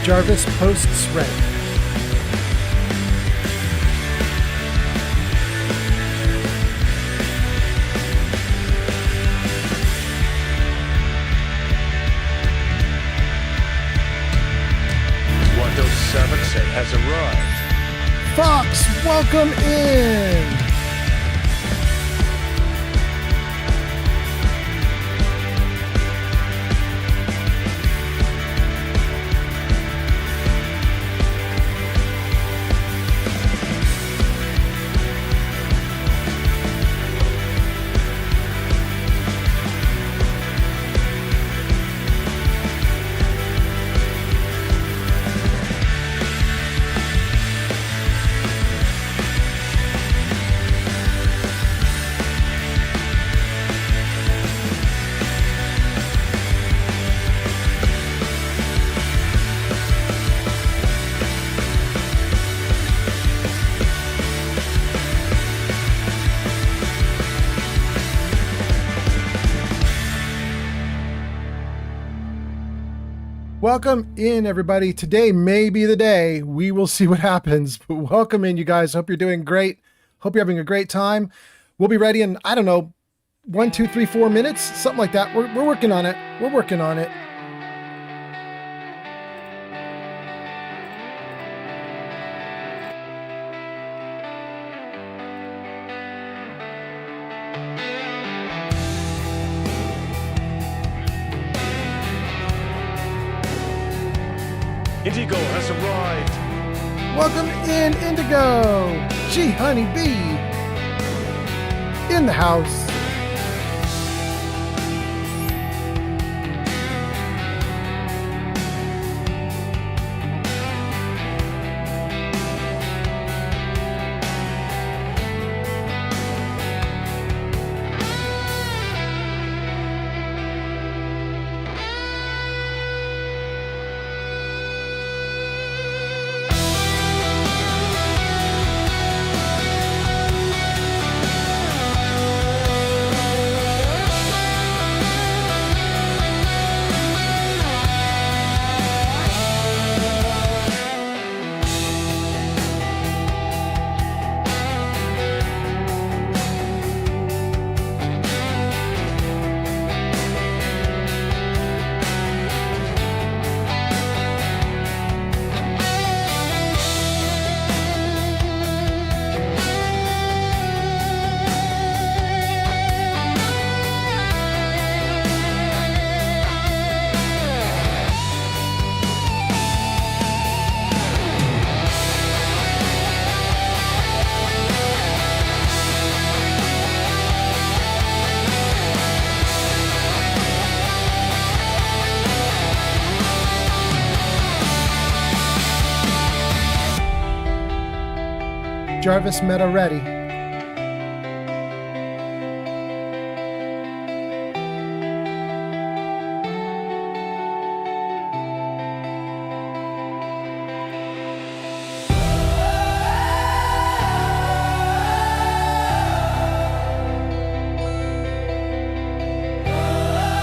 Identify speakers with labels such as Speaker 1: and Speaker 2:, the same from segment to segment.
Speaker 1: Jarvis posts red.
Speaker 2: Has arrived.
Speaker 1: Fox, welcome in. Welcome in, everybody. Today may be the day. We will see what happens, but welcome in, you guys. Hope you're doing great. Hope you're having a great time. We'll be ready in, I don't know, 1, 2, 3, 4 minutes, something like that. We're working on it. We're working on it.
Speaker 2: Indigo has arrived.
Speaker 1: Welcome in, Indigo. Gee, honey bee. In the house. Jarvis Meta ready.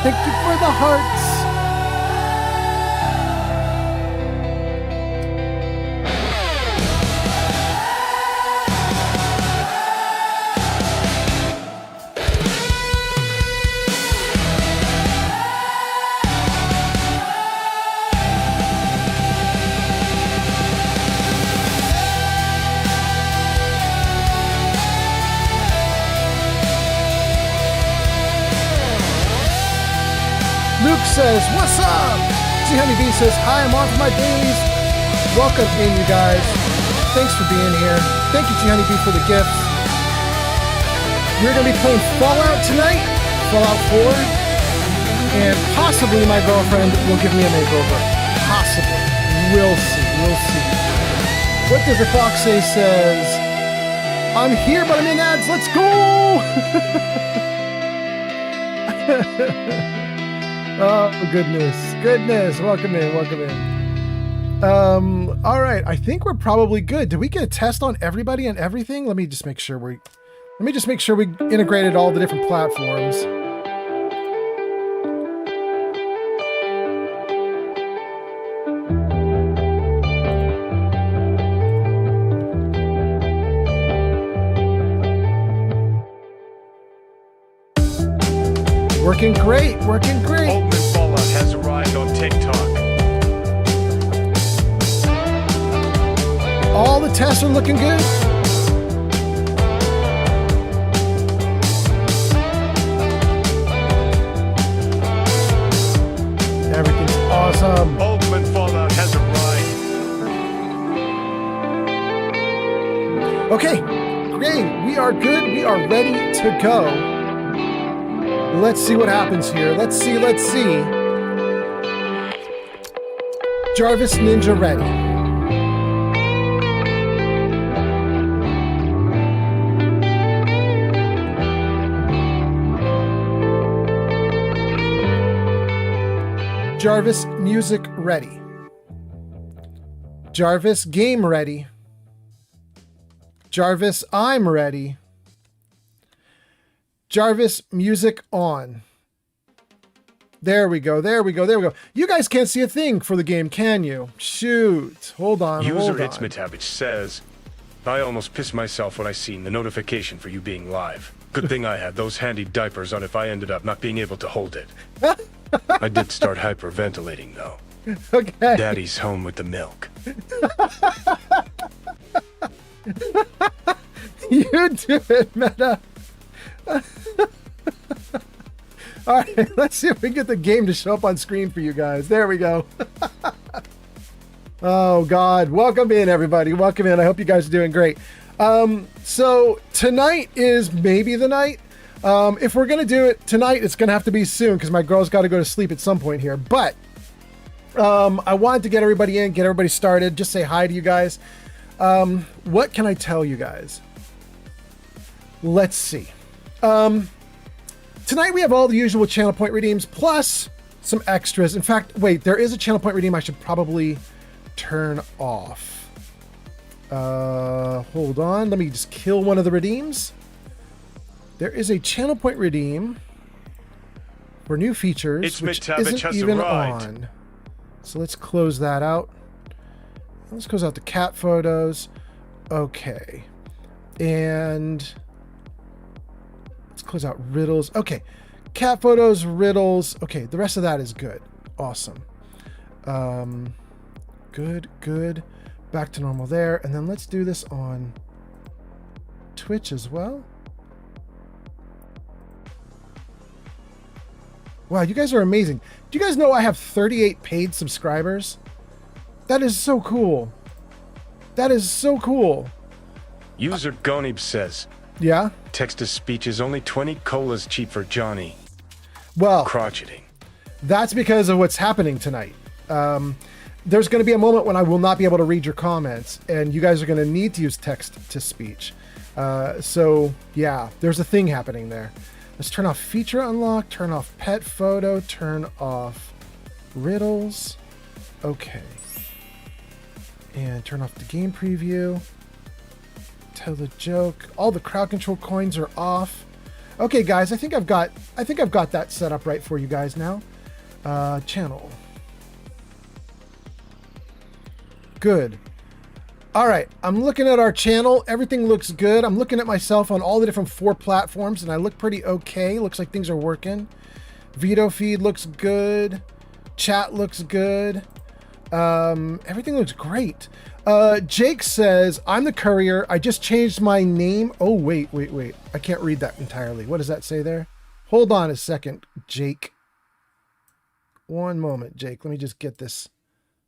Speaker 1: Thank you for the hearts. Luke says, what's up? G Honey B says, hi, I'm on for my dailies. Welcome in, you guys. Thanks for being here. Thank you, G Honey B, for the gifts. We're going to be playing Fallout tonight, Fallout 4, and possibly my girlfriend will give me a makeover. Possibly. We'll see. We'll see. What does the fox say? Says, I'm here, but I'm in ads. Let's go! Oh, goodness. Welcome in. All right. I think we're probably good. Did we get a test on everybody and everything? Let me just make sure we integrated all the different platforms. Working great, working great.
Speaker 2: Oldman Fallout has arrived on TikTok.
Speaker 1: All the tests are looking good. Everything's awesome.
Speaker 2: Oldman Fallout has arrived.
Speaker 1: Okay, great. We are good. We are ready to go. Let's see what happens here. Let's see. Jarvis Ninja ready. Jarvis music ready. Jarvis game ready. Jarvis I'm ready. Jarvis music on. There we go. You guys can't see a thing for the game, can you? Shoot. Hold on.
Speaker 2: User Hitsmitavich says, I almost pissed myself when I seen the notification for you being live. Good thing I had those handy diapers on if I ended up not being able to hold it. I did start hyperventilating though.
Speaker 1: Okay.
Speaker 2: Daddy's home with the milk.
Speaker 1: You do it, Meta. All right, let's see if we can get the game to show up on screen for you guys. There we go. Oh, God. Welcome in, everybody. Welcome in. I hope you guys are doing great. So tonight is maybe the night. If we're going to do it tonight, it's going to have to be soon because my girl's got to go to sleep at some point here. But I wanted to get everybody in, get everybody started, just say hi to you guys. What can I tell you guys? Let's see. Tonight we have all the usual channel point redeems plus some extras. In fact, wait, there is a channel point redeem I should probably turn off. Hold on. Let me just kill one of the redeems. There is a channel point redeem for new features, which isn't even on. So let's close that out. Let's close out the cat photos. Okay. And let's close out riddles. Okay. Cat photos, riddles. Okay. The rest of that is good. Awesome. Good. Back to normal there. And then let's do this on Twitch as well. Wow, you guys are amazing. Do you guys know I have 38 paid subscribers? That is so cool. That is so cool.
Speaker 2: User Gonib says,
Speaker 1: yeah?
Speaker 2: Text-to-speech is only 20 colas cheap for Johnny.
Speaker 1: Well,
Speaker 2: crotcheting.
Speaker 1: That's because of what's happening tonight. There's going to be a moment when I will not be able to read your comments, and you guys are going to need to use text-to-speech. So, yeah, there's a thing happening there. Let's turn off feature unlock, turn off pet photo, turn off riddles. Okay. And turn off the game preview. Tell the joke. All the crowd control coins are off. Okay, guys, I think I've got that set up right for you guys now. Channel. Good. All right, I'm looking at our channel. Everything looks good. I'm looking at myself on all the different 4 platforms, and I look pretty okay. Looks like things are working. Video feed looks good. Chat looks good. Everything looks great. Jake says, I'm the courier. I just changed my name. Oh, wait. I can't read that entirely. What does that say there? Hold on a second, Jake. One moment, Jake. Let me just get this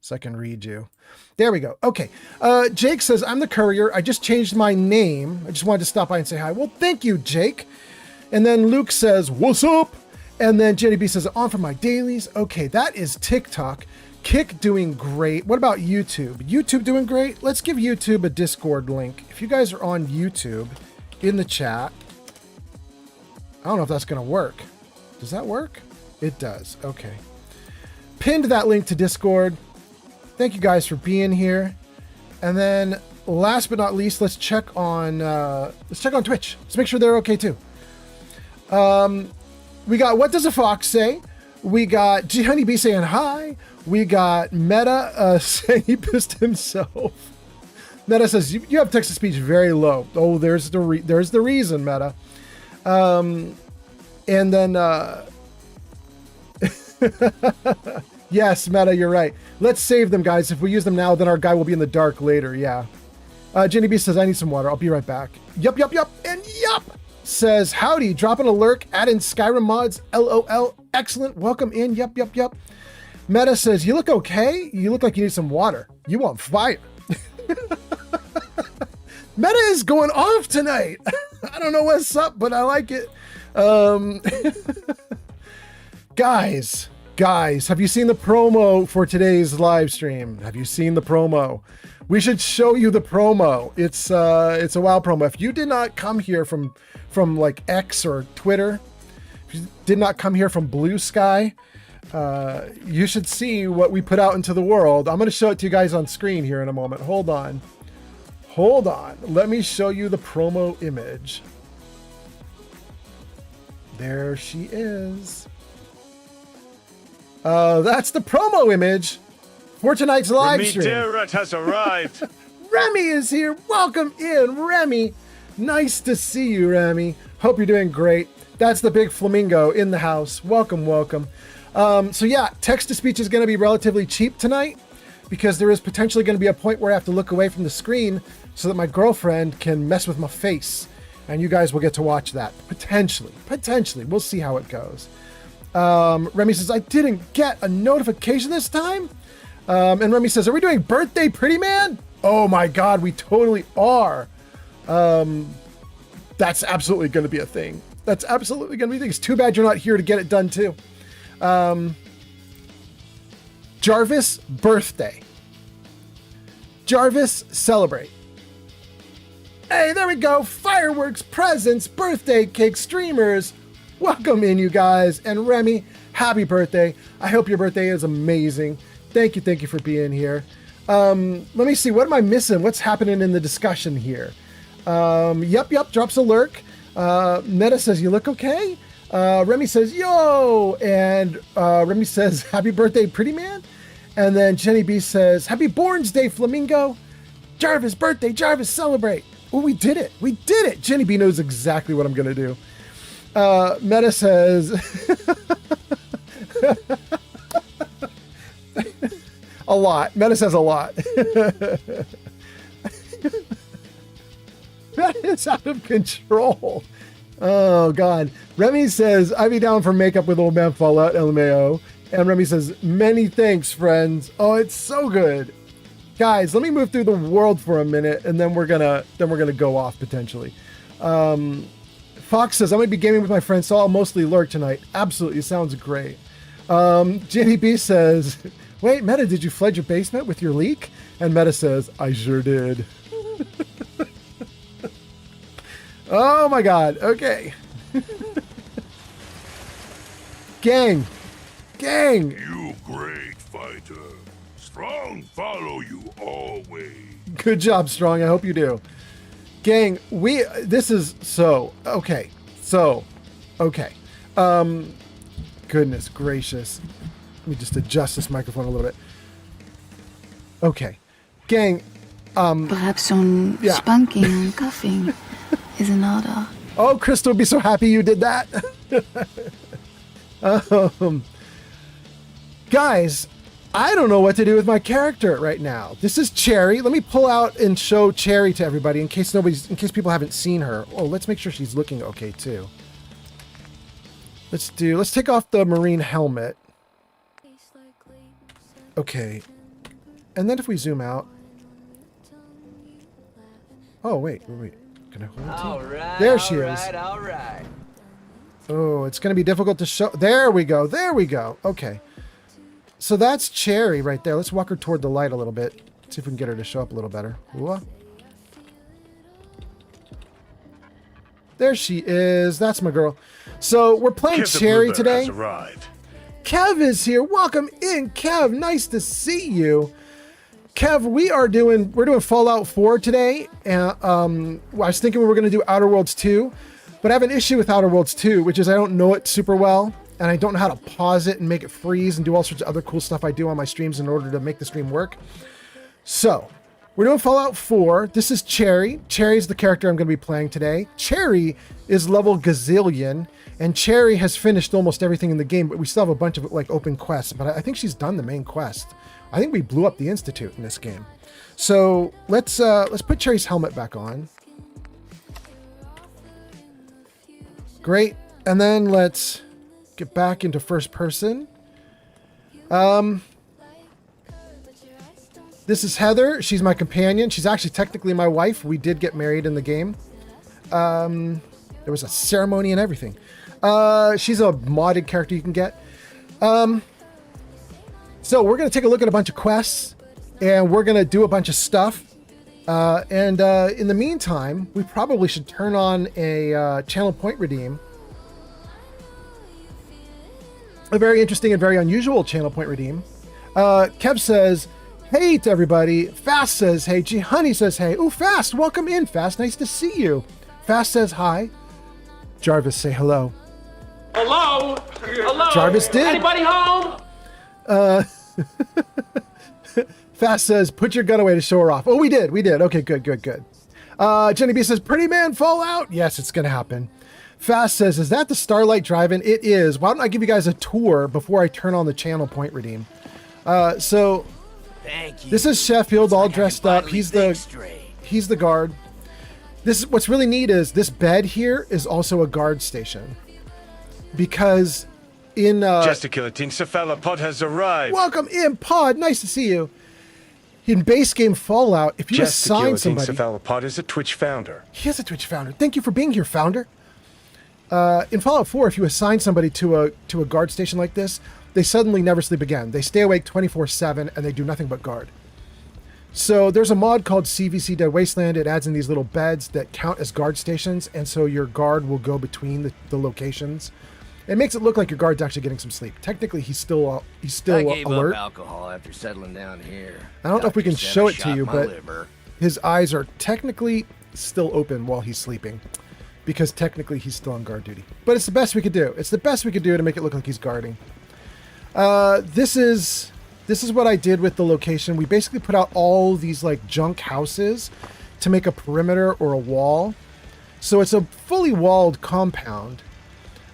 Speaker 1: so I can read you. There we go. Okay. Jake says, I'm the courier. I just changed my name. I just wanted to stop by and say hi. Well, thank you, Jake. And then Luke says, what's up? And then Jenny B says, on for my dailies. Okay, that is TikTok. Kick doing great. What about YouTube? YouTube doing great? Let's give YouTube a Discord link. If you guys are on YouTube in the chat, I don't know if that's going to work. Does that work? It does. Okay. Pinned that link to Discord. Thank you guys for being here. And then last but not least, let's check on Twitch. Let's make sure they're okay too. We got What Does a Fox Say? We got G Honeybee saying hi. We got Meta saying he pissed himself. Meta says you have text-to-speech very low. Oh, there's the reason, Meta. And then Yes, Meta, you're right. Let's save them, guys. If we use them now, then our guy will be in the dark later. Yeah. Jenny B says, I need some water. I'll be right back. Yup. And yup says, howdy, dropping a lurk, add in Skyrim mods, LOL. Excellent. Welcome in. Yup. Meta says, you look okay. You look like you need some water. You on fire. Meta is going off tonight. I don't know what's up, but I like it. Guys, have you seen the promo for today's live stream? Have you seen the promo? We should show you the promo. It's a WoW promo. If you did not come here from like X or Twitter, if you did not come here from Blue Sky, you should see what we put out into the world. I'm going to show it to you guys on screen here in a moment. Hold on. Let me show you the promo image. There she is. That's the promo image for tonight's live stream.
Speaker 2: Remy has arrived.
Speaker 1: Remy is here. Welcome in, Remy. Nice to see you, Remy. Hope you're doing great. That's the big flamingo in the house. Welcome. So yeah, text-to-speech is going to be relatively cheap tonight because there is potentially going to be a point where I have to look away from the screen so that my girlfriend can mess with my face. And you guys will get to watch that. Potentially. We'll see how it goes. Remy says, I didn't get a notification this time. And Remy says, are we doing Birthday Pretty Man? Oh my God, we totally are. That's absolutely going to be a thing. It's too bad you're not here to get it done too. Jarvis birthday. Jarvis celebrate. Hey, there we go. Fireworks, presents, birthday cake, streamers. Welcome in, you guys. And Remy, happy birthday. I hope your birthday is amazing. Thank you for being here. Let me see. What am I missing? What's happening in the discussion here? Yup, drops a lurk. Meta says, you look okay? Remy says, yo! And Remy says, happy birthday, pretty man. And then Jenny B says, happy Borns Day, Flamingo. Jarvis, birthday, Jarvis, celebrate. Oh, we did it. Jenny B knows exactly what I'm going to do. Meta says, a lot. Meta says a lot. That is out of control. Oh, God. Remy says, I'd be down for makeup with Old Man Fallout, LMAO. And Remy says, many thanks, friends. Oh, it's so good. Guys, let me move through the world for a minute, and then we're gonna go off potentially. Fox says, I'm gonna be gaming with my friends, so I'll mostly lurk tonight. Absolutely, sounds great. Jenny B says, wait, Meta, did you flood your basement with your leak? And Meta says, I sure did. Oh my God, okay. Gang.
Speaker 3: You great fighter. Strong follow you always.
Speaker 1: Good job, Strong. I hope you do. Gang, okay. Goodness gracious. Let me just adjust this microphone a little bit. Okay. Gang,
Speaker 4: perhaps some spanking and cuffing is in order.
Speaker 1: Oh, Crystal would be so happy you did that. Guys, I don't know what to do with my character right now. This is Cherry. Let me pull out and show Cherry to everybody in case people haven't seen her. Oh, let's make sure she's looking okay too. Let's take off the marine helmet. Okay. And then if we zoom out. Oh, wait. Can I hold it?
Speaker 5: All right,
Speaker 1: there she is.
Speaker 5: All right.
Speaker 1: Oh, it's going to be difficult to show. There we go. Okay. So that's Cherry right there. Let's walk her toward the light a little bit. See if we can get her to show up a little better. Ooh. There she is. That's my girl. So we're playing Cherry today. Kev is here. Welcome in, Kev. Nice to see you. Kev, we're doing Fallout 4 today. And I was thinking we were going to do Outer Worlds 2, but I have an issue with Outer Worlds 2, which is I don't know it super well. And I don't know how to pause it and make it freeze and do all sorts of other cool stuff I do on my streams in order to make the stream work. So We're doing Fallout 4. This is Cherry. Cherry's the character I'm going to be playing today. Cherry is level gazillion, and Cherry has finished almost everything in the game, but we still have a bunch of like open quests. But I think she's done the main quest. I think we blew up the Institute in this game. So let's put Cherry's helmet back on. Great. And then let's get back into first person. This is Heather. She's my companion. She's actually technically my wife. We did get married in the game. There was a ceremony and everything. She's a modded character you can get. So we're going to take a look at a bunch of quests, and we're going to do a bunch of stuff. In the meantime, we probably should turn on a channel point redeem. A very interesting and very unusual channel point redeem. Kev says, hey to everybody. Fast says, hey. G Honey says, hey. Ooh, Fast, welcome in, Fast. Nice to see you. Fast says, hi. Jarvis, say hello.
Speaker 5: Hello? Hello?
Speaker 1: Jarvis did.
Speaker 5: Anybody home?
Speaker 1: Fast says, put your gun away to show her off. Oh, we did. Okay, good. Jenny B says, pretty man Fallout. Yes, it's going to happen. Fast says, is that the Starlight Drive-In? It is. Why don't I give you guys a tour before I turn on the channel point redeem? So
Speaker 5: Thank you.
Speaker 1: this is Sheffield all dressed up. He's the guard. What's really neat is this bed here is also a guard station. Because in
Speaker 2: Gesticulating cephalopod has arrived.
Speaker 1: welcome in, Pod. Nice to see you. In base game Fallout, if you assign
Speaker 2: Gesticulating
Speaker 1: somebody,
Speaker 2: cephalopod is a Twitch founder.
Speaker 1: he is a Twitch founder. Thank you for being here, founder. In Fallout 4, if you assign somebody to a guard station like this, they suddenly never sleep again. They stay awake 24/7 and they do nothing but guard. So there's a mod called CVC Dead Wasteland. It adds in these little beds that count as guard stations, and so your guard will go between the locations. It makes it look like your guard's actually getting some sleep. Technically, he's still
Speaker 5: I gave
Speaker 1: alert.
Speaker 5: up alcohol after settling down here.
Speaker 1: I don't know if we can
Speaker 5: Doctor said
Speaker 1: show
Speaker 5: I
Speaker 1: it to
Speaker 5: shot
Speaker 1: you,
Speaker 5: my
Speaker 1: but
Speaker 5: liver.
Speaker 1: his eyes are technically still open while he's sleeping, because technically he's still on guard duty. But it's the best we could do. It's the best we could do to make it look like he's guarding. This is what I did with the location. We basically put out all these like junk houses to make a perimeter or a wall. So it's a fully walled compound,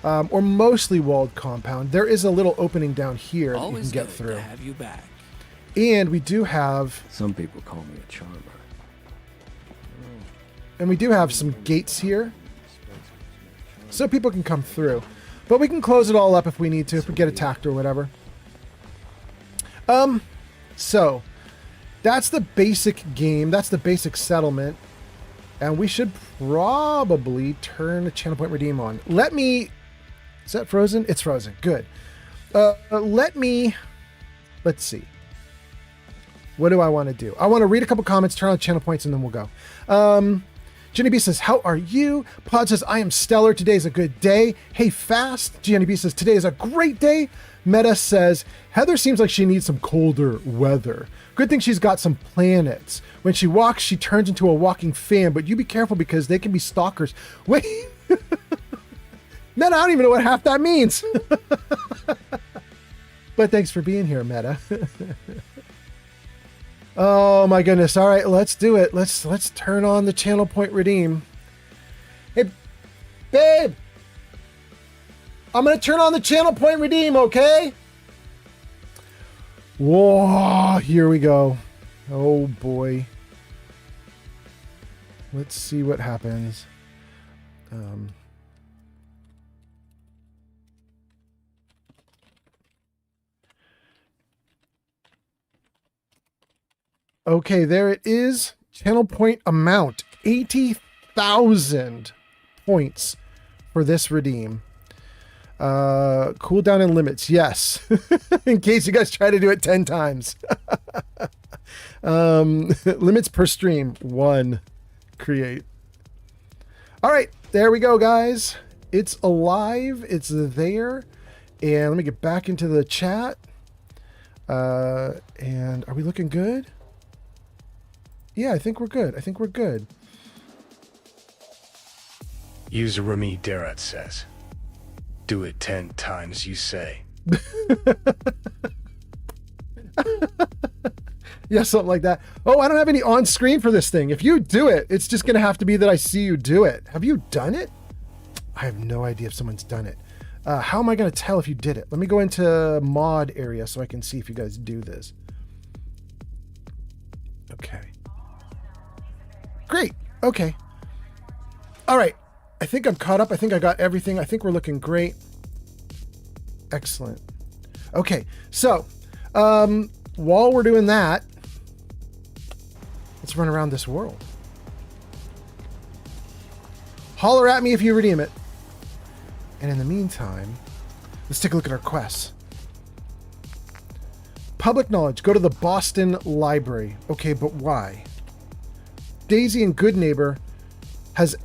Speaker 1: or mostly walled compound. There is a little opening down here that you can get through.
Speaker 5: To have you back.
Speaker 1: And we do have,
Speaker 5: Some people call me a charmer.
Speaker 1: some gates here, so people can come through. But we can close it all up if we need to, if we get attacked or whatever. So that's the basic game. That's the basic settlement. And we should probably turn the channel point redeem on. Is that frozen? It's frozen. Good. Let's see. What do I want to do? I want to read a couple comments, turn on channel points, and then we'll go. Jenny B says, how are you? Pod says, I am stellar. Today's a good day. Hey, Fast. Jenny B says, today is a great day. Meta says, Heather seems like she needs some colder weather. Good thing she's got some planets. When she walks, she turns into a walking fan, but you be careful because they can be stalkers. Wait. Meta, I don't even know what half that means. But thanks for being here, Meta. Oh my goodness. All right, let's do it. Let's turn on the channel point redeem. Hey, babe. I'm going to turn on the channel point redeem, okay? Whoa, here we go. Oh boy. Let's see what happens. Okay, there it is. Channel point amount, 80,000 points for this redeem. Cooldown and limits, yes. In case you guys try to do it 10 times. Limits per stream, 1. Create. All right, there we go, guys. It's alive. It's there. And let me get back into the chat. And are we looking good? Yeah, I think we're good.
Speaker 2: User Rami Derat says, do it 10 times, you say.
Speaker 1: Yeah, something like that. Oh, I don't have any on screen for this thing. If you do it, it's just going to have to be that I see you do it. Have you done it? I have no idea if someone's done it. How am I going to tell if you did it? Let me go into mod area so I can see if you guys do this. Okay. Great. Okay. All right. I think I'm caught up. I think I got everything. I think we're looking great. Excellent. Okay. So, while we're doing that, let's run around this world. Holler at me if you redeem it. And in the meantime, let's take a look at our quests. Public knowledge. Go to the Boston Library. Okay, but why? Daisy and Good Neighbor has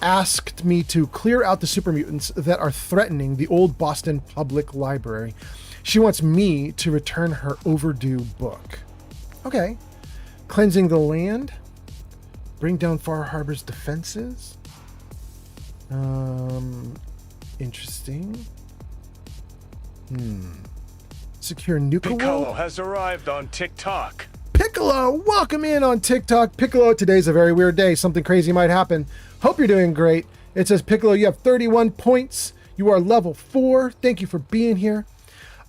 Speaker 1: asked me to clear out the super mutants that are threatening the old Boston Public Library. She wants me to return her overdue book. Okay. Cleansing the land. Bring down Far Harbor's defenses. Interesting. Secure nuclear.
Speaker 2: Piccolo has arrived on TikTok.
Speaker 1: Piccolo, welcome in on TikTok. Piccolo, today's a very weird day. Something crazy might happen. Hope you're doing great. It says, Piccolo, you have 31 points. You are level 4. Thank you for being here.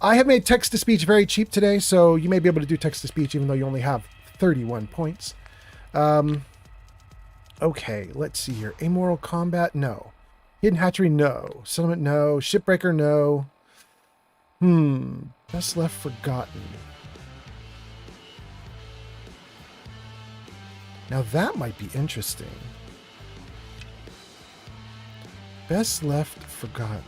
Speaker 1: I have made text-to-speech very cheap today, so you may be able to do text-to-speech even though you only have 31 points. Okay, let's see here. Amoral Combat, no. Hidden Hatchery, no. Settlement, no. Shipbreaker, no. Best Left Forgotten. Now that might be interesting. Best Left Forgotten.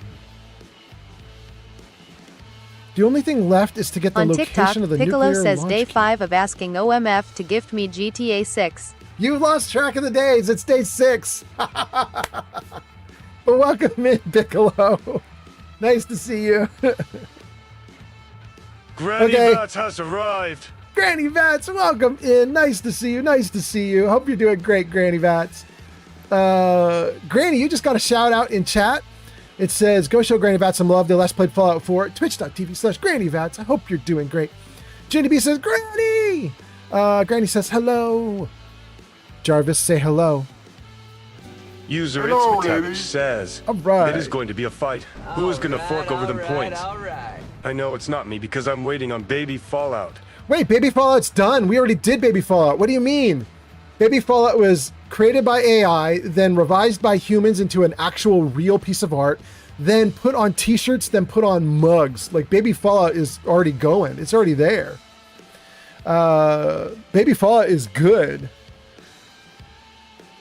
Speaker 1: The only thing left is to get the
Speaker 6: on
Speaker 1: location
Speaker 6: TikTok,
Speaker 1: of the
Speaker 6: Piccolo
Speaker 1: nuclear
Speaker 6: says
Speaker 1: launch
Speaker 6: day
Speaker 1: key.
Speaker 6: 5 of asking OMF to gift me GTA 6.
Speaker 1: You lost track of the days. It's day 6. But welcome in, Piccolo. Nice to see you.
Speaker 2: Granny
Speaker 1: Okay.
Speaker 2: Bats has arrived.
Speaker 1: Granny Vats, welcome in. Nice to see you. Nice to see you. Hope you're doing great, Granny Vats. Granny, you just got a shout out in chat. It says, go show Granny Vats some love. They last played Fallout 4. Twitch.tv/Granny Vats. I hope you're doing great. Jenny B says, Granny. Granny says, hello. Jarvis, say hello.
Speaker 2: User
Speaker 3: Hello,
Speaker 2: It's
Speaker 3: lady.
Speaker 2: says,
Speaker 1: All right.
Speaker 2: it is going to be a fight. Who is going to fork over them points? I know it's not me because I'm waiting on Baby Fallout.
Speaker 1: Wait, Baby Fallout's done. We already did Baby Fallout. What do you mean? Baby Fallout was created by AI, then revised by humans into an actual real piece of art, then put on t-shirts, then put on mugs. Like, Baby Fallout is already going. It's already there. Baby Fallout is good.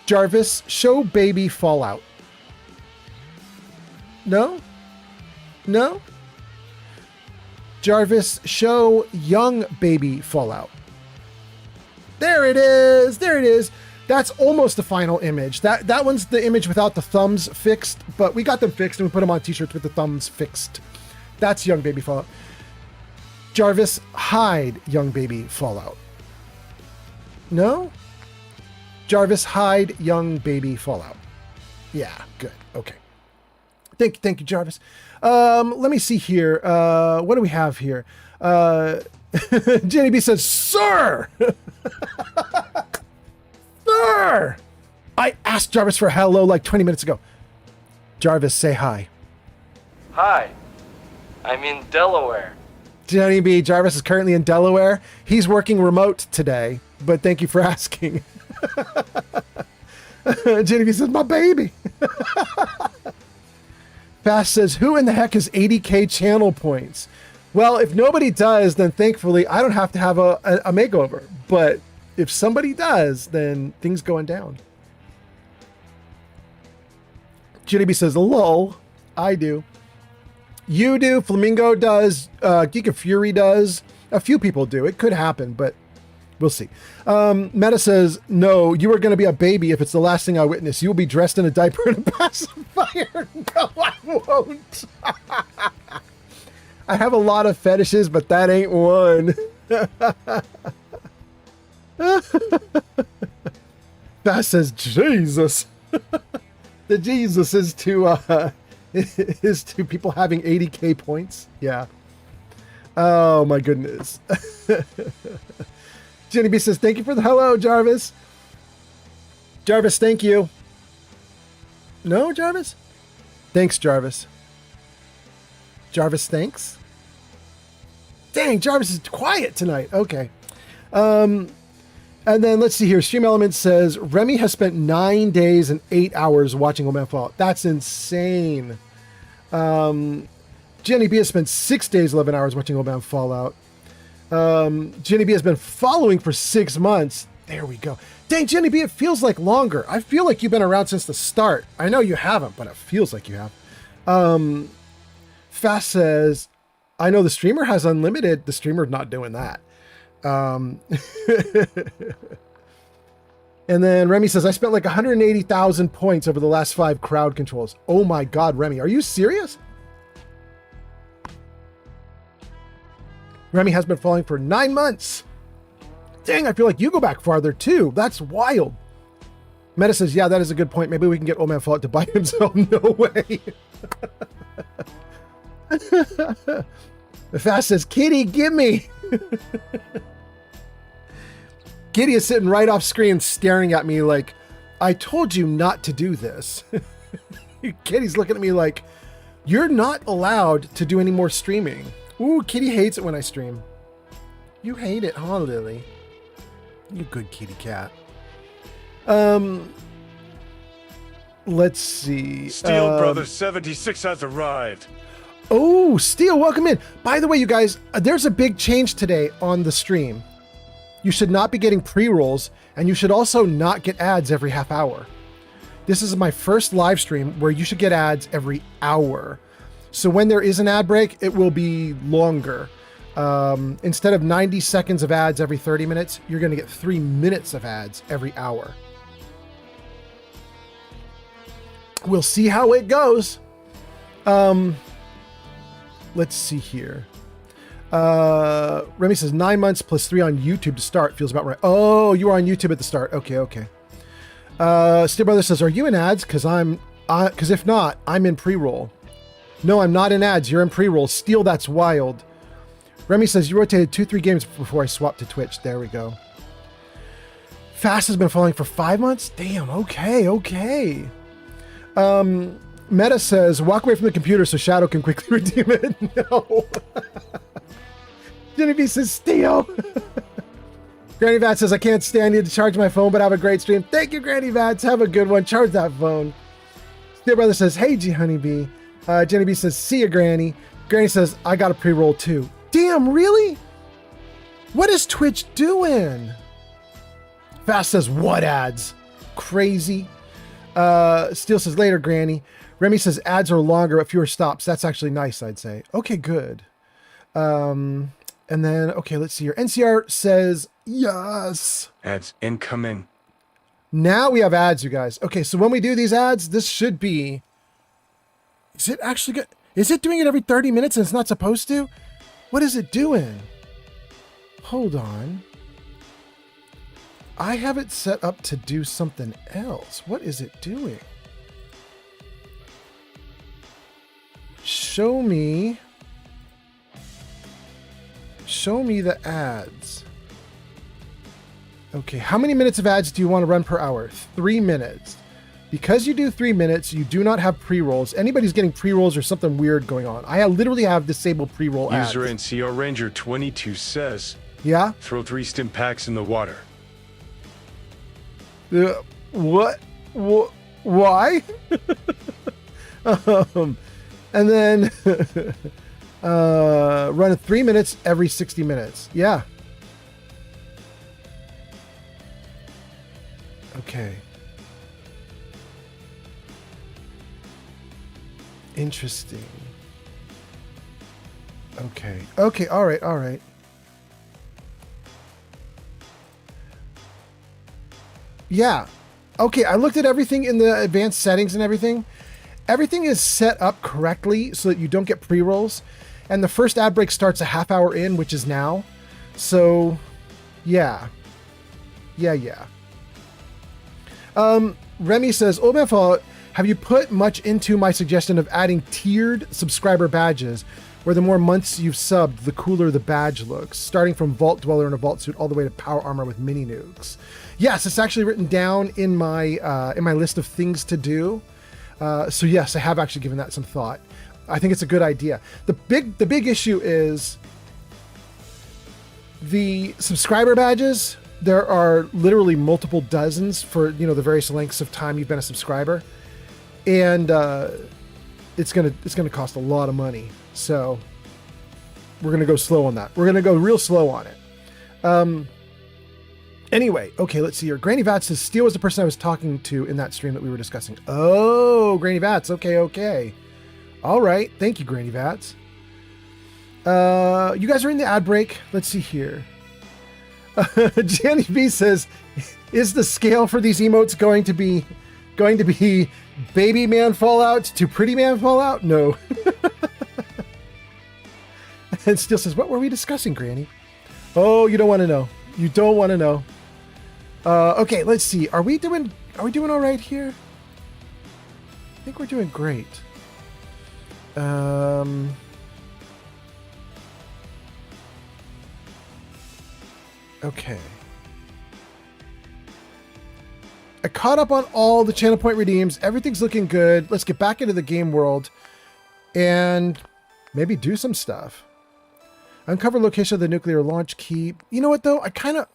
Speaker 1: Jarvis, show Baby Fallout. No? No? Jarvis, show young Baby Fallout. There it is. There it is. That's almost the final image. That one's the image without the thumbs fixed, but we got them fixed and we put them on t-shirts with the thumbs fixed. That's young Baby Fallout. Jarvis, hide young Baby Fallout. No? Jarvis, hide young Baby Fallout. Yeah, good. Okay. Thank you, Jarvis. Let me see here. What do we have here? Jenny B says, Sir! Sir! I asked Jarvis for hello like 20 minutes ago. Jarvis, say hi.
Speaker 7: Hi, I'm in Delaware.
Speaker 1: Jenny B, Jarvis is currently in Delaware. He's working remote today, but thank you for asking. Jenny B says, my baby. Fast says, who in the heck is 80K channel points? Well, if nobody does, then thankfully I don't have to have a makeover. But if somebody does, then things going down. Jenny B says, lol, I do. You do, Flamingo does, Geek of Fury does. A few people do. It could happen, but we'll see. Meta says, no, you are going to be a baby if it's the last thing I witness. You will be dressed in a diaper and a pacifier. No, I won't. I have a lot of fetishes, but that ain't one. That says Jesus. The Jesus is to people having 80K points. Yeah. Oh my goodness. Jenny B says, thank you for the hello, Jarvis. Jarvis, thank you. No, Jarvis? Thanks, Jarvis. Jarvis, thanks. Dang, Jarvis is quiet tonight. Okay. And then let's see here. Stream Elements says, Remy has spent 9 days and 8 hours watching Old Man Fallout. That's insane. Jenny B has spent 6 days, 11 hours watching Old Man Fallout. Jenny B has been following for 6 months. There we go. Dang, Jenny B, it feels like longer. I feel like you've been around since the start. I know you haven't, but it feels like you have. Fast says, I know the streamer has unlimited. The streamer's not doing that. And then Remy says, I spent like 180,000 points over the last 5 crowd controls. Oh my God, Remy, are you serious? Remy has been following for 9 months. Dang, I feel like you go back farther too. That's wild. Meta says, yeah, that is a good point. Maybe we can get Old Man Fallout to buy himself. No way. The Fast says, Kitty, give me. Kitty is sitting right off screen staring at me like, I told you not to do this. Kitty's looking at me like, you're not allowed to do any more streaming. Ooh, Kitty hates it when I stream. You hate it, huh, Lily? You good kitty cat. Let's see.
Speaker 2: Steel Brother 76 has arrived.
Speaker 1: Oh, Steel, welcome in. By the way, you guys, there's a big change today on the stream. You should not be getting pre-rolls, and you should also not get ads every half hour. This is my first live stream where you should get ads every hour. So when there is an ad break, it will be longer. Instead of 90 seconds of ads every 30 minutes, you're going to get 3 minutes of ads every hour. We'll see how it goes. Let's see here. Remy says 9 months plus 3 on YouTube to start. Feels about right. Oh, you were on YouTube at the start. Okay. Steel Brother says, are you in ads? Because if not, I'm in pre-roll. No, I'm not in ads. You're in pre-roll. Steel, that's wild. Remy says, you rotated 2-3 games before I swapped to Twitch. There we go. Fast has been following for 5 months? Damn, okay. Meta says, walk away from the computer so Shadow can quickly redeem it. No. Genevieve says, Steel. Granny Vat says, I can't stand you to charge my phone, but have a great stream. Thank you, Granny Vats. Have a good one. Charge that phone. Steel Brother says, hey, G Honeybee. Jenny B says, see ya, Granny. Granny says, I got a pre-roll too. Damn, really? What is Twitch doing? Fast says, what ads? Crazy. Steel says, later, Granny. Remy says, ads are longer but fewer stops. That's actually nice, I'd say. Okay, good. And then, okay, let's see here. NCR says, yes.
Speaker 2: Ads incoming.
Speaker 1: Now we have ads, you guys. Okay, so when we do these ads, this should be... Is it actually good? Is it doing it every 30 minutes and it's not supposed to? What is it doing? Hold on. I have it set up to do something else. What is it doing? Show me the ads. Okay, how many minutes of ads do you want to run per hour? 3 minutes. Because you do 3 minutes, you do not have pre-rolls. Anybody's getting pre-rolls or something weird going on. I literally have disabled pre-roll ads.
Speaker 2: User NCR Ranger 22 says,
Speaker 1: yeah?
Speaker 2: Throw 3 stim packs in the water.
Speaker 1: What? Why? And then run it 3 minutes every 60 minutes. Yeah. Okay. Interesting. Okay, all right. Yeah. Okay, I looked at everything in the advanced settings and everything. Everything is set up correctly so that you don't get pre-rolls. And the first ad break starts a half hour in, which is now. So, yeah. Remy says, Old Man Fallout, have you put much into my suggestion of adding tiered subscriber badges? where the more months you've subbed, the cooler the badge looks, starting from Vault Dweller in a Vault Suit all the way to Power Armor with mini nukes. Yes, it's actually written down in my list of things to do. So yes, I have actually given that some thought. I think it's a good idea. The big issue is the subscriber badges. There are literally multiple dozens for, you know, the various lengths of time you've been a subscriber, and it's gonna cost a lot of money. So we're gonna go slow on that. We're gonna go real slow on it. Anyway, okay, let's see here. Granny Vats says Steel was the person I was talking to in that stream that we were discussing. Oh, Granny Vats. Okay. All right. Thank you, Granny Vats. You guys are in the ad break. Let's see here. Jenny B says, is the scale for these emotes going to be baby man Fallout to pretty man Fallout? No. And Steel says, what were we discussing, Granny? Oh, you don't want to know. You don't want to know. Okay, let's see. Are we doing all right here? I think we're doing great. Okay. I caught up on all the channel point redeems. Everything's looking good. Let's get back into the game world and maybe do some stuff. Uncover location of the nuclear launch key. You know what though?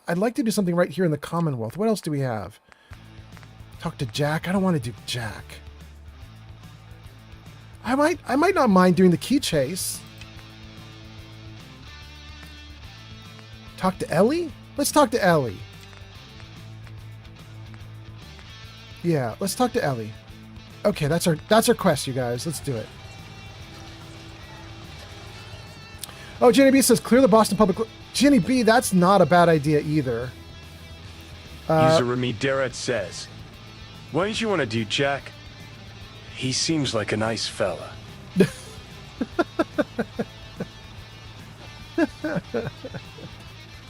Speaker 1: I'd like to do something right here in the Commonwealth. What else do we have? Talk to Jack. I don't want to do Jack. I might not mind doing the key chase. Talk to Ellie? Let's talk to Ellie. Yeah, let's talk to Ellie. Okay, that's our quest, you guys. Let's do it. Oh, Jenny B says clear the Boston Public. Jenny B, that's not a bad idea either.
Speaker 2: User Remy Deret says, why don't you want to do Jack? He seems like a nice fella.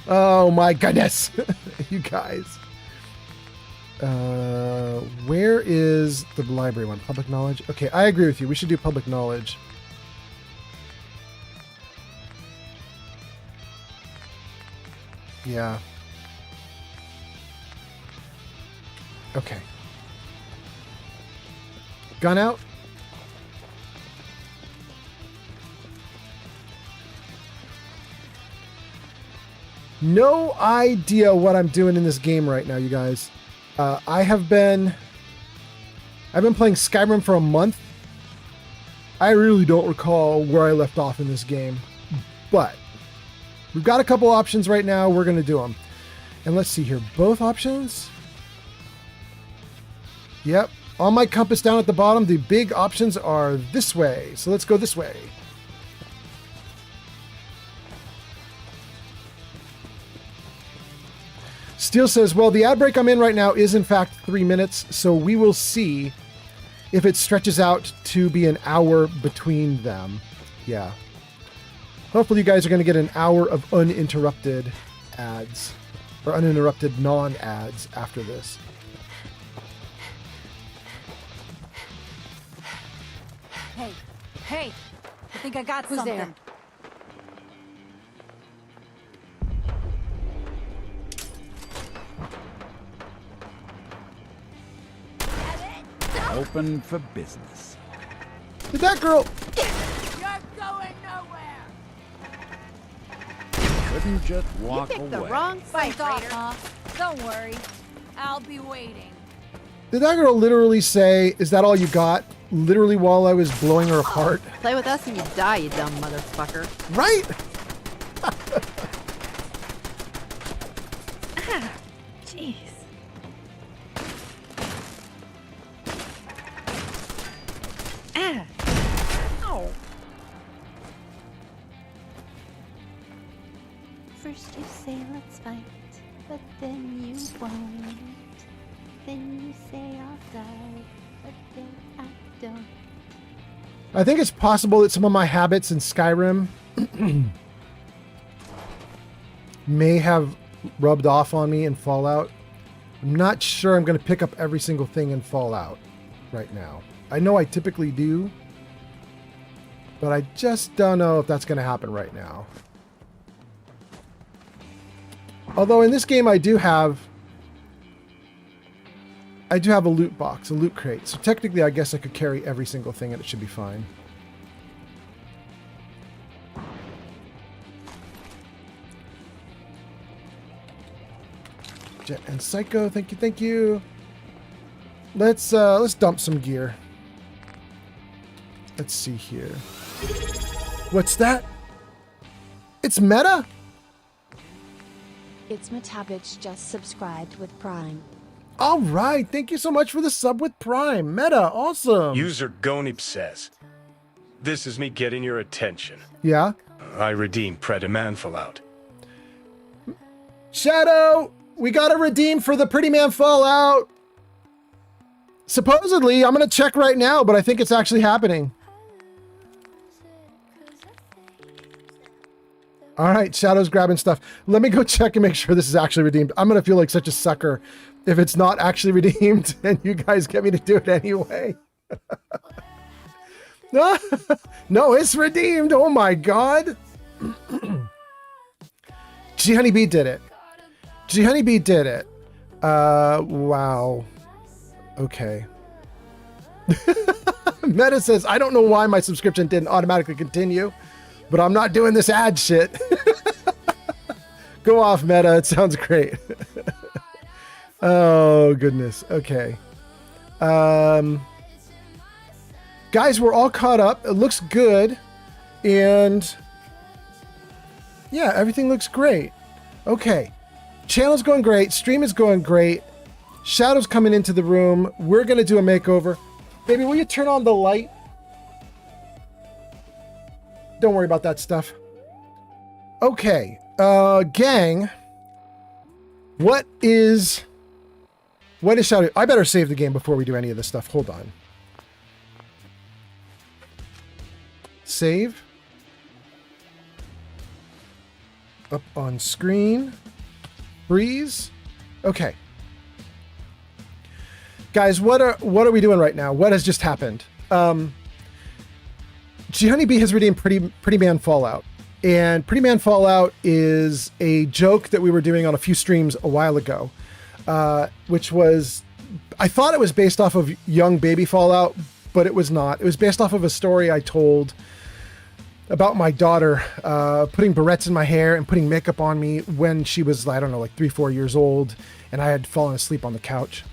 Speaker 1: Oh my goodness. You guys. Where is the library one? Public knowledge? Okay, I agree with you. We should do public knowledge. Yeah. Okay. Gun out. No idea what I'm doing in this game right now, you guys. I've been playing Skyrim for a month. I really don't recall where I left off in this game, but we've got a couple options right now. We're going to do them. And let's see here. Both options. Yep. On my compass down at the bottom, the big options are this way. So let's go this way. Steel says, well, the ad break I'm in right now is in fact 3 minutes, so we will see if it stretches out to be an hour between them. Yeah. Hopefully you guys are going to get an hour of uninterrupted ads, or uninterrupted non-ads after this.
Speaker 8: Hey, I think I got something. There?
Speaker 9: Open for business.
Speaker 1: Did that girl...
Speaker 8: You're going nowhere.
Speaker 9: Couldn't just walk
Speaker 6: You picked
Speaker 9: away.
Speaker 6: the wrong fight,
Speaker 8: Fight
Speaker 6: Raider.
Speaker 8: off, huh? Don't worry. I'll be waiting.
Speaker 1: Did that girl literally say, is that all you got? Literally while I was blowing her apart?
Speaker 6: Play with us and you die, you dumb motherfucker.
Speaker 1: Right?
Speaker 6: Jeez. Ow. First you say let's fight, but then you won't. Then you say I'll die, but then I don't.
Speaker 1: I think it's possible that some of my habits in Skyrim may have rubbed off on me in Fallout. I'm not sure I'm going to pick up every single thing in Fallout right now. I know I typically do, But I just don't know if that's going to happen right now. Although in this game I do have a loot box, a loot crate. So technically I guess I could carry every single thing and it should be fine. Jet and Psycho, thank you, thank you. Let's dump some gear. Let's see here. What's that? It's Meta?
Speaker 6: It's Matabich just subscribed with Prime.
Speaker 1: All right, thank you so much for the sub with Prime. Meta, awesome.
Speaker 2: User Gonip says, "This is me getting your attention.
Speaker 1: Yeah?
Speaker 2: I redeemed Pretty Man Fallout.
Speaker 1: Shadow, we got to redeem for the Pretty Man Fallout. Supposedly, I'm going to check right now, but I think it's actually happening. All right, Shadow's grabbing stuff. Let me go check and make sure this is actually redeemed. I'm going to feel like such a sucker if it's not actually redeemed and you guys get me to do it anyway. No, it's redeemed. Oh my God. G Honeybee did it. G Honeybee did it. Wow. Okay. Meta says, I don't know why my subscription didn't automatically continue, but I'm not doing this ad shit. Go off, Meta. It sounds great. Oh, goodness. Okay. Guys, we're all caught up. It looks good. And yeah, everything looks great. Okay. Channel's going great. Stream is going great. Shadow's coming into the room. We're going to do a makeover. Baby, will you turn on the light? Don't worry about that stuff. Okay. Gang. What is Shadow? I better save the game before we do any of this stuff. Hold on. Save. Up on screen. Freeze. Okay. Guys, what are we doing right now? What has just happened? G Honeybee has redeemed Pretty Man Fallout. And Pretty Man Fallout is a joke that we were doing on a few streams a while ago, which was, I thought it was based off of Young Baby Fallout, but it was not. It was based off of a story I told about my daughter putting barrettes in my hair and putting makeup on me when she was, I don't know, like 3-4 years old, and I had fallen asleep on the couch.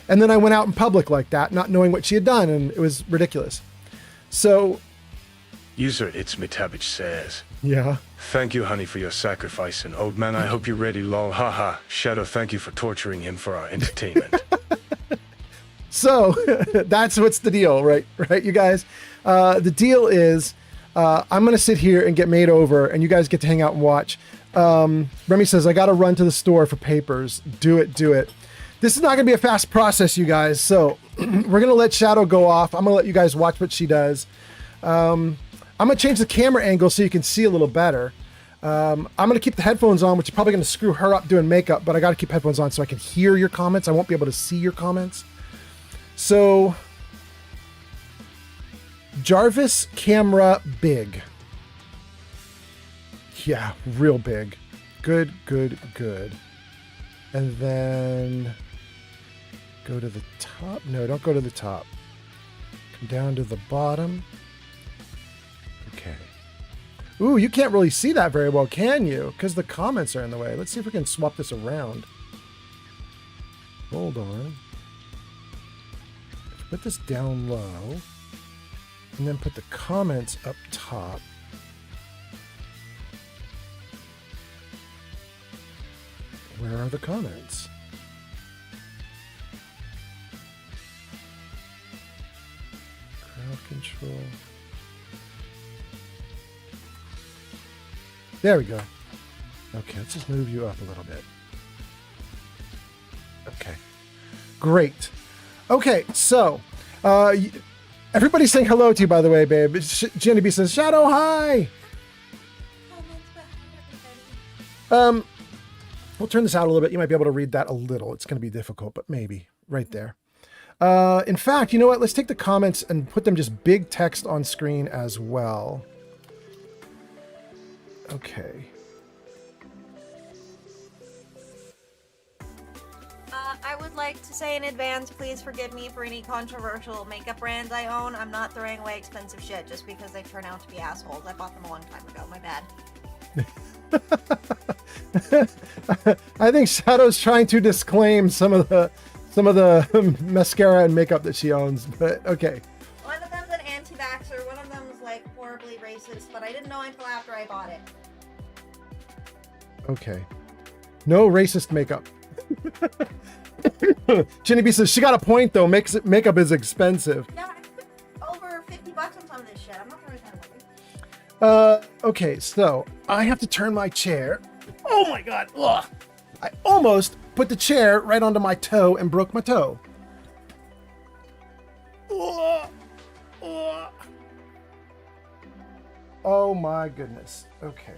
Speaker 1: And then I went out in public like that, not knowing what she had done, and it was ridiculous. So...
Speaker 2: User It's Mitabich says,
Speaker 1: yeah.
Speaker 2: Thank you, honey, for your sacrifice. And old man, I hope you're ready, lol. Haha. Shadow, thank you for torturing him for our entertainment.
Speaker 1: So that's what's the deal, right, you guys? The deal is I'm going to sit here and get made over, and you guys get to hang out and watch. Remy says, I got to run to the store for papers. Do it. This is not going to be a fast process, you guys. So we're going to let Shadow go off. I'm going to let you guys watch what she does. I'm going to change the camera angle so you can see a little better. I'm going to keep the headphones on, which is probably going to screw her up doing makeup, but I got to keep headphones on so I can hear your comments. I won't be able to see your comments. So, Jarvis camera big. Yeah, real big. Good. And then go to the top. No, don't go to the top. Come down to the bottom. Okay. Ooh, you can't really see that very well, can you? Because the comments are in the way. Let's see if we can swap this around. Hold on. Put this down low. And then put the comments up top. Where are the comments? Crowd control. There we go. Okay, let's just move you up a little bit. Okay. Great. Okay, so everybody's saying hello to you, by the way, babe. Jenny B says, Shadow, hi! We'll turn this out a little bit. You might be able to read that a little. It's going to be difficult, but maybe. Right there. In fact, you know what? Let's take the comments and put them just big text on screen as well. Okay.
Speaker 10: I would like to say in advance, please forgive me for any controversial makeup brands I own. I'm not throwing away expensive shit just because they turn out to be assholes. I bought them a long time ago. My bad.
Speaker 1: I think Shadow's trying to disclaim some of the mascara and makeup that she owns, but okay.
Speaker 10: One of them's an anti-vaxxer, one of them's like horribly racist, but I didn't know until after I bought it.
Speaker 1: Okay. No racist makeup. Jenny B says she got a point though. Makeup is expensive.
Speaker 10: Yeah, I spent over $50 on some of this shit. I'm not very kind of looking.
Speaker 1: Okay, so I have to turn my chair. Oh my god! Ugh. I almost put the chair right onto my toe and broke my toe. Ugh. Ugh. Oh my goodness. Okay.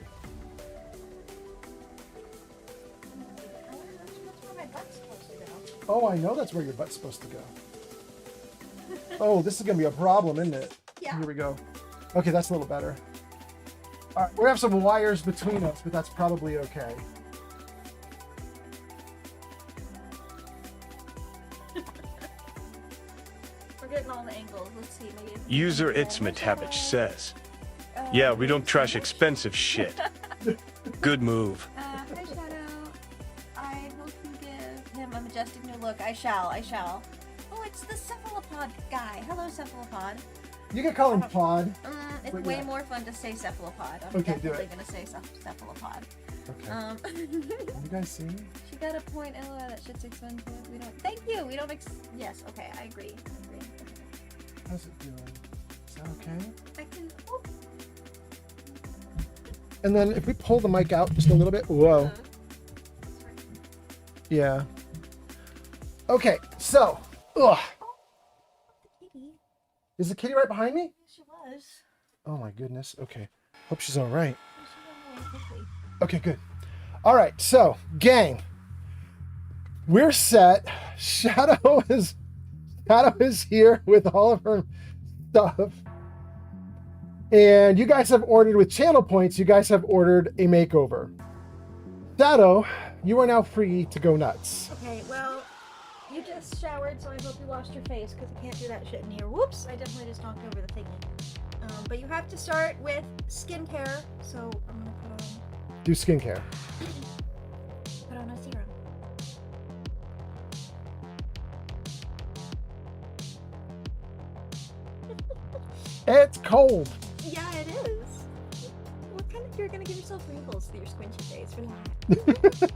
Speaker 1: Oh, I know that's where your butt's supposed to go. Oh, this is going to be a problem, isn't it?
Speaker 10: Yeah.
Speaker 1: Here we go. Okay, that's a little better. All right, we have some wires between us, but that's probably okay.
Speaker 10: We're getting all the angles. Let's see. Maybe
Speaker 2: User Itzmitavich says, yeah, we don't trash expensive shit. Good move.
Speaker 10: Hi, Shadow. I hope you give him a majestic new look. I shall. Oh, it's the cephalopod guy. Hello, cephalopod.
Speaker 1: You can call him Pod.
Speaker 10: It's
Speaker 1: But
Speaker 10: way
Speaker 1: yeah.
Speaker 10: more fun to say cephalopod. I'm
Speaker 1: Okay, do
Speaker 10: definitely
Speaker 1: it.
Speaker 10: gonna say cephalopod.
Speaker 1: Okay. You guys see me?
Speaker 10: She got a point. LOL, that shit's expensive. We don't. Thank you. We don't. Yes. Okay. I agree.
Speaker 1: How's it doing? Is that okay?
Speaker 10: I can. Oh.
Speaker 1: And then if we pull the mic out just a little bit. Whoa. Yeah. Okay, so. Ugh.
Speaker 10: Kitty.
Speaker 1: Is the kitty right behind me?
Speaker 10: She was.
Speaker 1: Oh my goodness. Okay. Hope she's all right.
Speaker 10: She ran away quickly.
Speaker 1: Okay, good. All right, so gang, we're set. Shadow is here with all of her stuff, and you guys have ordered with channel points. You guys have ordered a makeover. Shadow, you are now free to go nuts.
Speaker 10: Okay, well, you just showered, so I hope you washed your face, because I can't do that shit in here. Whoops, I definitely just knocked over the thingy. But you have to start with skincare, so I'm gonna put on...
Speaker 1: Do skincare.
Speaker 10: Put on a serum.
Speaker 1: It's cold.
Speaker 10: Yeah, it is. What kind of... You're gonna give yourself wrinkles through your squinchy face. Relax.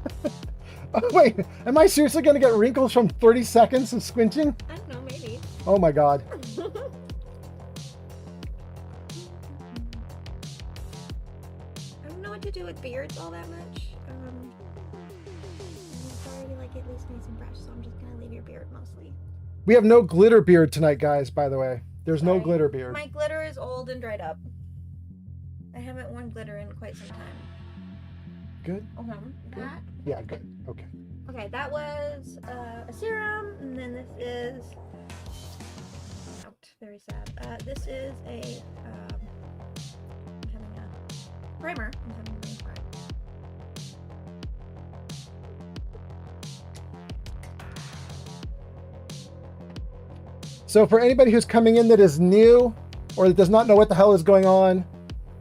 Speaker 1: Oh, wait, am I seriously going to get wrinkles from 30 seconds of squinching?
Speaker 10: I don't know, maybe.
Speaker 1: Oh my god.
Speaker 10: I don't know what to do with beards all that much. I'm sorry, like, at least nice and fresh, so I'm just gonna leave your beard mostly.
Speaker 1: We have no glitter beard tonight, guys, by the way. There's no
Speaker 10: Sorry.
Speaker 1: glitter beard.
Speaker 10: My glitter is old and dried up. I haven't worn glitter in quite some time.
Speaker 1: Good?
Speaker 10: That.
Speaker 1: Yeah, good. Okay.
Speaker 10: Okay, that was a serum, and then this is... Out. Very sad. This is a... I'm having a primer. I'm having a primer.
Speaker 1: So for anybody who's coming in that is new or that does not know what the hell is going on,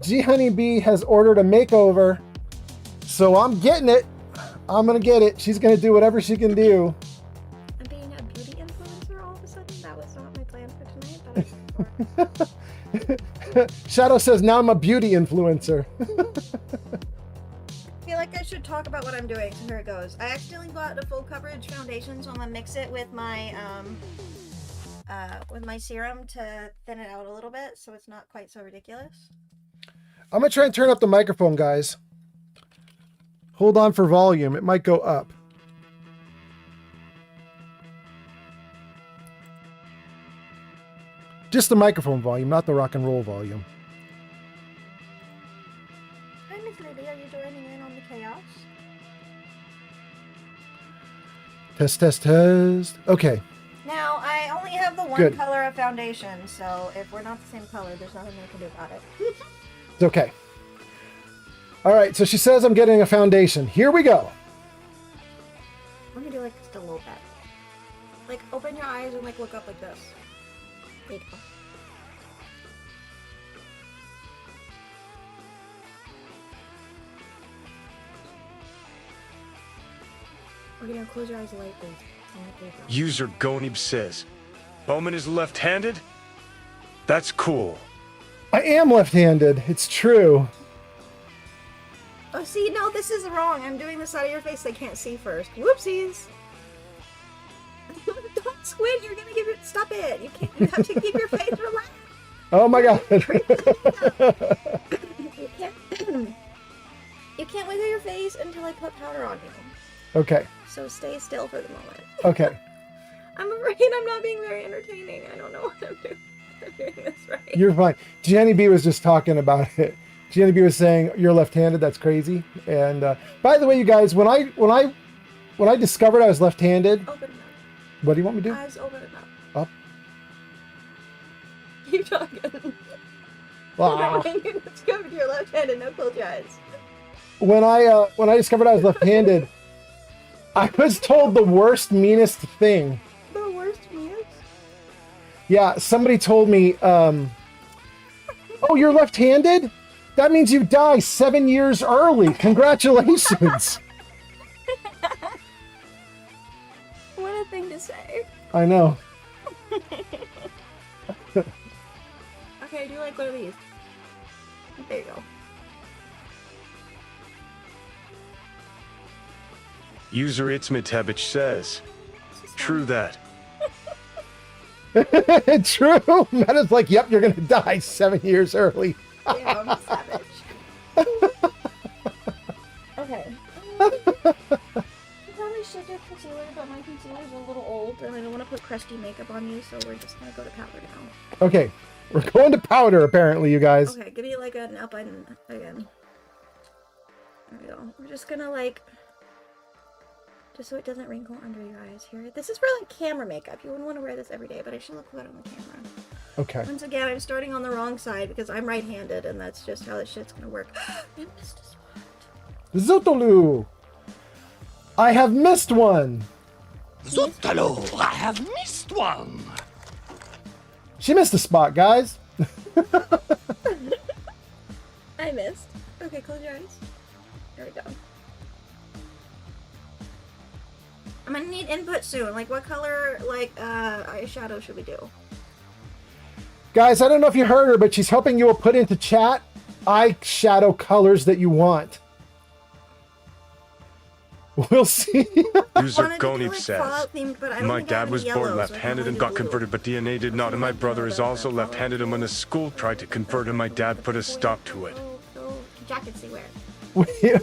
Speaker 1: G Honeybee has ordered a makeover. So I'm getting it. I'm going to get it. She's going to do whatever she can do.
Speaker 10: I'm being a beauty influencer all of a sudden. That was not my plan for tonight, but
Speaker 1: Shadow says, now I'm a beauty influencer.
Speaker 10: I feel like I should talk about what I'm doing. So here it goes. I accidentally bought a full coverage foundation, so I'm gonna mix it with my serum to thin it out a little bit, so it's not quite so ridiculous.
Speaker 1: I'm going to try and turn up the microphone, guys. Hold on for volume. It might go up. Just the microphone volume, not the rock and roll volume.
Speaker 10: Hi, Miss Lily. Are you joining in on the chaos?
Speaker 1: Test, test, test. Okay.
Speaker 10: Now, I one
Speaker 1: Good.
Speaker 10: color of foundation, so if we're not the same color, there's nothing I can do about it.
Speaker 1: It's okay. All right, so she says I'm getting a foundation. Here we go.
Speaker 10: I'm gonna do like just a little bit. Like open your eyes and like look up like this. There you go. We're gonna close your eyes lightly. There you go.
Speaker 2: User Gonib says, Bowman is left-handed? That's cool.
Speaker 1: I am left-handed. It's true.
Speaker 10: Oh, see, no, this is wrong. I'm doing this out of your face. They can't see first. Whoopsies. Don't squint. You're gonna give it. Stop it. You can't. You have to keep your face relaxed.
Speaker 1: Oh my god.
Speaker 10: You can't wiggle your face until I put powder on you.
Speaker 1: Okay.
Speaker 10: So stay still for the moment.
Speaker 1: Okay.
Speaker 10: I'm afraid I'm not being very entertaining. I don't know what I'm doing. I'm doing this right.
Speaker 1: You're fine. Gianni B was just talking about it. Gianni B was saying you're left-handed. That's crazy. And by the way, you guys, when I discovered I was left-handed,
Speaker 10: Open it up.
Speaker 1: what do you want me to do?
Speaker 10: Eyes open it up.
Speaker 1: Up.
Speaker 10: Keep talking.
Speaker 1: Wow.
Speaker 10: When you discovered you're left-handed, now close your eyes.
Speaker 1: When I discovered I was left-handed, I was told the worst, meanest thing.
Speaker 10: The worst news?
Speaker 1: Yeah, somebody told me, oh, you're left-handed? That means you die 7 years early. Congratulations.
Speaker 10: What a thing to say.
Speaker 1: I know.
Speaker 10: Okay, do like one of these. There you go.
Speaker 2: User Itzmitabich says, true that.
Speaker 1: True. Meta's like, yep, you're going to die 7 years early.
Speaker 10: Yeah, I'm savage. Okay. I probably should do concealer, but my concealer's a little old, and I don't want to put crusty makeup on you, so we're just going to go to powder now.
Speaker 1: Okay. We're going to powder, apparently, you guys.
Speaker 10: Okay, give me like an up and again. There we go. We're just going to like... Just so it doesn't wrinkle under your eyes here. This is for like camera makeup. You wouldn't want to wear this every day, but I should look good on the camera.
Speaker 1: Okay.
Speaker 10: Once again, I'm starting on the wrong side because I'm right-handed, and that's just how this shit's gonna work. I missed a spot.
Speaker 1: Zotolu! I have missed one!
Speaker 9: Zotalo, I have missed one!
Speaker 1: She missed a spot, guys.
Speaker 10: I missed. Okay, close your eyes. There we go. I'm gonna need input soon. Like, what color, like, eyeshadow should we do?
Speaker 1: Guys, I don't know if you heard her, but she's hoping you will put into chat eyeshadow colors that you want. We'll see.
Speaker 2: User Gonib says, my dad was born left-handed and got converted, but DNA did not, and my brother is also left-handed, and when the school tried to convert him, my dad put a stop to it.
Speaker 10: Jack can see where.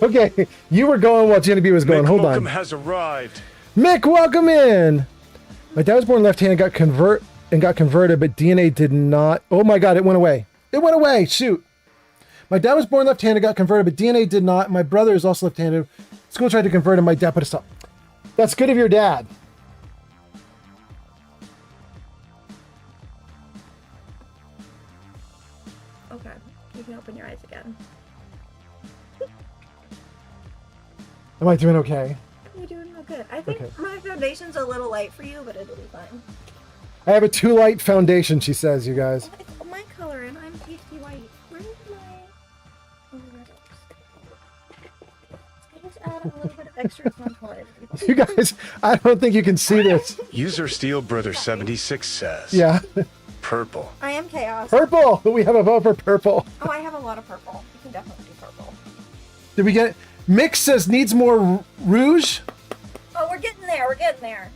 Speaker 1: Okay, you were going while Jenny B was going. Hold on.
Speaker 2: Mick has arrived.
Speaker 1: Mick, welcome in. My dad was born left-handed, got converted, but DNA did not. Oh my God, it went away. It went away. Shoot. My dad was born left-handed, got converted, but DNA did not. My brother is also left-handed. School tried to convert him. My dad put a stop. That's good of your dad.
Speaker 10: Okay, you can open your eyes again.
Speaker 1: Am I doing okay?
Speaker 10: You're doing real good. I think
Speaker 1: Okay.
Speaker 10: my foundation's a little light for you, but it'll be fine.
Speaker 1: I have a too light foundation, she says, you guys.
Speaker 10: It's my color, and I'm pasty white. Where's my... Oh, there it is. I just add a little bit of extra contour.
Speaker 1: You guys, I don't think you can see this.
Speaker 2: User Steel Brother 76 says,
Speaker 1: Yeah.
Speaker 2: purple.
Speaker 10: I am chaos.
Speaker 1: Purple! We have a vote for purple.
Speaker 10: Oh, I have a lot of purple. You can definitely do purple.
Speaker 1: Did we get it? Mick says needs more rouge.
Speaker 10: Oh, we're getting there. We're getting there.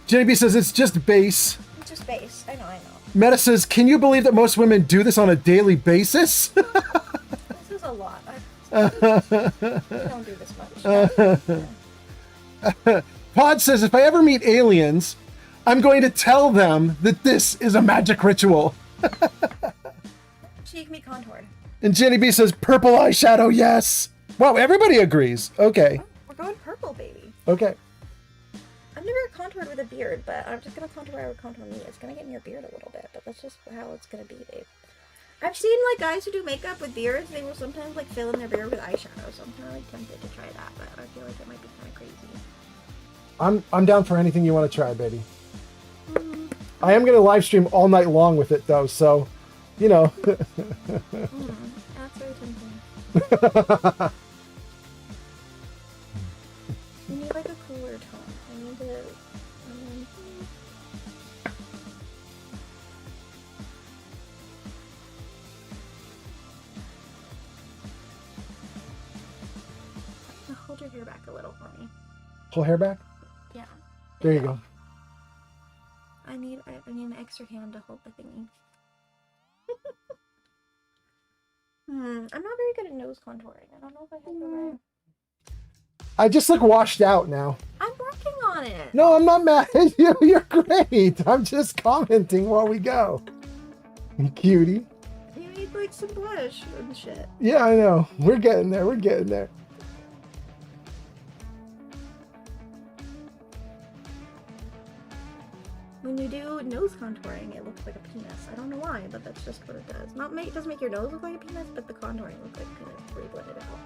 Speaker 1: Jenny B says it's just base.
Speaker 10: It's just base. I know.
Speaker 1: Meta says, can you believe that most women do this on a daily basis?
Speaker 10: This is a lot. I don't do this much.
Speaker 1: Pod says, if I ever meet aliens, I'm going to tell them that this is a magic ritual.
Speaker 10: She can be contoured.
Speaker 1: And Jenny B says, purple eyeshadow, yes. Wow, everybody agrees. Okay.
Speaker 10: Oh, we're going purple, baby.
Speaker 1: Okay.
Speaker 10: I'm never contoured with a beard, but I'm just gonna contour where I would contour me. It's gonna get in your beard a little bit, but that's just how it's gonna be, babe. I've seen like guys who do makeup with beards. They will sometimes like fill in their beard with eyeshadow, so I'm kind of like tempted to try that, but I feel like it might be kind of crazy.
Speaker 1: I'm down for anything you want to try, baby. I am gonna live stream all night long with it though, so you know.
Speaker 10: That's very tempting. You need like a cooler tone. I need to. Hold your hair back a little for me.
Speaker 1: Whole hair back?
Speaker 10: Yeah.
Speaker 1: There you go.
Speaker 10: I need an extra hand to hold the thingy. I'm not very good at nose contouring. I don't know if I have the right.
Speaker 1: I just look washed out now.
Speaker 10: I'm working on it.
Speaker 1: No, I'm not mad at you. You're great. I'm just commenting while we go. Cutie.
Speaker 10: You need like some blush and shit.
Speaker 1: Yeah, I know. We're getting there. We're getting there.
Speaker 10: When you do nose contouring, it looks like a penis. I don't know why, but that's just what it does. It doesn't make your nose look like a penis, but the contouring looks like a penis before you blend it out.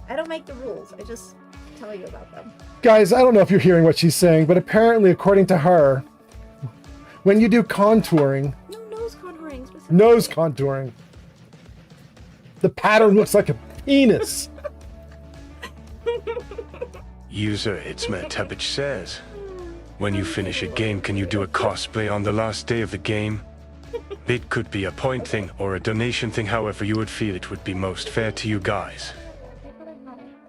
Speaker 10: I don't make the rules. I just tell you about them.
Speaker 1: Guys, I don't know if you're hearing what she's saying, but apparently, according to her, when you do contouring...
Speaker 10: No, nose contouring specifically.
Speaker 1: Nose contouring. The pattern looks like a penis.
Speaker 2: User It's Metapich says, when you finish a game, can you do a cosplay on the last day of the game? It could be a point thing or a donation thing, however you would feel it would be most fair to you guys.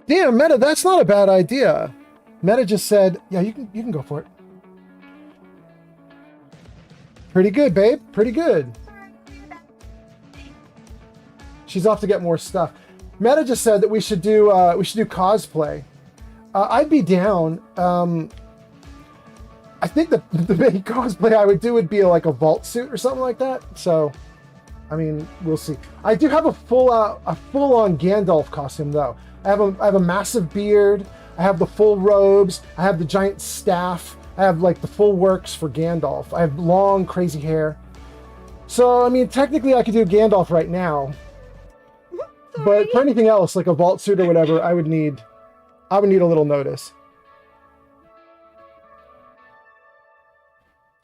Speaker 1: Damn, Meta, that's not a bad idea. Meta just said, yeah, you can go for it. Pretty good, babe. Pretty good. She's off to get more stuff. Meta just said that we should do cosplay. I'd be down. I think the main cosplay I would do would be like a vault suit or something like that. So, I mean, we'll see. I do have a full-on Gandalf costume though. I have a massive beard. I have the full robes. I have the giant staff. I have like the full works for Gandalf. I have long, crazy hair. So, I mean, technically I could do Gandalf right now. But for anything else, like a vault suit or whatever, I would need a little notice.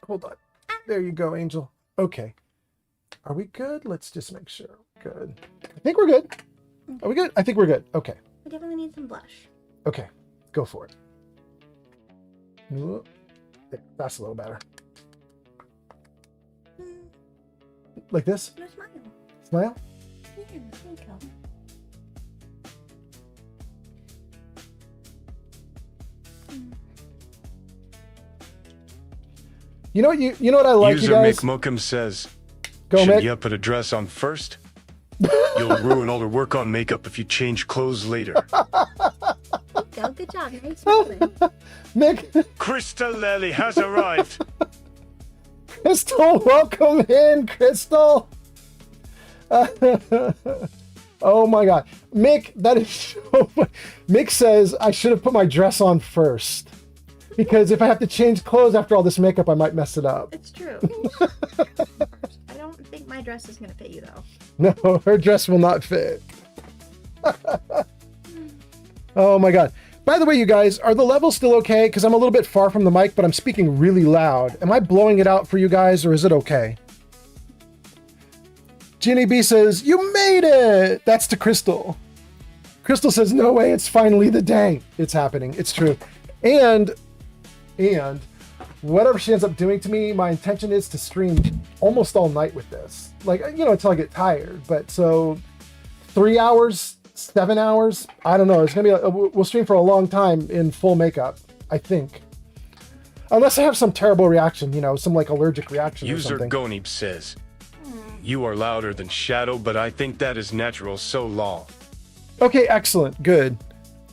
Speaker 1: Hold on. There you go, Angel. Okay. Are we good? Let's just make sure. Good. I think we're good. Are we good? I think we're good. Okay.
Speaker 10: I definitely need some blush.
Speaker 1: Okay. Go for it. There, that's a little better. Like this?
Speaker 10: No, smile.
Speaker 1: Smile?
Speaker 10: Yeah, there you go.
Speaker 1: You know what I like,
Speaker 2: User
Speaker 1: you guys?
Speaker 2: Mick Mokum says,
Speaker 1: Go,
Speaker 2: should
Speaker 1: Mick.
Speaker 2: you put a dress on first? You'll ruin all the work on makeup if you change clothes later.
Speaker 10: Go, good job. Nice smiling.
Speaker 1: Mick.
Speaker 2: Crystal Lely has arrived.
Speaker 1: Crystal, welcome in, Crystal. Oh my God. Mick, that is so funny. Mick says I should have put my dress on first. Because if I have to change clothes after all this makeup, I might mess it up.
Speaker 10: It's true. I don't think my dress is going to fit you, though.
Speaker 1: No, her dress will not fit. Oh my God. By the way, you guys, are the levels still okay? Because I'm a little bit far from the mic, but I'm speaking really loud. Am I blowing it out for you guys, or is it okay? Ginny B says, you made it! That's to Crystal. Crystal says, no way, it's finally the day. It's happening. It's true. And whatever she ends up doing to me, my intention is to stream almost all night with this. Like, you know, until I get tired. But so 3 hours, 7 hours, I don't know. It's going to be, we'll stream for a long time in full makeup, I think. Unless I have some terrible reaction, you know, some like allergic reaction or
Speaker 2: User
Speaker 1: something.
Speaker 2: Gonib says, you are louder than Shadow, but I think that is natural, so long.
Speaker 1: Okay, excellent. Good.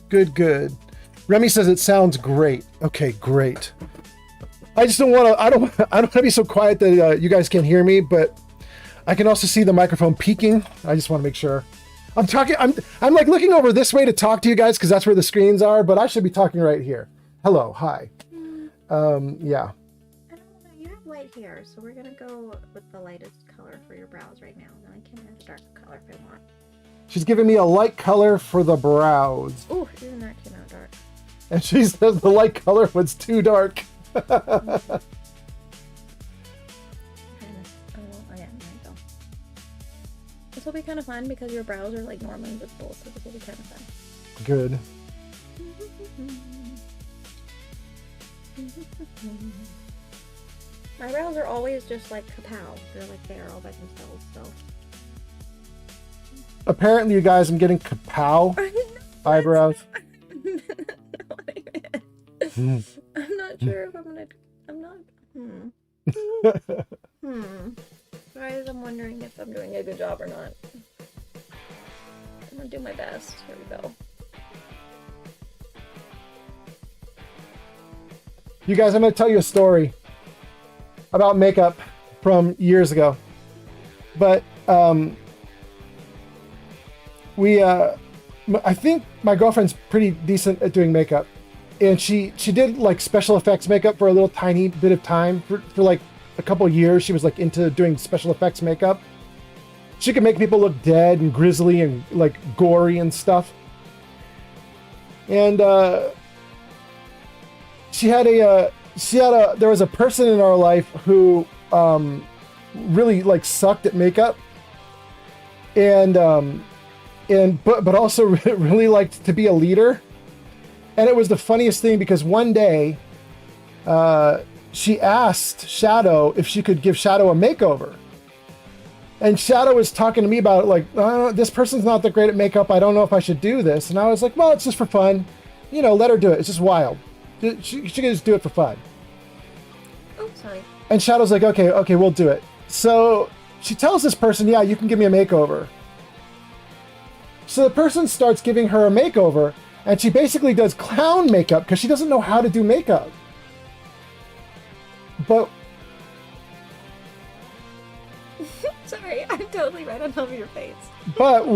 Speaker 1: Good. Remy says it sounds great. Okay, great. I just don't want to, I don't want to be so quiet that you guys can't hear me, but I can also see the microphone peaking. I just want to make sure. I'm like looking over this way to talk to you guys because that's where the screens are, but I should be talking right here. Hello, hi. Yeah.
Speaker 10: I don't know. You have light hair, so we're gonna go with the lightest color for your brows right now. Then I can add a dark color if I want.
Speaker 1: She's giving me a light color for the brows.
Speaker 10: Ooh, even that came out dark.
Speaker 1: And she says the light color was too dark.
Speaker 10: This will be kind of fun because your brows are like normally visible, so this will be kind of fun.
Speaker 1: Good.
Speaker 10: My brows are always just like kapow. They're like there all by themselves, so.
Speaker 1: Apparently, you guys, I'm getting kapow eyebrows.
Speaker 10: I'm not sure if I'm gonna. I'm not. Guys, I'm wondering if I'm doing a good job or not. I'm gonna do my best. Here we go.
Speaker 1: You guys, I'm going to tell you a story about makeup from years ago. But I think my girlfriend's pretty decent at doing makeup. And she did like special effects makeup for a little tiny bit of time. For like a couple years, she was like into doing special effects makeup. She could make people look dead and grisly and like gory and stuff. And there was a person in our life who really like sucked at makeup, and but also really liked to be a leader. And it was the funniest thing because one day she asked Shadow if she could give Shadow a makeover. And Shadow was talking to me about it, like, this person's not that great at makeup. I don't know if I should do this. And I was like, well, it's just for fun. You know, let her do it. It's just wild. She can just do it for fun.
Speaker 10: Oh, sorry.
Speaker 1: And Shadow's like, okay, we'll do it. So she tells this person, yeah, you can give me a makeover. So the person starts giving her a makeover, and she basically does clown makeup because she doesn't know how to do makeup. But
Speaker 10: Sorry, I'm totally right on top of your face.
Speaker 1: But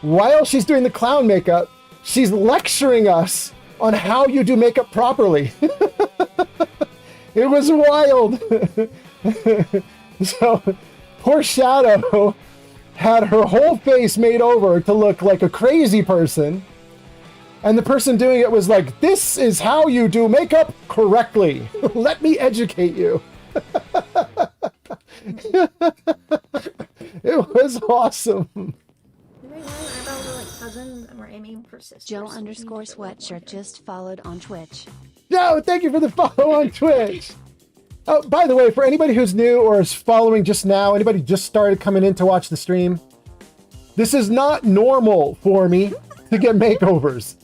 Speaker 1: while she's doing the clown makeup, she's lecturing us on how you do makeup properly. It was wild. So poor Shadow had her whole face made over to look like a crazy person. And the person doing it was like, this is how you do makeup correctly. Let me educate you. It was awesome.
Speaker 10: Right now, our eyebrows are like cousins, and we're aiming for sisters.
Speaker 4: Joe_sweatshirt just followed on Twitch.
Speaker 1: Joe, thank you for the follow on Twitch. Oh, by the way, for anybody who's new or is following just now, anybody just started coming in to watch the stream, this is not normal for me to get makeovers.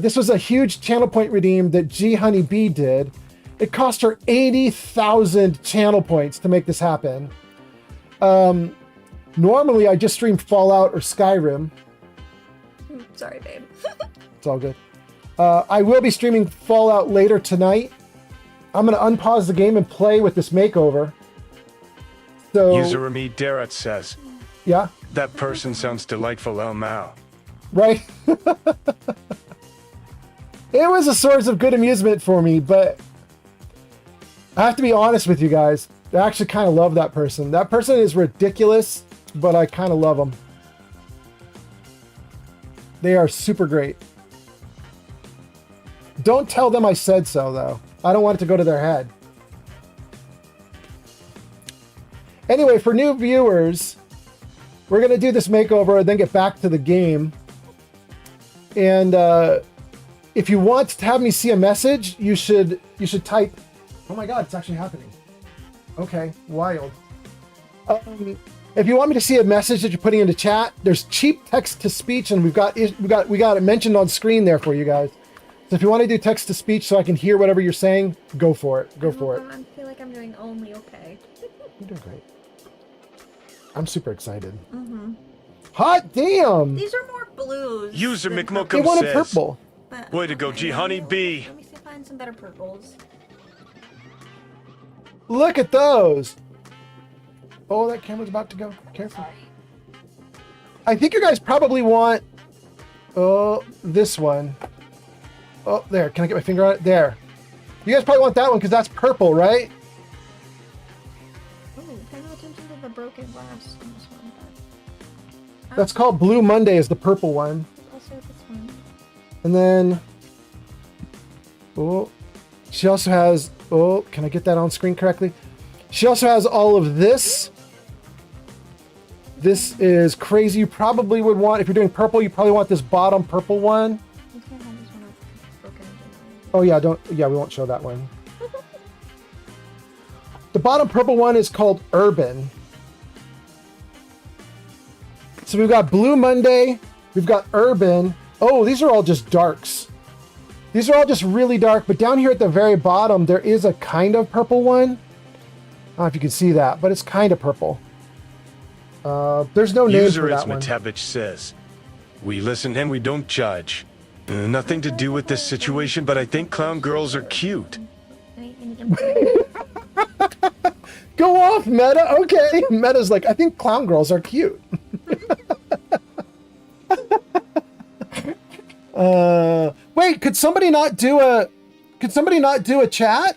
Speaker 1: This was a huge channel point redeem that G Honey Bee did. It cost her 80,000 channel points to make this happen. Normally I just stream Fallout or Skyrim.
Speaker 10: Sorry, babe.
Speaker 1: It's all good. I will be streaming Fallout later tonight. I'm going to unpause the game and play with this makeover. So,
Speaker 2: User Remy Darrett says,
Speaker 1: yeah?
Speaker 2: that person sounds delightful, El Mao.
Speaker 1: Right? It was a source of good amusement for me, but I have to be honest with you guys. I actually kind of love that person. That person is ridiculous, but I kind of love them. They are super great. Don't tell them I said so, though. I don't want it to go to their head. Anyway, for new viewers, we're going to do this makeover and then get back to the game. And if you want to have me see a message, you should type... Oh my god, it's actually happening. Okay, wild. If you want me to see a message that you're putting into chat, there's cheap text to speech, and we got it mentioned on screen there for you guys. So if you want to do text to speech so I can hear whatever you're saying, go for it. Go for it.
Speaker 10: I feel like I'm doing only okay.
Speaker 1: You're doing great. I'm super excited.
Speaker 10: Mm-hmm.
Speaker 1: Hot damn!
Speaker 10: These are more blues.
Speaker 2: User
Speaker 10: than
Speaker 2: McMuckum
Speaker 1: They wanted
Speaker 2: says,
Speaker 1: purple.
Speaker 10: But,
Speaker 2: way to go, G Honey Bee.
Speaker 10: Let me see if I find some better purples.
Speaker 1: Look at those. Oh, that camera's about to go. Careful. I think you guys probably want... Oh, this one. Oh, there. Can I get my finger on it? There. You guys probably want that one because that's purple, right?
Speaker 10: Ooh, pay no attention to the broken glass in this one.
Speaker 1: That's called Blue Monday is the purple one.
Speaker 10: Also this one.
Speaker 1: And then, oh, she also has, oh, can I get that on screen correctly? She also has all of this. This is crazy. You probably would want, if you're doing purple, you probably want this bottom purple one. Oh yeah, we won't show that one. The bottom purple one is called Urban. So we've got Blue Monday, we've got Urban. Oh, these are all just darks. These are all just really dark, but down here at the very bottom, there is a kind of purple one. I don't know if you can see that, but it's kind of purple. There's no name for that one.
Speaker 2: Matavich says, we listen and we don't judge. Nothing to do with this situation, but I think clown girls are cute.
Speaker 1: Go off, Meta. Okay. Meta's like, I think clown girls are cute. Wait, could somebody not do a chat?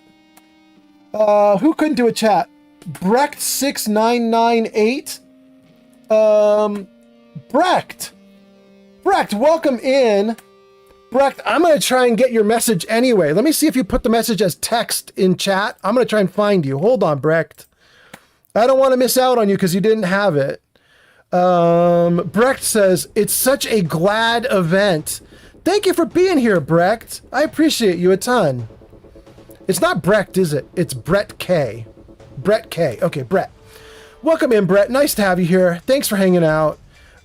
Speaker 1: Who couldn't do a chat? Brecht6998. Brecht, welcome in. Brecht, I'm going to try and get your message anyway. Let me see if you put the message as text in chat. I'm going to try and find you. Hold on, Brecht. I don't want to miss out on you because you didn't have it. Brecht says, it's such a glad event. Thank you for being here, Brecht. I appreciate you a ton. It's not Brecht, is it? It's Brett K. Brett K. Okay, Brett. Welcome in, Brett. Nice to have you here. Thanks for hanging out.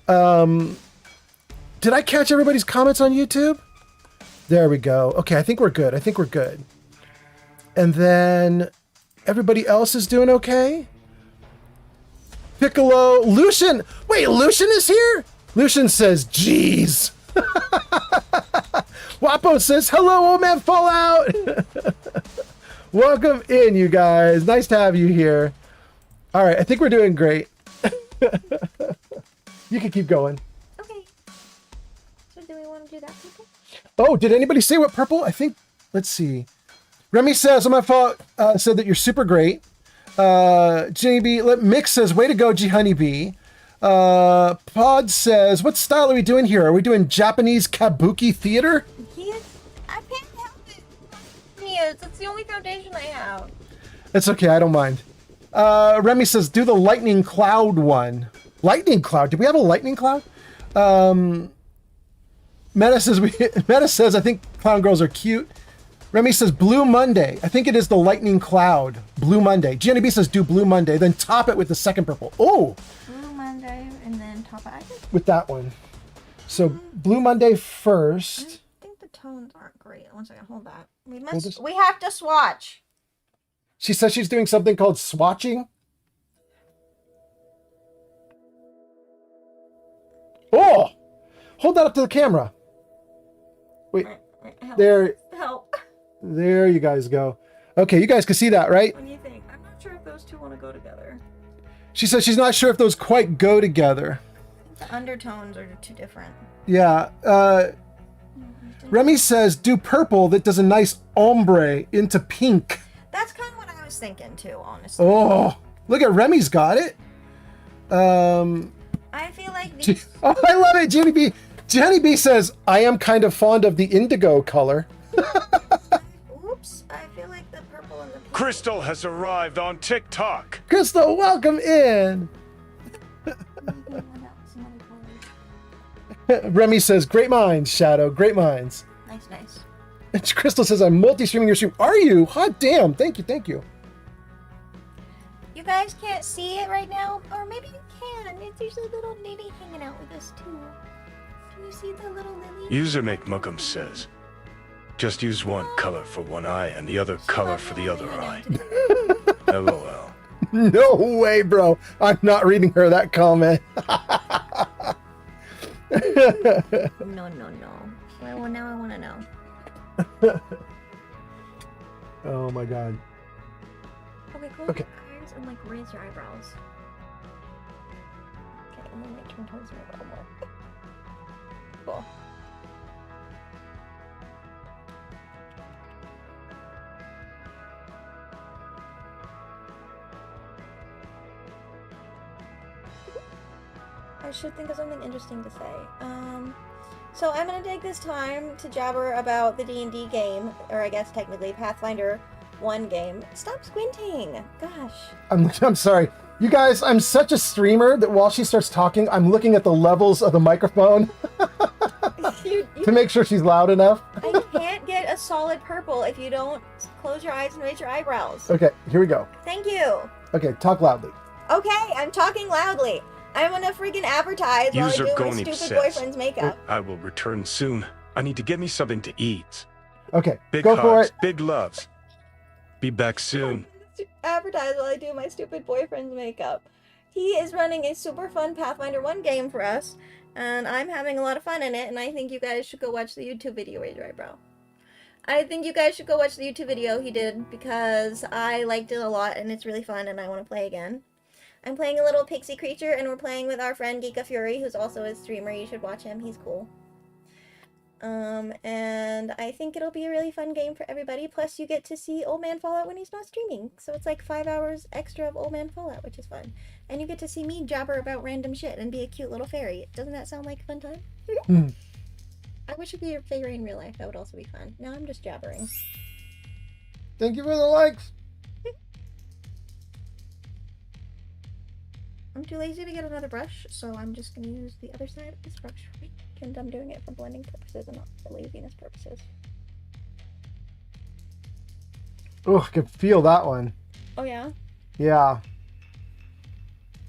Speaker 1: Did I catch everybody's comments on YouTube? There we go. Okay, I think we're good. And then everybody else is doing okay? Piccolo, Lucian. Wait, Lucian is here? Lucian says, geez. Wapo says, hello, old man Fallout. Welcome in, you guys. Nice to have you here. All right, I think we're doing great. You can keep going.
Speaker 10: Okay. So do we want to do that, people?
Speaker 1: Oh, did anybody say what purple? I think, let's see. Remy says, on my fault, said that you're super great. Jenny B, Mick says, way to go, G Honeybee. Pod says, what style are we doing here? Are we doing Japanese kabuki theater?
Speaker 10: Yes, I can't help it. Yes, it's the only foundation I have.
Speaker 1: It's okay, I don't mind. Remy says, do the lightning cloud one. Lightning cloud? Did we have a lightning cloud? Meta says, I think clown girls are cute. Remy says, Blue Monday. I think it is the lightning cloud. Blue Monday. Gianni B says, do Blue Monday, then top it with the second purple. Oh!
Speaker 10: Blue Monday, and then top it.
Speaker 1: With that one. So, Blue Monday first.
Speaker 10: I think the tones aren't great. One second, hold that. We have to swatch.
Speaker 1: She says she's doing something called swatching. Oh! Hold that up to the camera. Wait. There.
Speaker 10: Help.
Speaker 1: There you guys go. Okay, you guys can see that, right?
Speaker 10: What do you think? I'm not sure if those two want to go together.
Speaker 1: She says she's not sure if those quite go together.
Speaker 10: The undertones are too different.
Speaker 1: Yeah. Remy says, do purple that does a nice ombre into pink.
Speaker 10: That's kind of what I was thinking too, honestly.
Speaker 1: Oh, look at Remy's got it.
Speaker 10: I feel like these...
Speaker 1: Oh, I love it, Jenny B. Jenny B says, I am kind of fond of the indigo color.
Speaker 10: Oops, I feel like the purple and the pink...
Speaker 2: Crystal has arrived on TikTok.
Speaker 1: Crystal, welcome in. Remy says, great minds, Shadow, great minds.
Speaker 10: Nice.
Speaker 1: And Crystal says, I'm multi-streaming your stream. Are you? Hot damn. Thank you.
Speaker 10: You guys can't see it right now, or maybe you can. There's a little lily hanging out with us too. Can you see the little lily?
Speaker 2: User MakeMuck'em says, just use one color for one eye and the other color for the other eye. LOL.
Speaker 1: No way, bro. I'm not reading her that comment.
Speaker 10: No. Well, now I want to know.
Speaker 1: Oh my god.
Speaker 10: Okay, close your eyes and raise your eyebrows. Okay, and then turn towards me a little more. Cool. I should think of something interesting to say. So I'm gonna take this time to jabber about the D&D game, or I guess technically Pathfinder 1 game. Stop squinting! Gosh.
Speaker 1: I'm sorry. You guys, I'm such a streamer that while she starts talking, I'm looking at the levels of the microphone to make sure she's loud enough.
Speaker 10: I can't get a solid purple if you don't close your eyes and raise your eyebrows.
Speaker 1: Okay, here we go.
Speaker 10: Thank you.
Speaker 1: Okay, talk loudly.
Speaker 10: Okay, I'm talking loudly. I'm gonna freaking advertise while I do my stupid boyfriend's makeup.
Speaker 2: I will return soon. I need to get me something to eat.
Speaker 1: Okay,
Speaker 2: Big
Speaker 1: go
Speaker 2: hugs,
Speaker 1: for it.
Speaker 2: big loves. Be back soon.
Speaker 10: Advertise while I do my stupid boyfriend's makeup. He is running a super fun Pathfinder 1 game for us, and I'm having a lot of fun in it, and I think you guys should go watch the YouTube video. Raise your eyebrow. I think you guys should go watch the YouTube video he did, because I liked it a lot, and it's really fun, and I want to play again. I'm playing a little pixie creature, and we're playing with our friend Geeka Fury, who's also a streamer. You should watch him. He's cool. And I think it'll be a really fun game for everybody. Plus, you get to see Old Man Fallout when he's not streaming. So it's like 5 hours extra of Old Man Fallout, which is fun. And you get to see me jabber about random shit and be a cute little fairy. Doesn't that sound like a fun time? I wish it'd be a fairy in real life. That would also be fun. Now I'm just jabbering.
Speaker 1: Thank you for the likes.
Speaker 10: I'm too lazy to get another brush, so I'm just going to use the other side of this brush. And I'm doing it for blending purposes and not for laziness purposes.
Speaker 1: Oh, I can feel that one.
Speaker 10: Oh, yeah?
Speaker 1: Yeah.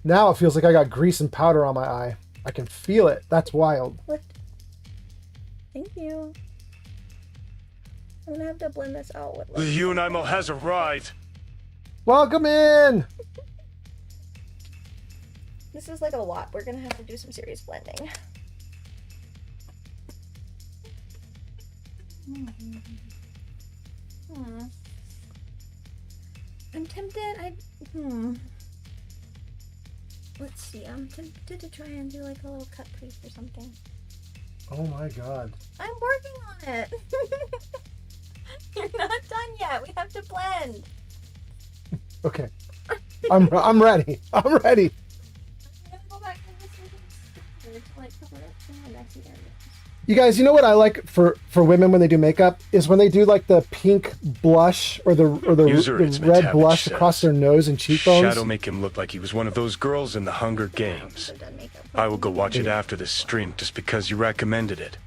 Speaker 1: Now it feels like I got grease and powder on my eye. I can feel it. That's wild.
Speaker 10: Lift. Thank you. I'm going to have to blend this out with...
Speaker 2: The Unimo has arrived.
Speaker 1: Welcome in!
Speaker 10: This is like a lot. We're going to have to do some serious blending. I'm tempted. Let's see. I'm tempted to try and do like a little cut crease or something.
Speaker 1: Oh my god.
Speaker 10: I'm working on it. You're not done yet. We have to blend.
Speaker 1: Okay. I'm ready. I'm ready.
Speaker 10: I'm gonna go back to this to like cover up some of the messy areas.
Speaker 1: You guys, you know what I like for women when they do makeup is when they do like the pink blush or the red blush across their nose and cheekbones.
Speaker 2: Shadow make him look like he was one of those girls in the Hunger Games. I will go watch it after this stream just because you recommended it.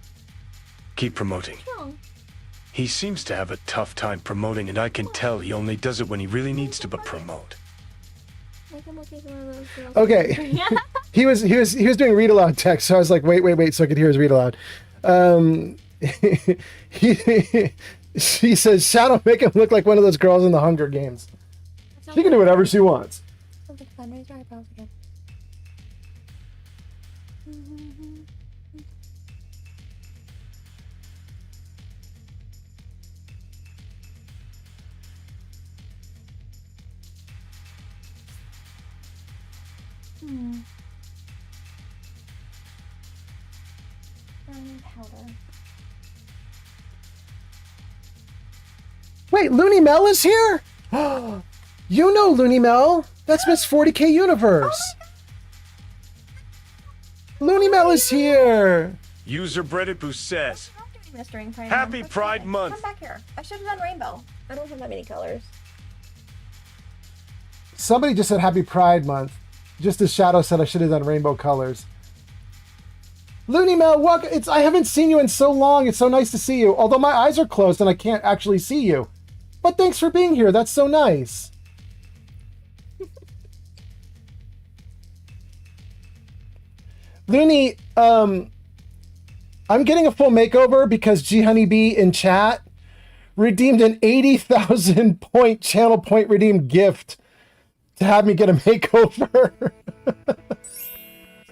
Speaker 2: Keep promoting. He seems to have a tough time promoting, and I can tell he only does it when he really needs to promote.
Speaker 1: Okay. he was doing read aloud text, so I was like, wait, so I could hear his read aloud. She says, Shadow make him look like one of those girls in the Hunger Games. She can do whatever she wants.
Speaker 10: Raise your eyebrows again. Powder.
Speaker 1: Wait, Looney Mel is here? You know Looney Mel. That's Miss 40K Universe. Looney Mel is here.
Speaker 2: User Breaded says,
Speaker 10: Pride
Speaker 2: Happy
Speaker 10: Month.
Speaker 2: Pride
Speaker 10: Come
Speaker 2: Month.
Speaker 10: back here. I should have done rainbow. I don't have that many colors.
Speaker 1: Somebody just said Happy Pride Month. Just as Shadow said I should have done rainbow colors. Looney Mel, welcome. I haven't seen you in so long. It's so nice to see you. Although my eyes are closed and I can't actually see you. But thanks for being here. That's so nice. Looney, I'm getting a full makeover because G Honeybee in chat redeemed an 80,000 point channel point redeemed gift to have me get a makeover.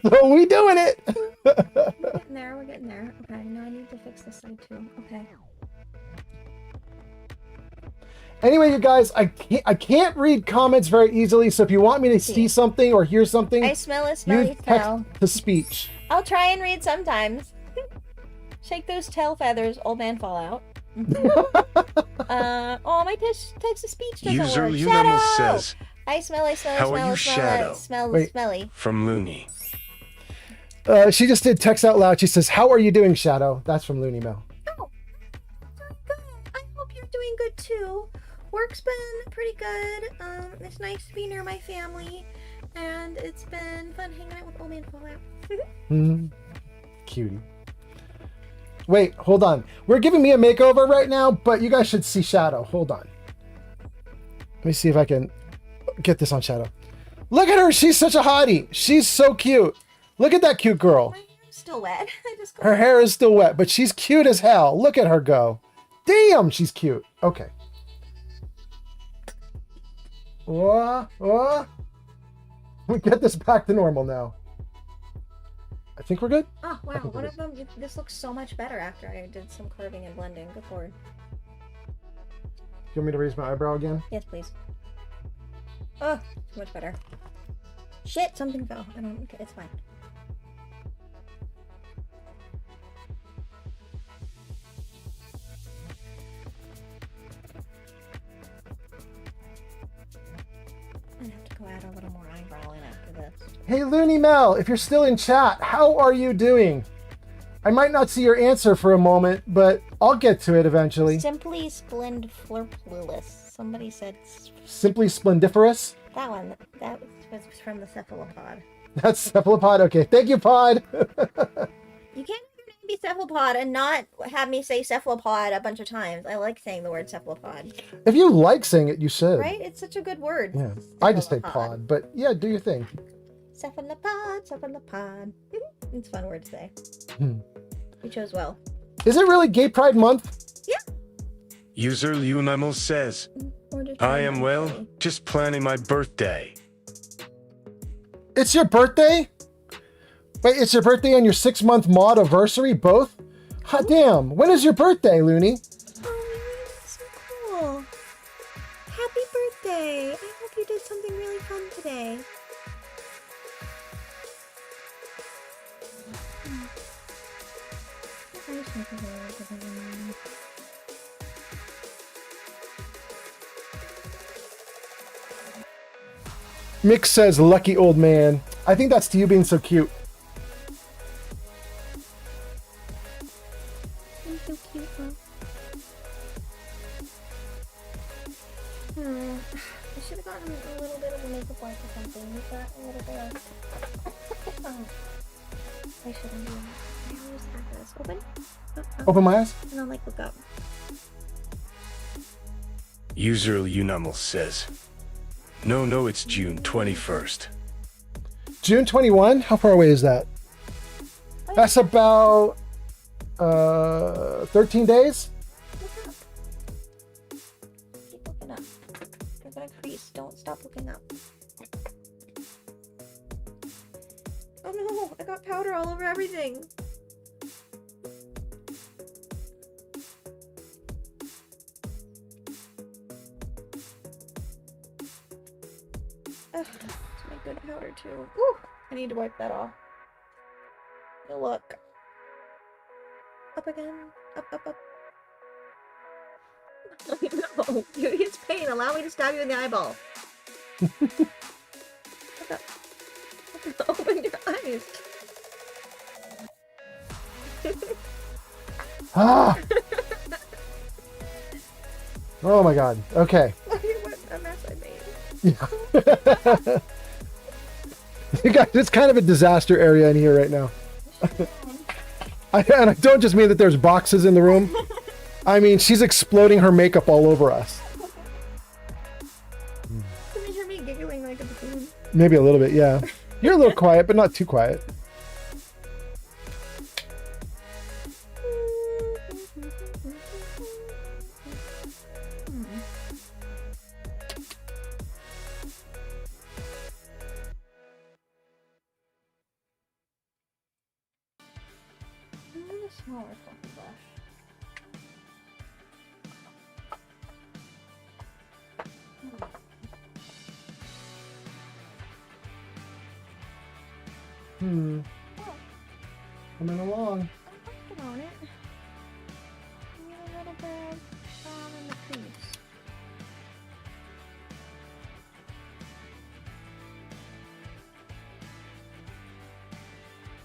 Speaker 1: So we doing it.
Speaker 10: We're getting there. Okay, now I need to fix this side too. Okay.
Speaker 1: Anyway, you guys, I can't read comments very easily, so if you want me to see something or hear something,
Speaker 10: I smell a smelly
Speaker 1: use
Speaker 10: smell.
Speaker 1: text to speech.
Speaker 10: I'll try and read sometimes. Shake those tail feathers, Old Man Fallout. Oh, my text to speech doesn't
Speaker 2: User
Speaker 10: work.
Speaker 2: Unimal
Speaker 10: Shadow!
Speaker 2: says,
Speaker 10: I smell
Speaker 2: How are you, Shadow?
Speaker 10: smelly.
Speaker 2: From Looney.
Speaker 1: She just did text out loud. She says, "How are you doing, Shadow?" That's from Looney Mail.
Speaker 10: Oh, doing good. I hope you're doing good too. Work's been pretty good. It's nice to be near my family, and it's been fun hanging out with Old Man Fallout.
Speaker 1: Cutie. Wait, hold on. We're giving me a makeover right now, but you guys should see Shadow. Hold on. Let me see if I can get this on Shadow. Look at her. She's such a hottie. She's so cute. Look at that cute girl.
Speaker 10: My hair's still wet.
Speaker 1: Her hair is still wet, but she's cute as hell. Look at her go. Damn, she's cute. Okay. We get this back to normal now. I think we're good.
Speaker 10: Oh, wow. One of them, this looks so much better after I did some curving and blending. Good lord.
Speaker 1: You want me to raise my eyebrow again?
Speaker 10: Yes, please. Oh, much better. Shit, something fell. I don't, okay, it's fine. I have to go add a little more eyebrow in after this.
Speaker 1: Hey, Looney Mel, if you're still in chat, how are you doing? I might not see your answer for a moment, but I'll get to it eventually.
Speaker 10: Simply splendflurplulus. Somebody said...
Speaker 1: Simply splendiferous?
Speaker 10: That one. That was from the cephalopod.
Speaker 1: That's cephalopod? Okay, thank you, Pod.
Speaker 10: You can't have your name be cephalopod and not have me say cephalopod a bunch of times. I like saying the word cephalopod.
Speaker 1: If you like saying it, you should.
Speaker 10: Right? It's such a good word.
Speaker 1: Yeah. I just say pod, but yeah, do your thing.
Speaker 10: Cephalopod, cephalopod. It's a fun word to say. You chose well.
Speaker 1: Is it really Gay Pride Month?
Speaker 10: Yeah.
Speaker 2: User Lunamo says, I am well, just planning my birthday.
Speaker 1: It's your birthday? Wait, it's your birthday and your 6-month mod anniversary, both? Hot damn. When is your birthday, Looney?
Speaker 10: Oh, that's so cool. Happy birthday. I hope you did something really fun today.
Speaker 1: Mick says, lucky old man. I think that's to you being so cute.
Speaker 10: I'm so cute, huh? I should have gotten a little bit of a makeup wipe or something. We've got a little bit of... I shouldn't do that. I always have this. Open?
Speaker 1: Open my eyes?
Speaker 10: And I'll like look up.
Speaker 2: User Unamal says, no, it's June 21st.
Speaker 1: June 21? How far away is that? That's about 13 days?
Speaker 10: Look up. Keep looking up. You're gonna crease. Don't stop looking up. Oh no! I got powder all over everything! Ugh, it's my good powder too. Ooh, I need to wipe that off. No look. Up again. Up. No, it's pain. Allow me to stab you in the eyeball. Look up. Open your eyes.
Speaker 1: Ah! Oh my god. Okay.
Speaker 10: Look at what a mess I made.
Speaker 1: Yeah. You guys, it's kind of a disaster area in here right now. And I don't just mean that there's boxes in the room. I mean, she's exploding her makeup all over us.
Speaker 10: Can you hear me giggling like a buffoon?
Speaker 1: Maybe a little bit, yeah. You're a little quiet, but not too quiet.
Speaker 10: Smaller fluffy brush.
Speaker 1: Coming along.
Speaker 10: I'm working on it. I need a little bit in the crease.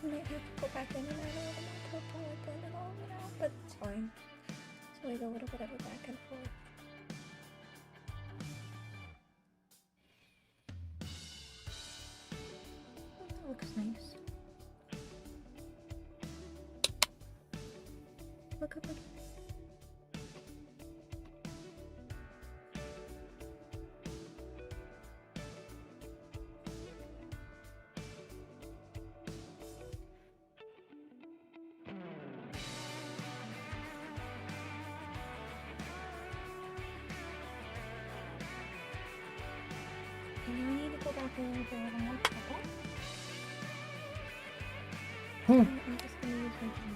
Speaker 10: I might have it back in and out of my co-pilot then and all, but it's fine. So we go a little bit of it back and forth. That looks nice. Look up.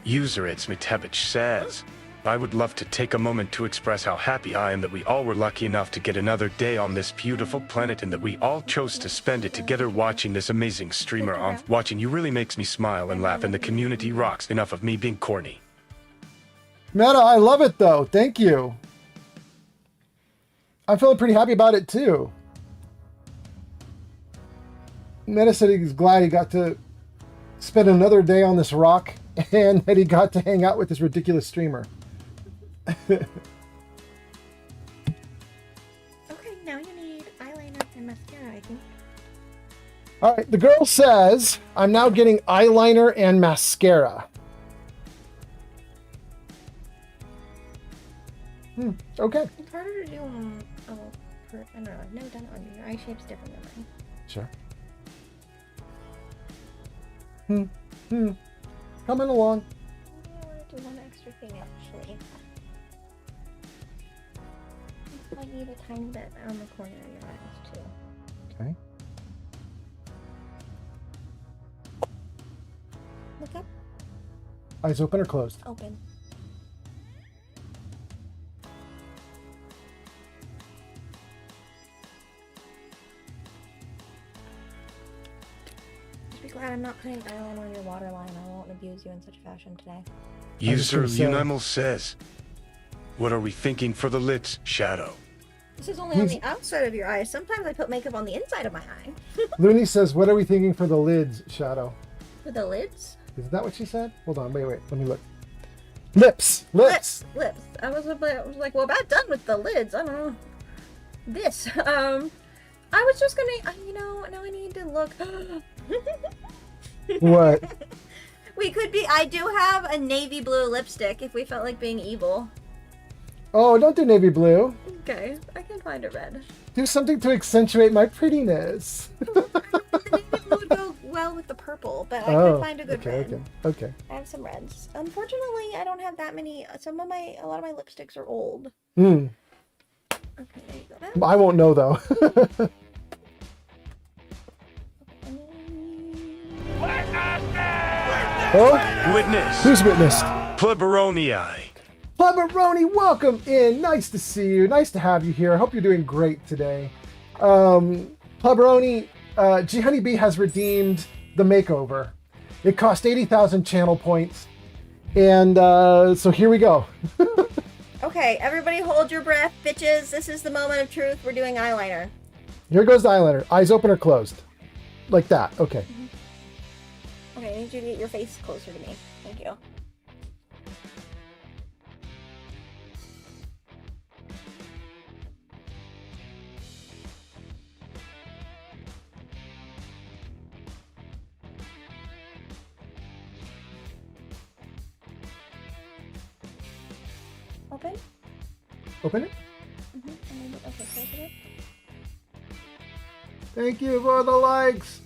Speaker 2: User It's Mitevich says, I would love to take a moment to express how happy I am that we all were lucky enough to get another day on this beautiful planet and that we all chose to spend it together watching this amazing streamer on. Watching you really makes me smile and laugh, and the community rocks. Enough of me being corny.
Speaker 1: Meta, I love it though. Thank you. I'm feeling pretty happy about it too. Meta said he's glad he got to spend another day on this rock and that he got to hang out with this ridiculous streamer.
Speaker 10: Okay, now you need eyeliner and mascara, I think.
Speaker 1: All right, the girl says, I'm now getting eyeliner and mascara. Okay.
Speaker 10: It's harder to do I don't know, I've never done it on you. Your eye shape's different than mine.
Speaker 1: Sure. Coming along.
Speaker 10: I want to do one extra thing, actually. I need a tiny bit on the corner of your eyes, too.
Speaker 1: Okay.
Speaker 10: Look up.
Speaker 1: Eyes open or closed?
Speaker 10: Open. Just be glad I'm not putting eyeliner on your waterline. I won't abuse you in such fashion today.
Speaker 2: User Unimal says, what are we thinking for the lids, Shadow?
Speaker 10: This is only on the outside of your eye. Sometimes I put makeup on the inside of my eye.
Speaker 1: Looney says, what are we thinking for the lids, Shadow?
Speaker 10: For the lids?
Speaker 1: Isn't that what she said? Hold on, wait, let me look. Lips!
Speaker 10: I was like, well, about done with the lids. I don't know. This. I was just gonna, now I need to look.
Speaker 1: What?
Speaker 10: We could be, I do have a navy blue lipstick if we felt like being evil.
Speaker 1: Oh, don't do navy blue.
Speaker 10: Okay, I can find a red.
Speaker 1: Do something to accentuate my prettiness.
Speaker 10: The navy blue would go well with the purple, but I could find a good red.
Speaker 1: Okay.
Speaker 10: I have some reds. Unfortunately, I don't have that many. A lot of my lipsticks are old.
Speaker 1: Okay,
Speaker 10: there you go.
Speaker 1: I won't know though. Oh?
Speaker 2: Witness.
Speaker 1: Who's witnessed?
Speaker 2: Pleberonii.
Speaker 1: Pleberoni, welcome in. Nice to see you. Nice to have you here. I hope you're doing great today. Pleberoni, G Honeybee has redeemed the makeover. It cost 80,000 channel points. And so here we go.
Speaker 10: Okay, everybody hold your breath, bitches. This is the moment of truth. We're doing eyeliner.
Speaker 1: Here goes the eyeliner. Eyes open or closed? Like that. Okay.
Speaker 10: Okay, I need you to get your face closer to me. Thank you. Open?
Speaker 1: Open it.
Speaker 10: Okay, close it.
Speaker 1: Thank you for the likes.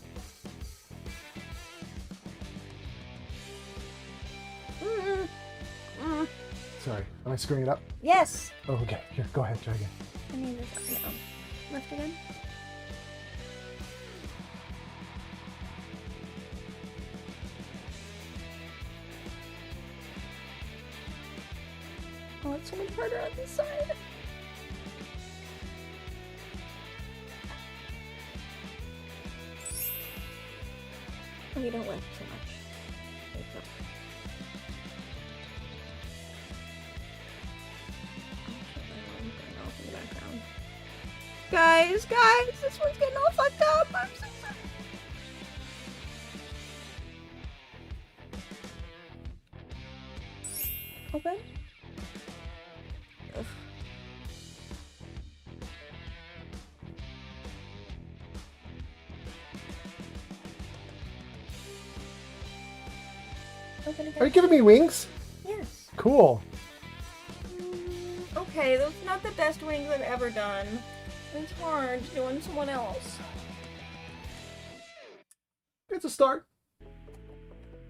Speaker 1: Sorry, am I screwing it up?
Speaker 10: Yes.
Speaker 1: Oh, okay. Here, go ahead. Try again.
Speaker 10: I need this. No. Left again. Oh, it's so much harder on this side. Oh, you don't lift so much. There you go. In the background. Guys, this one's getting all fucked up. I'm so sorry. Open again.
Speaker 1: Are you giving me wings?
Speaker 10: Yes.
Speaker 1: Cool.
Speaker 10: Okay, those are not the best wings I've ever done. It's hard doing someone else.
Speaker 1: It's a start.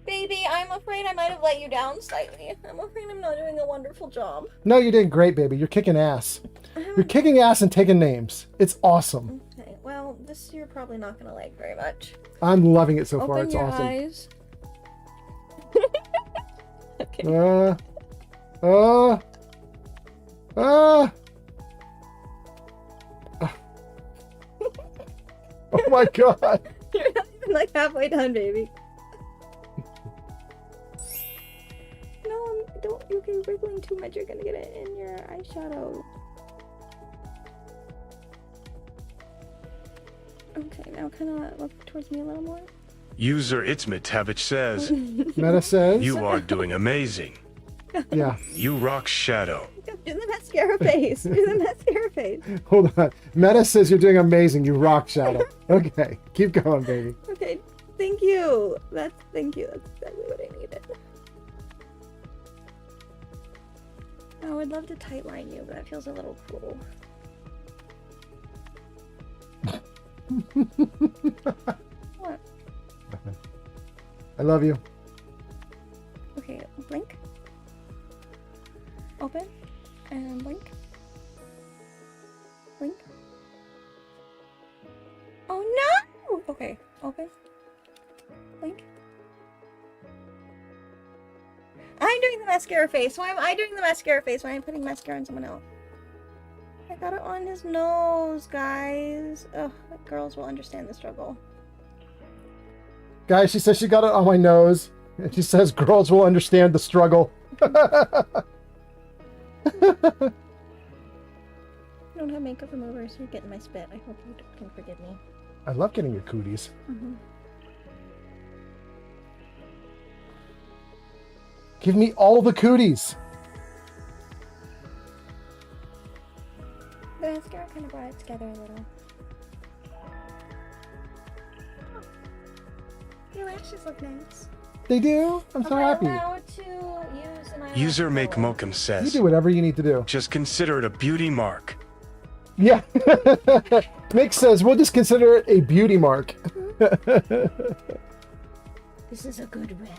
Speaker 10: Baby, I'm afraid I might have let you down slightly. I'm afraid I'm not doing a wonderful job.
Speaker 1: No, you did great, baby. You're kicking ass. You're kicking ass and taking names. It's awesome.
Speaker 10: Okay, well, this you're probably not gonna like very much.
Speaker 1: I'm loving it so far.
Speaker 10: Open
Speaker 1: It's
Speaker 10: your
Speaker 1: awesome.
Speaker 10: eyes. Okay.
Speaker 1: Oh my god.
Speaker 10: You're not even like halfway done, baby. No, don't. You're wriggling too much. You're gonna get it in your eyeshadow. Okay, now kind of look towards me a little more.
Speaker 2: User Itzmitavich says,
Speaker 1: Meta says.
Speaker 2: you are doing amazing.
Speaker 1: Yeah.
Speaker 2: You rock Shadow.
Speaker 10: Do the mascara face. Do the mascara face.
Speaker 1: Hold on. Meta says you're doing amazing. You rock, Shadow. Okay. Keep going, baby.
Speaker 10: Okay, thank you. Thank you. That's exactly what I needed. I would love to tightline you, but that feels a little cruel. What?
Speaker 1: I love you.
Speaker 10: Okay, blink. Open. And blink. Blink. Oh no! Okay, open. Blink. I'm doing the mascara face. Why am I doing the mascara face? Why am I putting mascara on someone else? I got it on his nose, guys. Ugh, girls will understand the struggle.
Speaker 1: Guys, she says she got it on my nose. And she says girls will understand the struggle.
Speaker 10: I don't have makeup remover, so you're getting my spit. I hope you can forgive me.
Speaker 1: I love getting your cooties. Give me all the cooties.
Speaker 10: The mascara kind of brought it together a little. Oh, your lashes look nice.
Speaker 1: They do? I'm so happy.
Speaker 10: Allowed to use an eyelash
Speaker 2: User Make
Speaker 10: filler.
Speaker 2: Mokum
Speaker 1: You
Speaker 2: says,
Speaker 1: do whatever you need to do.
Speaker 2: just consider it a beauty mark.
Speaker 1: Yeah. Mick says, we'll just consider it a beauty mark.
Speaker 10: This is a good red.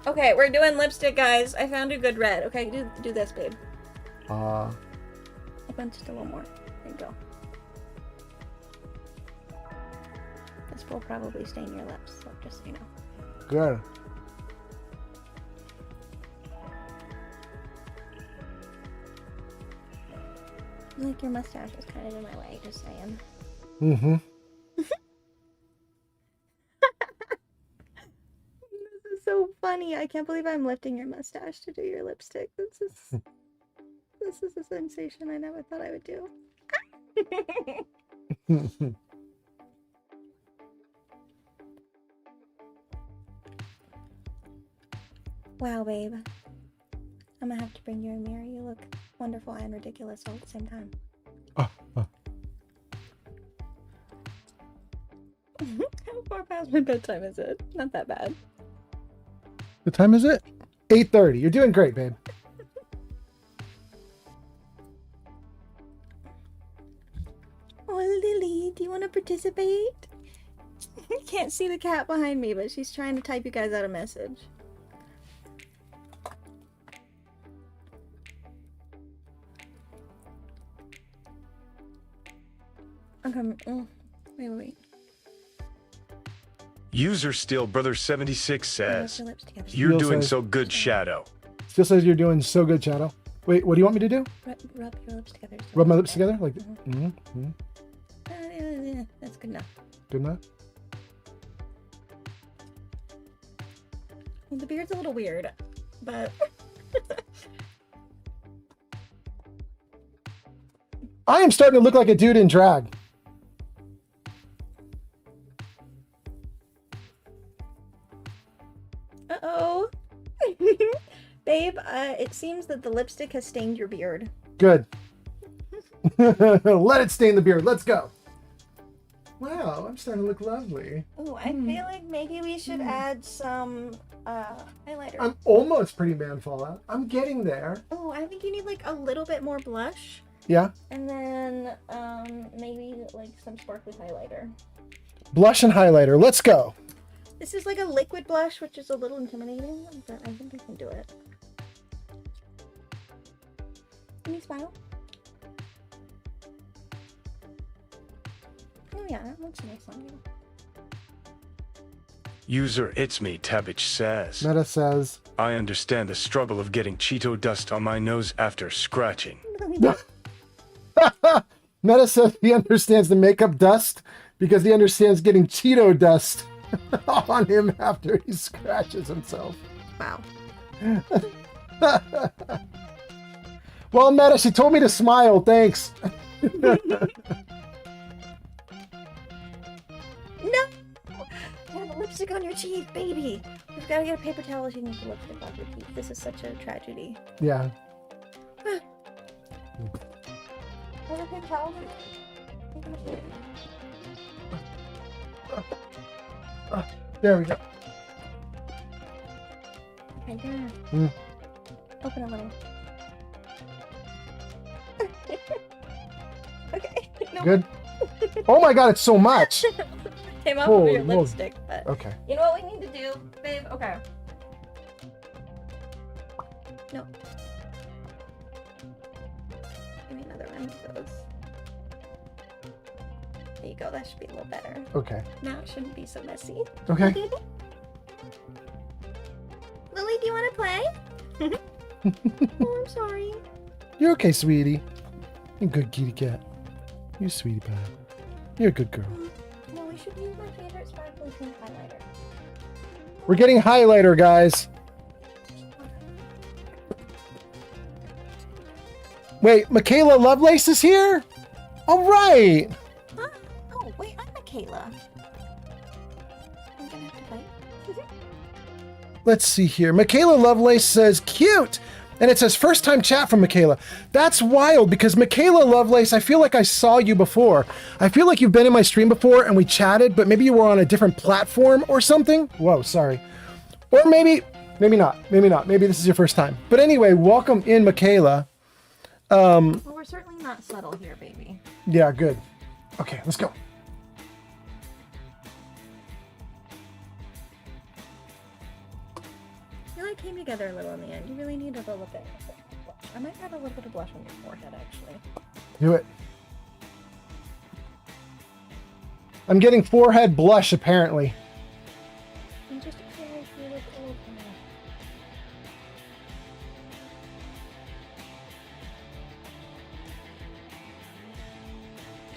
Speaker 10: Okay, we're doing lipstick, guys. I found a good red. Okay, do this, babe. Open just a little more. There you go. This will probably stain your lips, so just so you know.
Speaker 1: Good.
Speaker 10: Like your mustache is kind of in my way, just saying.
Speaker 1: Mm-hmm.
Speaker 10: This is so funny. I can't believe I'm lifting your mustache to do your lipstick. This is a sensation I never thought I would do. Wow, babe. I'm gonna have to bring you a mirror. You look wonderful and ridiculous all at the same time. How far past my bedtime is it? Not that bad.
Speaker 1: What time is it? 8:30. You're doing great, babe.
Speaker 10: Oh, Lily, do you want to participate? You can't see the cat behind me, but she's trying to type you guys out a message. Okay. Wait.
Speaker 2: User Steel Brother 76 says,
Speaker 10: Your lips together.
Speaker 2: you're
Speaker 1: Steel
Speaker 2: doing
Speaker 1: says-
Speaker 2: so good, Shadow.
Speaker 1: Still says you're doing so good, Shadow. Wait, what do you want me to do?
Speaker 10: Rub your lips together.
Speaker 1: Rub my lips together? Like,
Speaker 10: That's good enough.
Speaker 1: Good enough?
Speaker 10: Well, the beard's a little weird, but...
Speaker 1: I am starting to look like a dude in drag.
Speaker 10: Uh-oh. Babe, it seems that the lipstick has stained your beard.
Speaker 1: Good. Let it stain the beard. Let's go. Wow, I'm starting to look lovely.
Speaker 10: Ooh, I feel like maybe we should add some highlighter.
Speaker 1: I'm almost pretty man Fallout. I'm getting there.
Speaker 10: Oh, I think you need like a little bit more blush.
Speaker 1: Yeah.
Speaker 10: And then maybe like some sparkly highlighter.
Speaker 1: Blush and highlighter. Let's go.
Speaker 10: This is like a liquid blush, which is a little intimidating, but I think I can do it. Can you smile? Oh yeah, that looks nice on you.
Speaker 2: User It's Me Tabbage says,
Speaker 1: Meta says,
Speaker 2: I understand the struggle of getting Cheeto dust on my nose after scratching.
Speaker 1: Meta says he understands the makeup dust because he understands getting Cheeto dust on him after he scratches himself.
Speaker 10: Wow.
Speaker 1: Well, Meta, she told me to smile. Thanks.
Speaker 10: No! You have lipstick on your teeth, baby! We've got to get a paper towel so you can get the lipstick off your teeth. This is such a tragedy.
Speaker 1: Yeah.
Speaker 10: Have a paper towel?
Speaker 1: There we go.
Speaker 10: Right there. Open a little. Okay. No.
Speaker 1: Good. Oh my god, it's so much.
Speaker 10: Came off
Speaker 1: Holy
Speaker 10: of your
Speaker 1: moly.
Speaker 10: lipstick, but
Speaker 1: Okay.
Speaker 10: you know what we need to do, babe? Okay. No. Give me another one of those. There you go. That should be a little better.
Speaker 1: Okay.
Speaker 10: Now it shouldn't be so messy.
Speaker 1: Okay.
Speaker 10: Lily, do you want to play? Oh, I'm sorry.
Speaker 1: You're okay, sweetie. You're a good kitty cat. You sweetie pie. You're a good girl.
Speaker 10: No, we should use my favorite sparkly pink highlighter.
Speaker 1: We're getting highlighter, guys. Wait, Michaela Lovelace is here? All right.
Speaker 10: Huh? Oh, wait, I'm Michaela. I'm gonna have to fight.
Speaker 1: Let's see here. Michaela Lovelace says, cute. And it says first time chat from Michaela. That's wild because Michaela Lovelace, I feel like I saw you before. I feel like you've been in my stream before and we chatted, but maybe you were on a different platform or something. Whoa, sorry. Or maybe not. Maybe this is your first time. But anyway, welcome in, Michaela.
Speaker 10: Well, we're certainly not subtle here, baby.
Speaker 1: Yeah, good. Okay, let's go.
Speaker 10: I feel like it came together a little in the end. You really need a little bit of blush. I might add a little bit of blush on your forehead, actually.
Speaker 1: Do it. I'm getting forehead blush, apparently.
Speaker 10: And just feel like you look old now.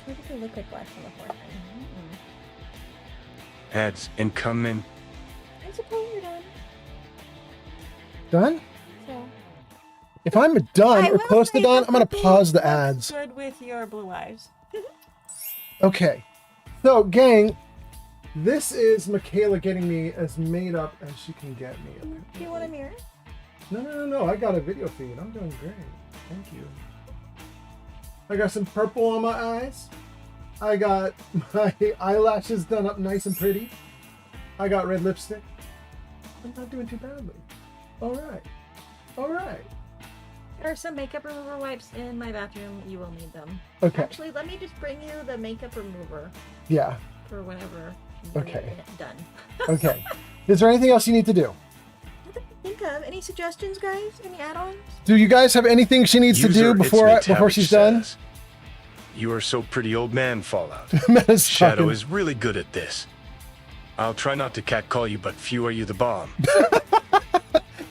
Speaker 10: Try to do liquid blush on the forehead.
Speaker 2: Ads incoming.
Speaker 10: I suppose you're done.
Speaker 1: Done?
Speaker 10: So.
Speaker 1: If I'm done
Speaker 10: I
Speaker 1: or
Speaker 10: will
Speaker 1: close to
Speaker 10: say
Speaker 1: done,
Speaker 10: the
Speaker 1: I'm going to
Speaker 10: puppy
Speaker 1: pause the
Speaker 10: looks
Speaker 1: ads.
Speaker 10: Good with your blue eyes.
Speaker 1: Okay. So, gang, this is Michaela getting me as made up as she can get me.
Speaker 10: Do you want a mirror?
Speaker 1: No. I got a video feed. I'm doing great. Thank you. I got some purple on my eyes. I got my eyelashes done up nice and pretty. I got red lipstick. I'm not doing too badly. All right.
Speaker 10: There are some makeup remover wipes in my bathroom. You will need them.
Speaker 1: Okay.
Speaker 10: Actually, let me just bring you the makeup remover
Speaker 1: Yeah.
Speaker 10: for whenever you're
Speaker 1: Okay.
Speaker 10: done.
Speaker 1: Okay. Is there anything else you need to do?
Speaker 10: Think of any suggestions, guys? Any add-ons?
Speaker 1: Do you guys have anything she needs to do
Speaker 2: User
Speaker 1: before
Speaker 2: It's Me
Speaker 1: before
Speaker 2: Tabbage
Speaker 1: she's done?
Speaker 2: says, you are so pretty, old man Fallout.
Speaker 1: Meta's
Speaker 2: Shadow
Speaker 1: talking.
Speaker 2: is really good at this. I'll try not to catcall you, but few are you the bomb.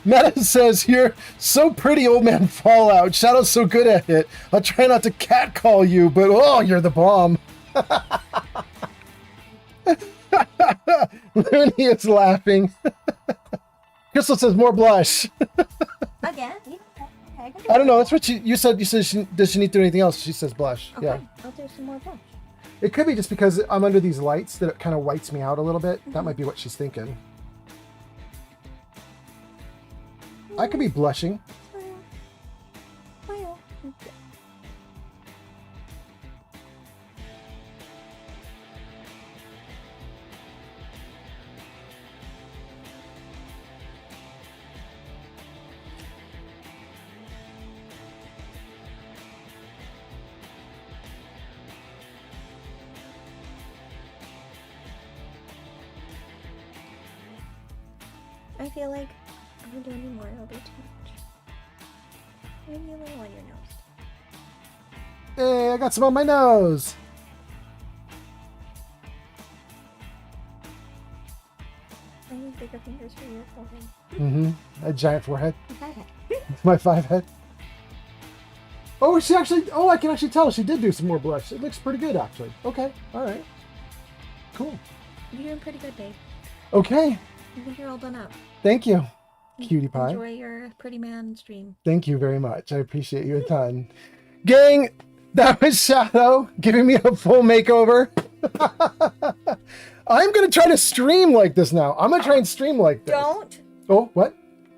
Speaker 1: Meta says, you're so pretty, old man Fallout. Shadow's so good at it. I'll try not to catcall you, but oh, you're the bomb. Looney is laughing. Crystal says, more blush.
Speaker 10: Again? Okay,
Speaker 1: I don't know. That's what you said. You said, does she need to do anything else? She says blush.
Speaker 10: Okay,
Speaker 1: Yeah.
Speaker 10: I'll do some more blush.
Speaker 1: It could be just because I'm under these lights that it kind of whites me out a little bit. That might be what she's thinking. I could be blushing.
Speaker 10: Well, I feel like if we do any more, it'll be too much. Maybe a little on your nose.
Speaker 1: Hey, I got some on my nose.
Speaker 10: I need bigger fingers for your forehead.
Speaker 1: A giant forehead. My 5 head. Oh, she actually. Oh, I can actually tell she did do some more blush. It looks pretty good, actually. Okay, all right, cool.
Speaker 10: You're doing pretty good, babe.
Speaker 1: Okay.
Speaker 10: I think you're all done up.
Speaker 1: Thank you, cutie pie.
Speaker 10: Enjoy your pretty man stream.
Speaker 1: Thank you very much. I appreciate you a ton. Gang, that was Shadow giving me a full makeover. I'm going to try to stream like this now. I'm going to try and stream like this.
Speaker 10: Don't.
Speaker 1: Oh, what?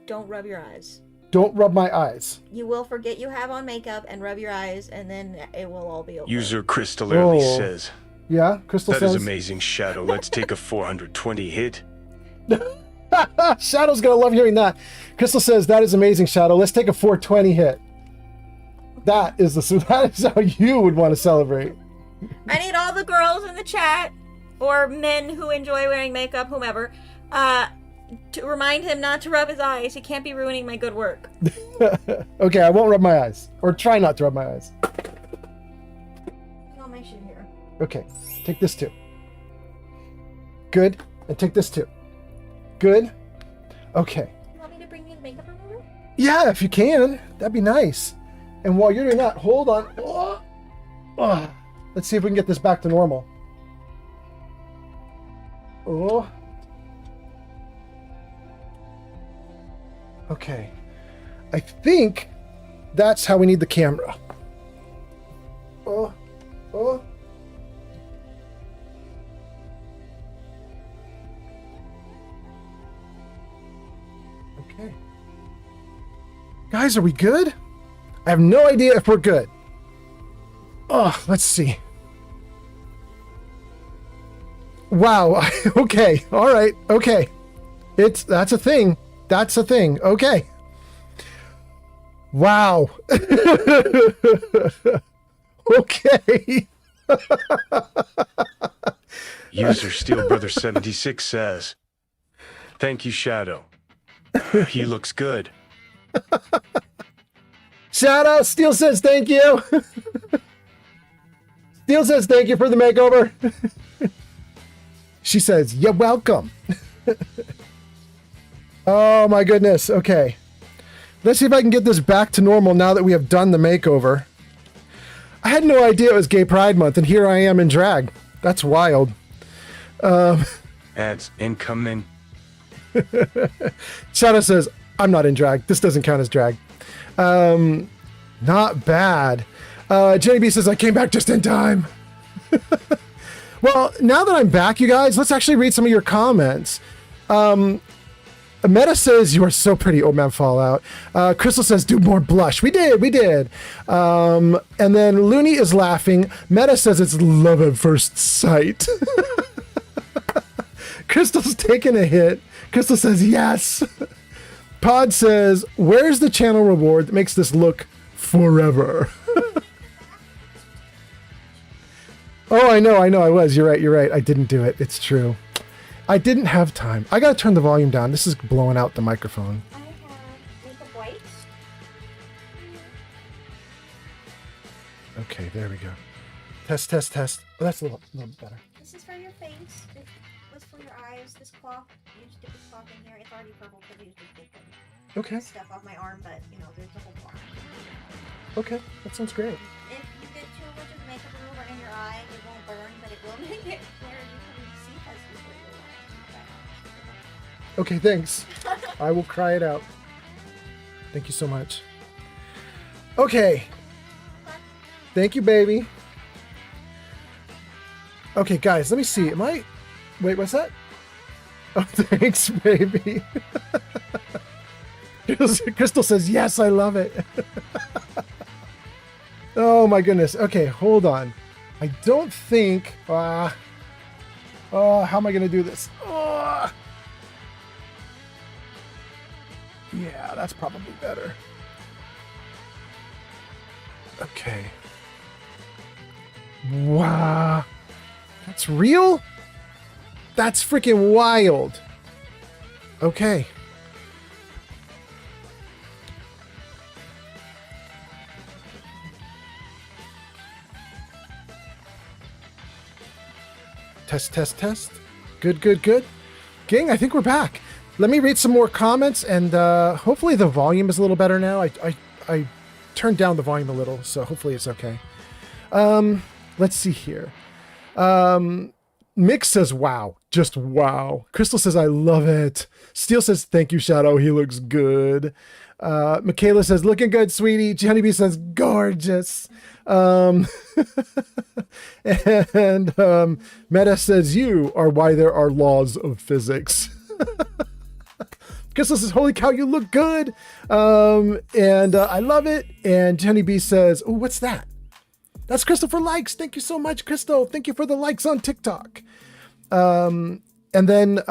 Speaker 10: Don't rub your eyes.
Speaker 1: Don't rub my eyes.
Speaker 10: You will forget you have on makeup and rub your eyes, and then it will all be over.
Speaker 2: User Crystal Early says,
Speaker 1: yeah, Crystal
Speaker 2: that
Speaker 1: says.
Speaker 2: is amazing, Shadow. Let's take a 420 hit.
Speaker 1: Shadow's going to love hearing that. Crystal says, that is amazing, Shadow. Let's take a 420 hit. That is how you would want to celebrate.
Speaker 10: I need all the girls in the chat, or men who enjoy wearing makeup, whomever, to remind him not to rub his eyes. He can't be ruining my good work.
Speaker 1: Okay, I won't rub my eyes. Or try not to rub my eyes.
Speaker 10: All my shit here.
Speaker 1: Okay, take this too. Good. And take this too. Good. Okay.
Speaker 10: You want me to bring you the makeup remover?
Speaker 1: Yeah, if you can. That'd be nice. And while you're doing that, hold on. Let's see if we can get this back to normal. Oh. Okay. I think that's how we need the camera. Oh. Okay. Guys, are we good? I have no idea if we're good. Oh, let's see. Wow. Okay. All right. Okay. That's a thing. That's a thing. Okay. Wow. Okay.
Speaker 2: User Steel Brother 76 says, thank you, Shadow. He looks good.
Speaker 1: Shout out. Steel says thank you. Steel says thank you for the makeover. She says, you're welcome. Oh my goodness. Okay. Let's see if I can get this back to normal now that we have done the makeover. I had no idea it was Gay Pride Month, and here I am in drag. That's wild.
Speaker 2: Ads incoming.
Speaker 1: Shadow says, I'm not in drag. This doesn't count as drag. Not bad. Jenny B says, I came back just in time. Well, now that I'm back, you guys, let's actually read some of your comments. Meta says, you are so pretty, old man Fallout. Crystal says, do more blush. We did. And then Looney is laughing. Meta says, it's love at first sight. Crystal's taking a hit. Crystal says, yes. Pod says, where's the channel reward that makes this look forever? Oh, I know, I was. You're right. I didn't do it. It's true. I didn't have time. I gotta turn the volume down. This is blowing out the microphone.
Speaker 10: I have makeup wipes.
Speaker 1: Okay, there we go. Test. Oh, that's a little better.
Speaker 10: This is for your face. This was for your eyes. This cloth, you just dip this cloth in here. It's already purple because you just did
Speaker 1: Okay.
Speaker 10: stuff off my arm, but there's a whole cloth.
Speaker 1: Okay, that sounds great.
Speaker 10: If you get too much of makeup remover in your eye, it won't burn, but it will make it where you can see places where you're
Speaker 1: Okay, thanks. I will cry it out. Thank you so much. Okay. Thank you, baby. Okay, guys, let me see. Wait, what's that? Oh, thanks, baby. Crystal says, yes, I love it. Oh, my goodness. Okay, hold on. I don't think... how am I going to do this? Yeah, that's probably better. Okay. Wow. That's real? That's freaking wild. Okay. Test, test, test. Good, good, good. Gang, I think we're back. Let me read some more comments, and hopefully the volume is a little better now. I turned down the volume a little, so hopefully it's okay. Let's see here. Mick says, wow. Just wow. Crystal says, I love it. Steele says, thank you, Shadow. He looks good. Michaela says, looking good, sweetie. Honeybee says, gorgeous. And Meta says, you are why there are laws of physics. Crystal says, holy cow, you look good. And I love it. And Honeybee says, oh, what's that? That's Crystal for likes. Thank you so much, Crystal. Thank you for the likes on TikTok. And then did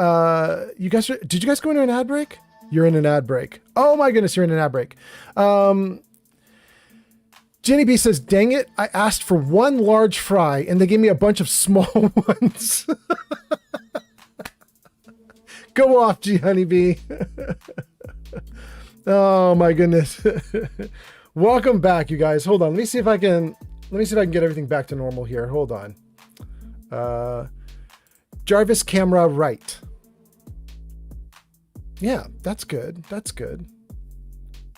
Speaker 1: you guys go into an ad break? You're in an ad break. Oh my goodness, you're in an ad break. Jenny B says, dang it, I asked for one large fry and they gave me a bunch of small ones. Go off, G Honeybee. Oh my goodness. Welcome back, you guys. Hold on. Let me see if I can get everything back to normal here. Hold on. Jarvis camera right. Yeah, that's good. That's good.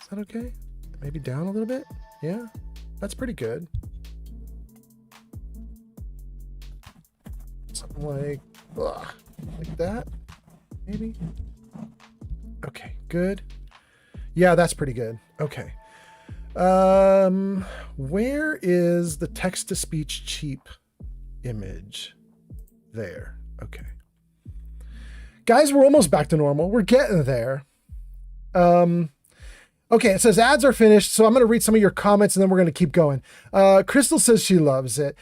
Speaker 1: Is that okay? Maybe down a little bit? Yeah, that's pretty good. Something like that, maybe? Okay, good. Yeah, that's pretty good. Okay. Where is the text-to-speech cheap image? There. Okay. Guys, we're almost back to normal. We're getting there. Okay, it says ads are finished, so I'm going to read some of your comments and then we're going to keep going. Crystal says she loves it.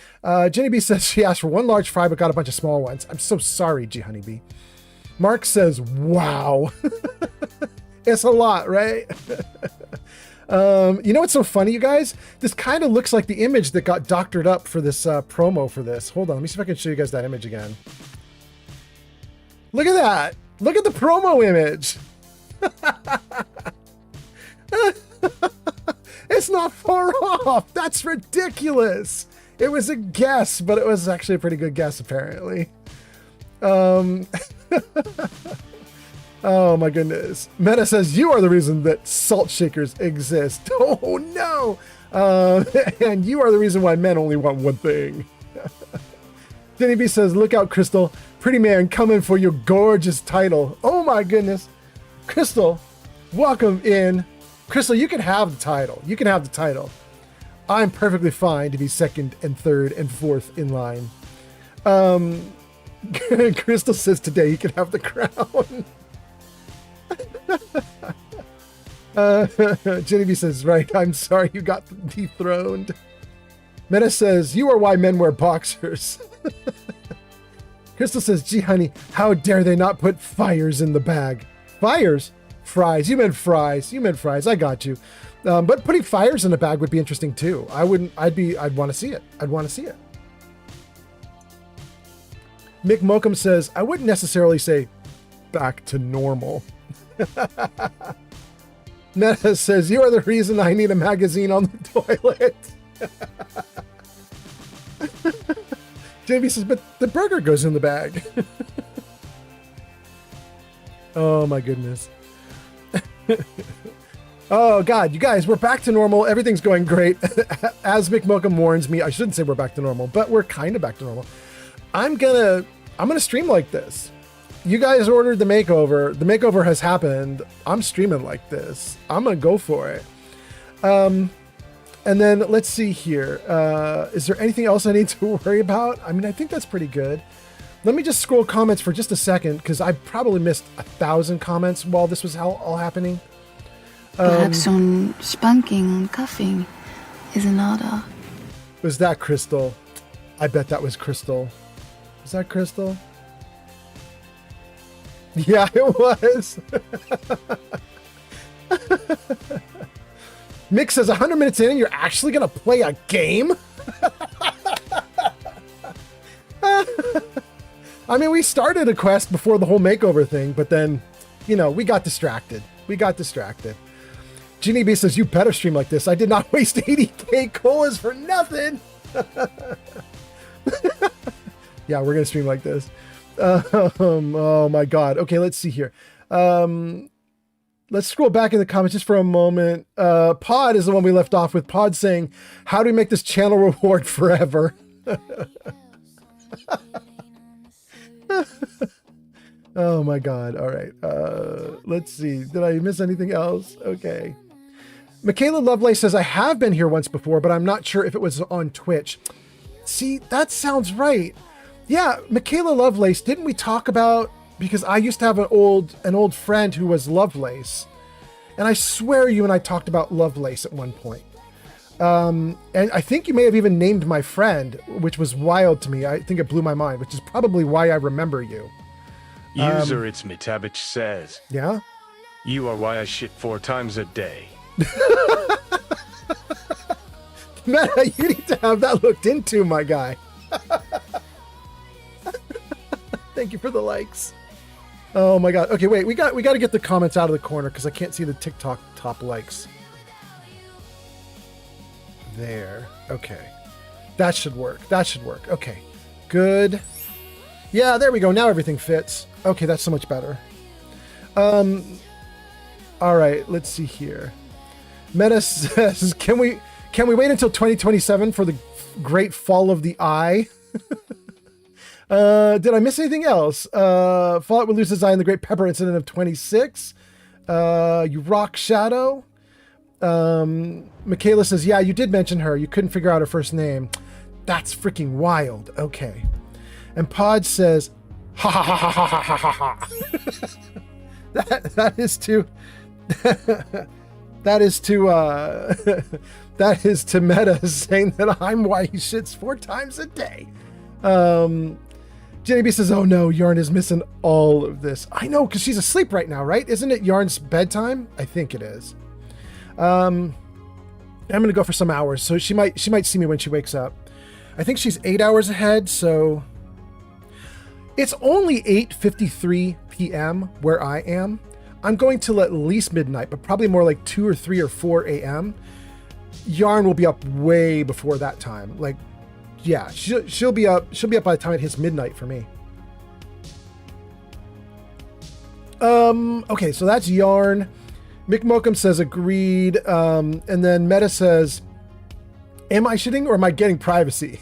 Speaker 1: Jenny B says she asked for one large fry but got a bunch of small ones. I'm so sorry, G Honeybee. Mark says, wow. It's a lot, right? You know what's so funny, you guys? This kind of looks like the image that got doctored up for this promo for this. Hold on, let me see if I can show you guys that image again. Look at that. Look at the promo image. It's not far off. That's ridiculous. It was a guess, but it was actually a pretty good guess, apparently. Oh my goodness. Meta says, you are the reason that salt shakers exist. Oh no. And you are the reason why men only want one thing. Jenny B says, look out, Crystal. Pretty man coming for your gorgeous title. Oh my goodness. Crystal, welcome in. Crystal, you can have the title. You can have the title. I'm perfectly fine to be second and third and fourth in line. Crystal says today you can have the crown. Genevieve says, right, I'm sorry you got dethroned. Meta says, you are why men wear boxers. Crystal says, gee, honey, how dare they not put fires in the bag? Fires? Fries. You meant fries. You meant fries. I got you. But putting fires in a bag would be interesting too. I'd want to see it. I'd want to see it. Mick Mokum says, I wouldn't necessarily say back to normal. Meta says, you are the reason I need a magazine on the toilet. Jamie says, but the burger goes in the bag. Oh my goodness. Oh God, you guys, we're back to normal. Everything's going great. As Mick Mokum warns me, I shouldn't say we're back to normal, but we're kind of back to normal. I'm gonna stream like this. You guys ordered the makeover. The makeover has happened. I'm streaming like this. I'm gonna go for it. And then let's see here. Is there anything else I need to worry about? I mean, I think that's pretty good. Let me just scroll comments for just a second because I probably missed 1,000 comments while this was all happening.
Speaker 4: Perhaps some spanking and cuffing is in order.
Speaker 1: Was that Crystal? I bet that was Crystal. Was that Crystal? Yeah, it was. Mick says 100 minutes in and you're actually going to play a game? I mean, we started a quest before the whole makeover thing, but then, you know, we got distracted. Jeannie B says, you better stream like this. I did not waste 80k colas for nothing. Yeah, we're gonna stream like this. Oh my god. Okay, let's see here. Let's scroll back in the comments just for a moment. Pod is the one we left off with. Pod saying, "How do we make this channel reward forever?" Oh my god. All right. Let's see. Did I miss anything else? Okay. Michaela Lovelace says, I have been here once before, but I'm not sure if it was on Twitch. See, that sounds right. Yeah, Michaela Lovelace, didn't we talk about, because I used to have an old friend who was Lovelace, and I swear you and I talked about Lovelace at one point. And I think you may have even named my friend, which was wild to me. I think it blew my mind, which is probably why I remember you.
Speaker 2: User It's Mitabich says,
Speaker 1: yeah?
Speaker 2: You are why I shit 4 times a day.
Speaker 1: Meta, you need to have that looked into, my guy. Thank you for the likes. Oh my god. Okay, wait, we got to get the comments out of the corner because I can't see the TikTok top likes. There. Okay. That should work. That should work. Okay. Good. Yeah, there we go. Now everything fits. Okay, that's so much better. All right, let's see here. Meta says, can we wait until 2027 for the great fall of the eye? Did I miss anything else? Fallout would lose his eye in the Great Pepper Incident of 26. You rock Shadow. Michaela says, yeah, you did mention her. You couldn't figure out her first name. That's freaking wild. Okay. And Pod says, ha ha ha ha ha ha ha ha. That is to that is to Meta saying that I'm why he shits 4 times a day. Jenny B says, oh no, Yarn is missing all of this. I know, because she's asleep right now, right? Isn't it Yarn's bedtime? I think it is. I'm gonna go for some hours, so she might see me when she wakes up. I think she's 8 hours ahead, so it's only 8:53 p.m. where I am. I'm going till at least midnight, but probably more like 2 or 3 or 4 a.m. Yarn will be up way before that time. Like, yeah, she'll be up by the time it hits midnight for me. Okay, so that's Yarn. Mick Mokum says agreed. And then Meta says, am I shitting or am I getting privacy?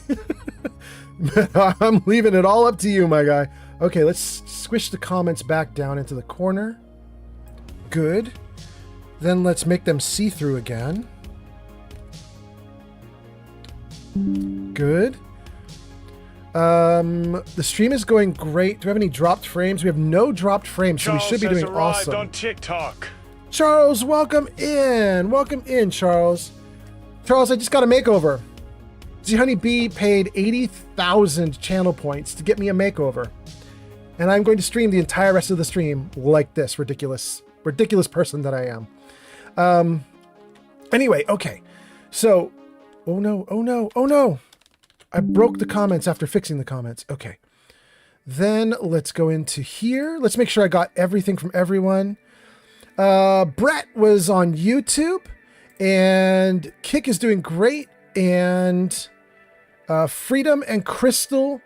Speaker 1: I'm leaving it all up to you, my guy. Okay, let's squish the comments back down into the corner. Good. Then let's make them see-through again. Good. The stream is going great. Do we have any dropped frames? We have no dropped frames, so we should be doing awesome.
Speaker 2: On TikTok.
Speaker 1: Charles, welcome in. Welcome in, Charles. Charles, I just got a makeover. Z Honey B paid 80,000 channel points to get me a makeover. And I'm going to stream the entire rest of the stream like this ridiculous person that I am. Anyway, okay. So, oh no. I broke the comments after fixing the comments. Okay. Then let's go into here. Let's make sure I got everything from everyone. Brett was on YouTube and Kick is doing great. And Freedom and Crystal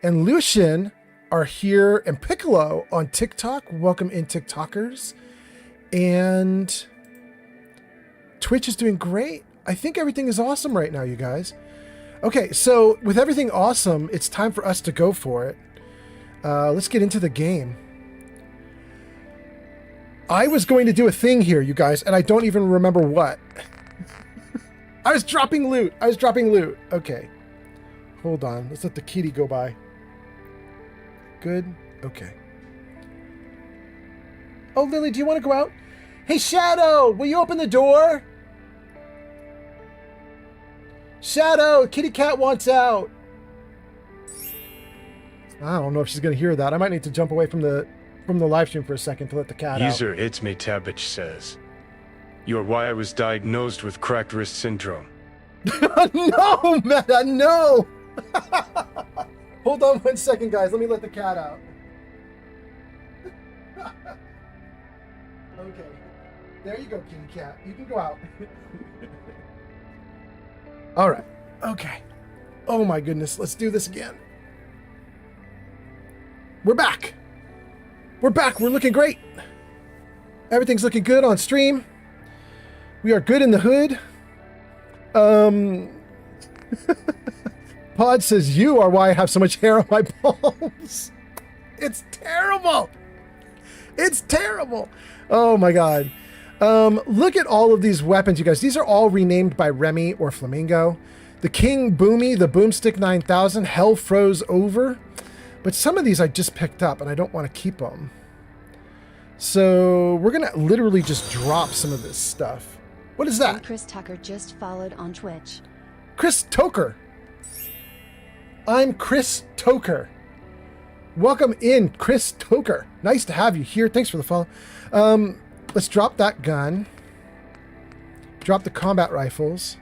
Speaker 1: and Lucian are here, and Piccolo on TikTok. Welcome in, TikTokers. And Twitch is doing great. I think everything is awesome right now, you guys. Okay, so with everything awesome, it's time for us to go for it. Let's get into the game. I was going to do a thing here, you guys, and I don't even remember what. I was dropping loot. Okay. Hold on. Let's let the kitty go by. Good. Okay. Oh, Lily, do you want to go out? Hey, Shadow, will you open the door? Shadow, kitty cat wants out. I don't know if she's going to hear that. I might need to jump away from the live stream for a second to let the cat out.
Speaker 2: User It's Mitabich says, you're why I was diagnosed with cracked wrist syndrome.
Speaker 1: No, Meta, no! Hold on 1 second, guys. Let me let the cat out. Okay. There you go, kitty cat. You can go out. All right. Okay. Oh my goodness. Let's do this again. We're back. We're back. We're looking great. Everything's looking good on stream. We are good in the hood. Pod says, you are why I have so much hair on my palms. It's terrible. It's terrible. Oh my God. Look at all of these weapons, you guys. These are all renamed by Remy or Flamingo. The King Boomy, the Boomstick 9000, Hell Froze Over. But some of these I just picked up and I don't want to keep them. So we're going to literally just drop some of this stuff. What is that?
Speaker 11: And Chris Tucker just followed on Twitch.
Speaker 1: Chris Toker. I'm Chris Toker. Welcome in, Chris Toker. Nice to have you here. Thanks for the follow. Let's drop that gun. Drop the combat rifles.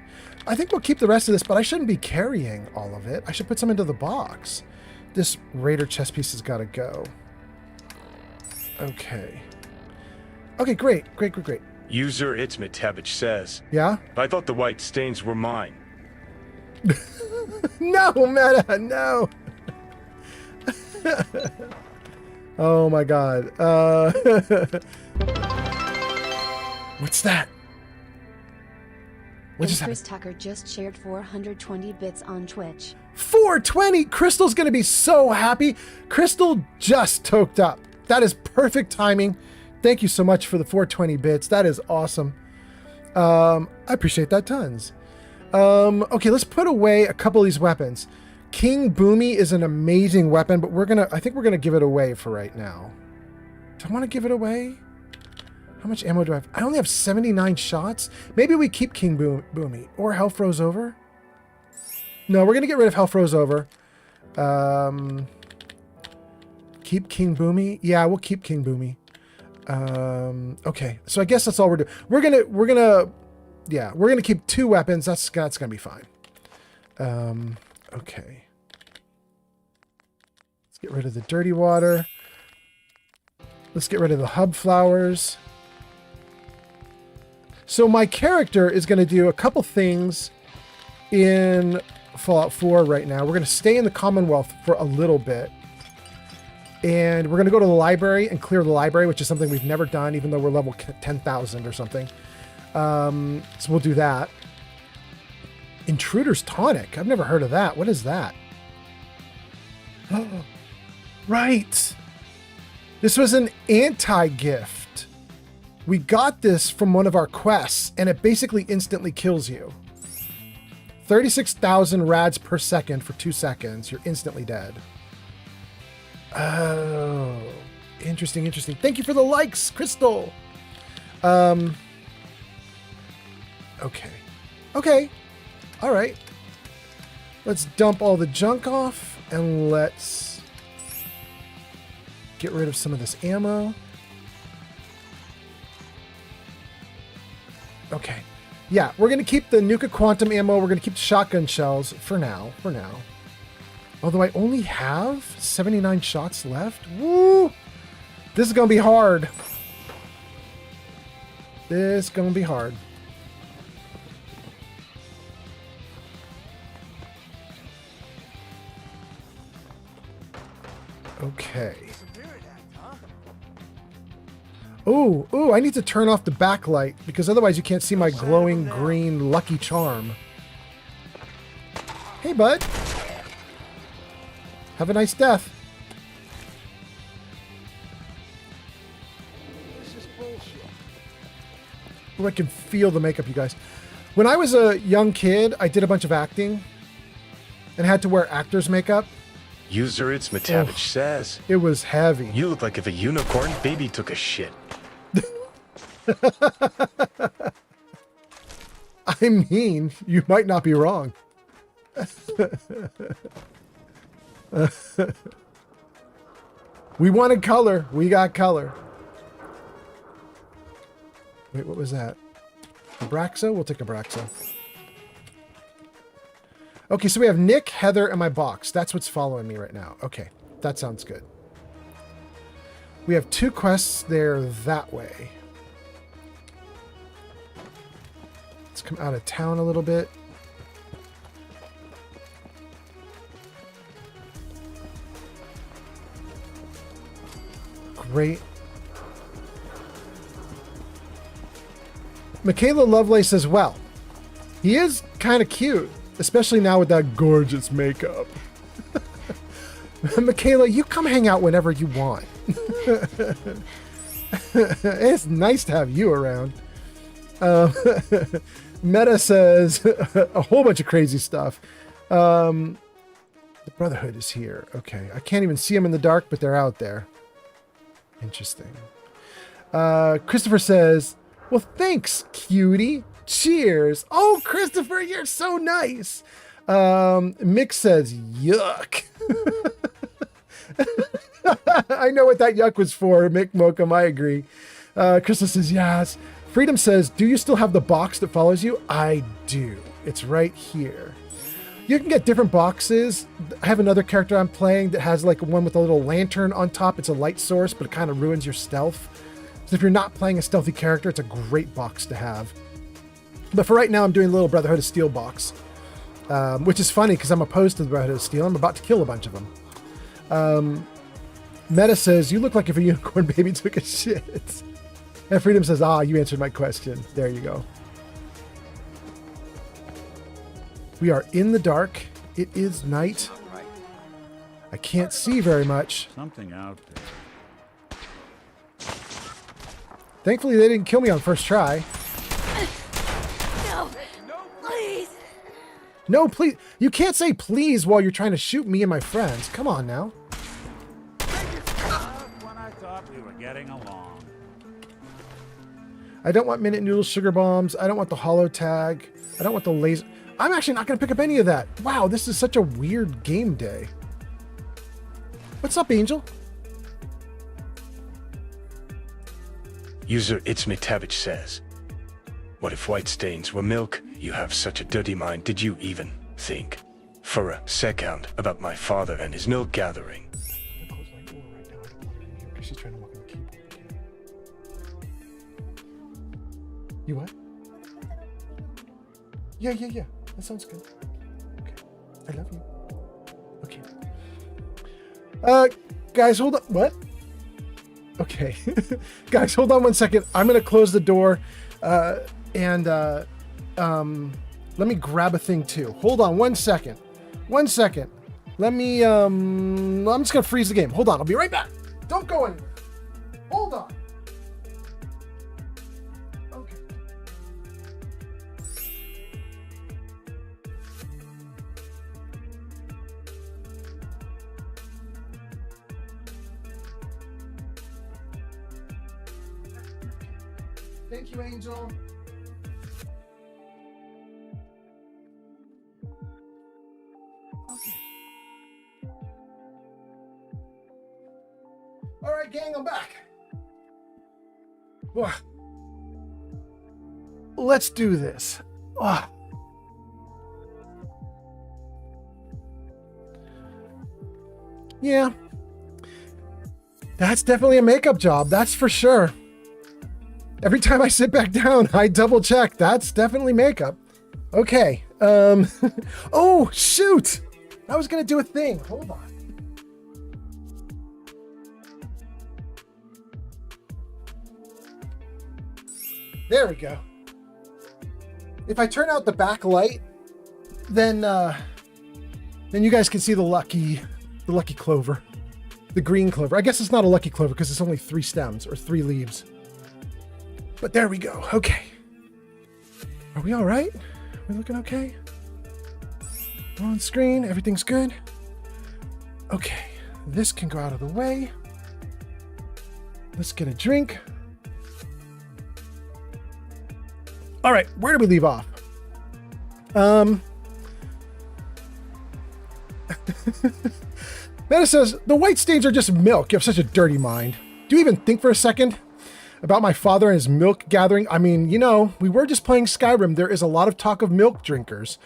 Speaker 1: I think we'll keep the rest of this, but I shouldn't be carrying all of it. I should put some into the box. This Raider chest piece has got to go. Okay. Okay, great.
Speaker 2: User Itzmitavich says,
Speaker 1: yeah?
Speaker 2: I thought the white stains were mine.
Speaker 1: No, Meta, no. Oh my God. What's that? What just
Speaker 11: Chris
Speaker 1: happened?
Speaker 11: Tucker just shared 420 bits on Twitch.
Speaker 1: 420! Crystal's gonna be so happy. Crystal just toked up. That is perfect timing. Thank you so much for the 420 bits. That is awesome. I appreciate that tons. Okay, let's put away a couple of these weapons. King Boomy is an amazing weapon, but I think we're gonna give it away for right now. Do I want to give it away? How much ammo do I have? I only have 79 shots. Maybe we keep King Boomy or Hell Froze Over. No, we're gonna get rid of Hell Froze Over. Keep King Boomy. Yeah, we'll keep King Boomy. Okay, so I guess that's all we're doing. We're gonna keep 2 weapons. That's gonna be fine. Okay. Let's get rid of the dirty water. Let's get rid of the hub flowers. So my character is going to do a couple things in Fallout 4 right now. We're going to stay in the Commonwealth for a little bit. And we're going to go to the library and clear the library, which is something we've never done, even though we're level 10,000 or something. So we'll do that. Intruder's Tonic. I've never heard of that. What is that? Oh, right. This was an anti-gift. We got this from one of our quests, and it basically instantly kills you. 36,000 rads per second for 2 seconds. You're instantly dead. Oh, interesting. Thank you for the likes, Crystal. Okay. All right. Let's dump all the junk off, and let's get rid of some of this ammo. Okay. Yeah, we're going to keep the Nuka Quantum ammo. We're going to keep the shotgun shells for now. Although I only have 79 shots left. Woo! This is going to be hard. Okay. Oh, I need to turn off the backlight because otherwise you can't see my glowing green Lucky Charm. Hey, bud. Have a nice death.
Speaker 3: This is bullshit.
Speaker 1: Oh, I can feel the makeup, you guys. When I was a young kid, I did a bunch of acting and had to wear actor's makeup.
Speaker 2: User Itzmitavich says,
Speaker 1: it was heavy.
Speaker 2: You look like if a unicorn baby took a shit.
Speaker 1: I mean, you might not be wrong. We wanted color. We got color. Wait, what was that? Abraxo? We'll take Abraxo. Okay, so we have Nick, Heather, and my box. That's what's following me right now. Okay, that sounds good. We have 2 quests there that way. Let's come out of town a little bit. great. Michaela Lovelace says, well, he is kind of cute, especially now with that gorgeous makeup. Michaela, you come hang out whenever you want. It's nice to have you around. Meta says a whole bunch of crazy stuff. The Brotherhood is here. Okay. I can't even see them in the dark, but they're out there. Interesting. Christopher says, well, thanks, cutie. Cheers. Oh, Christopher, you're so nice. Mick says, yuck. I know what that yuck was for, Mick Mokum. I agree. Crystal says, yes. Freedom says, do you still have the box that follows you? I do. It's right here. You can get different boxes. I have another character I'm playing that has like one with a little lantern on top. It's a light source, but it kind of ruins your stealth. So if you're not playing a stealthy character, it's a great box to have. But for right now, I'm doing a little Brotherhood of Steel box, which is funny because I'm opposed to the Brotherhood of Steel. I'm about to kill a bunch of them. Meta says, you look like if a unicorn baby took a shit. And Freedom says, you answered my question. There you go. We are in the dark. It is night. I can't see very much.
Speaker 12: Something out there.
Speaker 1: Thankfully, they didn't kill me on first try.
Speaker 8: No, please.
Speaker 1: No, please. You can't say please while you're trying to shoot me and my friends. Come on now.
Speaker 12: When I thought we were getting along.
Speaker 1: I don't want minute noodle sugar bombs. I don't want the holo tag. I don't want the laser. I'm actually not going to pick up any of that. Wow, this is such a weird game day. What's up, Angel?
Speaker 2: User It's Mitavich says, what if white stains were milk? You have such a dirty mind. Did you even think for a second about my father and his milk gathering?
Speaker 1: She's trying to walk on the keyboard. You what? Yeah. That sounds good. Okay. I love you. Okay. Guys, hold on. What? Okay. Guys, hold on one second. I'm going to close the door and let me grab a thing too. Hold on 1 second. 1 second. Let me, I'm just going to freeze the game. Hold on. I'll be right back. Don't go anywhere. Hold on. Okay. Thank you, Angel. Okay. All right, gang, I'm back. Let's do this. Yeah. That's definitely a makeup job, that's for sure. Every time I sit back down, I double check. That's definitely makeup. Okay. Oh, shoot. I was going to do a thing. Hold on. There we go. If I turn out the back light, then you guys can see the lucky clover, the green clover. I guess it's not a lucky clover because it's only 3 stems or 3 leaves. But there we go. Okay. Are we all right? Are we looking okay? On screen, everything's good. Okay, this can go out of the way. Let's get a drink. All right, where do we leave off? Meta says, the white stains are just milk. You have such a dirty mind. Do you even think for a second about my father and his milk gathering? I mean, you know, we were just playing Skyrim. There is a lot of talk of milk drinkers.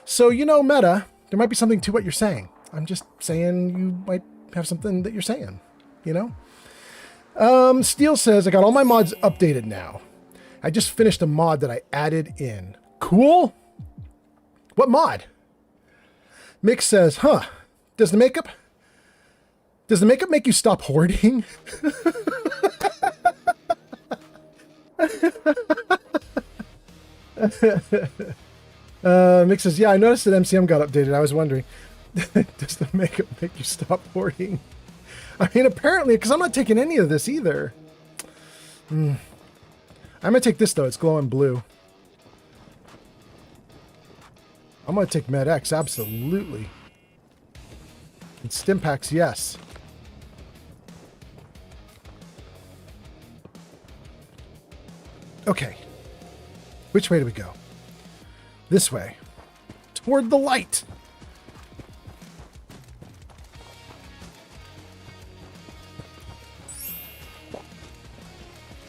Speaker 1: So, you know, Meta, there might be something to what you're saying. I'm just saying you might have something that you're saying, you know? Steel says, I got all my mods updated now. I just finished a mod that I added in. Cool. What mod? Mick says, does Does the makeup make you stop hoarding? Mick says, yeah, I noticed that MCM got updated. I was wondering, does the makeup make you stop hoarding? I mean, apparently, because I'm not taking any of this either. I'm going to take this, though. It's glowing blue. I'm going to take MedX, absolutely. And Stimpaks, yes. Okay. Which way do we go? This way. Toward the light.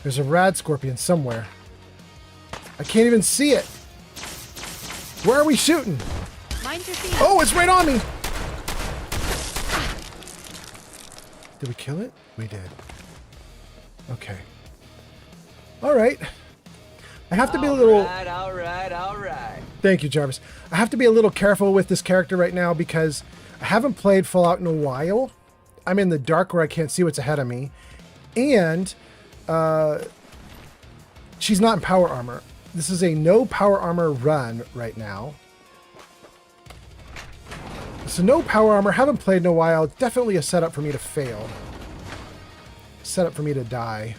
Speaker 1: There's a rad scorpion somewhere. I can't even see it. Where are we shooting?
Speaker 8: Mind your feet.
Speaker 1: Oh, it's right on me. Did we kill it? We did. Okay. All right. I have to be a little...
Speaker 5: All right.
Speaker 1: Thank you, Jarvis. I have to be a little careful with this character right now because I haven't played Fallout in a while. I'm in the dark where I can't see what's ahead of me. And she's not in power armor. This is a no power armor run right now. So no power armor. Haven't played in a while. Definitely a setup for me to fail. Setup for me to die.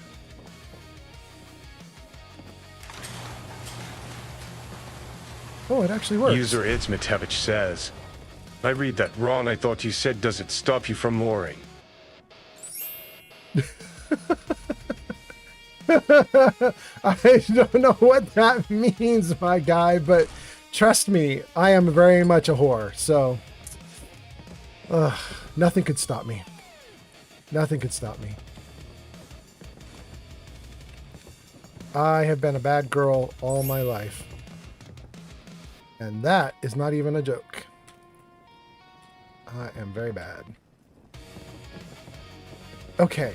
Speaker 1: Oh, it actually works.
Speaker 2: User Itzmitevich says, I read that wrong. I thought you said, does it stop you from luring?
Speaker 1: I don't know what that means, my guy, but trust me, I am very much a whore, so nothing could stop me. Nothing could stop me. I have been a bad girl all my life. And that is not even a joke. I am very bad. Okay.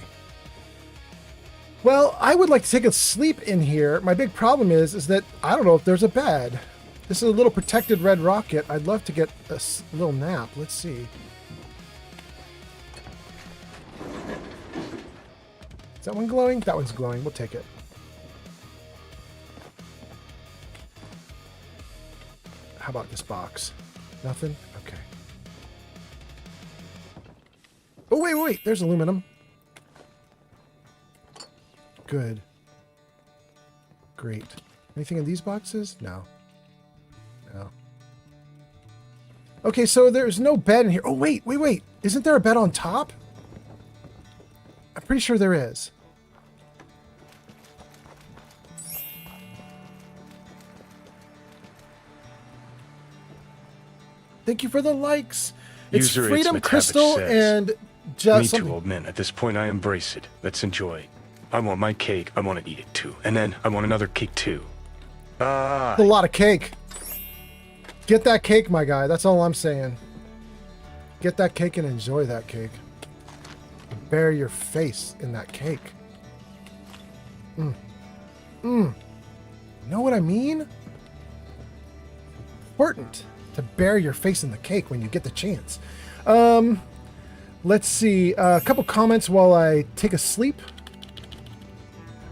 Speaker 1: Well, I would like to take a sleep in here. My big problem is that I don't know if there's a bed. This is a little protected red rocket. I'd love to get a little nap. Let's see. Is that one glowing? That one's glowing. We'll take it. How about this box? Nothing? Okay. Oh, wait. There's aluminum. Good. Great. Anything in these boxes? No. No. Okay, so there's no bed in here. Oh, wait. Isn't there a bed on top? I'm pretty sure there is. Thank you for the likes. It's
Speaker 2: User
Speaker 1: Freedom Crystal
Speaker 2: says,
Speaker 1: and just
Speaker 2: me too, old man. At this point, I embrace it. Let's enjoy. I want my cake. I want to eat it too. And then I want another cake too.
Speaker 1: A lot of cake. Get that cake, my guy. That's all I'm saying. Get that cake and enjoy that cake. Bury your face in that cake. Know what I mean? Important to bury your face in the cake when you get the chance. Let's see. A couple comments while I take a sleep.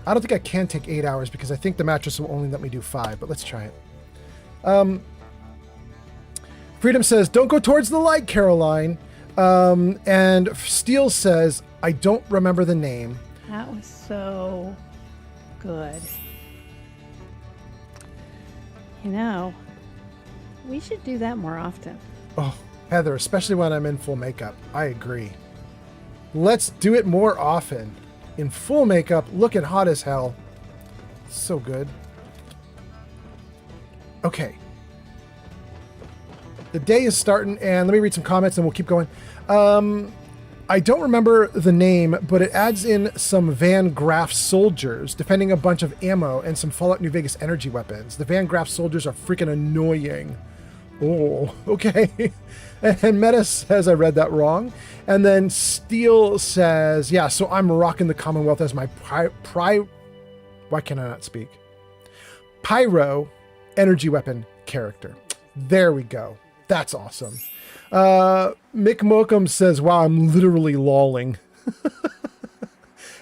Speaker 1: I don't think I can take 8 hours because I think the mattress will only let me do 5, but let's try it. Freedom says, don't go towards the light, Caroline. And Steele says, I don't remember the name.
Speaker 13: That was so good. You know, we should do that more often.
Speaker 1: Oh, Heather, especially when I'm in full makeup. I agree. Let's do it more often. In full makeup, looking hot as hell. So good. Okay. The day is starting, and let me read some comments and we'll keep going. I don't remember the name, but it adds in some Van Graff soldiers, defending a bunch of ammo and some Fallout New Vegas energy weapons. The Van Graff soldiers are freaking annoying. Oh, okay. And Meta says I read that wrong. And then Steele says, yeah, so I'm rocking the Commonwealth as my why can I not speak? Pyro energy weapon character. There we go. That's awesome. Mick Mokum says, wow, I'm literally lolling.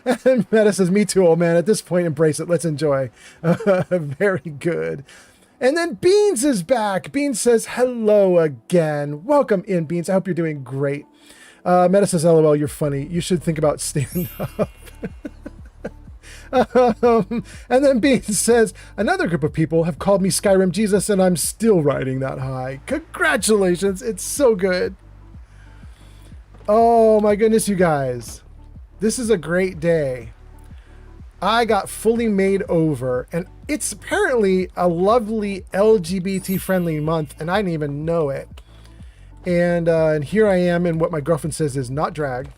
Speaker 1: And Meta says, me too, old man. At this point, embrace it. Let's enjoy. Very good. And then Beans is back. Beans says, hello again. Welcome in, Beans. I hope you're doing great. Meta says, LOL, you're funny. You should think about stand up. And then Beans says, another group of people have called me Skyrim Jesus, and I'm still riding that high. Congratulations. It's so good. Oh my goodness, you guys. This is a great day. I got fully made over, and it's apparently a lovely LGBT friendly month, and I didn't even know it. And here I am in what my girlfriend says is not drag,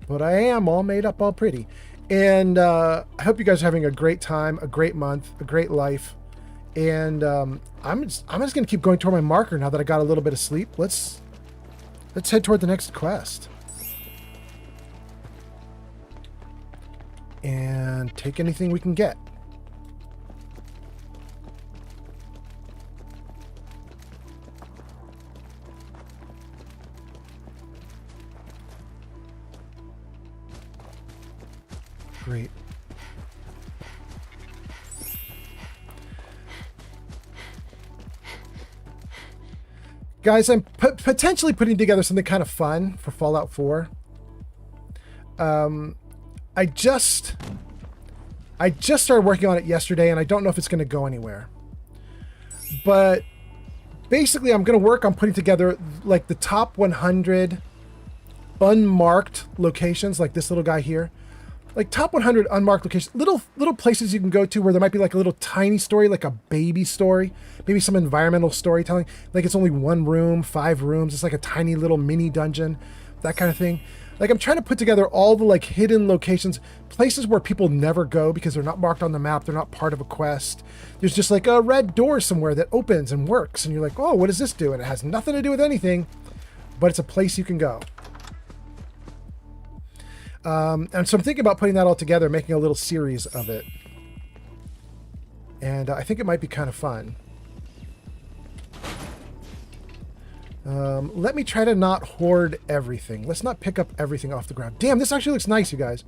Speaker 1: but I am all made up, all pretty. And I hope you guys are having a great time, a great month, a great life. And I'm just gonna keep going toward my marker now that I got a little bit of sleep. Let's head toward the next quest. And take anything we can get. Great. Guys, I'm potentially putting together something kind of fun for Fallout 4. I just started working on it yesterday, and I don't know if it's going to go anywhere. But basically, I'm going to work on putting together like the top 100 unmarked locations, like this little guy here. Like top 100 unmarked locations, little places you can go to where there might be like a little tiny story, like a baby story, maybe some environmental storytelling. Like it's only 1 room, 5 rooms. It's like a tiny little mini dungeon, that kind of thing. Like I'm trying to put together all the like hidden locations, places where people never go because they're not marked on the map. They're not part of a quest. There's just like a red door somewhere that opens and works. And you're like, oh, what does this do? And it has nothing to do with anything, but it's a place you can go. And so I'm thinking about putting that all together, making a little series of it. And I think it might be kind of fun. Let me try to not hoard everything. Let's not pick up everything off the ground. Damn, this actually looks nice, you guys.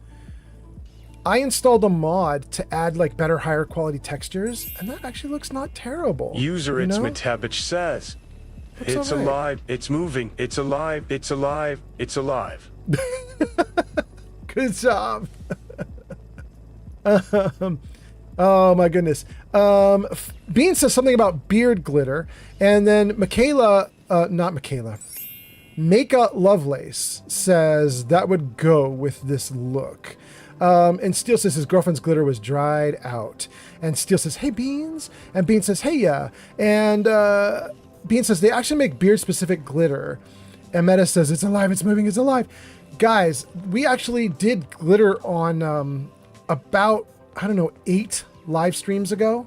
Speaker 1: I installed a mod to add like better, higher quality textures, and that actually looks not terrible.
Speaker 2: User It's Metabich says, it's
Speaker 1: right.
Speaker 2: alive, it's moving, it's alive, it's alive, it's alive.
Speaker 1: Good job. Oh my goodness. Bean says something about beard glitter, and then Maka Lovelace says that would go with this look. And Steele says his girlfriend's glitter was dried out. And Steele says, hey, Beans. And Bean says, hey, yeah. And Bean says they actually make beard-specific glitter. And Meta says, it's alive, it's moving, it's alive. Guys, we actually did glitter on about, I don't know, 8 live streams ago.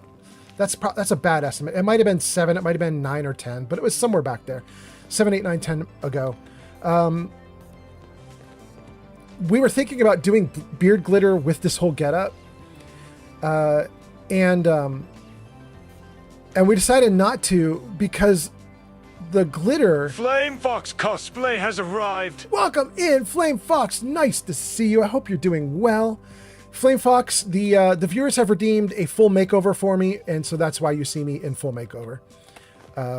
Speaker 1: That's a bad estimate. It might have been 7, it might have been 9 or 10, but it was somewhere back there. 7, 8, 9, 10 ago. We were thinking about doing beard glitter with this whole getup. And we decided not to because the glitter...
Speaker 2: Flame Fox cosplay has arrived.
Speaker 1: Welcome in, Flame Fox. Nice to see you. I hope you're doing well. Flame Fox, the viewers have redeemed a full makeover for me, and so that's why you see me in full makeover.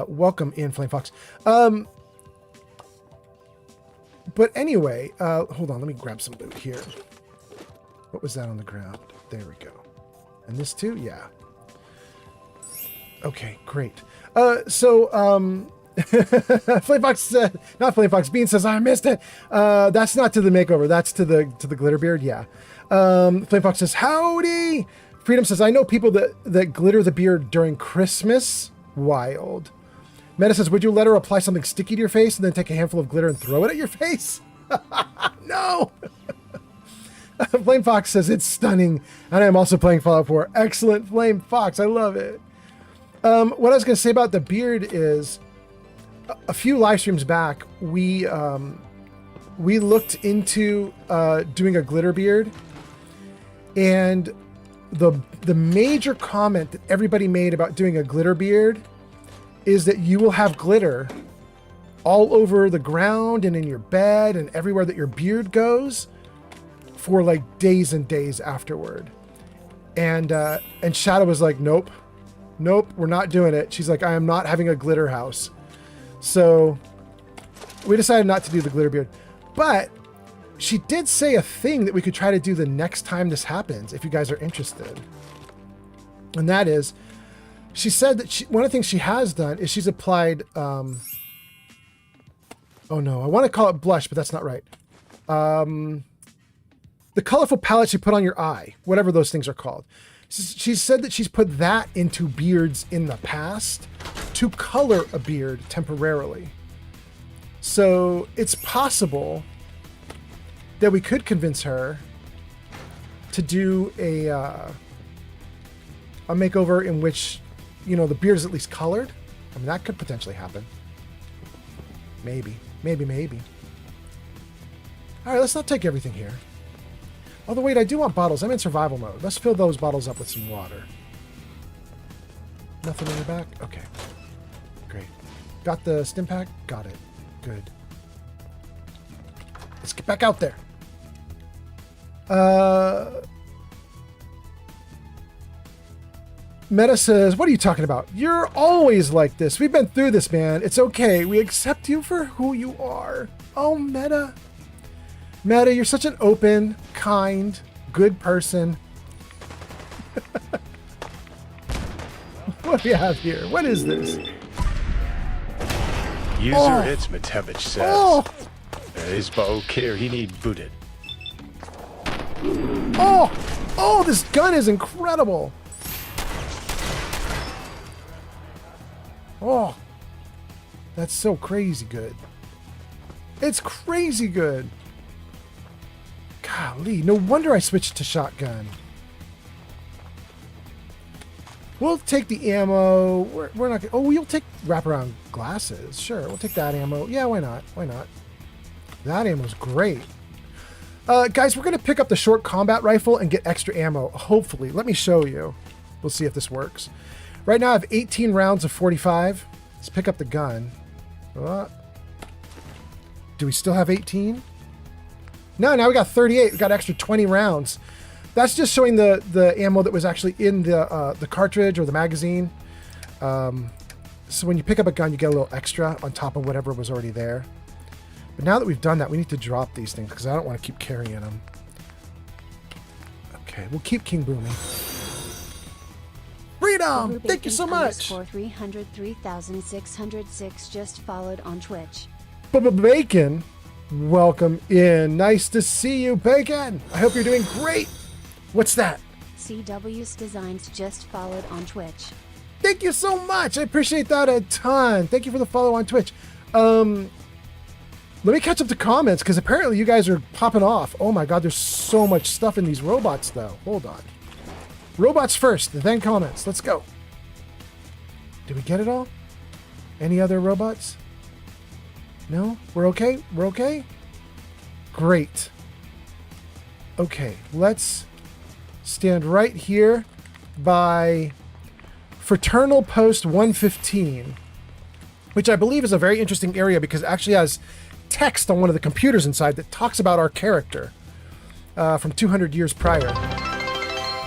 Speaker 1: Welcome in, Flame Fox. But anyway, hold on, let me grab some loot here. What was that on the ground? There we go. And this too? Yeah. Okay, great. Flame Fox, not Flame Fox, Bean says, I missed it. That's not to the makeover, that's to the glitter beard, yeah. Flame Fox says, howdy! Freedom says, I know people that glitter the beard during Christmas. Wild. Meta says, would you let her apply something sticky to your face and then take a handful of glitter and throw it at your face? No! Flame Fox says, it's stunning. And I'm also playing Fallout 4. Excellent, Flame Fox. I love it. What I was going to say about the beard is, a few live streams back, we looked into doing a glitter beard. And the major comment that everybody made about doing a glitter beard is that you will have glitter all over the ground and in your bed and everywhere that your beard goes for like days and days afterward. And Shadow was like, nope, we're not doing it. She's like, I am not having a glitter house. So we decided not to do the glitter beard. But she did say a thing that we could try to do the next time this happens, if you guys are interested. And that is, she said that one of the things she has done is she's applied, oh no, I want to call it blush, but that's not right. The colorful palette she put on your eye, whatever those things are called. She said that she's put that into beards in the past to color a beard temporarily. So it's possible that we could convince her to do a makeover in which, you know, the beard is at least colored. I mean, that could potentially happen. Maybe. All right, let's not take everything here. Although, wait, I do want bottles. I'm in survival mode. Let's fill those bottles up with some water. Nothing in the back? Okay. Great. Got the stim pack? Got it. Good. Let's get back out there. Meta says, what are you talking about? You're always like this. We've been through this, man. It's okay. We accept you for who you are. Oh, Meta. Meta, you're such an open, kind, good person. What do you have here? What is this?
Speaker 2: User hits Matevich says. His bow care he need booted.
Speaker 1: Oh, this gun is incredible. Oh, that's so crazy good. It's crazy good. Golly, no wonder I switched to shotgun. We'll take the ammo. We're not gonna, oh, we'll take wraparound glasses. Sure, we'll take that ammo. Yeah, why not? Why not? That ammo's great. Guys, we're going to pick up the short combat rifle and get extra ammo. Hopefully. Let me show you. We'll see if this works. Right now I have 18 rounds of 45. Let's pick up the gun. Do we still have 18? No, now we got 38. We got extra 20 rounds. That's just showing the ammo that was actually in the cartridge or the magazine. So when you pick up a gun, you get a little extra on top of whatever was already there. But now that we've done that, we need to drop these things because I don't want to keep carrying them. Okay, we'll keep King booming. Freedom! Thank you so much!
Speaker 11: 303,606 just followed on Twitch.
Speaker 1: Bacon, welcome in. Nice to see you, Bacon. I hope you're doing great. What's that?
Speaker 11: CW's Designs just followed on Twitch.
Speaker 1: Thank you so much. I appreciate that a ton. Thank you for the follow on Twitch. Let me catch up to comments because apparently you guys are popping off. Oh my god, there's so much stuff in these robots though. Hold on. Robots first, then comments. Let's go. Did we get it all? Any other robots? No? We're okay? We're okay? Great. Okay, let's stand right here by Fraternal Post 115, which I believe is a very interesting area because it actually has text on one of the computers inside that talks about our character from 200 years prior.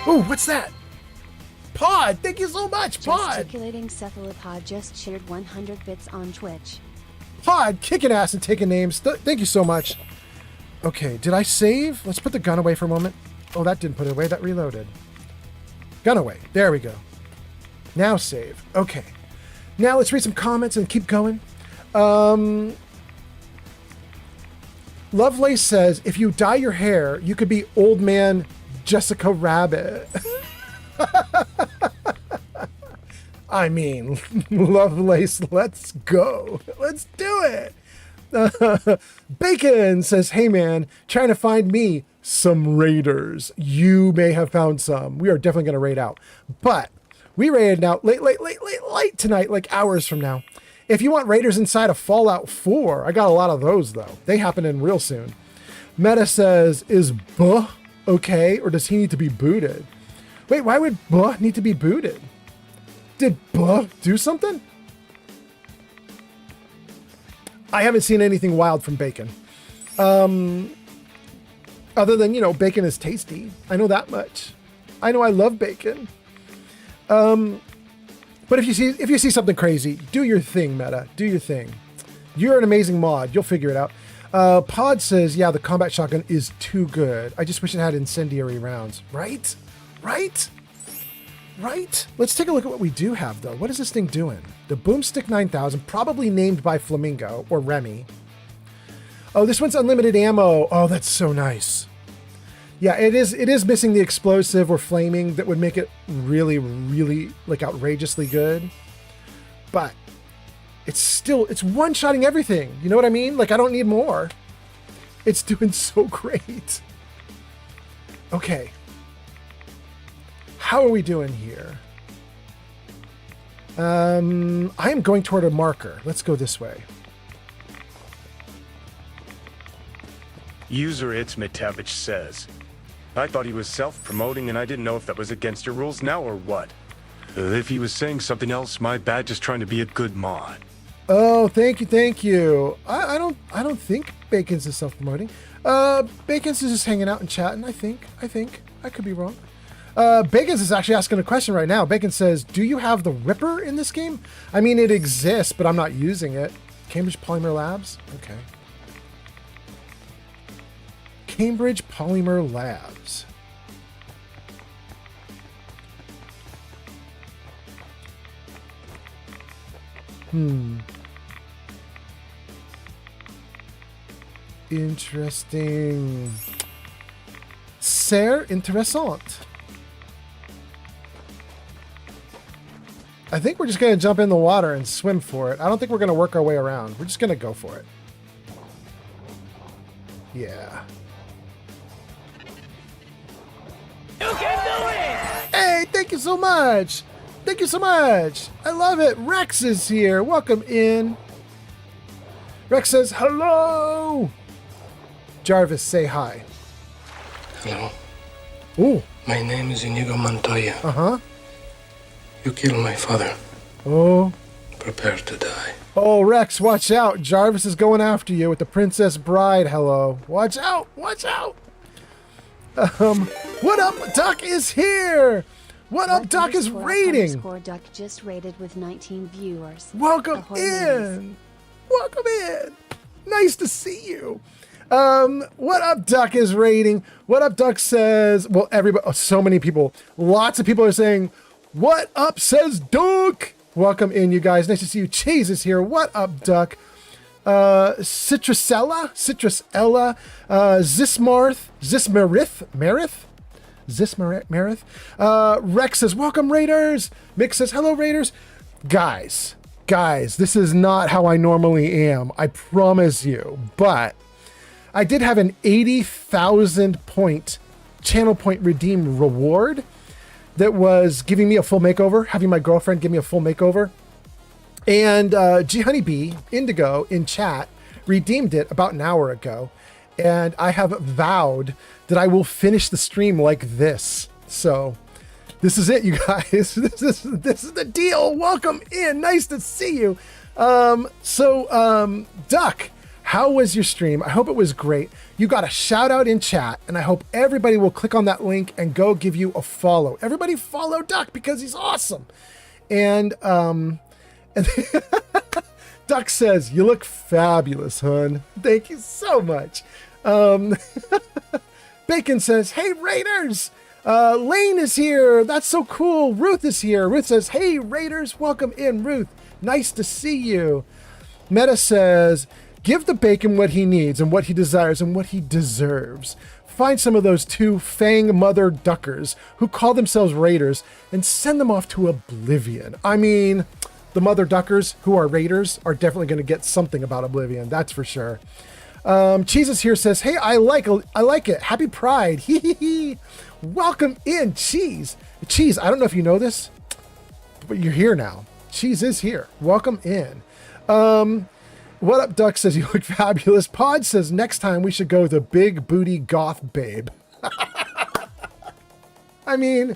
Speaker 1: Ooh, what's that? Pod! Thank you so much, Pod!
Speaker 11: Gesticulating Cephalopod just shared 100 bits on Twitch.
Speaker 1: Pod, kicking ass and taking names. Thank you so much. Okay, did I save? Let's put the gun away for a moment. Oh, that didn't put it away. That reloaded. Gun away. There we go. Now save. Okay. Now let's read some comments and keep going. Lovelace says, if you dye your hair, you could be old man Jessica Rabbit. I mean, Lovelace, let's go. Let's do it. Bacon says, hey man, trying to find me some raiders. You may have found some. We are definitely going to raid out. But we raided out late tonight, like hours from now. If you want raiders inside of Fallout 4, I got a lot of those though. They happen in real soon. Meta says, is Buh okay, or does he need to be booted? Wait, why would Buh need to be booted? Did Buh do something? I haven't seen anything wild from bacon. Other than, you know, bacon is tasty. I know that much. I know I love bacon. But if you see something crazy, do your thing, Meta. Do your thing. You're an amazing mod. You'll figure it out. Pod says, yeah, the combat shotgun is too good. I just wish it had incendiary rounds. Right? Right? Right? Let's take a look at what we do have, though. What is this thing doing? The Boomstick 9000, probably named by Flamingo or Remy. Oh, this one's unlimited ammo. Oh, that's so nice. Yeah, it is missing the explosive or flaming that would make it really, really, like, outrageously good. But it's one-shotting everything. You know what I mean? Like, I don't need more. It's doing so great. Okay. How are we doing here? I am going toward a marker. Let's go this way.
Speaker 2: User Itzmitavich says, I thought he was self-promoting and I didn't know if that was against your rules now or what. If he was saying something else, my bad, just trying to be a good mod.
Speaker 1: Oh, thank you. I don't think Bacon's is self-promoting. Bacon's is just hanging out and chatting, I think. I could be wrong. Bacon's is actually asking a question right now. Bacon says, do you have the Ripper in this game? I mean, it exists, but I'm not using it. Cambridge Polymer Labs? Okay. Cambridge Polymer Labs. Interesting. Sehr interessant. I think we're just going to jump in the water and swim for it. I don't think we're going to work our way around. We're just going to go for it. Yeah.
Speaker 9: You can do it!
Speaker 1: Hey, thank you so much. Thank you so much. I love it. Rex is here. Welcome in. Rex says, hello. Jarvis, say hi.
Speaker 14: Hello.
Speaker 1: Ooh.
Speaker 14: My name is Inigo Montoya.
Speaker 1: Uh-huh.
Speaker 14: You killed my father.
Speaker 1: Oh.
Speaker 14: Prepare to die.
Speaker 1: Oh, Rex, watch out. Jarvis is going after you with the Princess Bride. Hello. Watch out. Watch out. What up, Duck is here. What up, Duck is rating.
Speaker 11: Duck just rated with 19 viewers.
Speaker 1: Welcome in. Welcome in. Nice to see you. What up, Duck is rating. What up, Duck says. Well, everybody, so many people. Lots of people are saying, what up, says Duck. Welcome in, you guys. Nice to see you. Chase is here. What up, Duck? Citrusella, Zismarith. Rex says, welcome, Raiders. Mick says, hello, Raiders. Guys, this is not how I normally am. I promise you. But I did have an 80,000 point channel point redeem reward that was giving me a full makeover, having my girlfriend give me a full makeover. And G Honeybee Indigo in chat redeemed it about an hour ago. And I have vowed that I will finish the stream like this. So this is it, you guys. This is the deal. Welcome in. Nice to see you. Duck, how was your stream? I hope it was great. You got a shout out in chat, and I hope everybody will click on that link and go give you a follow. Everybody follow Duck because he's awesome. And Duck says, you look fabulous, hun. Thank you so much. Bacon says, hey, Raiders. Lane is here. That's so cool. Ruth is here. Ruth says, hey, Raiders. Welcome in, Ruth. Nice to see you. Meta says, give the Bacon what he needs and what he desires and what he deserves. Find some of those two fang mother duckers who call themselves Raiders and send them off to oblivion. I mean, the mother duckers who are Raiders are definitely going to get something about oblivion. That's for sure. Cheese is here, says, hey, I like it. Happy Pride. Welcome in, Cheese. Cheese, I don't know if you know this, but you're here now. Cheese is here. Welcome in. What up, Duck says, you look fabulous. Pod says, next time we should go the big booty goth babe. I mean,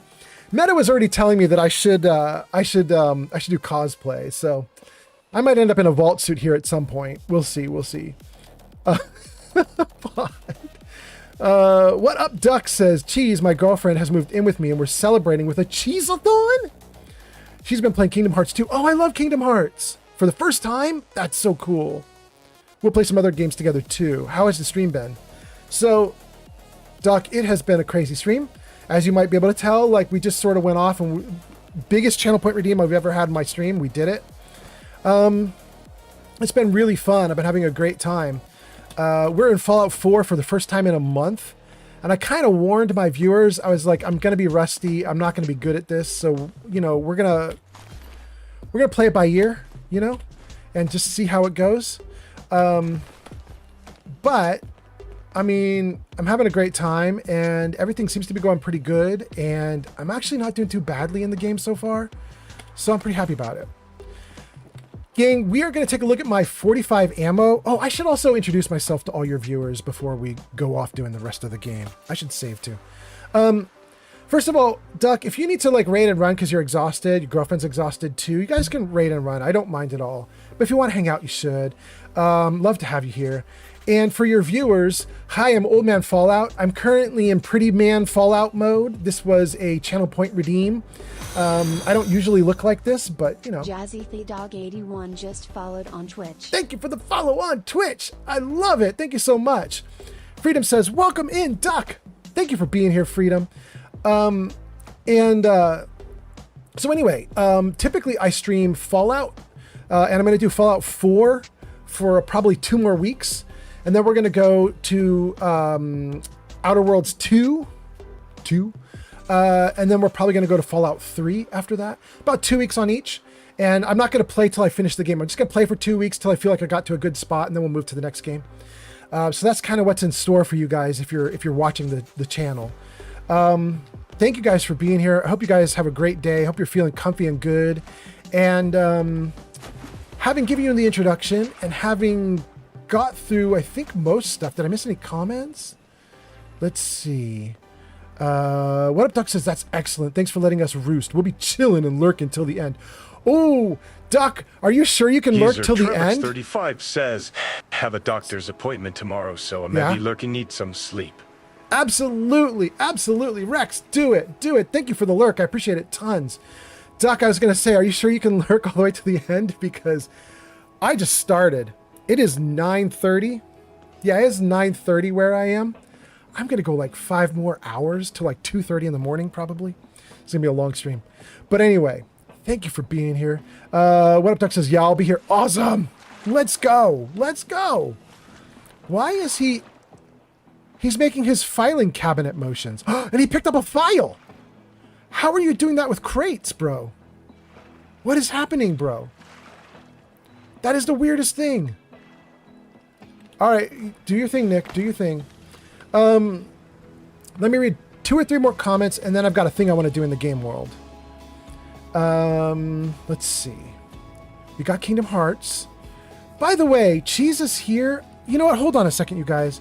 Speaker 1: Meta was already telling me that I should do cosplay. So I might end up in a vault suit here at some point. We'll see. We'll see. What up, Duck says, Cheese, my girlfriend, has moved in with me and we're celebrating with a cheese-a-thon. She's been playing Kingdom Hearts 2. Oh, I love Kingdom Hearts. For the first time? That's so cool. We'll play some other games together too. How has the stream been? So, Duck, it has been a crazy stream. As you might be able to tell, like we just sort of went off and biggest channel point redeem I've ever had in my stream. We did it. It's been really fun. I've been having a great time. We're in Fallout 4 for the first time in a month. And I kind of warned my viewers. I was like, I'm going to be rusty. I'm not going to be good at this. So, you know, we're going to play it by ear, you know, and just see how it goes. But I mean, I'm having a great time and everything seems to be going pretty good. And I'm actually not doing too badly in the game so far. So I'm pretty happy about it. Gang, we are going to take a look at my 45 ammo. Oh, I should also introduce myself to all your viewers before we go off doing the rest of the game. I should save too. First of all, Duck, if you need to like raid and run because you're exhausted, your girlfriend's exhausted too, you guys can raid and run. I don't mind at all. But if you want to hang out, you should. Love to have you here. And for your viewers, hi, I'm Old Man Fallout. I'm currently in Pretty Man Fallout mode. This was a channel point redeem. I don't usually look like this, but you know.
Speaker 11: Jazzy The Dog 81 just followed on Twitch.
Speaker 1: Thank you for the follow on Twitch. I love it. Thank you so much. Freedom says, welcome in, Duck. Thank you for being here, Freedom. So anyway, typically I stream Fallout, and I'm going to do Fallout 4 for probably 2 more weeks. And then we're going to go to Outer Worlds 2. And then we're probably going to go to Fallout 3 after that. About 2 weeks on each. And I'm not going to play till I finish the game. I'm just going to play for 2 weeks till I feel like I got to a good spot, and then we'll move to the next game. So that's kind of what's in store for you guys if you're watching the channel. Thank you guys for being here. I hope you guys have a great day. I hope you're feeling comfy and good. And having given you the introduction and having got through, I think, most stuff. Did I miss any comments? Let's see. What up, Duck says, that's excellent. Thanks for letting us roost. We'll be chilling and lurking till the end. Oh, Duck, are you sure you can lurk till the end?
Speaker 2: 35 says, have a doctor's appointment tomorrow, so I may be lurking, need some sleep.
Speaker 1: Absolutely, absolutely. Rex, do it. Thank you for the lurk. I appreciate it tons. Duck, I was going to say, are you sure you can lurk all the way to the end? Because I just started. It is 9:30. Yeah, it is 9:30 where I am. I'm going to go like 5 more hours to like 2:30 in the morning, probably. It's going to be a long stream. But anyway, thank you for being here. What up, Duck says, yeah, I'll be here. Awesome. Let's go. Why is he... He's making his filing cabinet motions. And he picked up a file. How are you doing that with crates, bro? What is happening, bro? That is the weirdest thing. All right, do your thing, Nick. Do your thing. Let me read 2 or 3 more comments, and then I've got a thing I want to do in the game world. Let's see. You got Kingdom Hearts. By the way, Cheese is here. You know what? Hold on a second, you guys.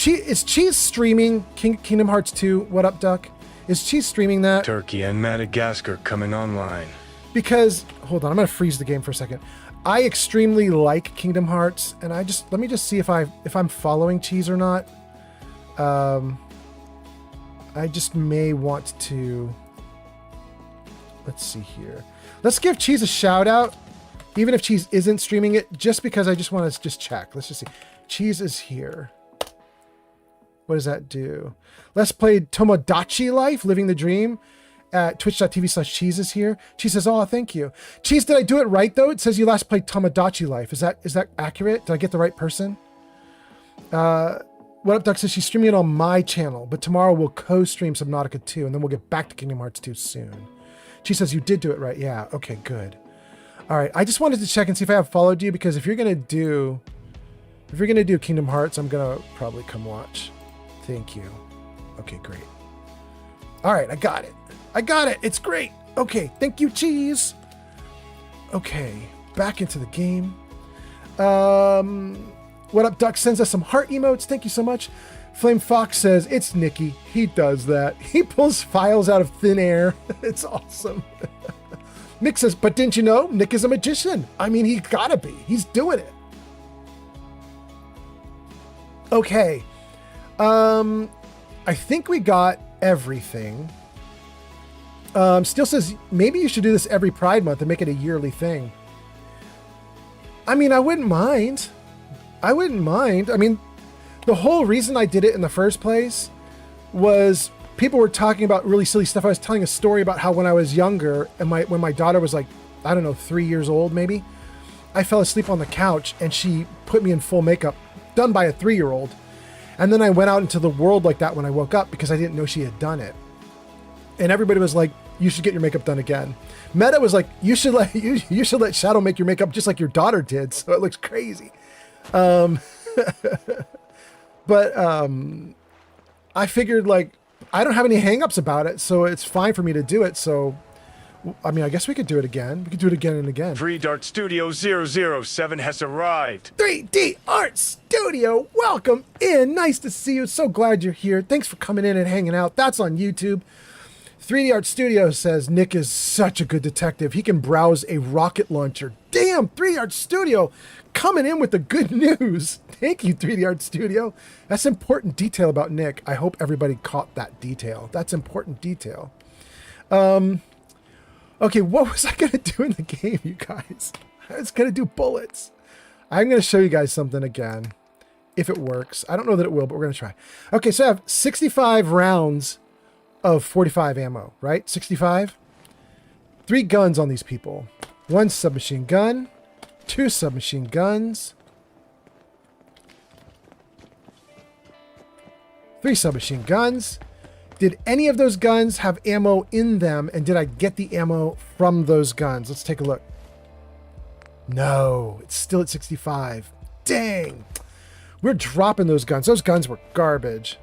Speaker 1: Is Cheese streaming Kingdom Hearts 2? What up, Duck? Is Cheese streaming that?
Speaker 2: Turkey and Madagascar coming online.
Speaker 1: Because, hold on, I'm going to freeze the game for a second. I extremely like Kingdom Hearts, and let me just see if I'm following Cheese or not. I just may want to. Let's see here. Let's give Cheese a shout out, even if Cheese isn't streaming it, just because I just want to just check. Let's just see. Cheese is here. What does that do? Let's play Tomodachi Life, Living the Dream. At twitch.tv/Cheese is here. Cheese says, oh, thank you. Cheese, did I do it right, though? It says you last played Tomodachi Life. Is that accurate? Did I get the right person? What up, Duck says she's streaming it on my channel, but tomorrow we'll co-stream Subnautica 2, and then we'll get back to Kingdom Hearts 2 soon. She says you did do it right. Yeah, okay, good. All right, I just wanted to check and see if I have followed you, because if you're gonna do Kingdom Hearts, I'm gonna probably come watch. Thank you. Okay, great. All right, I got it. It's great. Okay, thank you, Cheese. Okay, back into the game. What up, Duck sends us some heart emotes. Thank you so much. Flame Fox says, it's Nicky. He does that. He pulls files out of thin air. It's awesome. Nick says, but didn't you know Nick is a magician? I mean, he's gotta be. He's doing it. Okay. I think we got everything. Steel says, maybe you should do this every Pride Month and make it a yearly thing. I mean, I wouldn't mind. I mean, the whole reason I did it in the first place was people were talking about really silly stuff. I was telling a story about how when I was younger and when my daughter was like, I don't know, 3 years old maybe, I fell asleep on the couch and she put me in full makeup done by a 3-year-old. And then I went out into the world like that when I woke up because I didn't know she had done it. And everybody was like, you should get your makeup done again. Meta was like, you should let Shadow make your makeup just like your daughter did, so it looks crazy. But I figured, like, I don't have any hangups about it, so it's fine for me to do it. So, I mean, I guess we could do it again. We could do it again and again.
Speaker 2: 3D Art Studio 007 has arrived.
Speaker 1: 3D Art Studio, welcome in. Nice to see you. So glad you're here. Thanks for coming in and hanging out. That's on YouTube. 3D Art Studio says, Nick is such a good detective. He can browse a rocket launcher. Damn, 3D Art Studio coming in with the good news. Thank you, 3D Art Studio. That's important detail about Nick. I hope everybody caught that detail. That's important detail. Okay, what was I going to do in the game, you guys? I was going to do bullets. I'm going to show you guys something again, if it works. I don't know that it will, but we're going to try. Okay, so I have 65 rounds of 45 ammo, right? 65. 3 guns on these people. 1 submachine gun, 2 submachine guns, 3 submachine guns. Did any of those guns have ammo in them, and did I get the ammo from those guns? Let's take a look. No, it's still at 65. Dang. We're dropping those guns. Those guns were garbage.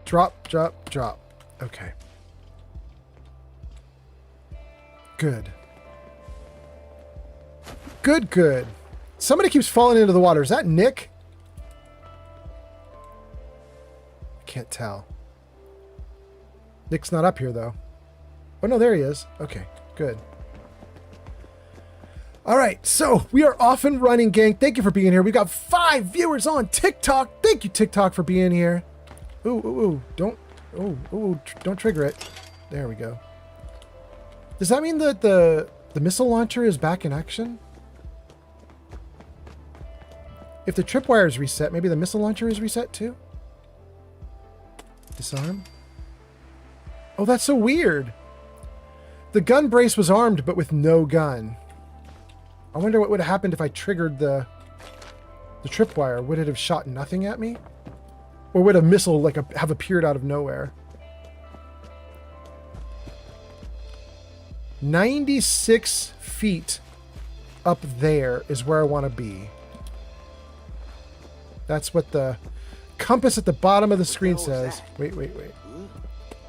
Speaker 1: Drop, drop, drop. Okay. Good. Good, good. Somebody keeps falling into the water. Is that Nick? I can't tell. Nick's not up here, though. Oh, no, there he is. Okay, good. All right, so we are off and running, gang. Thank you for being here. We got 5 viewers on TikTok. Thank you, TikTok, for being here. Ooh, ooh, ooh. Don't trigger it. There we go. Does that mean that the missile launcher is back in action? If the tripwire is reset, maybe the missile launcher is reset too? Disarm? Oh, that's so weird. The gun brace was armed, but with no gun. I wonder what would have happened if I triggered the tripwire. Would it have shot nothing at me? Or would a missile have appeared out of nowhere? 96 feet up there is where I want to be. That's what the compass at the bottom of the screen says. Wait.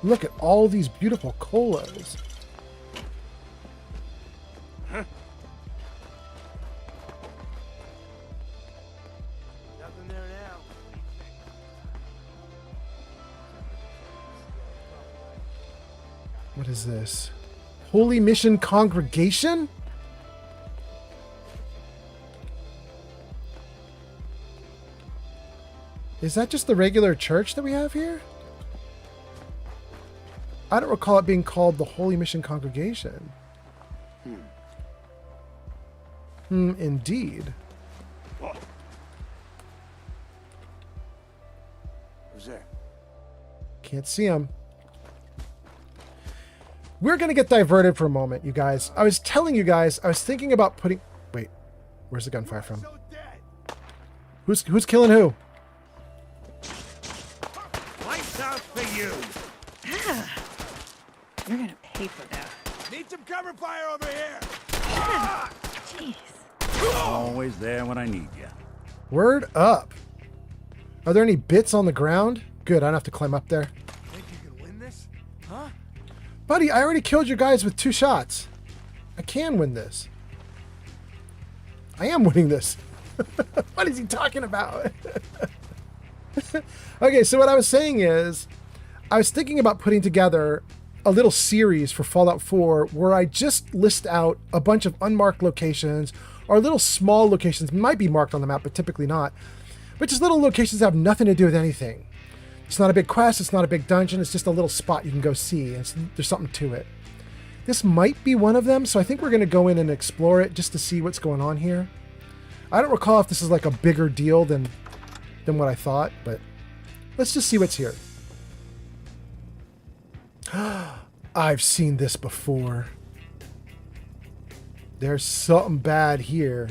Speaker 1: Look at all these beautiful colas.
Speaker 3: Huh? Nothing there now.
Speaker 1: What is this? Holy Mission Congregation? Is that just the regular church that we have here? I don't recall it being called the Holy Mission Congregation. Indeed.
Speaker 3: Who's there?
Speaker 1: Can't see him. We're going to get diverted for a moment, you guys. I was telling you guys, I was thinking about putting... Wait, where's the gunfire from? Who's killing who?
Speaker 12: Lights out for you.
Speaker 8: You're gonna pay for that.
Speaker 3: Need some cover fire over here.
Speaker 8: Jeez.
Speaker 12: Always there when I need you.
Speaker 1: Word up. Are there any bits on the ground? Good, I don't have to climb up there.
Speaker 3: Think you can win this? Huh?
Speaker 1: Buddy, I already killed your guys with 2 shots. I can win this. I am winning this. What is he talking about? Okay, so what I was saying is, I was thinking about putting together a little series for Fallout 4 where I just list out a bunch of unmarked locations or little small locations, might be marked on the map, but typically not. But just little locations that have nothing to do with anything. It's not a big quest, it's not a big dungeon, it's just a little spot you can go see, and there's something to it. This might be one of them, so I think we're going to go in and explore it just to see what's going on here. I don't recall if this is like a bigger deal than what I thought, but let's just see what's here. I've seen this before. There's something bad here.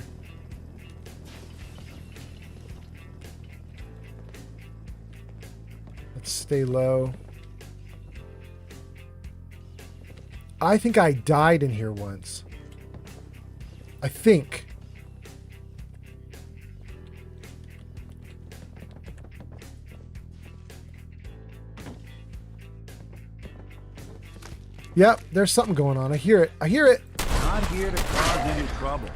Speaker 1: Let's stay low. I think I died in here once. I think. Yep, there's something going on. I hear it. I hear it.
Speaker 12: Not here to cause any trouble.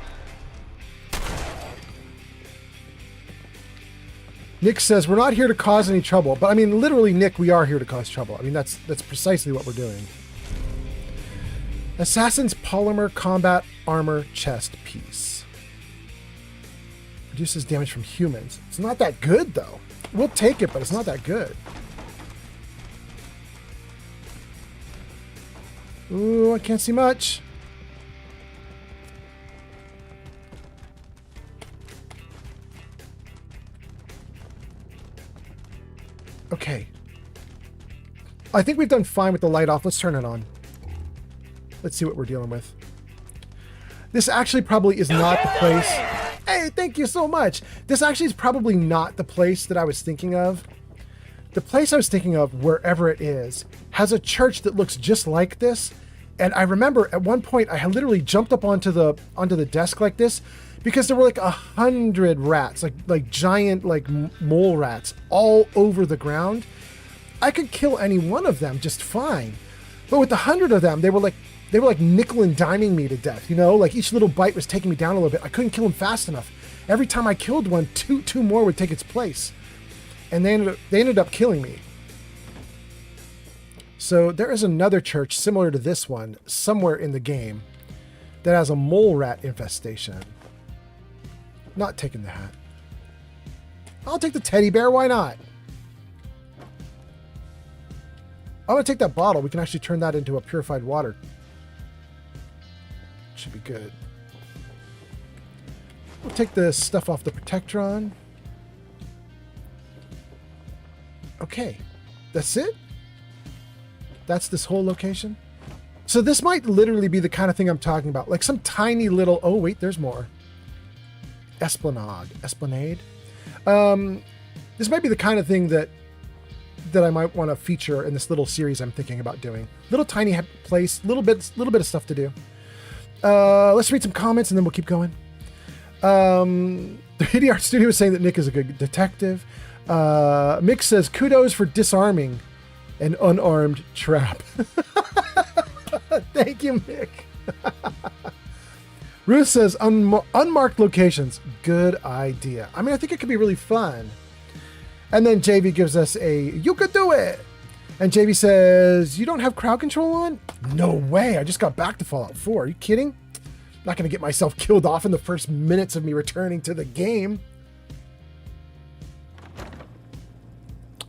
Speaker 1: Nick says, we're not here to cause any trouble. But I mean, literally, Nick, we are here to cause trouble. I mean, that's precisely what we're doing. Assassin's Polymer Combat Armor Chest Piece. Reduces damage from humans. It's not that good, though. We'll take it, but it's not that good. Ooh, I can't see much. Okay. I think we've done fine with the light off. Let's turn it on. Let's see what we're dealing with. This actually probably is not the place. Hey, thank you so much. This actually is probably not the place that I was thinking of. The place I was thinking of, wherever it is, has a church that looks just like this. And I remember at one point I had literally jumped up onto the desk like this because there were like 100 rats, like giant like mole rats all over the ground. I could kill any one of them just fine, but with the 100 of them, they were like nickel and diming me to death. You know, like each little bite was taking me down a little bit. I couldn't kill them fast enough. Every time I killed one, two more would take its place, and they ended up killing me. So there is another church similar to this one somewhere in the game that has a mole rat infestation. Not taking the hat. I'll take the teddy bear. Why not? I'm going to take that bottle. We can actually turn that into a purified water. Should be good. We'll take the stuff off the Protectron. Okay. That's it? That's this whole location? So this might literally be the kind of thing I'm talking about. Like some tiny little... Oh, wait, there's more. Esplanade. This might be the kind of thing that I might want to feature in this little series I'm thinking about doing. Little tiny place, little bit of stuff to do. Let's read some comments and then we'll keep going. The Hitty Art Studio is saying that Nick is a good detective. Mick says, kudos for disarming an unarmed trap. Thank you, Mick. Ruth says, unmarked locations. Good idea. I mean, I think it could be really fun. And then JV gives us a, you could do it. And JV says, you don't have crowd control on? No way. I just got back to Fallout 4. Are you kidding? I'm not going to get myself killed off in the first minutes of me returning to the game.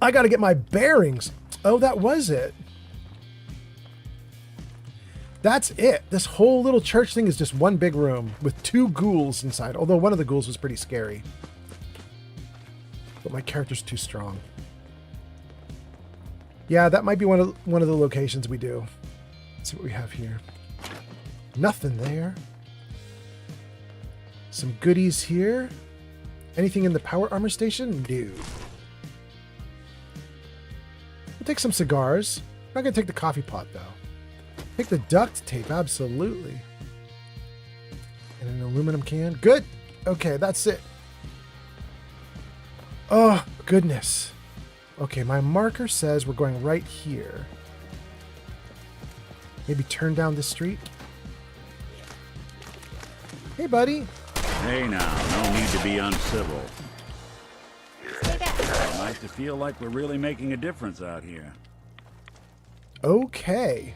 Speaker 1: I got to get my bearings. Oh, that was it. That's it. This whole little church thing is just one big room with 2 ghouls inside. Although one of the ghouls was pretty scary. But my character's too strong. Yeah, that might be one of the locations we do. Let's see what we have here. Nothing there. Some goodies here. Anything in the power armor station? No. We'll take some cigars. I'm not going to take the coffee pot, though. Take the duct tape, absolutely. And an aluminum can. Good. Okay, that's it. Oh, goodness. Okay, my marker says we're going right here. Maybe turn down the street. Hey, buddy.
Speaker 12: Hey now, no need to be uncivil.
Speaker 10: Stay back.
Speaker 12: Nice to feel like we're really making a difference out here.
Speaker 1: Okay.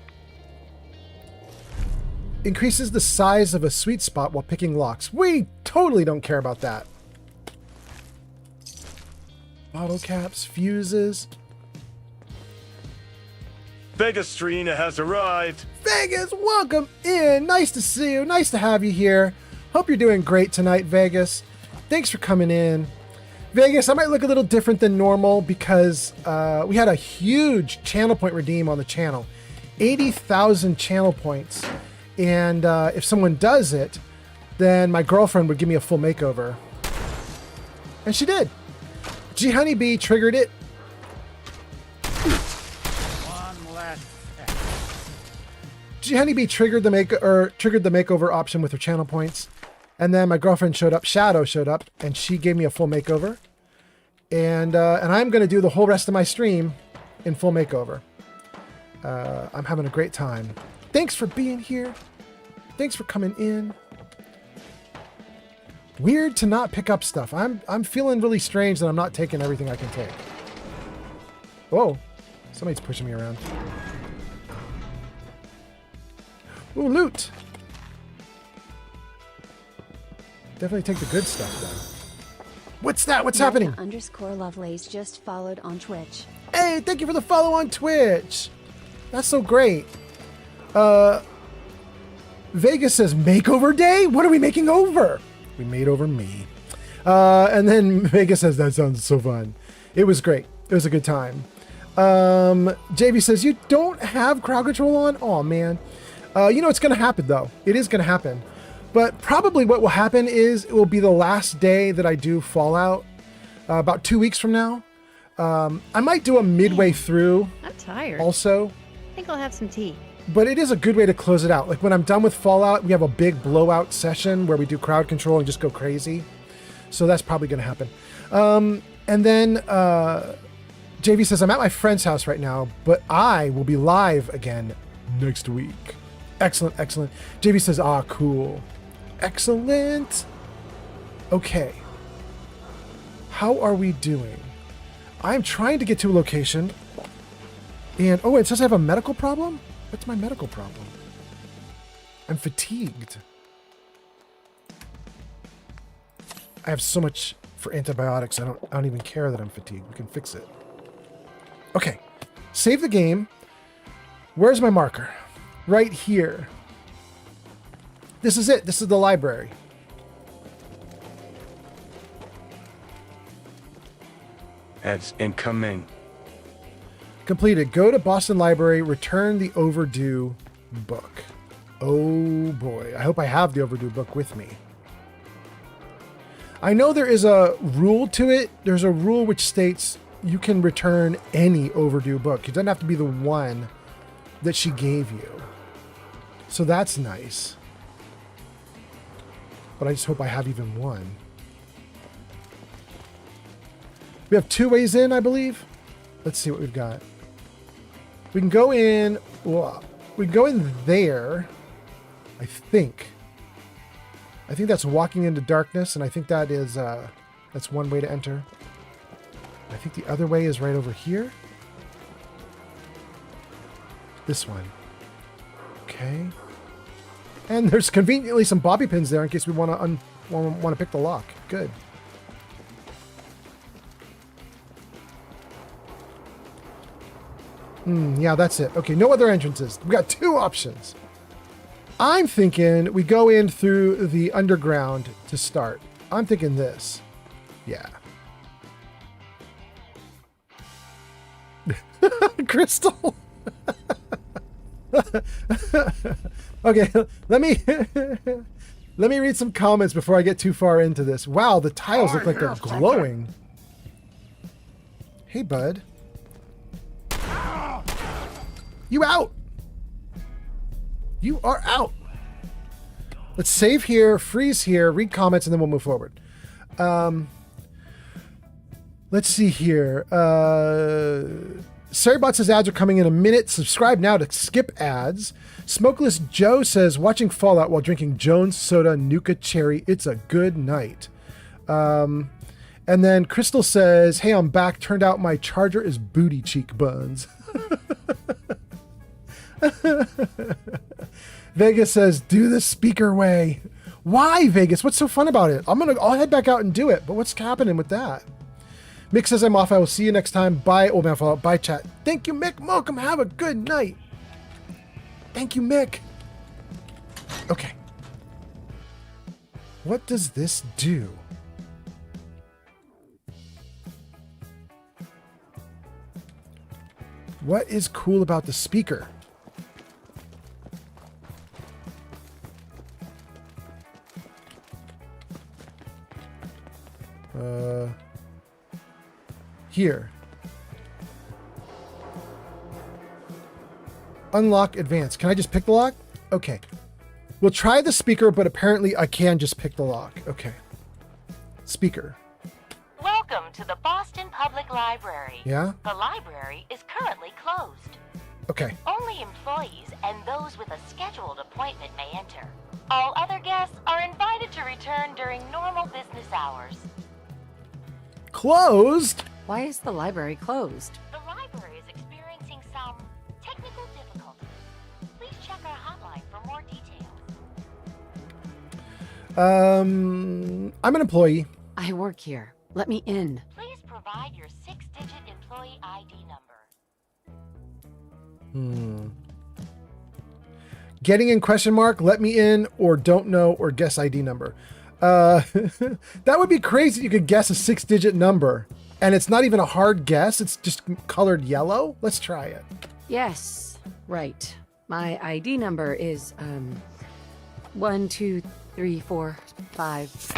Speaker 1: Increases the size of a sweet spot while picking locks. We totally don't care about that. Bottle caps, fuses.
Speaker 2: Vegas Strina has arrived.
Speaker 1: Vegas, welcome in. Nice to see you. Nice to have you here. Hope you're doing great tonight, Vegas. Thanks for coming in. Vegas, I might look a little different than normal because we had a huge channel point redeem on the channel. 80,000 channel points. And if someone does it, then my girlfriend would give me a full makeover. And she did. G Honeybee triggered it.
Speaker 12: One last
Speaker 1: G Honeybee triggered the makeover option with her channel points. And then my girlfriend showed up, Shadow showed up, and she gave me a full makeover. And I'm going to do the whole rest of my stream in full makeover. I'm having a great time. Thanks for being here. Thanks for coming in. Weird to not pick up stuff. I'm feeling really strange that I'm not taking everything I can take. Whoa. Somebody's pushing me around. Ooh, loot. Definitely take the good stuff, though. What's that? What's happening?
Speaker 11: _Lovelace just followed on Twitch.
Speaker 1: Hey, thank you for the follow on Twitch. That's so great. Vegas says, makeover day? What are we making over? We made over me. And then Vegas says, that sounds so fun. It was great. It was a good time. JV says, you don't have crowd control on? Oh, man. You know, it's going to happen, though. It is going to happen. But probably what will happen is it will be the last day that I do Fallout, about 2 weeks from now. I might do a midway through.
Speaker 13: I'm tired.
Speaker 1: Also.
Speaker 13: I think I'll have some tea.
Speaker 1: But it is a good way to close it out. Like when I'm done with Fallout, we have a big blowout session where we do crowd control and just go crazy. So that's probably going to happen. And then JV says, I'm at my friend's house right now, but I will be live again next week. Excellent, excellent. JV says, ah, cool. Excellent. Okay. How are we doing? I'm trying to get to a location. And, oh, it says I have a medical problem? What's my medical problem? I'm fatigued. I have so much for antibiotics. I don't even care that I'm fatigued. We can fix it. Okay. Save the game. Where's my marker? Right here. This is it. This is the library.
Speaker 2: Ads incoming.
Speaker 1: Completed. Go to Boston Library. Return the overdue book. Oh boy. I hope I have the overdue book with me. I know there is a rule to it. There's a rule which states you can return any overdue book. It doesn't have to be the one that she gave you. So that's nice. But I just hope I have even one. We have 2 ways in, I believe. Let's see what we've got. We can go in. Well, we can go in there. I think that's walking into darkness, and I think that is that's one way to enter. I think the other way is right over here. This one. Okay. And there's conveniently some bobby pins there in case we want to pick the lock. Good. Yeah, that's it. Okay, no other entrances. We got 2 options. I'm thinking we go in through the underground to start. I'm thinking this. Yeah. Crystal. Okay, let me read some comments before I get too far into this. Wow, the tiles look like they're glowing. Hey, bud. You out. You are out. Let's save here, freeze here, read comments, and then we'll move forward. Let's see here. Sarybot says ads are coming in a minute. Subscribe now to skip ads. Smokeless Joe says watching Fallout while drinking Jones Soda Nuka Cherry. It's a good night. And And then Crystal says, hey, I'm back. Turned out my charger is booty cheek buns. Vegas says, do the speaker way. Why, Vegas? What's so fun about it? I'll head back out and do it. But what's happening with that? Mick says, I'm off. I will see you next time. Bye, Old Man Fallout. Bye, chat. Thank you, Mick. Welcome. Have a good night. Thank you, Mick. Okay. What does this do? What is cool about the speaker? Here. Unlock advance. Can I just pick the lock? Okay. We'll try the speaker, but apparently I can just pick the lock. Okay. Speaker.
Speaker 15: Welcome to the Boston Public Library.
Speaker 1: Yeah?
Speaker 15: The library is currently closed.
Speaker 1: Okay.
Speaker 15: Only employees and those with a scheduled appointment may enter. All other guests are invited to return during normal business hours.
Speaker 1: Closed?
Speaker 16: Why is the library closed?
Speaker 15: The library is experiencing some technical difficulties. Please check our hotline for more details.
Speaker 1: I'm an employee.
Speaker 16: I work here. Let me in.
Speaker 15: Please provide your 6-digit employee ID number.
Speaker 1: Getting in question mark, let me in, or don't know, or guess ID number. That would be crazy. You could guess a 6-digit number. And it's not even a hard guess. It's just colored yellow. Let's try it.
Speaker 16: Yes, right. My ID number is 1, 2, 3, 4, 5,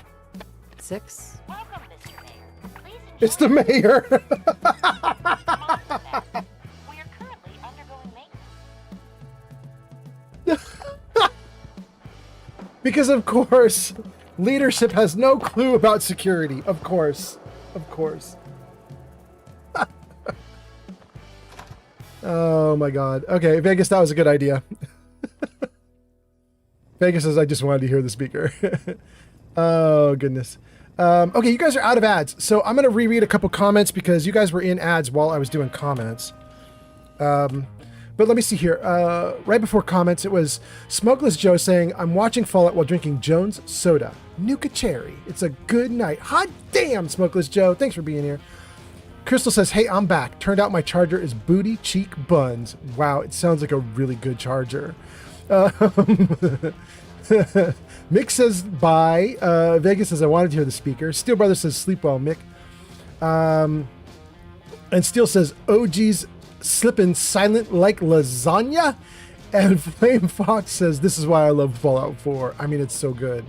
Speaker 16: 6.
Speaker 15: Welcome, Mr. Mayor. Please enjoy.
Speaker 1: It's the mayor.
Speaker 15: We are currently undergoing maintenance.
Speaker 1: Because of course, leadership has no clue about security. Of course. Of course. Oh my god. Okay, Vegas, that was a good idea. Vegas says, I just wanted to hear the speaker. Oh, goodness. Okay, you guys are out of ads. So I'm going to reread a couple comments because you guys were in ads while I was doing comments. But let me see here. Right before comments, it was Smokeless Joe saying, I'm watching Fallout while drinking Jones Soda. Nuka Cherry. It's a good night. Hot damn, Smokeless Joe. Thanks for being here. Crystal says, hey, I'm back. Turned out my charger is booty cheek buns. Wow, it sounds like a really good charger. Mick says, bye. Vegas says, I wanted to hear the speaker. Steel Brother says, sleep well, Mick. And Steel says, OG's slipping silent like lasagna. And Flame Fox says, this is why I love Fallout 4. I mean, it's so good.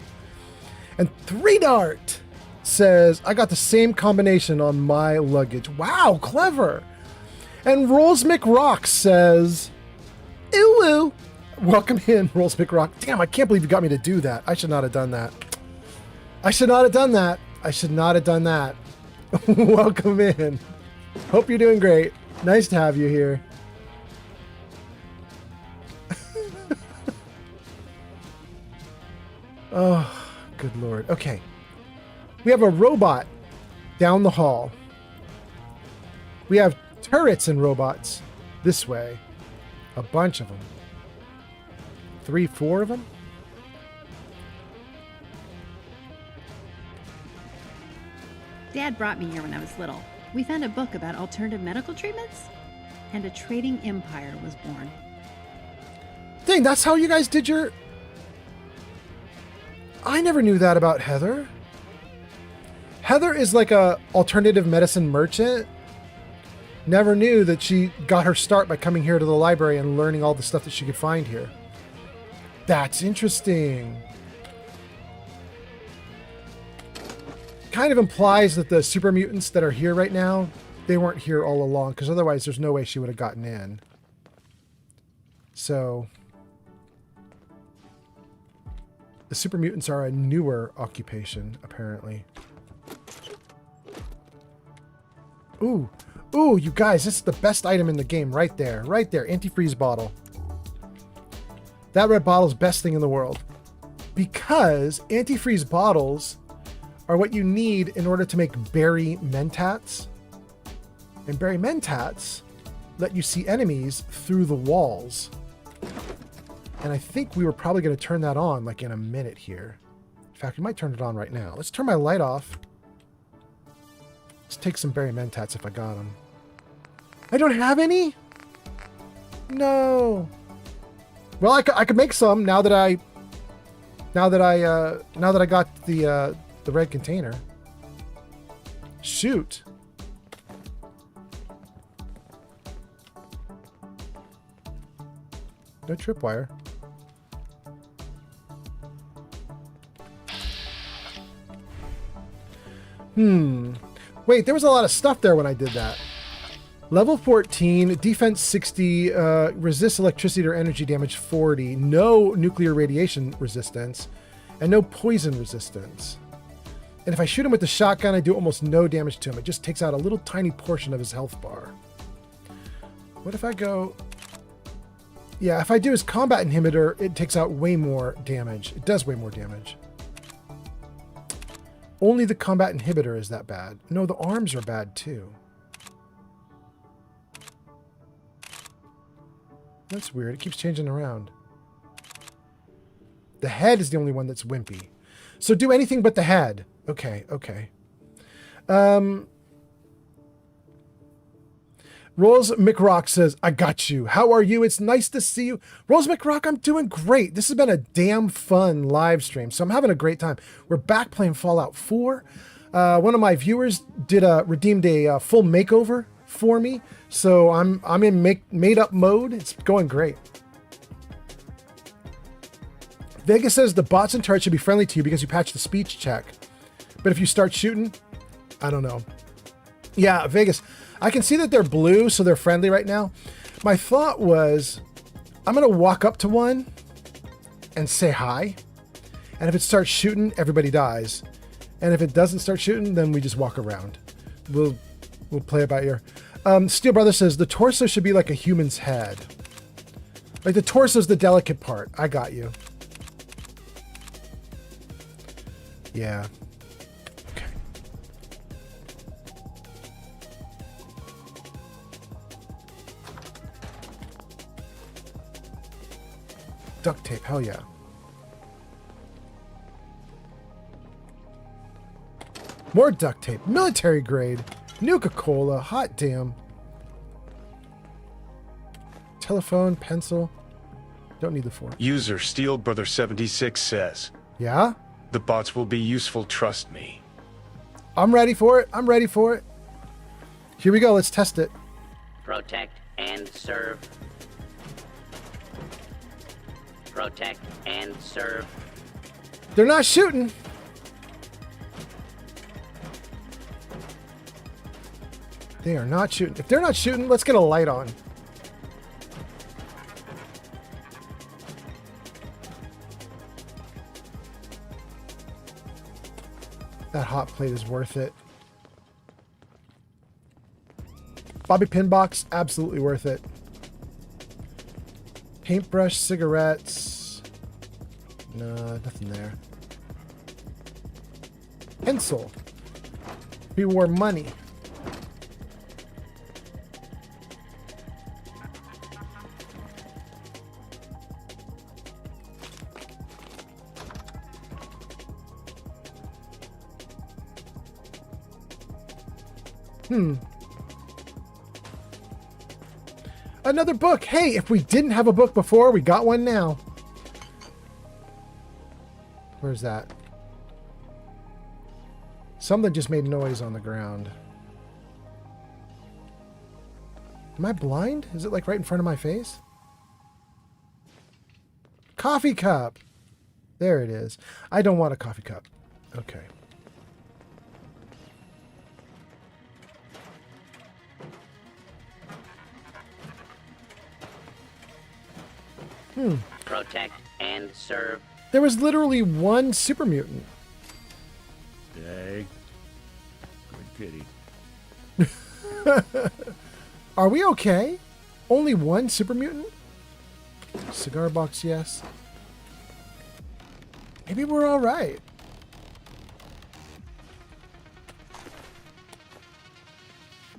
Speaker 1: And 3Dart says, I got the same combination on my luggage. Wow, clever. And Rolls McRock says, ooh, woo. Welcome in, Rolls McRock. Damn, I can't believe you got me to do that. I should not have done that. I should not have done that. I should not have done that. Welcome in. Hope you're doing great. Nice to have you here. Oh, good Lord. Okay. We have a robot down the hall. We have turrets and robots this way. A bunch of them. 3, 4 of them?
Speaker 13: Dad brought me here when I was little. We found a book about alternative medical treatments, and a trading empire was born.
Speaker 1: Dang, that's how you guys did your... I never knew that about Heather. Heather is like a alternative medicine merchant. Never knew that she got her start by coming here to the library and learning all the stuff that she could find here. That's interesting. Kind of implies that the super mutants that are here right now, they weren't here all along, because otherwise there's no way she would have gotten in. So the super mutants are a newer occupation, apparently. Ooh, ooh, you guys, this is the best item in the game right there. Right there, antifreeze bottle. That red bottle is best thing in the world. Because antifreeze bottles are what you need in order to make berry mentats. And berry mentats let you see enemies through the walls. And I think we were probably going to turn that on like in a minute here. In fact, we might turn it on right now. Let's turn my light off. Let's take some berry mentats if I got them. I don't have any? No. Well, I could make some now that I got the red container. Shoot. No tripwire. Wait, there was a lot of stuff there when I did that. Level 14, defense 60, resists electricity or energy damage 40, no nuclear radiation resistance, and no poison resistance. And if I shoot him with the shotgun, I do almost no damage to him. It just takes out a little tiny portion of his health bar. What if I go... Yeah, if I do his combat inhibitor, it takes out way more damage. It does way more damage. Only the combat inhibitor is that bad. No, the arms are bad too. That's weird. It keeps changing around. The head is the only one that's wimpy. So do anything but the head. Okay, okay. Rose McRock says, I got you. How are you? It's nice to see you. Rose McRock, I'm doing great. This has been a damn fun live stream, so I'm having a great time. We're back playing Fallout 4. One of my viewers redeemed a full makeover for me, so I'm in made up mode. It's going great. Vegas says the bots in turret should be friendly to you because you patched the speech check. But if you start shooting, I don't know. Yeah, Vegas, I can see that they're blue, so they're friendly right now. My thought was, I'm going to walk up to one and say hi. And if it starts shooting, everybody dies. And if it doesn't start shooting, then we just walk around. We'll play it by ear. Steel Brother says, the torso should be like a human's head. Like the torso's the delicate part. I got you. Yeah. Okay. Duct tape, hell yeah. More duct tape, military grade, Nuka-Cola, hot damn. Telephone, pencil. Don't need the fork.
Speaker 2: User Steel Brother 76 says,
Speaker 1: yeah?
Speaker 2: The bots will be useful, trust me.
Speaker 1: I'm ready for it. I'm ready for it. Here we go. Let's test it.
Speaker 17: Protect and serve. Protect and serve.
Speaker 1: They're not shooting. They are not shooting. If they're not shooting, let's get a light on. That hot plate is worth it. Bobby Pin Box, absolutely worth it. Paintbrush, cigarettes. No, nothing there. Pencil. We wore money. Another book. Hey, if we didn't have a book before, we got one now. Where's that? Something just made noise on the ground. Am I blind? Is it like right in front of my face? Coffee cup. There it is. I don't want a coffee cup. Okay.
Speaker 17: Protect and serve.
Speaker 1: There was literally one super mutant.
Speaker 12: Day. Good kitty.
Speaker 1: Are we okay? Only one super mutant? Cigar box, yes. Maybe we're all right.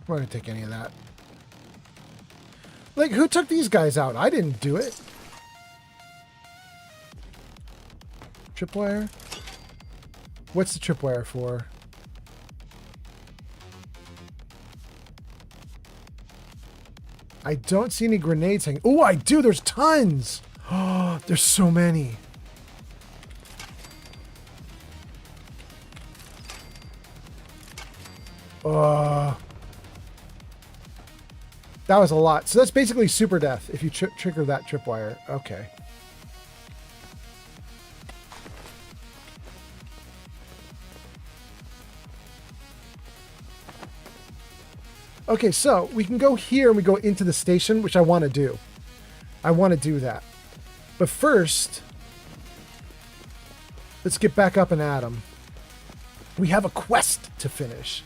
Speaker 1: I'm not gonna take any of that. Like, who took these guys out? I didn't do it. Tripwire? What's the tripwire for? I don't see any grenades hanging. Oh, I do. There's tons. Oh, there's so many. That was a lot. So that's basically super death if you trigger that tripwire. Okay. Okay, so we can go here and we go into the station, which I want to do. I want to do that. But first, let's get back up and at them. We have a quest to finish.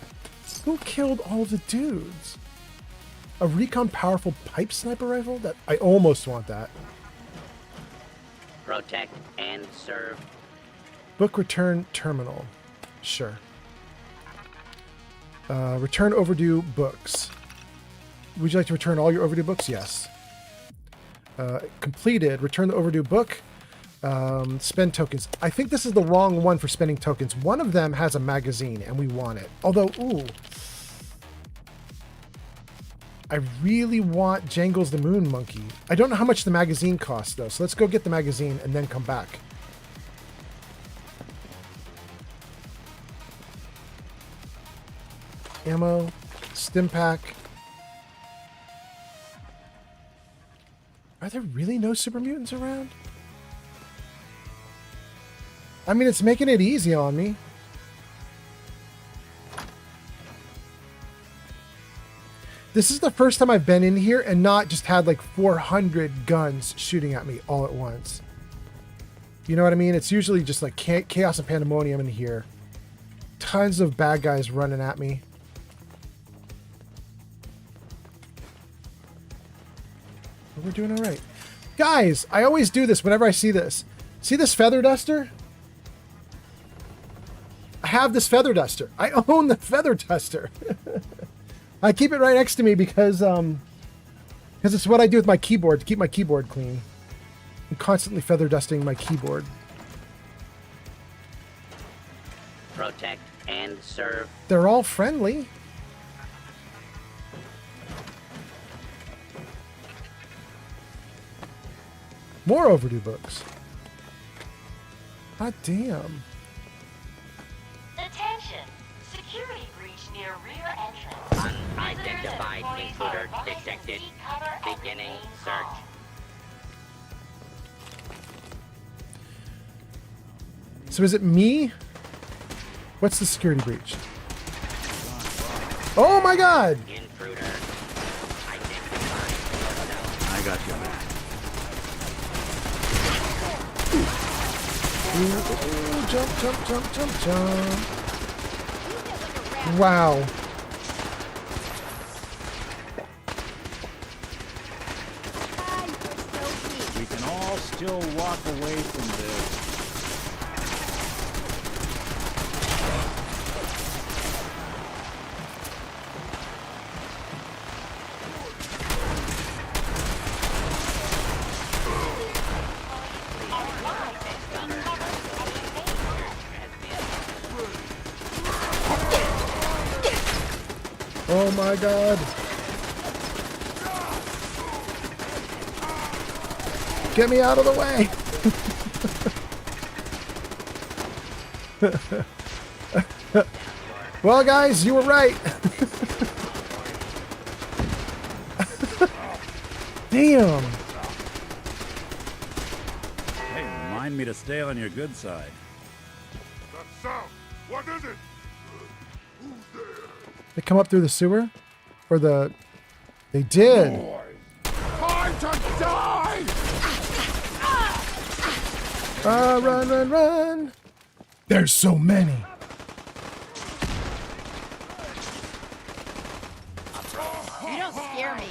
Speaker 1: Who killed all the dudes? A recon powerful pipe sniper rifle? That I almost want that.
Speaker 17: Protect and serve.
Speaker 1: Book return terminal. Sure. Return overdue books. Would you like to return all your overdue books? Yes. Completed. Return the overdue book. Spend tokens. I think this is the wrong one for spending tokens. One of them has a magazine and we want it. Although, ooh. I really want Jangles the Moon Monkey. I don't know how much the magazine costs though. So let's go get the magazine and then come back. Ammo. Stim pack. Are there really no super mutants around? I mean, it's making it easy on me. This is the first time I've been in here and not just had like 400 guns shooting at me all at once. You know what I mean? It's usually just like chaos and pandemonium in here. Tons of bad guys running at me. We're doing all right. Guys, I always do this whenever I see this. See this feather duster? I have this feather duster. I own the feather duster. I keep it right next to me because it's what I do with my keyboard to keep my keyboard clean. I'm constantly feather dusting my keyboard.
Speaker 17: Protect and serve.
Speaker 1: They're all friendly. More overdue books. God damn.
Speaker 15: Attention! Security breach near rear entrance.
Speaker 17: Unidentified intruder detected. Beginning search.
Speaker 1: So is it me? What's the security breach? Oh my god!
Speaker 17: Intruder.
Speaker 12: I got you, man.
Speaker 1: Ooh, jump, jump, jump, jump, jump. Wow.
Speaker 12: We can all still walk away from this.
Speaker 1: Oh my god. Get me out of the way. Well, guys, you were right. Damn.
Speaker 12: Hey, remind me to stay on your good side.
Speaker 3: That sound. What is it?
Speaker 1: They come up through the sewer? Or the... They did.
Speaker 3: Time to die!
Speaker 1: Run, run, run. There's so many.
Speaker 8: You don't scare me.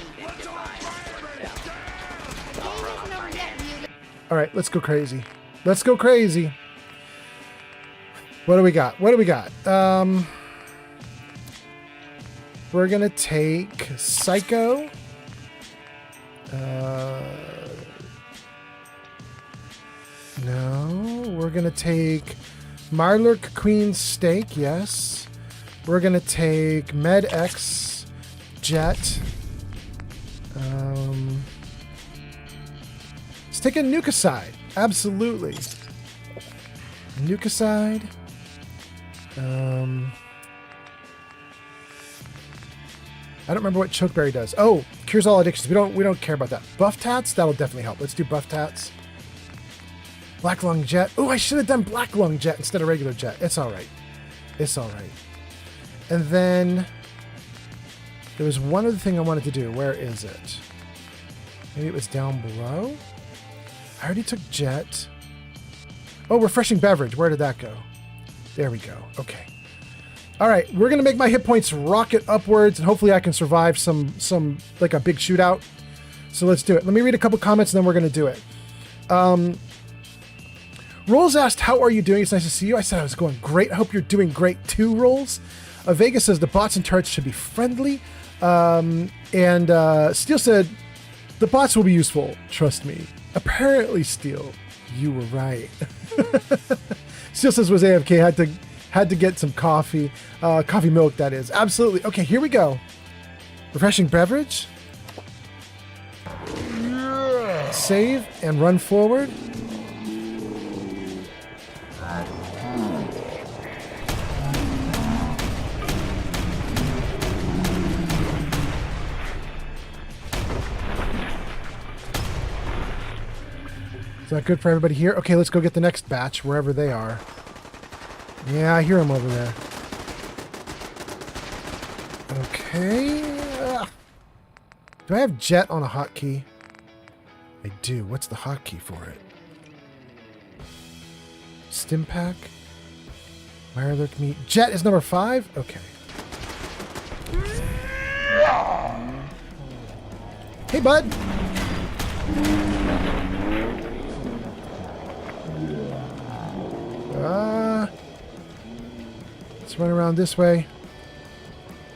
Speaker 1: All right, let's go crazy. Let's go crazy. What do we got? What do we got? We're going to take Psycho. No. We're going to take Marlurk Queen's Steak. Yes. We're going to take Med X Jet. Let's take a Nukicide. Absolutely. Nukicide. I don't remember what Chokeberry does. Oh, cures all addictions. We don't care about that. Buff Tats, that'll definitely help. Let's do Buff Tats. Black Lung Jet. Oh, I should have done Black Lung Jet instead of regular Jet. It's all right. It's all right. And then there was one other thing I wanted to do. Where is it? Maybe it was down below. I already took Jet. Oh, refreshing beverage. Where did that go? There we go. Okay. All right, we're gonna make my hit points rocket upwards, and hopefully I can survive some like a big shootout. So let's do it. Let me read a couple comments, and then we're gonna do it. Rolls asked, "How are you doing? It's nice to see you." I said I was going great. I hope you're doing great too, Rolls. Vega says the bots and turrets should be friendly, and Steel said the bots will be useful. Trust me. Apparently, Steel, you were right. Steel says was AFK, had to get some coffee. Coffee milk, that is. Absolutely. Okay, here we go. Refreshing beverage. Yeah. Save and run forward. Is that good for everybody here? Okay, let's go get the next batch, wherever they are. Yeah, I hear them over there. Okay. Do I have Jet on a hotkey? I do. What's the hotkey for it? Stim Pack? Mirelurk Meat. Jet is number 5? Okay. Hey, bud! Let's run around this way.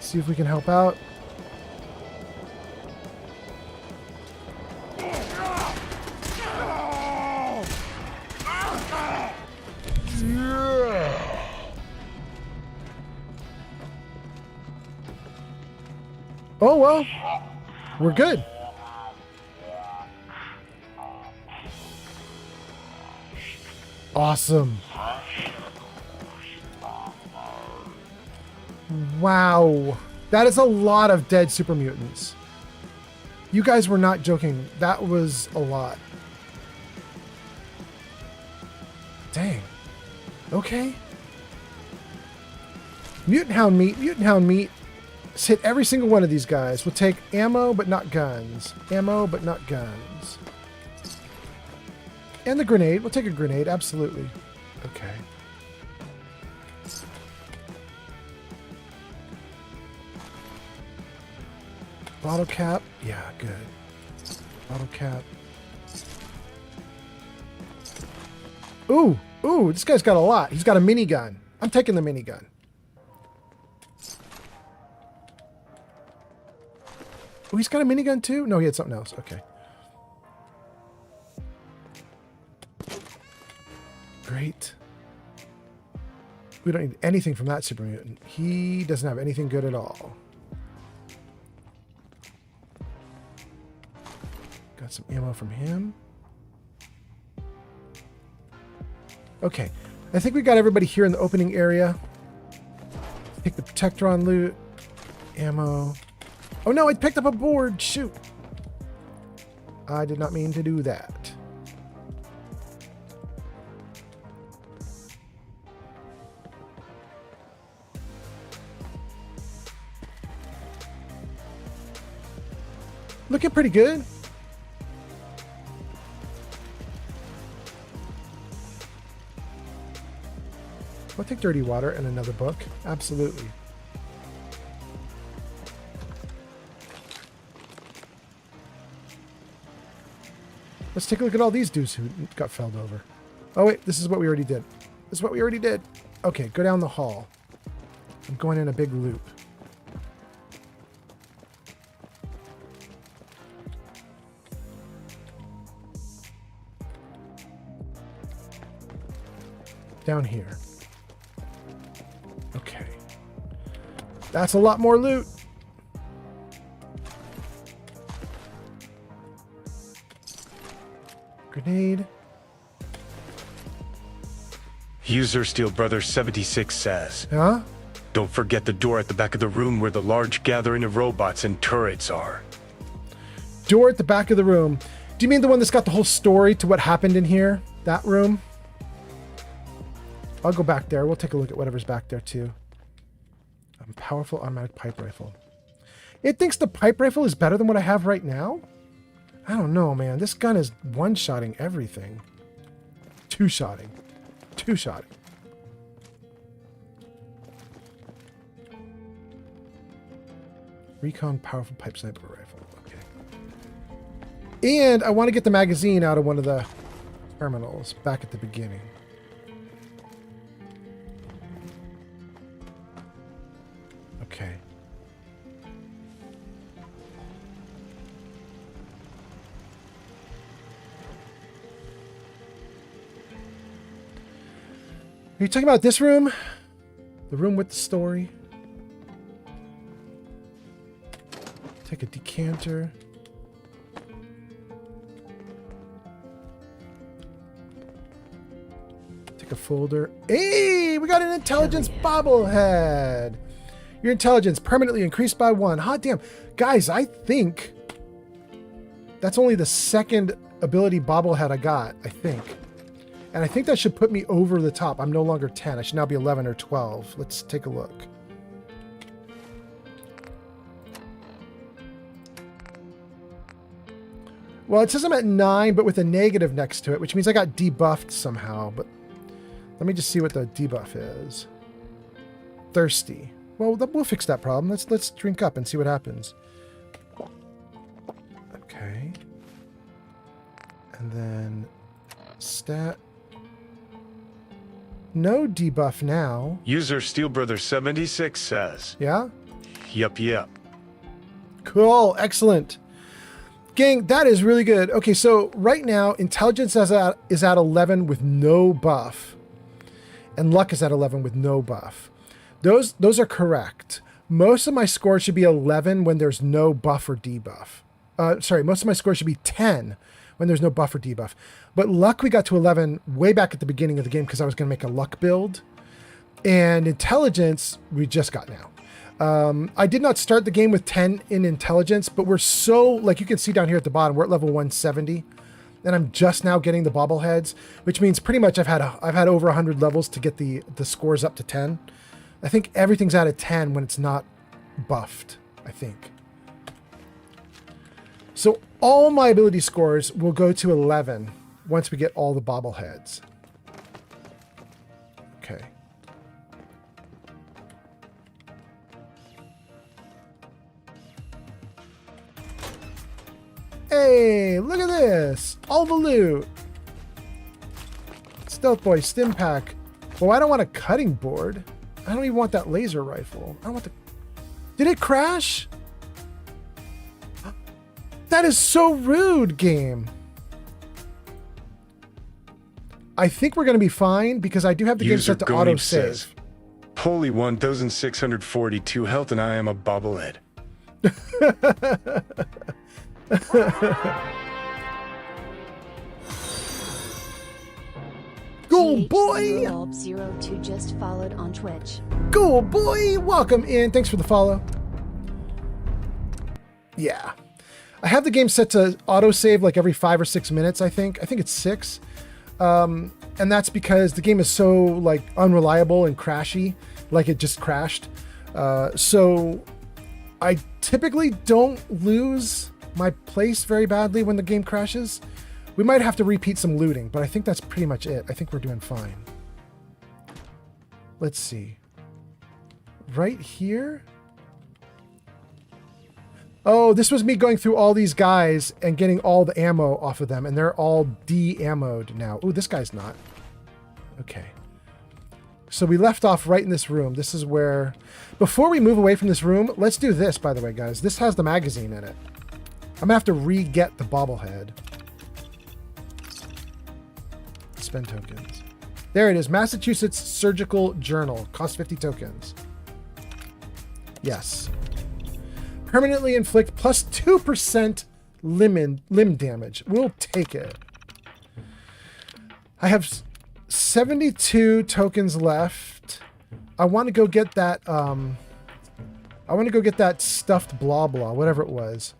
Speaker 1: See if we can help out. Oh, well, we're good. Awesome. Wow. That is a lot of dead super mutants. You guys were not joking. That was a lot. Dang. Okay. Mutant Hound meat. Mutant Hound meat. Let's hit every single one of these guys. We'll take ammo, but not guns. Ammo, but not guns. And the grenade. We'll take a grenade. Absolutely. Okay. Bottle cap. Yeah, good. Bottle cap. Ooh. Ooh, this guy's got a lot. He's got a minigun. I'm taking the minigun. Oh, he's got a minigun too? No, he had something else. Okay. Great. We don't need anything from that super mutant. He doesn't have anything good at all. Got some ammo from him. Okay. I think we got everybody here in the opening area. Pick the Protectron loot. Ammo. Oh no, I picked up a board. Shoot. I did not mean to do that. Looking pretty good. I'll take dirty water and another book. Absolutely. Let's take a look at all these dudes who got felled over. Oh wait, this is what we already did. This is what we already did. Okay, go down the hall. I'm going in a big loop. down here. Okay. That's a lot more loot. Grenade.
Speaker 2: User Steel Brother 76 says,
Speaker 1: Huh?
Speaker 2: Don't forget the door at the back of the room where the large gathering of robots and turrets are.
Speaker 1: Door at the back of the room. Do you mean the one that's got the whole story to what happened in here? That room? I'll go back there. We'll take a look at whatever's back there too. A powerful automatic pipe rifle. It thinks the pipe rifle is better than what I have right now? I don't know, man. This gun is one-shotting everything. Two-shotting. Two-shotting. Recon powerful pipe sniper rifle. Okay. And I want to get the magazine out of one of the terminals back at the beginning. Okay. Are you talking about this room? The room with the story? Take a decanter. Take a folder. Hey, we got an intelligence bobblehead. Your intelligence permanently increased by 1. Hot damn. Guys, I think that's only the second ability bobblehead I got, I think. And I think that should put me over the top. I'm no longer 10. I should now be 11 or 12. Let's take a look. Well, it says I'm at 9, but with a negative next to it, which means I got debuffed somehow. But let me just see what the debuff is. Thirsty. Well, we'll fix that problem. Let's drink up and see what happens. Okay. And then stat. No debuff now.
Speaker 2: User Steel Brother 76 says,
Speaker 1: Yeah?
Speaker 2: Yep.
Speaker 1: Cool. Excellent. Gang, that is really good. Okay, so right now, intelligence is at 11 with no buff. And luck is at 11 with no buff. Those are correct. Most of my scores should be 11 when there's no buff or debuff. Most of my scores should be 10 when there's no buff or debuff. But luck, we got to 11 way back at the beginning of the game because I was going to make a luck build. And intelligence, we just got now. I did not start the game with 10 in intelligence, but we're so, like you can see down here at the bottom, we're at level 170. And I'm just now getting the bobbleheads, which means pretty much I've had over 100 levels to get the scores up to 10. I think everything's at a 10 when it's not buffed, I think. So all my ability scores will go to 11 once we get all the bobbleheads. Okay. Hey, look at this. All the loot. Stealth Boy, Stim Pack. Well, I don't want a cutting board. I don't even want that laser rifle. I don't want the... Did it crash? That is so rude, game. I think we're going to be fine because I do have the game set to autosave.
Speaker 2: Holy 1,642 health and I am a bobblehead.
Speaker 1: Go boy!
Speaker 11: 02 just followed on Twitch.
Speaker 1: Go boy! Welcome in. Thanks for the follow. Yeah. I have the game set to autosave like every 5 or 6 minutes, I think. I think it's 6. And that's because the game is so like unreliable and crashy, like it just crashed. So I typically don't lose my place very badly when the game crashes. We might have to repeat some looting, but I think that's pretty much it. I think we're doing fine. Let's see. Right here? Oh, this was me going through all these guys and getting all the ammo off of them, and they're all de-ammoed now. Oh, this guy's not. Okay. So we left off right in this room. This is where... Before we move away from this room, let's do this, by the way, guys. This has the magazine in it. I'm gonna have to re-get the bobblehead. Spend tokens. There it is. Massachusetts Surgical Journal. Cost 50 tokens. Yes. Permanently inflict plus 2% limb damage. We'll take it. I have 72 tokens left. I want to go get that, I want to go get that stuffed blah blah, whatever it was.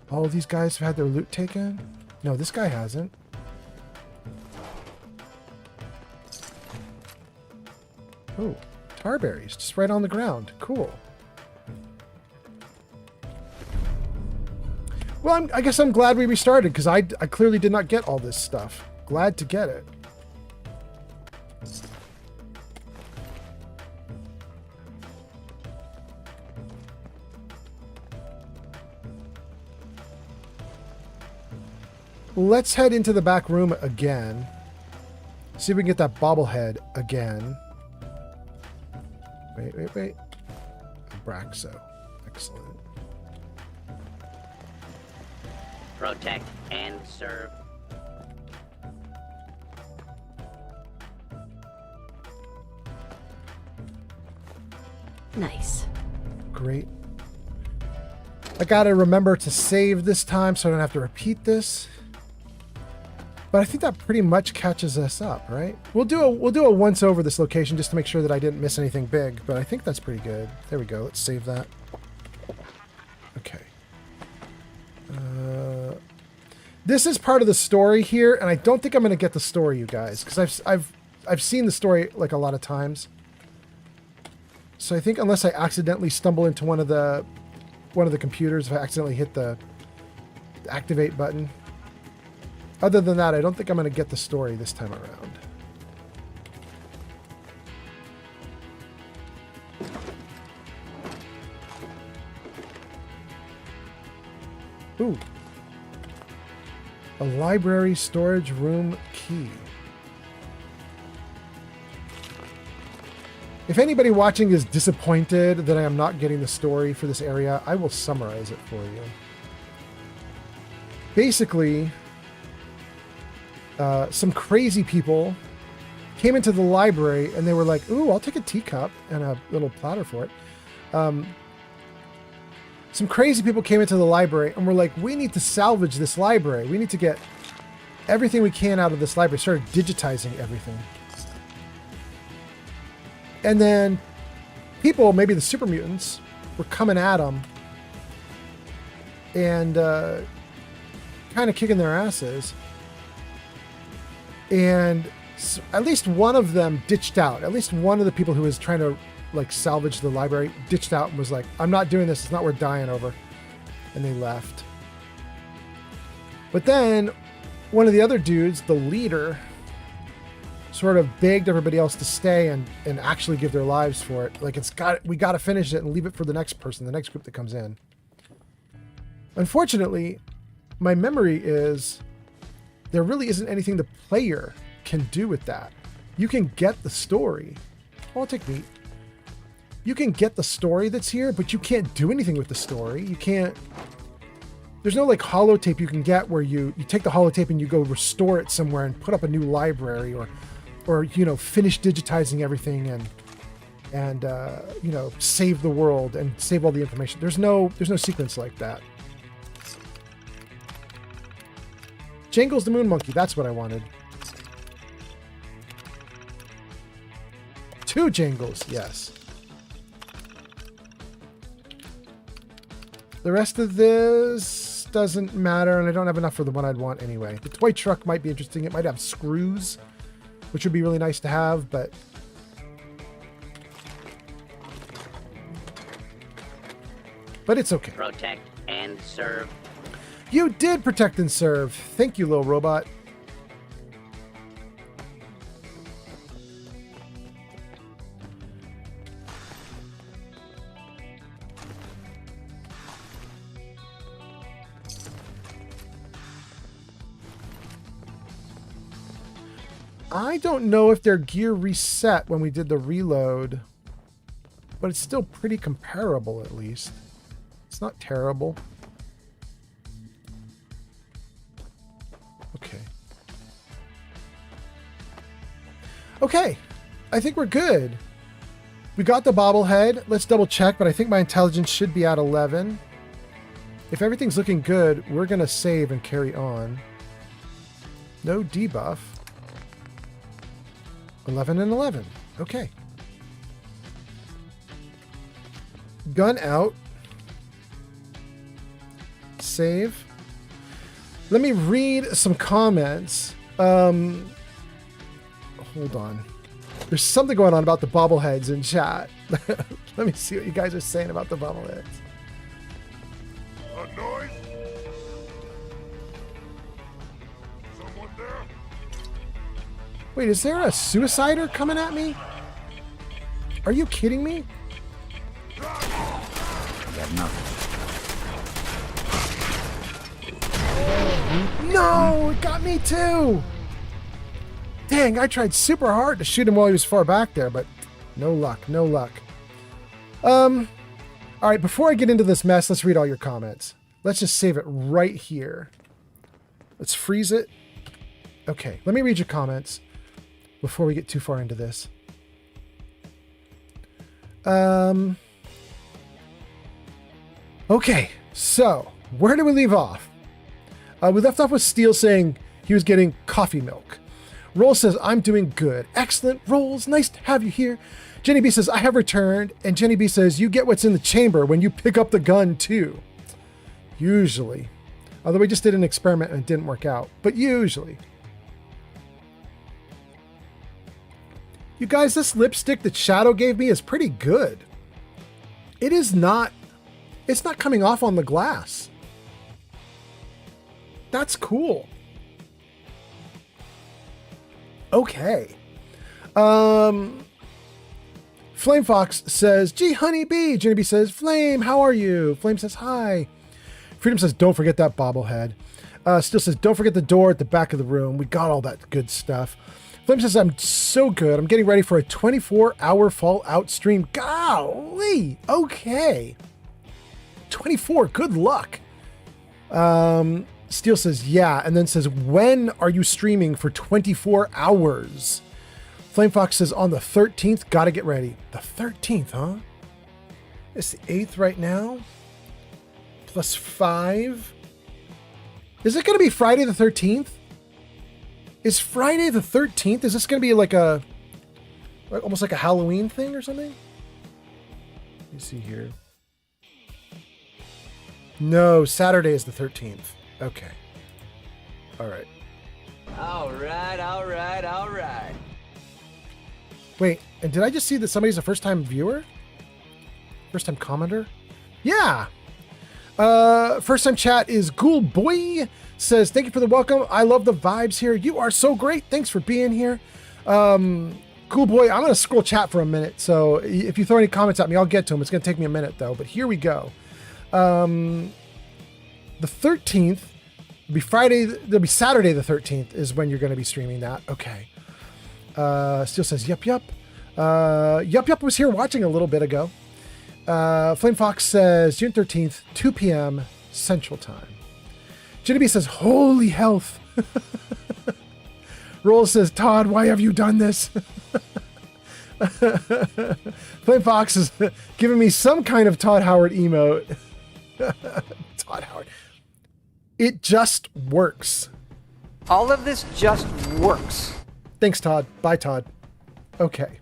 Speaker 1: All these guys have had their loot taken? No, this guy hasn't. Oh, tarberries, just right on the ground. Cool. Well, I guess I'm glad we restarted, because I clearly did not get all this stuff. Glad to get it. Let's head into the back room again. See if we can get that bobblehead again. Wait. Abraxo. Excellent.
Speaker 17: Protect and serve.
Speaker 16: Nice.
Speaker 1: Great. I gotta remember to save this time so I don't have to repeat this. But I think that pretty much catches us up, right? We'll do a once over this location just to make sure that I didn't miss anything big, but I think that's pretty good. There we go. Let's save that. Okay. This is part of the story here, and I don't think I'm going to get the story, you guys, because I've seen the story like a lot of times. So I think unless I accidentally stumble into one of the computers, if I accidentally hit the activate button. Other than that, I don't think I'm going to get the story this time around. Ooh. A library storage room key. If anybody watching is disappointed that I am not getting the story for this area, I will summarize it for you. Basically, some crazy people came into the library and they were like, ooh, I'll take a teacup and a little platter for it. Some crazy people came into the library and were like, we need to salvage this library. We need to get everything we can out of this library. Started digitizing everything. And then people, maybe the super mutants, were coming at them and kind of kicking their asses. And at least one of them ditched out. At least one of the people who was trying to like salvage the library ditched out and was like, I'm not doing this. It's not worth dying over. And they left. But then one of the other dudes, the leader, sort of begged everybody else to stay and actually give their lives for it. Like, we got to finish it and leave it for the next person, the next group that comes in. Unfortunately, my memory is there really isn't anything the player can do with that. You can get the story. Oh, I'll take meat. You can get the story that's here, but you can't do anything with the story. You can't... There's no like holotape you can get where you take the holotape and you go restore it somewhere and put up a new library or you know, finish digitizing everything and you know, save the world and save all the information. There's no sequence like that. Jangles the Moon Monkey, that's what I wanted. 2 Jangles, yes. The rest of this doesn't matter, and I don't have enough for the one I'd want anyway. The toy truck might be interesting. It might have screws, which would be really nice to have, but... But it's okay.
Speaker 17: Protect and serve.
Speaker 1: You did protect and serve. Thank you, little robot. I don't know if their gear reset when we did the reload, but it's still pretty comparable at least. It's not terrible. Okay. Okay, I think we're good. We got the bobblehead. Let's double check, but I think my intelligence should be at 11. If everything's looking good, we're going to save and carry on. No debuff. 11 and 11. Okay. Gun out. Save. Let me read some comments. Hold on. There's something going on about the bobbleheads in chat. Let me see what you guys are saying about the bobbleheads.
Speaker 3: A noise? Someone there?
Speaker 1: Wait, is there a suicider coming at me? Are you kidding me?
Speaker 12: Got nothing.
Speaker 1: No, it got me too. Dang, I tried super hard to shoot him while he was far back there, but no luck, no luck. All right, before I get into this mess, let's read all your comments. Let's just save it right here. Let's freeze it. Okay, let me read your comments before we get too far into this. Okay, so where do we leave off? We left off with Steele saying he was getting coffee milk. Rolls says, I'm doing good. Excellent, Rolls. Nice to have you here. Jenny B says, I have returned. And Jenny B says, you get what's in the chamber when you pick up the gun too. Usually. Although we just did an experiment and it didn't work out. But usually. You guys, this lipstick that Shadow gave me is pretty good. It is not... It's not coming off on the glass. That's cool. Okay. Flame Fox says, gee, honeybee. Jenny B says, Flame, how are you? Flame says, hi. Freedom says, don't forget that bobblehead. Still says, don't forget the door at the back of the room. We got all that good stuff. Flame says, I'm so good. I'm getting ready for a 24-hour Fallout stream. Golly. Okay. 24. Good luck. Steel says, yeah, and then says, when are you streaming for 24 hours? Flame Fox says, on the 13th, gotta get ready. The 13th, huh? It's the 8th right now. Plus 5. Is it gonna be Friday the 13th? Is Friday the 13th? Is this gonna be like almost like a Halloween thing or something? Let me see here. No, Saturday is the 13th. Okay. All right.
Speaker 5: All right.
Speaker 1: Wait, and did I just see that somebody's a first-time viewer? First-time commenter? Yeah. First-time chat is Ghoul Boy. Says, thank you for the welcome. I love the vibes here. You are so great. Thanks for being here. Cool Boy, I'm going to scroll chat for a minute. So if you throw any comments at me, I'll get to them. It's going to take me a minute, though. But here we go. The 13th will be Friday. There'll be Saturday the 13th is when you're going to be streaming that. Okay. Steel says, yup. Yup was here watching a little bit ago. Flame Fox says, June 13th, 2 p.m. Central Time. Jenny B says, holy health. Roll says, Todd, why have you done this? Flame Fox is giving me some kind of Todd Howard emote. Todd Howard. It just works.
Speaker 18: All of this just works.
Speaker 1: Thanks, Todd. Bye, Todd. Okay.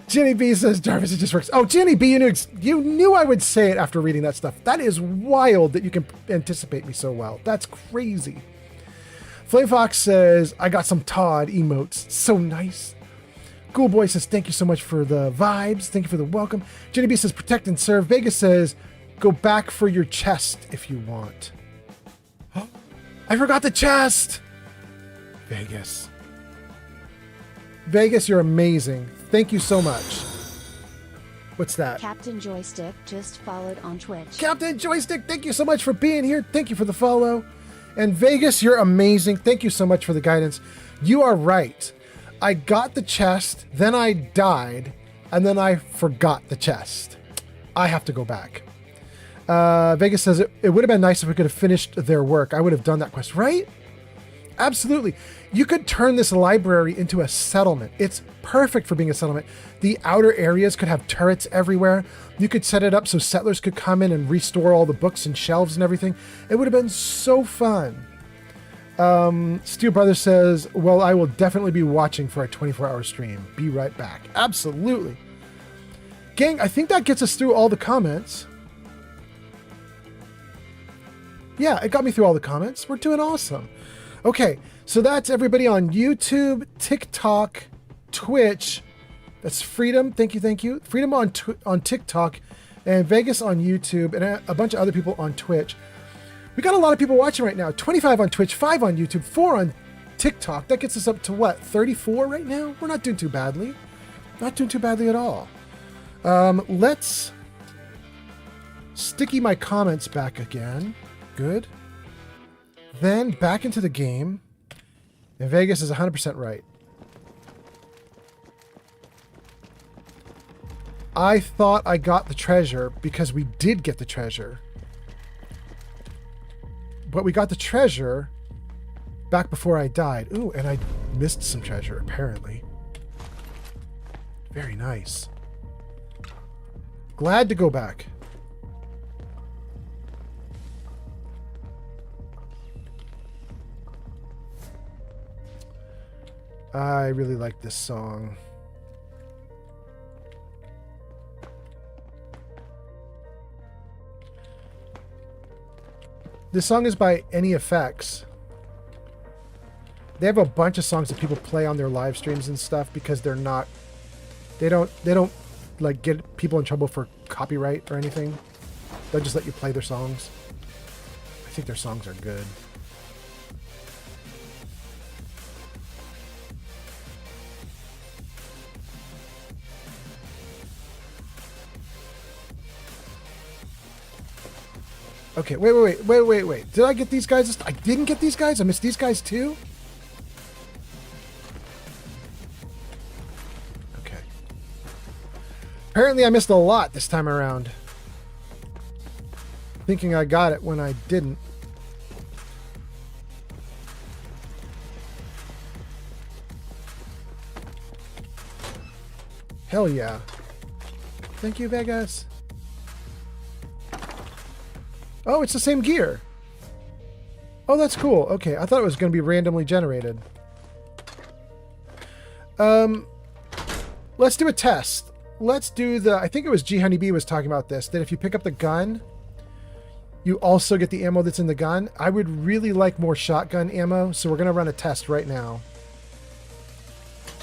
Speaker 1: Jenny B says, Jarvis, it just works. Oh, Jenny B, you knew I would say it after reading that stuff. That is wild that you can anticipate me so well. That's crazy. Flame Fox says, I got some Todd emotes. So nice. Ghoul Boy says, thank you so much for the vibes. Thank you for the welcome. Jenny B says, protect and serve. Vegas says, go back for your chest if you want. I forgot the chest. Vegas, you're amazing. Thank you so much. What's that?
Speaker 11: Captain Joystick just followed on Twitch.
Speaker 1: Captain Joystick, thank you so much for being here. Thank you for the follow. And Vegas, you're amazing. Thank you so much for the guidance. You are right. I got the chest, then I died, and then I forgot the chest. I have to go back. Vegas says it would have been nice if we could have finished their work. I would have done that quest, right? Absolutely. You could turn this library into a settlement. It's perfect for being a settlement. The outer areas could have turrets everywhere. You could set it up so settlers could come in and restore all the books and shelves and everything. It would have been so fun. Steel Brother says, well, I will definitely be watching for a 24-hour stream. Be right back. Absolutely. Gang, I think that gets us through all the comments. Yeah, it got me through all the comments. We're doing awesome. Okay, so that's everybody on YouTube, TikTok, Twitch. That's Freedom. Thank you. Freedom on TikTok, and Vegas on YouTube, and a bunch of other people on Twitch. We got a lot of people watching right now. 25 on Twitch, 5 on YouTube, 4 on TikTok. That gets us up to what? 34 right now? We're not doing too badly. Not doing too badly at all. Let's sticky my comments back again. Good. Then back into the game. And Vegas is 100% right. I thought I got the treasure because we did get the treasure. But we got the treasure back before I died. Ooh, and I missed some treasure, apparently. Very nice. Glad to go back. I really like this song. This song is by Any Effects. They have a bunch of songs that people play on their live streams and stuff because they're not, they don't like get people in trouble for copyright or anything. They'll just let you play their songs. I think their songs are good. Okay, wait. Did I get these guys? I didn't get these guys? I missed these guys too? Okay. Apparently I missed a lot this time around. Thinking I got it when I didn't. Hell yeah. Thank you, Vegas. Oh, it's the same gear. Oh, that's cool. Okay, I thought it was going to be randomly generated. Let's do a test. Let's do the... I think it was G Honeybee was talking about this, that if you pick up the gun, you also get the ammo that's in the gun. I would really like more shotgun ammo, so we're going to run a test right now.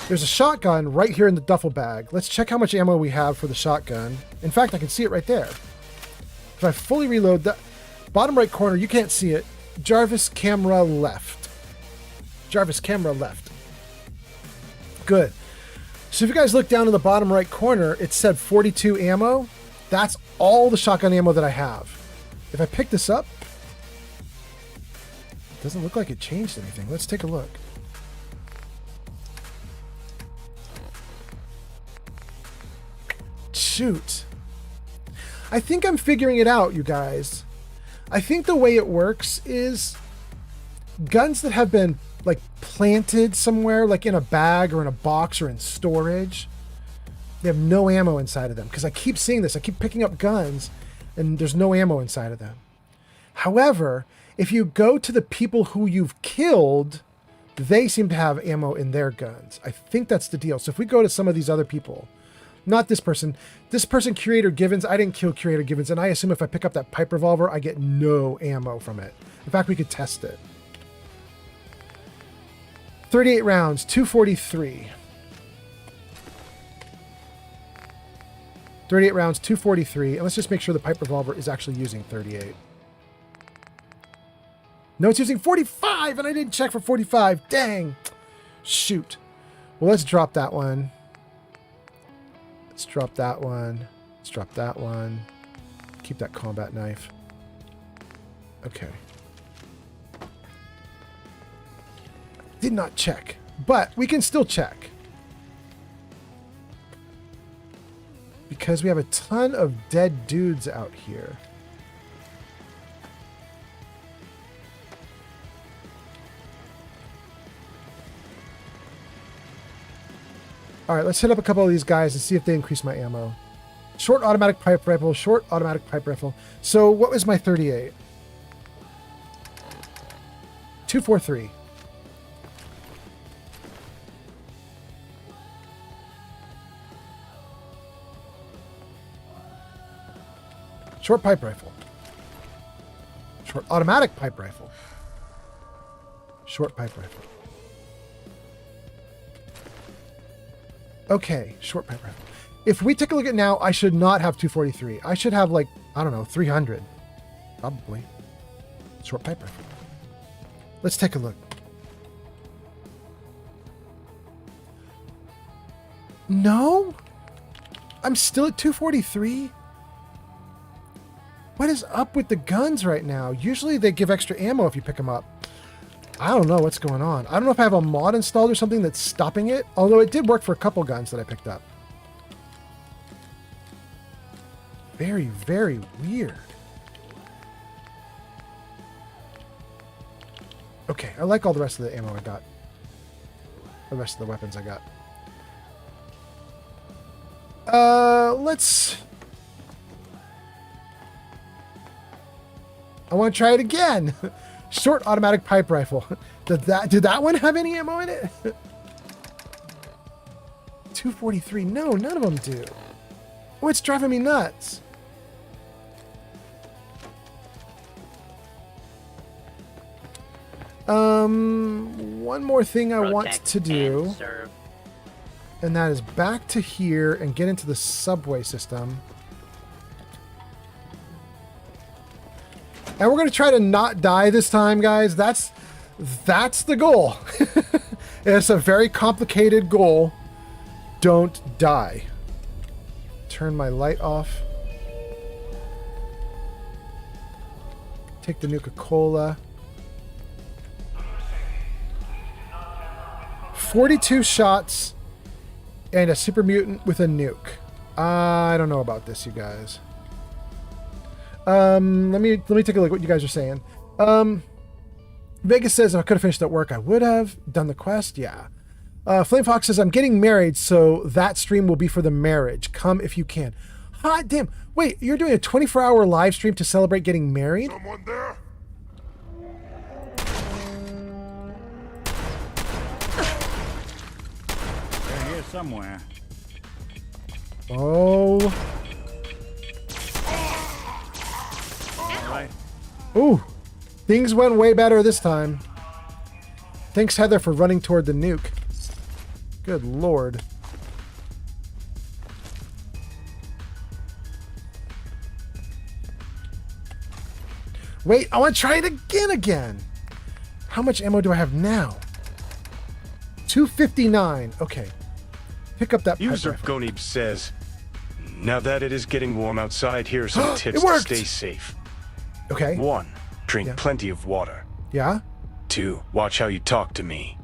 Speaker 1: There's a shotgun right here in the duffel bag. Let's check how much ammo we have for the shotgun. In fact, I can see it right there. If I fully reload that... Bottom right corner, you can't see it. Jarvis camera left. Jarvis camera left. Good. So if you guys look down in the bottom right corner, it said 42 ammo. That's all the shotgun ammo that I have. If I pick this up, it doesn't look like it changed anything. Let's take a look. Shoot. I think I'm figuring it out, you guys. I think the way it works is guns that have been like planted somewhere, like in a bag or in a box or in storage, they have no ammo inside of them. Because I keep seeing this. I keep picking up guns and there's no ammo inside of them. However, if you go to the people who you've killed, they seem to have ammo in their guns. I think that's the deal. So if we go to some of these other people, not this person. This person, Curator Givens, I didn't kill Curator Givens, and I assume if I pick up that pipe revolver, I get no ammo from it. In fact, we could test it. 38 rounds, 243. 38 rounds, 243. And let's just make sure the pipe revolver is actually using 38. No, it's using 45, and I didn't check for 45. Dang. Shoot. Well, let's drop that one. Let's drop that one. Let's drop that one. Keep that combat knife. Okay. Did not check, but we can still check. Because we have a ton of dead dudes out here. All right, let's hit up a couple of these guys and see if they increase my ammo. Short automatic pipe rifle, short automatic pipe rifle. So what was my 38? 243. Short pipe rifle. Short automatic pipe rifle. Short pipe rifle. Okay, short pipe rifle. If we take a look at now, I should not have 243. I should have like, I don't know, 300. Probably. Short pipe rifle. Let's take a look. No? I'm still at 243? What is up with the guns right now? Usually they give extra ammo if you pick them up. I don't know what's going on. I don't know if I have a mod installed or something that's stopping it, although it did work for a couple guns that I picked up. Very, very weird. Okay, I like all the rest of the ammo I got. The rest of the weapons I got. Let's... I want to try it again. Short automatic pipe rifle. Did that one have any ammo in it? 243. No, none of them do. Oh, it's driving me nuts. One more thing I want to do, and that is back to here and get into the subway system. And we're going to try to not die this time, guys. That's the goal. It's a very complicated goal. Don't die. Turn my light off. Take the Nuka-Cola. 42 shots and a super mutant with a nuke. I don't know about this, you guys. Let me take a look at what you guys are saying. Vegas says if I could have finished at work, I would have done the quest. Yeah. Flame Fox says I'm getting married, so that stream will be for the marriage. Come if you can. Hot damn! Wait, you're doing a 24-hour live stream to celebrate getting married?
Speaker 3: Someone there?
Speaker 12: They're here somewhere.
Speaker 1: Oh.
Speaker 12: All right.
Speaker 1: Ooh. Things went way better this time. Thanks, Heather, for running toward the nuke. Good lord. Wait, I want to try it again. How much ammo do I have now? 259. Okay. Pick up that
Speaker 2: User
Speaker 1: rifle.
Speaker 2: Gonib says, now that it is getting warm outside, here are some tips to stay safe.
Speaker 1: Okay.
Speaker 2: 1. Drink plenty of water.
Speaker 1: Yeah?
Speaker 2: 2. Watch how you talk to me.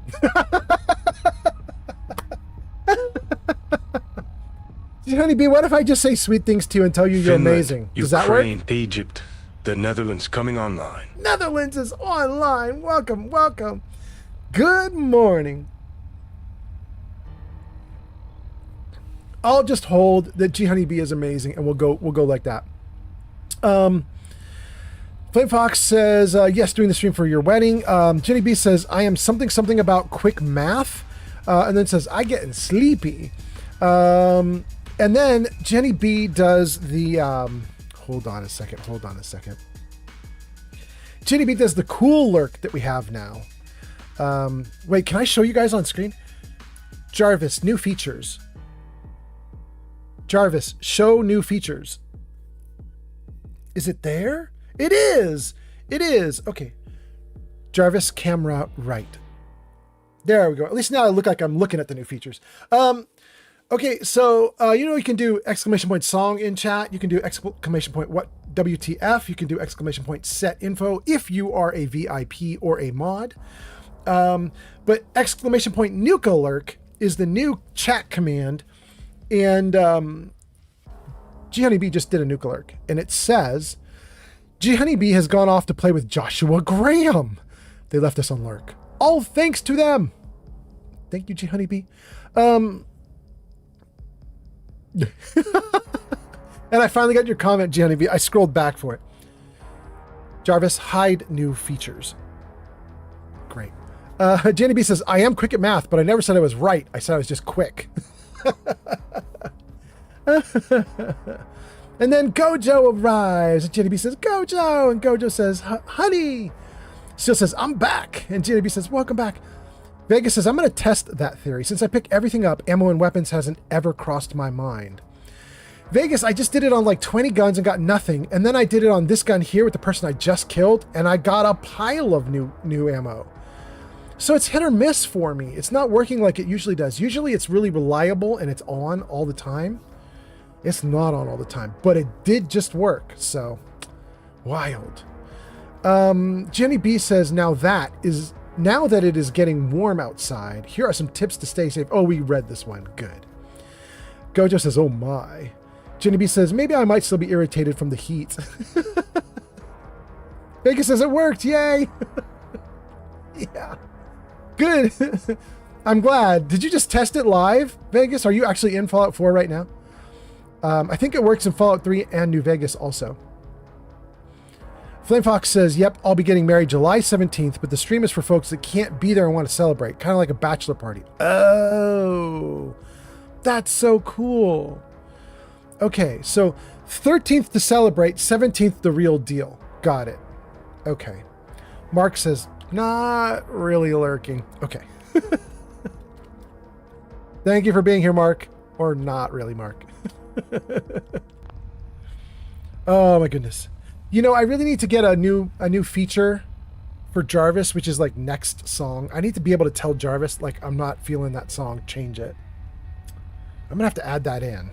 Speaker 1: Honeybee, what if I just say sweet things to you and tell you you're
Speaker 2: Finland,
Speaker 1: amazing? Does that work?
Speaker 2: Ukraine, Egypt, the Netherlands coming online.
Speaker 1: Netherlands is online. Welcome, welcome. Good morning. I'll just hold that G Honeybee is amazing, and we'll go like that. Flame Fox says yes, doing the stream for your wedding. Jenny B says I am something about quick math, and then says I getting sleepy. And then Jenny B does the hold on a second. Jenny B does the cool lurk that we have now. Wait, can I show you guys on screen? Jarvis, new features. Jarvis, show new features. Is it there? It is. It is. Okay. Jarvis, camera right. There we go. At least now I look like I'm looking at the new features. Okay, so you can do exclamation point song in chat. You can do exclamation point what WTF. You can do exclamation point set info if you are a VIP or a mod. But exclamation point nuke alert is the new chat command. And G Honeybee just did a nuke alert, and it says G Honeybee has gone off to play with Joshua Graham. They left us on lurk. All thanks to them. Thank you, G Honeybee. And I finally got your comment, Gianni B. I scrolled back for it. Jarvis, hide new features. Great. Gianni B says, I am quick at math, but I never said I was right. I said I was just quick. And then Gojo arrives. And Gianni B says, Gojo. And Gojo says, honey. Steel says, I'm back. And Gianni B says, welcome back. Vegas says, I'm going to test that theory. Since I pick everything up, ammo and weapons hasn't ever crossed my mind. Vegas, I just did it on like 20 guns and got nothing. And then I did it on this gun here with the person I just killed, and I got a pile of new ammo. So it's hit or miss for me. It's not working like it usually does. Usually it's really reliable and it's on all the time. It's not on all the time, but it did just work. So wild. Jenny B says, now that it is getting warm outside, here are some tips to stay safe. Oh, we read this one. Good. Gojo says, oh my. Jenny B says, maybe I might still be irritated from the heat. Vegas says, it worked. Yay. Yeah. Good. I'm glad. Did you just test it live, Vegas? Are you actually in Fallout 4 right now? I think it works in Fallout 3 and New Vegas also. Flame Fox says, yep, I'll be getting married July 17th, but the stream is for folks that can't be there and want to celebrate. Kind of like a bachelor party. Oh, that's so cool. Okay, so 13th to celebrate, 17th the real deal. Got it. Okay. Mark says, not really lurking. Okay. Thank you for being here, Mark. Or not really, Mark. Oh my goodness. You know, I really need to get a new feature for Jarvis, which is like next song. I need to be able to tell Jarvis, like, I'm not feeling that song, change it. I'm gonna have to add that in.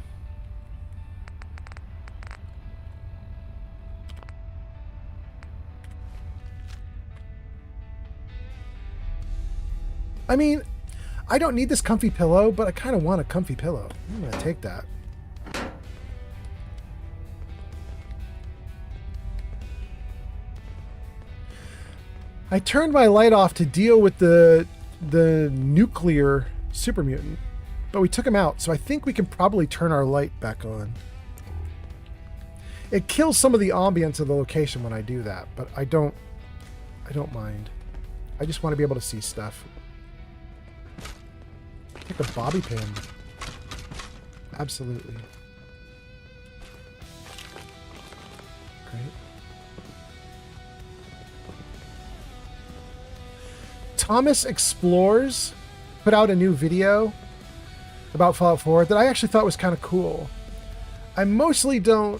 Speaker 1: I mean, I don't need this comfy pillow, but I kind of want a comfy pillow. I'm gonna take that. I turned my light off to deal with the nuclear super mutant, but we took him out, so I think we can probably turn our light back on. It kills some of the ambience of the location when I do that, but I don't mind. I just want to be able to see stuff. Like a bobby pin. Absolutely. Great. Thomas Explores put out a new video about Fallout 4 that I actually thought was kind of cool. I mostly don't...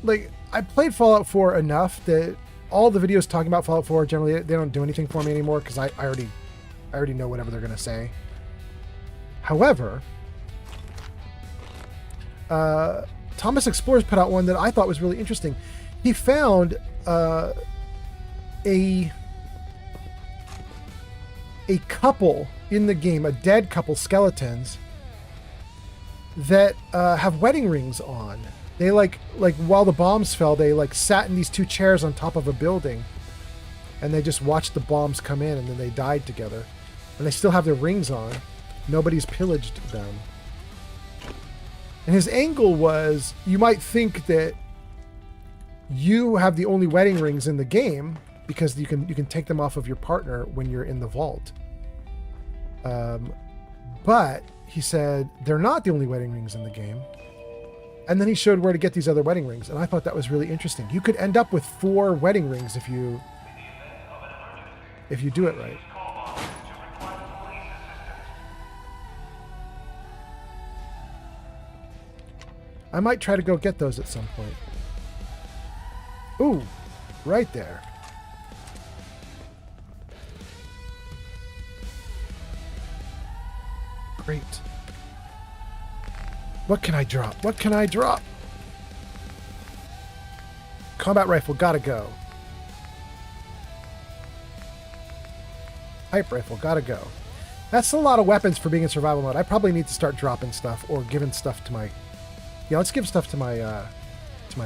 Speaker 1: Like, I played Fallout 4 enough that all the videos talking about Fallout 4, generally, they don't do anything for me anymore because I already know whatever they're going to say. However, Thomas Explores put out one that I thought was really interesting. He found a couple in the game, a dead couple, skeletons, that have wedding rings on. They like while the bombs fell, they like sat in these two chairs on top of a building, and they just watched the bombs come in, and then they died together. And they still have their rings on. Nobody's pillaged them. And his angle was, you might think that you have the only wedding rings in the game because you can take them off of your partner when you're in the vault. But he said they're not the only wedding rings in the game. And then he showed where to get these other wedding rings, and I thought that was really interesting. You could end up with 4 wedding rings if you do it right. I might try to go get those at some point. Ooh, right there. Great. What can I drop? What can I drop? Combat rifle, gotta go. Hype rifle, gotta go. That's a lot of weapons for being in survival mode. I probably need to start dropping stuff or giving stuff to my... Yeah, let's give stuff to my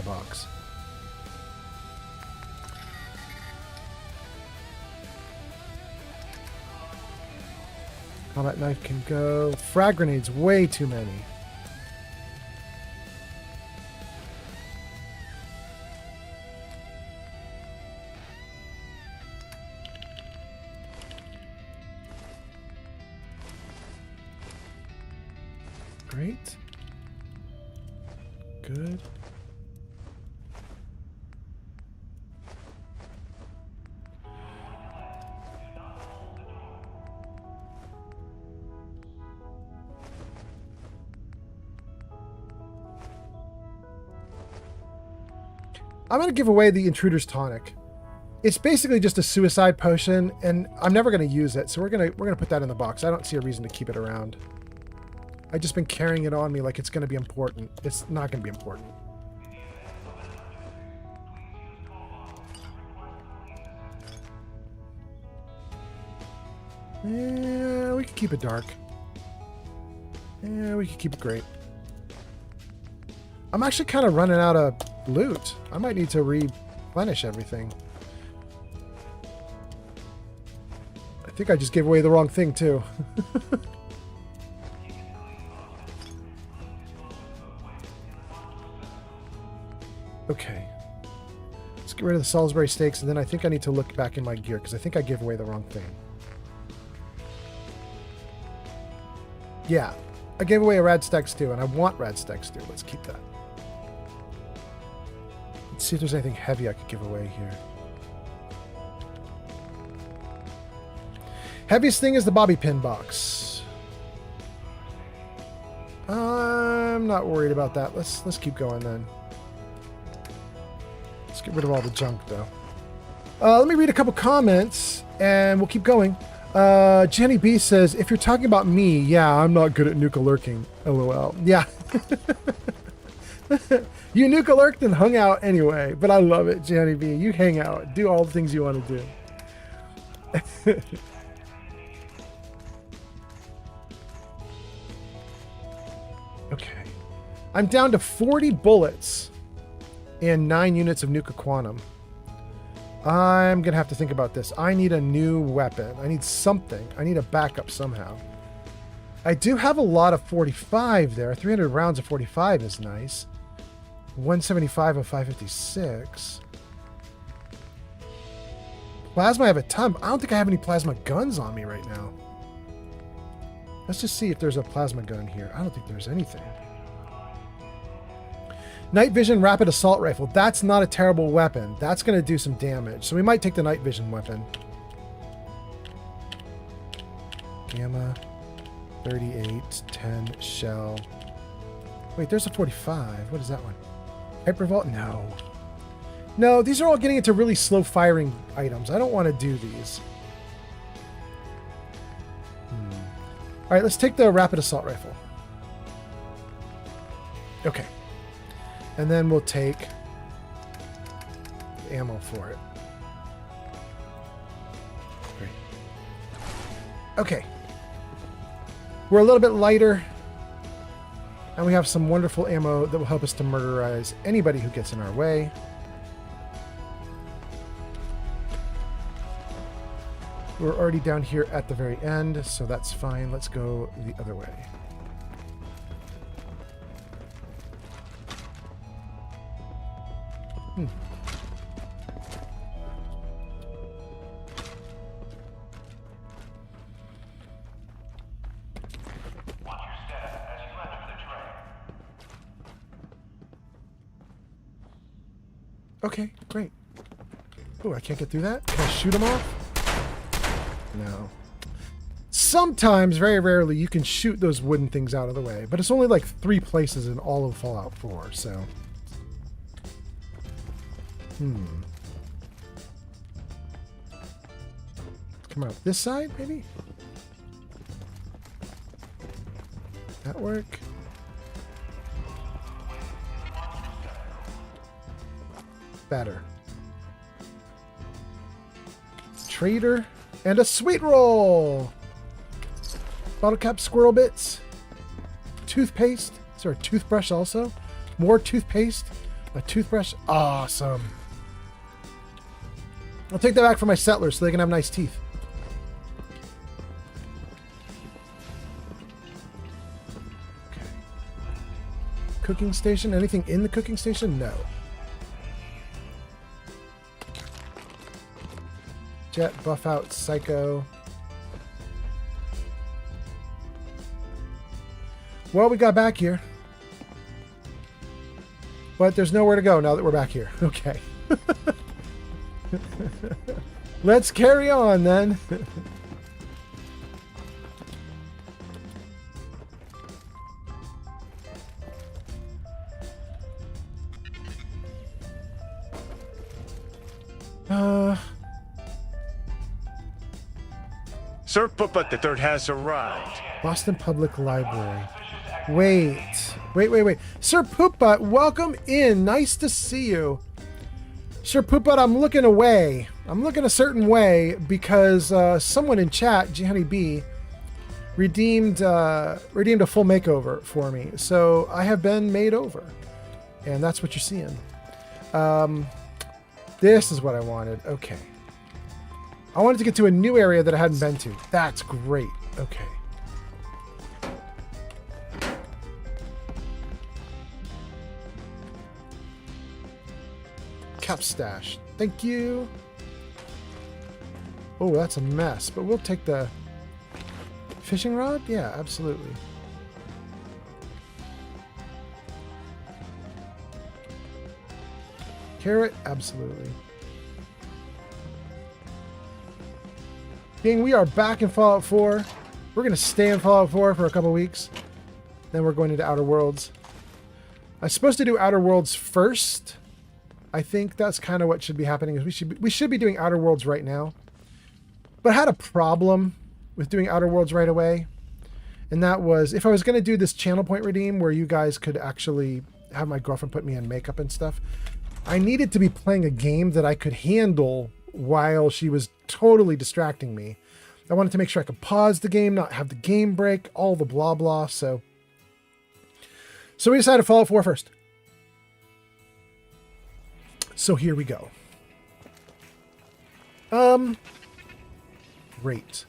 Speaker 1: box. Combat knife can go. Frag grenades, way too many. Great. Good. I'm going to give away the Intruder's Tonic. It's basically just a suicide potion, and I'm never going to use it, so we're going to put that in the box. I don't see a reason to keep it around. I've just been carrying it on me like it's going to be important. It's not going to be important. Yeah, we could keep it dark. Yeah, we could keep it great. I'm actually kind of running out of loot. I might need to replenish everything. I think I just gave away the wrong thing, too. Okay. Let's get rid of the Salisbury steaks, and then I think I need to look back in my gear, because I think I gave away the wrong thing. Yeah. I gave away a Rad Stag Stew, and I want Rad Stag Stew. Let's keep that. Let's see if there's anything heavy I could give away here. Heaviest thing is the bobby pin box. I'm not worried about that. Let's keep going then. Let's get rid of all the junk though. Let me read a couple comments and we'll keep going. Jenny B says, if you're talking about me, yeah, I'm not good at nuka lurking. LOL. Yeah. You nuka lurked and hung out anyway, but I love it, Jenny B. You hang out, do all the things you want to do. Okay. I'm down to 40 bullets and 9 units of nuka quantum. I'm going to have to think about this. I need a new weapon. I need something. I need a backup somehow. I do have a lot of 45 there. 300 rounds of 45 is nice. 175 of 556. Plasma, I have a ton. I don't think I have any plasma guns on me right now. Let's just see if there's a plasma gun here. I don't think there's anything. Night Vision Rapid Assault Rifle. That's not a terrible weapon. That's going to do some damage. So we might take the Night Vision weapon. Gamma. 38. 10. Shell. Wait, there's a 45. What is that one? Hypervolt? No. No, these are all getting into really slow firing items. I don't want to do these. All right, let's take the Rapid Assault Rifle. Okay. And then we'll take the ammo for it. Great. Okay. We're a little bit lighter. And we have some wonderful ammo that will help us to murderize anybody who gets in our way. We're already down here at the very end, so that's fine. Let's go the other way. Okay, great. Oh, I can't get through that? Can I shoot them off? No. Sometimes, very rarely, you can shoot those wooden things out of the way, but it's only like 3 places in all of Fallout 4, so... Come out this side, maybe? That work? Better. Trader and a sweet roll. Bottle cap squirrel bits. Toothpaste. Is there a toothbrush also? More toothpaste. A toothbrush. Awesome. I'll take that back for my settlers so they can have nice teeth. Okay. Cooking station. Anything in the cooking station? No. Jet, buff out, psycho. Well, we got back here. But there's nowhere to go now that we're back here. Okay. Let's carry on then.
Speaker 2: Sir Puppet the Third has arrived.
Speaker 1: Boston Public Library. Wait. Sir Poopbutt, welcome in. Nice to see you. Sir Poopbutt, I'm looking away. I'm looking a certain way because someone in chat, GHoneyB, redeemed a full makeover for me. So I have been made over. And that's what you're seeing. This is what I wanted. Okay. I wanted to get to a new area that I hadn't been to. That's great. Okay. Cap stash. Thank you. Oh, that's a mess, but we'll take the fishing rod? Yeah, absolutely. Carrot? Absolutely. Gang, we are back in Fallout 4. We're going to stay in Fallout 4 for a couple weeks. Then we're going into Outer Worlds. I'm supposed to do Outer Worlds first. I think that's kind of what should be happening. Is we should be doing Outer Worlds right now. But I had a problem with doing Outer Worlds right away. And that was, if I was going to do this channel point redeem where you guys could actually have my girlfriend put me in makeup and stuff, I needed to be playing a game that I could handle while she was totally distracting me. I wanted to make sure I could pause the game, not have the game break, all the blah blah. So we decided Fallout 4 first. So here we go. Great.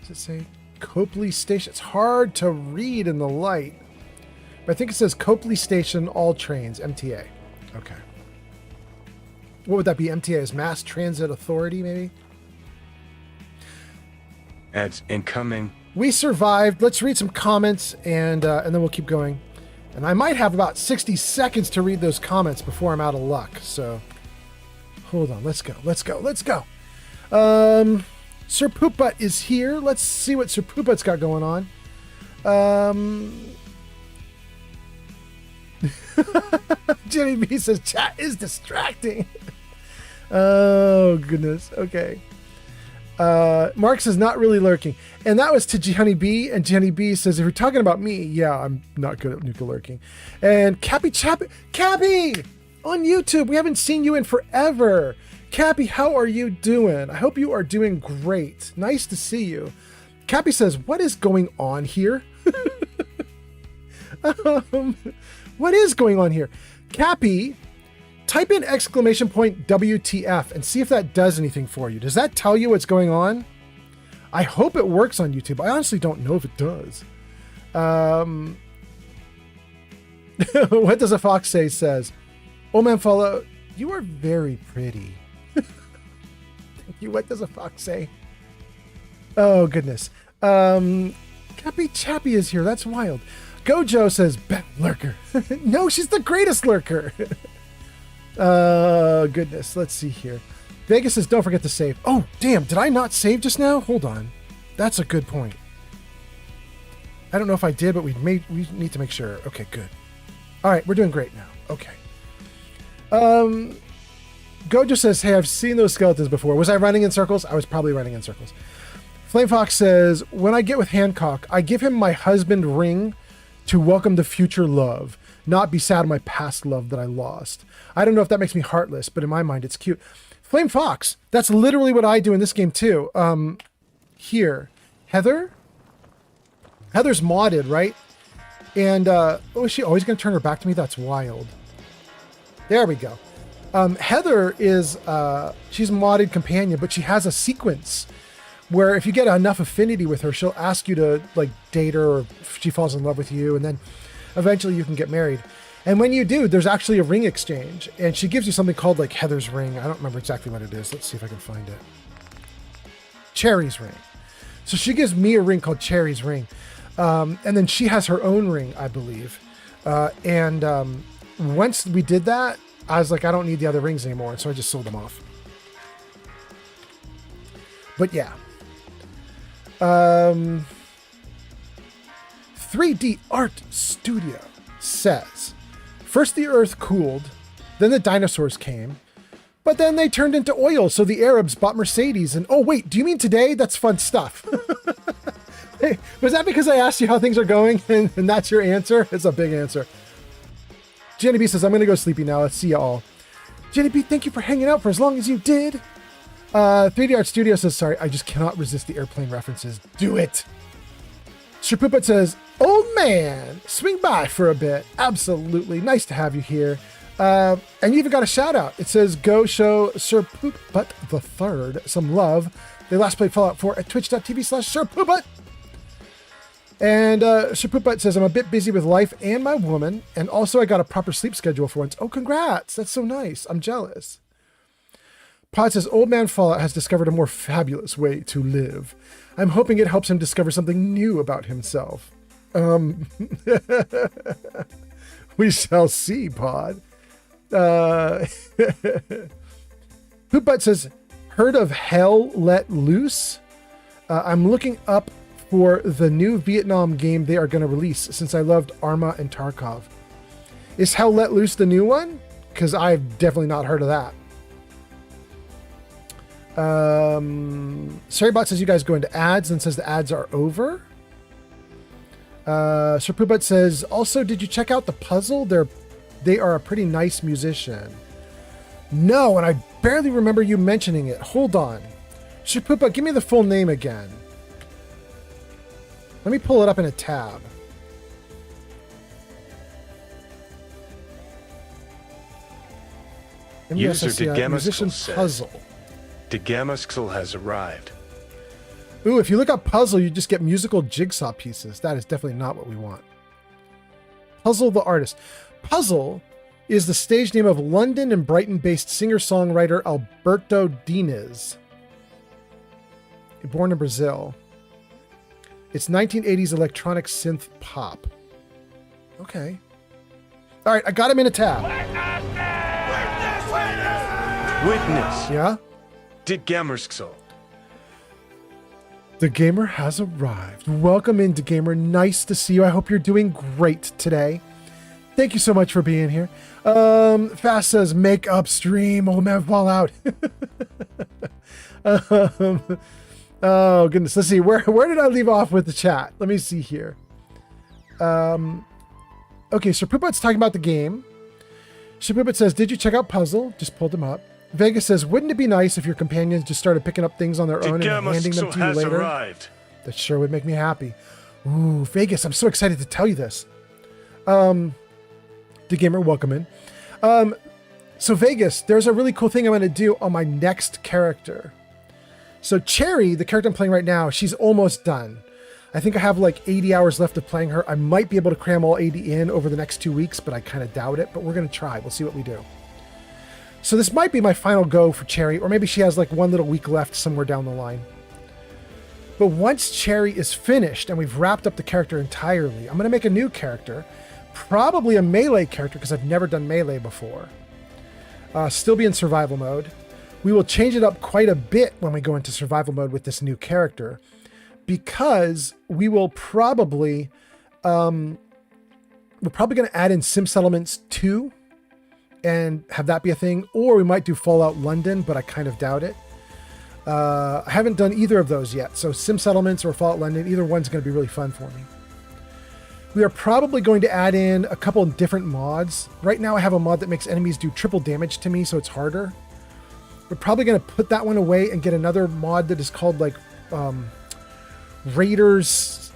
Speaker 1: Does it say Copley Station? It's hard to read in the light. But I think it says Copley Station, all trains, MTA. Okay. What would that be? MTA is Mass Transit Authority, maybe?
Speaker 2: Ads incoming.
Speaker 1: We survived. Let's read some comments, and then we'll keep going. And I might have about 60 seconds to read those comments before I'm out of luck. So, hold on. Let's go. Sir Poopbutt is here. Let's see what Sir Poopbutt's got going on. Jenny B says chat is distracting. Oh goodness. Okay. Mark says not really lurking, and that was to GHoneyB, and GHoneyB says if you're talking about me, yeah, I'm not good at nuka lurking. And Cappy on YouTube, we haven't seen you in forever. Cappy, how are you doing? I hope you are doing great. Nice to see you. Cappy says, what is going on here? What is going on here? Cappy, type in exclamation point WTF and see if that does anything for you. Does that tell you what's going on? I hope it works on YouTube. I honestly don't know if it does. What does a fox say says, oh man, Fallout, you are very pretty. Thank you. What does a fox say? Oh goodness. Cappy Chappy is here. That's wild. Gojo says, bet lurker. No, she's the greatest lurker. Goodness. Let's see here. Vegas says, don't forget to save. Oh, damn. Did I not save just now? Hold on. That's a good point. I don't know if I did, but we need to make sure. Okay, good. All right. We're doing great now. Okay. Gojo says, hey, I've seen those skeletons before. Was I running in circles? I was probably running in circles. Flame Fox says, when I get with Hancock, I give him my husband ring to welcome the future love, not be sad of my past love that I lost. I don't know if that makes me heartless, but in my mind, it's cute. Flame Fox, that's literally what I do in this game too. Here, Heather's modded, right? And, oh, is she always going to turn her back to me? That's wild. There we go. Heather is, she's a modded companion, but she has a sequence where if you get enough affinity with her, she'll ask you to like date her, or if she falls in love with you, and then eventually you can get married. And when you do, there's actually a ring exchange, and she gives you something called like Heather's ring. I don't remember exactly what it is. Let's see if I can find it. Cherry's ring. So she gives me a ring called Cherry's ring. And then she has her own ring, I believe. Once we did that, I was like, I don't need the other rings anymore. So I just sold them off. But yeah. 3D Art Studio says, first the earth cooled, then the dinosaurs came, but then they turned into oil, so the Arabs bought Mercedes. And oh wait, do you mean today? That's fun stuff. Hey, was that because I asked you how things are going and that's your answer? It's a big answer. Jenny B says, I'm gonna go sleepy now. Let's see you all. Jenny B, thank you for hanging out for as long as you did. 3D Art Studio says, sorry, I just cannot resist the airplane references. Do it. Sherpooput says, old man, swing by for a bit. Absolutely. Nice to have you here. And you even got a shout out. It says, go show Sir Poopbutt the Third some love. They last played Fallout 4 at twitch.tv/Sir Poopbutt. And Sir Poopbutt says, I'm a bit busy with life and my woman. And also I got a proper sleep schedule for once. Oh, congrats. That's so nice. I'm jealous. Pod says, old man Fallout has discovered a more fabulous way to live. I'm hoping it helps him discover something new about himself. We shall see, Pod. Poopbutt says, heard of Hell Let Loose? I'm looking up for the new Vietnam game they are going to release since I loved Arma and Tarkov. Is Hell Let Loose the new one? Because I've definitely not heard of that. Sarybot says you guys go into ads and says the ads are over. Sir Poopbutt says, also, did you check out the puzzle? They are a pretty nice musician. No, and I barely remember you mentioning it. Hold on. Sir Poopbutt, give me the full name again. Let me pull it up in a tab.
Speaker 2: User
Speaker 1: musician
Speaker 2: Degamaskel
Speaker 1: puzzle.
Speaker 2: Degamaskel has arrived.
Speaker 1: Ooh, if you look up puzzle, you just get musical jigsaw pieces. That is definitely not what we want. Puzzle the artist. Puzzle is the stage name of London and Brighton-based singer-songwriter Alberto Diniz. Born in Brazil. It's 1980s electronic synth pop. Okay. All right, I got him in a tab.
Speaker 2: Witness.
Speaker 1: Yeah?
Speaker 2: Degamaskel.
Speaker 1: The Gamer has arrived. Welcome in, Gamer. Nice to see you. I hope you're doing great today. Thank you so much for being here. Fast says, make up stream. Old man Fallout. Oh, goodness. Let's see. Where did I leave off with the chat? Let me see here. Okay, so Poopbutt's talking about the game. So Poopbutt says, did you check out Puzzle? Just pulled him up. Vegas says, wouldn't it be nice if your companions just started picking up things on their own and handing them to you later?
Speaker 2: Arrived.
Speaker 1: That sure would make me happy. Ooh, Vegas, I'm so excited to tell you this. The Gamer, welcome in. So Vegas, there's a really cool thing I'm going to do on my next character. So Cherry, the character I'm playing right now, she's almost done. I think I have like 80 hours left of playing her. I might be able to cram all 80 in over the next 2 weeks, but I kind of doubt it. But we're going to try. We'll see what we do. So this might be my final go for Cherry, or maybe she has like 1 little week left somewhere down the line. But once Cherry is finished and we've wrapped up the character entirely, I'm going to make a new character, probably a melee character because I've never done melee before. Still be in survival mode. We will change it up quite a bit when we go into survival mode with this new character, because we will probably, we're probably going to add in Sim Settlements 2 and have that be a thing, or we might do Fallout London, but I kind of doubt it. I haven't done either of those yet, so Sim Settlements or Fallout London, either one's going to be really fun for me. We are probably going to add in a couple of different mods. Right now I have a mod that makes enemies do triple damage to me, so it's harder. We're probably going to put that one away and get another mod that is called like Raiders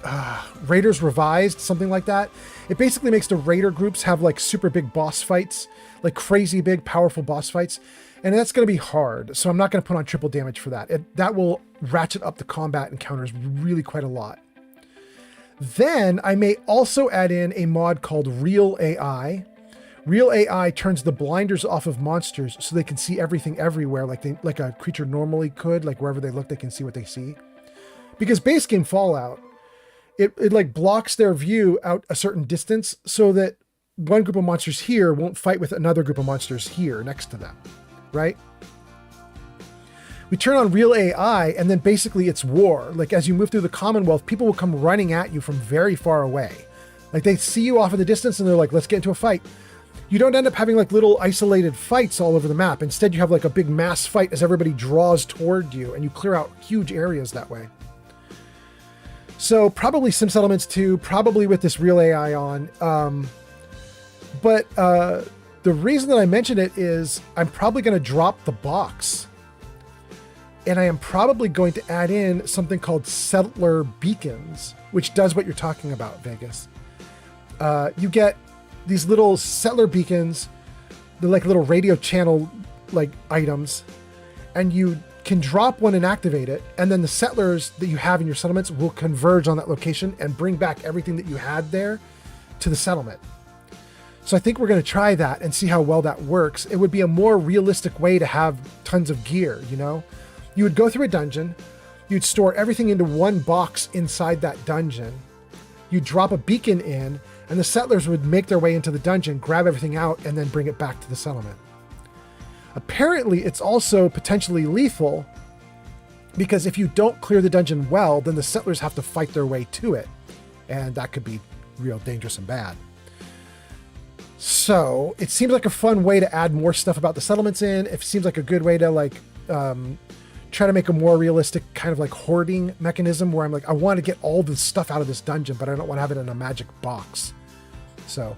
Speaker 1: Revised, something like that. It basically makes the Raider groups have like super big boss fights, like crazy big, powerful boss fights. And that's going to be hard. So I'm not going to put on triple damage for that. That will ratchet up the combat encounters really quite a lot. Then I may also add in a mod called Real AI, Real AI turns the blinders off of monsters so they can see everything everywhere, like a creature normally could, like wherever they look, they can see what they see. Because base game Fallout, it like blocks their view out a certain distance so that one group of monsters here won't fight with another group of monsters here next to them, right? We turn on real AI and then basically it's war. Like as you move through the Commonwealth, people will come running at you from very far away. Like they see you off in the distance and they're like, let's get into a fight. You don't end up having like little isolated fights all over the map. Instead, you have like a big mass fight as everybody draws toward you and you clear out huge areas that way. So probably Sim Settlements 2, probably with this real AI on. But the reason that I mention it is I'm probably going to drop the box. And I am probably going to add in something called settler beacons, which does what you're talking about, Vegas. You get these little settler beacons, they're like little radio channel like items, and you can drop one and activate it, and then the settlers that you have in your settlements will converge on that location and bring back everything that you had there to the settlement. So I think we're going to try that and see how well that works. It would be a more realistic way to have tons of gear, you know? You would go through a dungeon, you'd store everything into one box inside that dungeon, you'd drop a beacon in, and the settlers would make their way into the dungeon, grab everything out, and then bring it back to the settlement. Apparently, it's also potentially lethal, because if you don't clear the dungeon well, then the settlers have to fight their way to it, and that could be real dangerous and bad. So, it seems like a fun way to add more stuff about the settlements in. It seems like a good way to, like, try to make a more realistic kind of like hoarding mechanism where I'm like, I want to get all the stuff out of this dungeon, but I don't want to have it in a magic box. So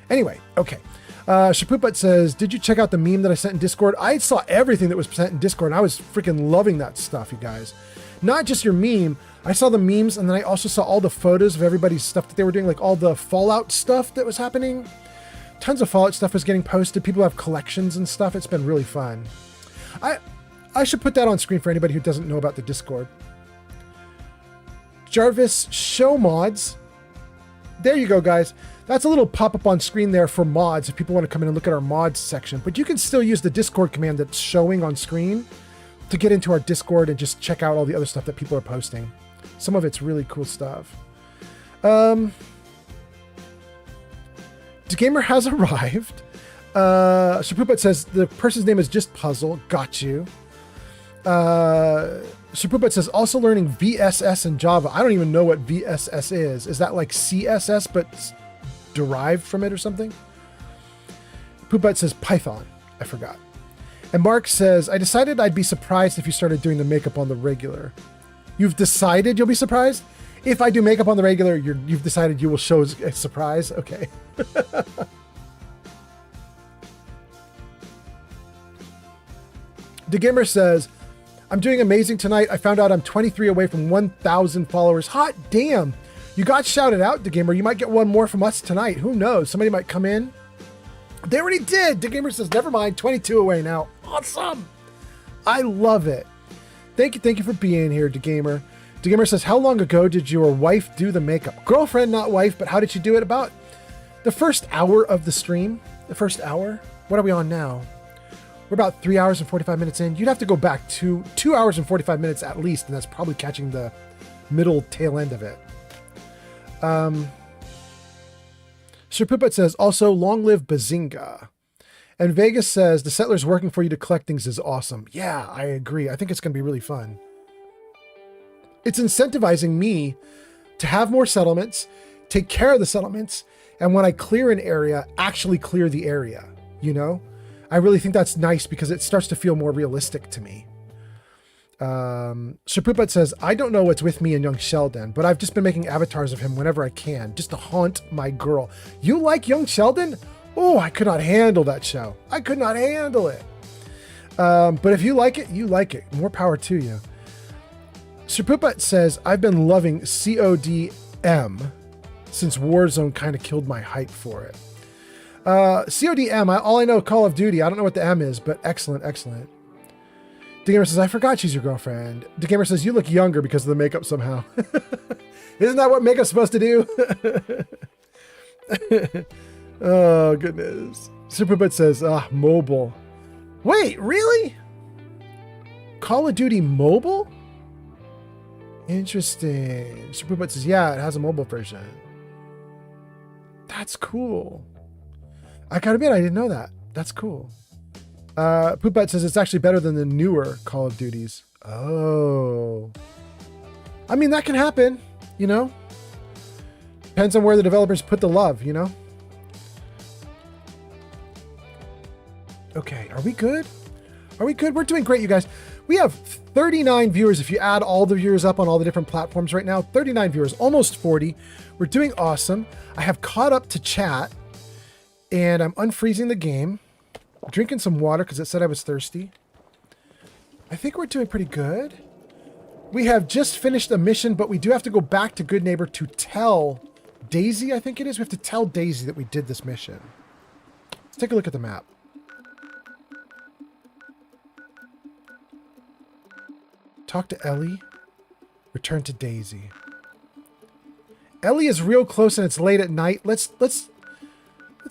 Speaker 1: anyway, okay. Shapooput says, did you check out the meme that I sent in Discord? I saw everything that was sent in Discord and I was freaking loving that stuff, you guys. Not just your meme. I saw the memes and then I also saw all the photos of everybody's stuff that they were doing, like all the Fallout stuff that was happening. Tons of Fallout stuff was getting posted. People have collections and stuff. It's been really fun. I should put that on screen for anybody who doesn't know about the Discord. Jarvis show mods. There you go, guys. That's a little pop-up on screen there for mods if people want to come in and look at our mods section. But you can still use the Discord command that's showing on screen to get into our Discord and just check out all the other stuff that people are posting. Some of it's really cool stuff. The gamer has arrived. Shapooput says the person's name is just Puzzle. Got you. Shapooput says also learning VSS and Java. I don't even know what VSS is. Is that like CSS but derived from it or something? Pooput says Python. I forgot. And Mark says, I decided I'd be surprised if you started doing the makeup on the regular. You've decided you'll be surprised? If I do makeup on the regular, you've decided you will show a surprise? Okay. The Gamer says, I'm doing amazing tonight. I found out I'm 23 away from 1,000 followers. Hot damn. You got shouted out, The Gamer. You might get one more from us tonight. Who knows? Somebody might come in. They already did. The Gamer says, never mind. 22 away now. Awesome. I love it. Thank you for being here, The Gamer. The Gamer says, how long ago did your wife do the makeup? Girlfriend, not wife, but how did she do it? About the first hour of the stream. The first hour. What are we on now? We're about 3 hours and 45 minutes in. You'd have to go back to 2 hours and 45 minutes at least, and that's probably catching the middle tail end of it. Sir Pooput says, also, long live Bazinga. And Vegas says, the settlers working for you to collect things is awesome. Yeah, I agree. I think it's going to be really fun. It's incentivizing me to have more settlements, take care of the settlements, and when I clear an area, actually clear the area, you know? I really think that's nice because it starts to feel more realistic to me. Shapooput says, I don't know what's with me and young Sheldon, but I've just been making avatars of him whenever I can, just to haunt my girl. You like young Sheldon? Oh, I could not handle that show. I could not handle it. But if you like it, you like it. More power to you. Shapooput says, I've been loving CODM since Warzone kind of killed my hype for it. CODM, all I know Call of Duty. I don't know what the M is, but excellent, excellent. DeGamer says, I forgot she's your girlfriend. DeGamer says, you look younger because of the makeup somehow. Isn't that what makeup's supposed to do? Oh, goodness. Superbutt says, mobile. Wait, really? Call of Duty mobile? Interesting. Superbutt says, yeah, it has a mobile version. That's cool. I gotta admit, I didn't know that. That's cool. Poopbutt says it's actually better than the newer Call of Duties. Oh. I mean, that can happen, you know? Depends on where the developers put the love, you know? Okay, are we good? Are we good? We're doing great, you guys. We have 39 viewers if you add all the viewers up on all the different platforms right now. 39 viewers, almost 40. We're doing awesome. I have caught up to chat, and I'm unfreezing the game. Drinking some water because it said I was thirsty. I think we're doing pretty good. We have just finished a mission, but we do have to go back to Good Neighbor to tell Daisy, I think it is. We have to tell Daisy that we did this mission. Let's take a look at the map. Talk to Ellie. Return to Daisy. Ellie is real close and it's late at night. Let's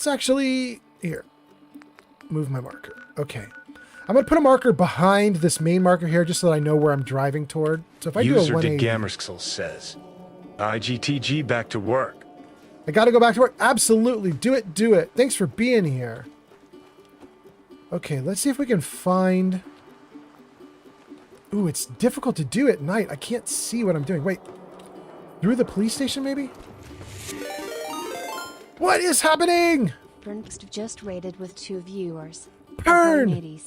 Speaker 1: actually here. Move my marker. Okay. I'm going to put a marker behind this main marker here just so that I know where I'm driving toward. So if I do a 180...
Speaker 2: Gamerskil says, IGTG back to work.
Speaker 1: I got to go back to work. Absolutely. Do it. Do it. Thanks for being here. Okay, let's see if we can find... Ooh, it's difficult to do at night. I can't see what I'm doing. Wait. Through the police station, maybe? What is happening?
Speaker 11: Pernxt just raided with 2 viewers.
Speaker 1: Pern!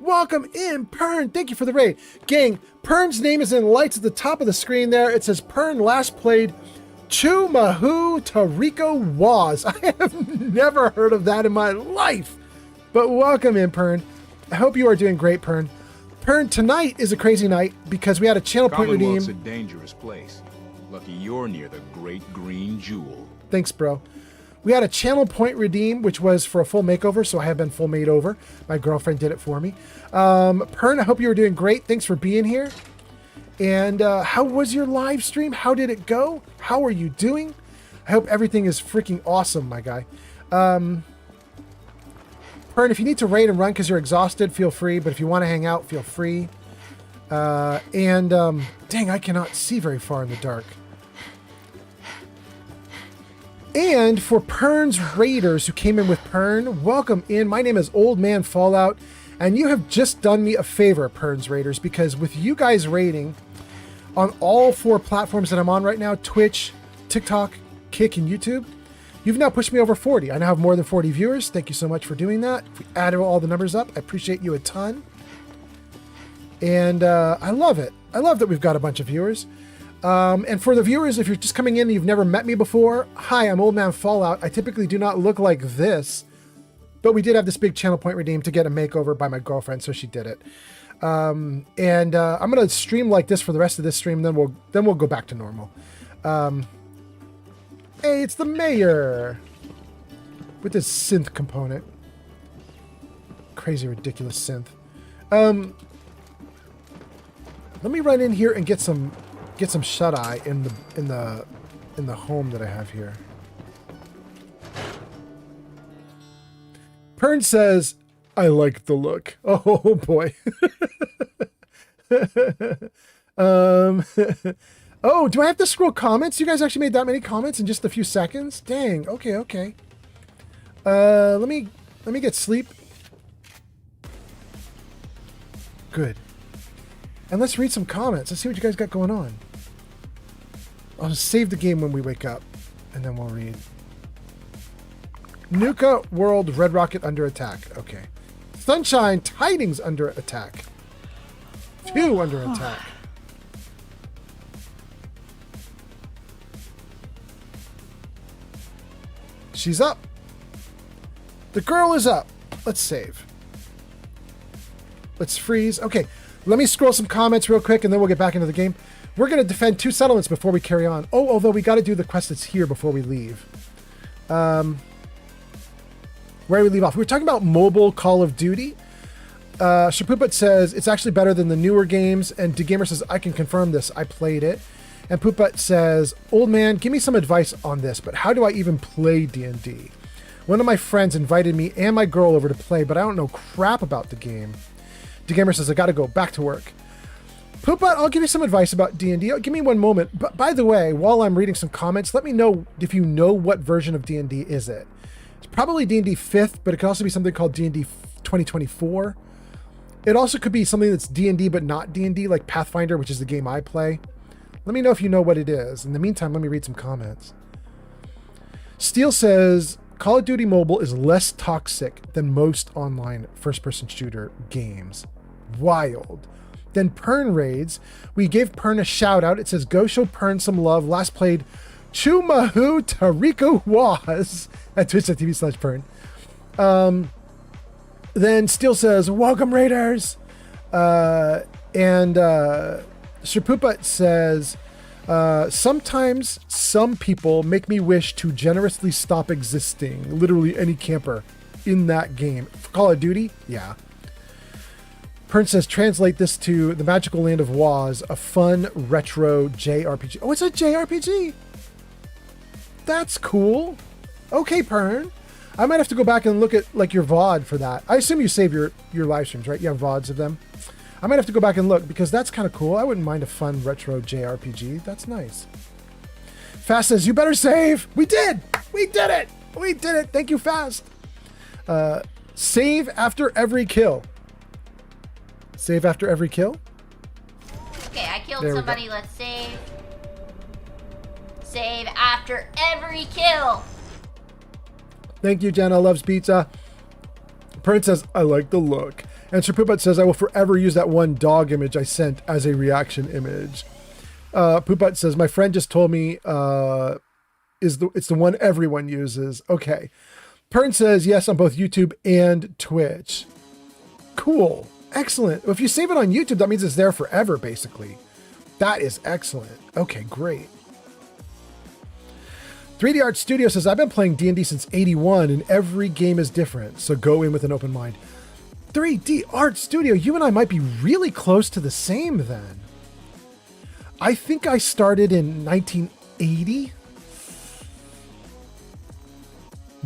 Speaker 1: Welcome in, Pern. Thank you for the raid. Gang, Pern's name is in lights at the top of the screen there. It says Pern last played Chumahu Tariko Waz. I have never heard of that in my life. But welcome in, Pern. I hope you are doing great, Pern. Pern, tonight is a crazy night because we had a channel point redeem.
Speaker 19: Commonwealth's a dangerous place. Lucky you're near the great green jewel.
Speaker 1: Thanks, bro. We had a channel point redeem, which was for a full makeover, so I have been full made over. My girlfriend did it for me. Pern, I hope you were doing great. Thanks for being here. And how was your live stream? How did it go? How are you doing? I hope everything is freaking awesome, my guy. Pern, if you need to raid and run because you're exhausted, feel free. But if you want to hang out, feel free. Dang, I cannot see very far in the dark. And for Pern's Raiders who came in with Pern, welcome in. My name is Old Man Fallout, and you have just done me a favor, Pern's Raiders, because with you guys raiding on all 4 platforms that I'm on right now, Twitch, TikTok, Kick, and YouTube, you've now pushed me over 40. I now have more than 40 viewers. Thank you so much for doing that. If we added all the numbers up, I appreciate you a ton. And I love it. I love that we've got a bunch of viewers. And for the viewers, if you're just coming in and you've never met me before, hi, I'm Old Man Fallout. I typically do not look like this, but we did have this big channel point redeem to get a makeover by my girlfriend, so she did it. I'm gonna stream like this for the rest of this stream, then we'll go back to normal. Hey, it's the mayor with this synth component. Crazy, ridiculous synth. Let me run in here and get some shut-eye in the home that I have here. Pern says, I like the look. Oh boy. Oh, do I have to scroll comments? You guys actually made that many comments in just a few seconds? Dang. Okay. Let me get sleep. Good. And let's read some comments. Let's see what you guys got going on. I'll just save the game when we wake up, and then we'll read. Nuka World Red Rocket under attack. Okay. Sunshine Tidings under attack. 2 under attack. She's up. The girl is up. Let's save. Let's freeze. Okay. Let me scroll some comments real quick, and then we'll get back into the game. We're going to defend 2 settlements before we carry on. Oh, although we got to do the quest that's here before we leave. Where do we leave off? We were talking about mobile Call of Duty. Shapuput says, it's actually better than the newer games. And DeGamer says, I can confirm this. I played it. And Pooput says, old man, give me some advice on this, but how do I even play D&D? One of my friends invited me and my girl over to play, but I don't know crap about the game. DeGamer says, I gotta go back to work. Poopbot, I'll give you some advice about D&D. Give me one moment. But by the way, while I'm reading some comments, let me know if you know what version of D&D is it. It's probably D&D 5th, but it could also be something called D&D 2024. It also could be something that's D&D but not D&D, like Pathfinder, which is the game I play. Let me know if you know what it is. In the meantime, let me read some comments. Steel says, Call of Duty Mobile is less toxic than most online first-person shooter games. Wild. Then Pern raids. We gave Pern a shout out. It says, go show Pern some love. Last played Chumahu Tariku was at twitch.tv/Pern. Then Steel says, welcome Raiders. Sir Pooput says, sometimes some people make me wish to generously stop existing. Literally any camper in that game. For Call of Duty? Yeah. Pern says, translate this to The Magical Land of Waz, a fun retro JRPG. Oh, it's a JRPG. That's cool. Okay, Pern. I might have to go back and look at like your VOD for that. I assume you save your live streams, right? You have VODs of them. I might have to go back and look because that's kind of cool. I wouldn't mind a fun retro JRPG. That's nice. Fast says, you better save. We did. We did it. We did it. Thank you, Fast. Save after every kill. Save after every kill?
Speaker 8: Okay, I killed somebody. Let's save. Save after every kill.
Speaker 1: Thank you, Jenna Loves Pizza. Pern says, I like the look. And Sir Pooput says, I will forever use that one dog image I sent as a reaction image. Pooput says, my friend just told me it's the one everyone uses. Okay. Pern says, yes, on both YouTube and Twitch. Cool. Excellent. If you save it on YouTube, that means it's there forever, basically. That is excellent. Okay, great. 3D Art Studio says, I've been playing D&D since 81 and every game is different, so go in with an open mind. 3D Art Studio, you and I might be really close to the same then. I think I started in 1980.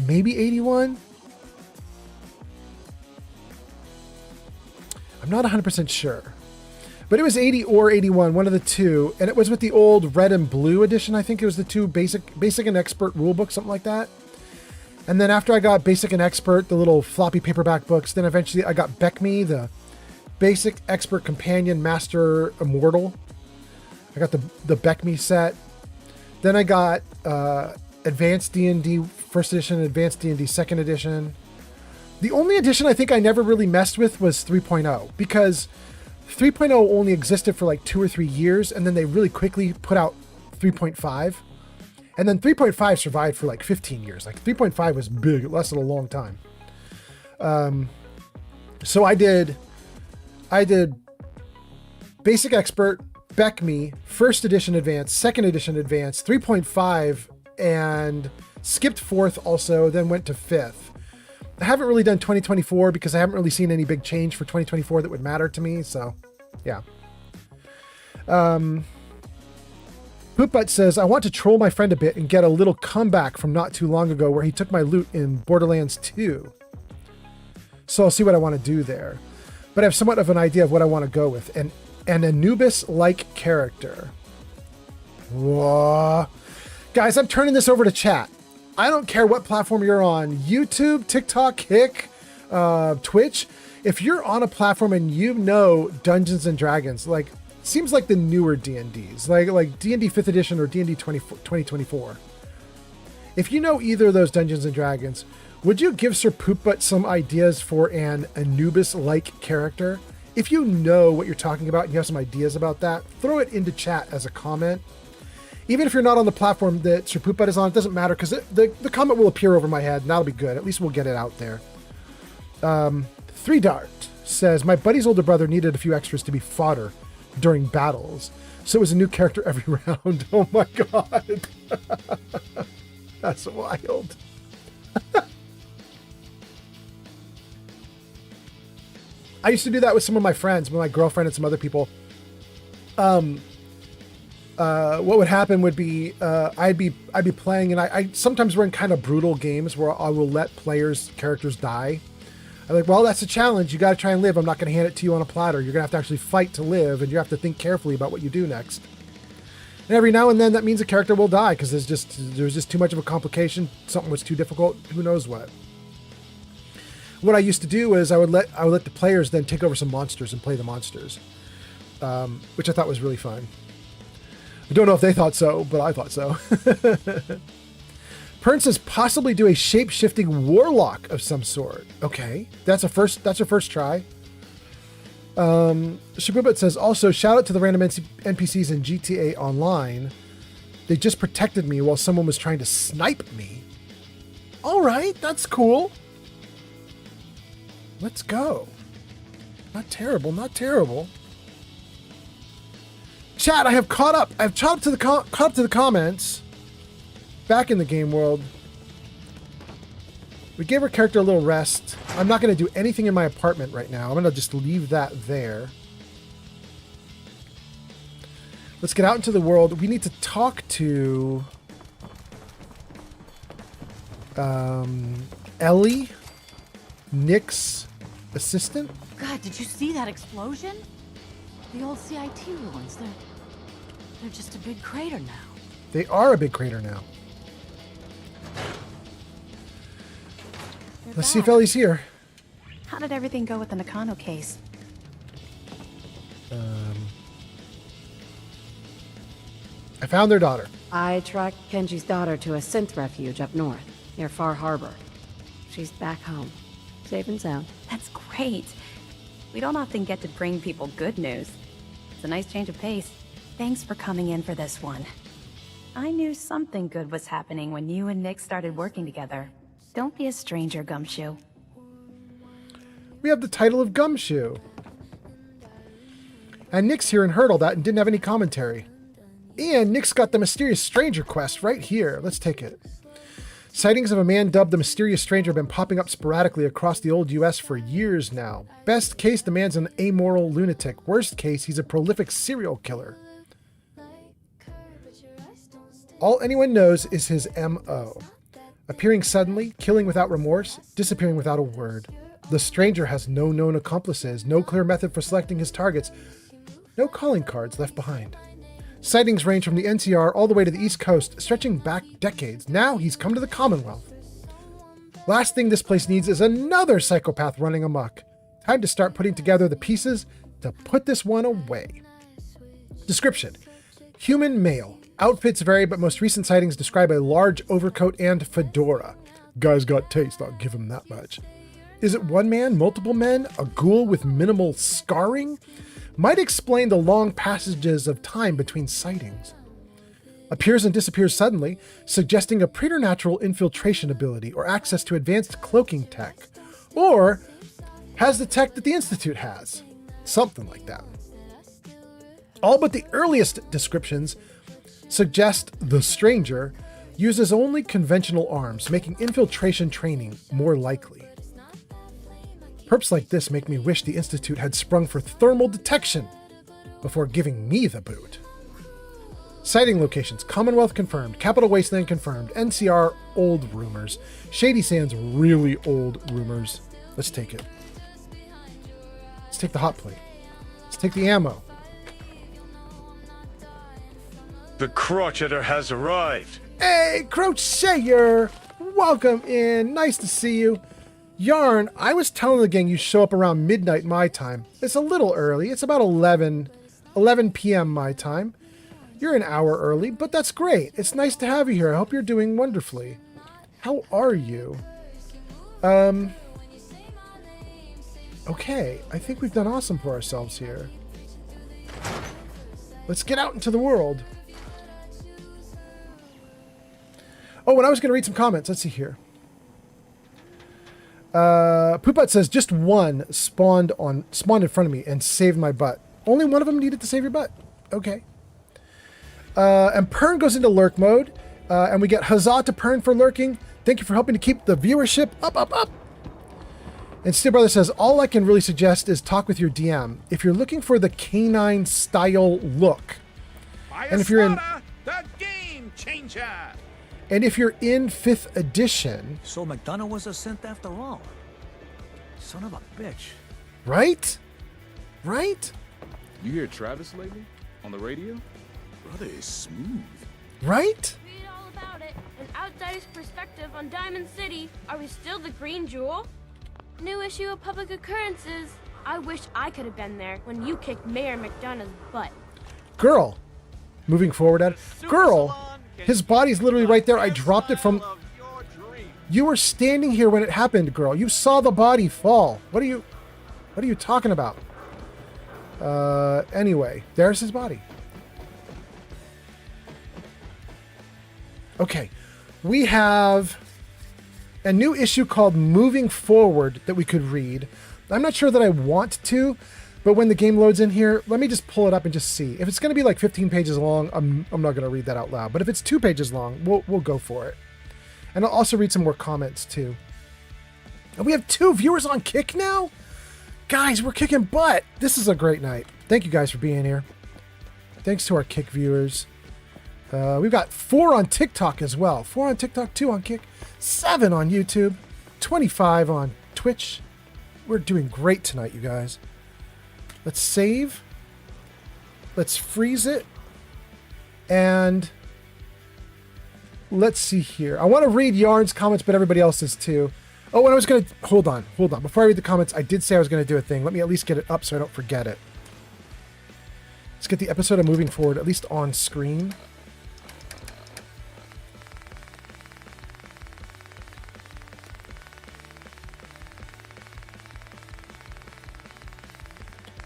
Speaker 1: Maybe 81. I'm not 100% sure. But it was 80 or 81, one of the two. And it was with the old red and blue edition. I think it was the two basic and expert rulebook, something like that. And then after I got basic and expert, the little floppy paperback books, then eventually I got Beckme, the basic expert companion master immortal. I got the Beckme set. Then I got advanced D&D first edition, advanced D&D second edition. The only edition I think I never really messed with was 3.0 because 3.0 only existed for like 2 or 3 years, and then they really quickly put out 3.5. And then 3.5 survived for like 15 years. Like 3.5 was big, it lasted a long time. So I did Basic Expert, Beckme, First Edition Advanced, Second Edition Advanced, 3.5, and skipped 4th also, then went to 5th. I haven't really done 2024 because I haven't really seen any big change for 2024 that would matter to me. So, yeah. Poopbutt says, I want to troll my friend a bit and get a little comeback from not too long ago where he took my loot in Borderlands 2. So I'll see what I want to do there. But I have somewhat of an idea of what I want to go with. An Anubis-like character. Whoa. Guys, I'm turning this over to chat. I don't care what platform you're on, YouTube, TikTok, Kick, Twitch. If you're on a platform and you know Dungeons and Dragons, like seems like the newer D&Ds, like D&D 5th edition or D&D 2024. If you know either of those Dungeons and Dragons, would you give Sir Poopbutt some ideas for an Anubis-like character? If you know what you're talking about and you have some ideas about that, throw it into chat as a comment. Even if you're not on the platform that Sir Poopbutt is on, it doesn't matter because the comment will appear over my head and that'll be good. At least we'll get it out there. 3 Dart says, my buddy's older brother needed a few extras to be fodder during battles. So it was a new character every round. Oh my God. That's wild. I used to do that with some of my friends, with my girlfriend and some other people. what would happen would be I'd be playing, and I sometimes run kind of brutal games where I will let characters die. I'm like, well, that's a challenge. You got to try and live. I'm not going to hand it to you on a platter. You're going to have to actually fight to live, and you have to think carefully about what you do next. And every now and then, that means a character will die because there's just too much of a complication. Something was too difficult. Who knows what? What I used to do is I would let the players then take over some monsters and play the monsters, which I thought was really fun. I don't know if they thought so, but I thought so. Pern says possibly do a shape-shifting warlock of some sort. Okay, that's her first try. Shabubat says also shout out to the random NPCs in GTA Online. They just protected me while someone was trying to snipe me. All right, that's cool. Let's go. Not terrible, not terrible. Chat, I have caught up. I've caught up to the comments. Back in the game world. We gave our character a little rest. I'm not going to do anything in my apartment right now. I'm going to just leave that there. Let's get out into the world. We need to talk to Ellie, Nick's assistant.
Speaker 20: God, did you see that explosion? The old CIT ruins. They're just a big crater now.
Speaker 1: They are a big crater now. Let's see if Ellie's here.
Speaker 20: How did everything go with the Nakano case?
Speaker 1: I found their daughter.
Speaker 16: I tracked Kenji's daughter to a synth refuge up north, near Far Harbor. She's back home, safe and sound.
Speaker 20: That's great. We don't often get to bring people good news. It's a nice change of pace. Thanks for coming in for this one. I knew something good was happening when you and Nick started working together. Don't be a stranger, Gumshoe.
Speaker 1: We have the title of Gumshoe. And Nick's here and heard all that and didn't have any commentary. And Nick's got the Mysterious Stranger quest right here. Let's take it. Sightings of a man dubbed the Mysterious Stranger have been popping up sporadically across the old US for years now. Best case, the man's an amoral lunatic. Worst case, he's a prolific serial killer. All anyone knows is his M.O. Appearing suddenly, killing without remorse, disappearing without a word. The stranger has no known accomplices, no clear method for selecting his targets, no calling cards left behind. Sightings range from the NCR all the way to the East Coast, stretching back decades. Now he's come to the Commonwealth. Last thing this place needs is another psychopath running amok. Time to start putting together the pieces to put this one away. Description: human male. Outfits vary, but most recent sightings describe a large overcoat and fedora. Guy's got taste, I'll give him that much. Is it one man, multiple men, a ghoul with minimal scarring? Might explain the long passages of time between sightings. Appears and disappears suddenly, suggesting a preternatural infiltration ability or access to advanced cloaking tech. Or has the tech that the Institute has. Something like that. All but the earliest descriptions suggest the stranger uses only conventional arms, making infiltration training more likely. Perps like this make me wish the Institute had sprung for thermal detection before giving me the boot. Sighting locations: Commonwealth confirmed, Capital Wasteland confirmed, NCR old rumors, Shady Sands really old rumors. Let's take it. Let's take the hot plate. Let's take the ammo.
Speaker 2: The Crocheter has arrived.
Speaker 1: Hey, Crocheter! Welcome in. Nice to see you. Yarn, I was telling the gang you show up around midnight my time. It's a little early. It's about 11 p.m. my time. You're an hour early, but that's great. It's nice to have you here. I hope you're doing wonderfully. How are you? Okay, I think we've done awesome for ourselves here. Let's get out into the world. Oh, and I was going to read some comments. Let's see here. Poopot says, just one spawned in front of me and saved my butt. Only one of them needed to save your butt. Okay. And Pern goes into lurk mode. And we get huzzah to Pern for lurking. Thank you for helping to keep the viewership up. And Steel Brother says, all I can really suggest is talk with your DM. If you're looking for the canine style look, And if you're in,
Speaker 12: the game changer.
Speaker 1: and if you're in 5th edition,
Speaker 12: So McDonough was a synth after all. Son of a bitch.
Speaker 1: right? Right?
Speaker 19: You hear Travis lately? On the radio? Brother is smooth.
Speaker 1: Right?
Speaker 21: Read all about it. An outsider's perspective on Diamond City. Are we still the Green Jewel? New issue of Public Occurrences. I wish I could have been there when you kicked Mayor McDonough's butt.
Speaker 1: Girl. Moving forward at girl. His body's literally right there. I dropped it from. You were standing here when it happened, girl. You saw the body fall. What are you talking about? Anyway, there's his body. Okay. We have a new issue called Moving Forward that we could read. I'm not sure that I want to, but when the game loads in here, let me just pull it up and just see. If it's going to be like 15 pages long, I'm not going to read that out loud. But if it's 2 pages long, we'll go for it. And I'll also read some more comments too. And we have 2 viewers on Kick now? Guys, we're kicking butt. This is a great night. Thank you guys for being here. Thanks to our Kick viewers. We've got 4 on TikTok as well. 4 on TikTok, 2 on Kick, 7 on YouTube, 25 on Twitch. We're doing great tonight, you guys. Let's save. Let's freeze it. And let's see here. I want to read Yarn's comments, but everybody else's too. Oh, and I was going to... Hold on. Before I read the comments, I did say I was going to do a thing. Let me at least get it up so I don't forget it. Let's get the episode of Moving Forward at least on screen.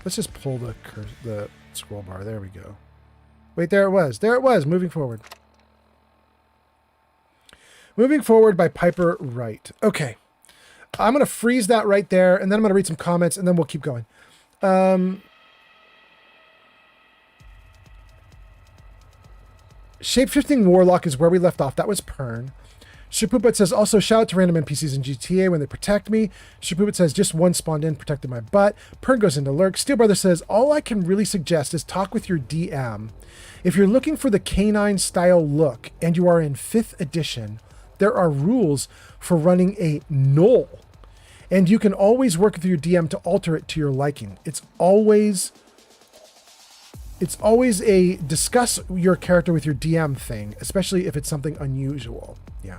Speaker 1: Let's just pull the scroll bar. There we go. Wait, there it was. There it was. Moving Forward. Moving Forward by Piper Wright. Okay. I'm going to freeze that right there, and then I'm going to read some comments, and then we'll keep going. Shapeshifting Warlock is where we left off. That was Pern. Shapuput says, also shout out to random NPCs in GTA when they protect me. Shapuput says, just one spawned in, protected my butt. Pern goes into lurk. Steel Brother says, all I can really suggest is talk with your DM. If you're looking for the canine style look and you are in 5th edition, there are rules for running a knoll. And you can always work with your DM to alter it to your liking. It's always a discuss your character with your DM thing, especially if it's something unusual. Yeah.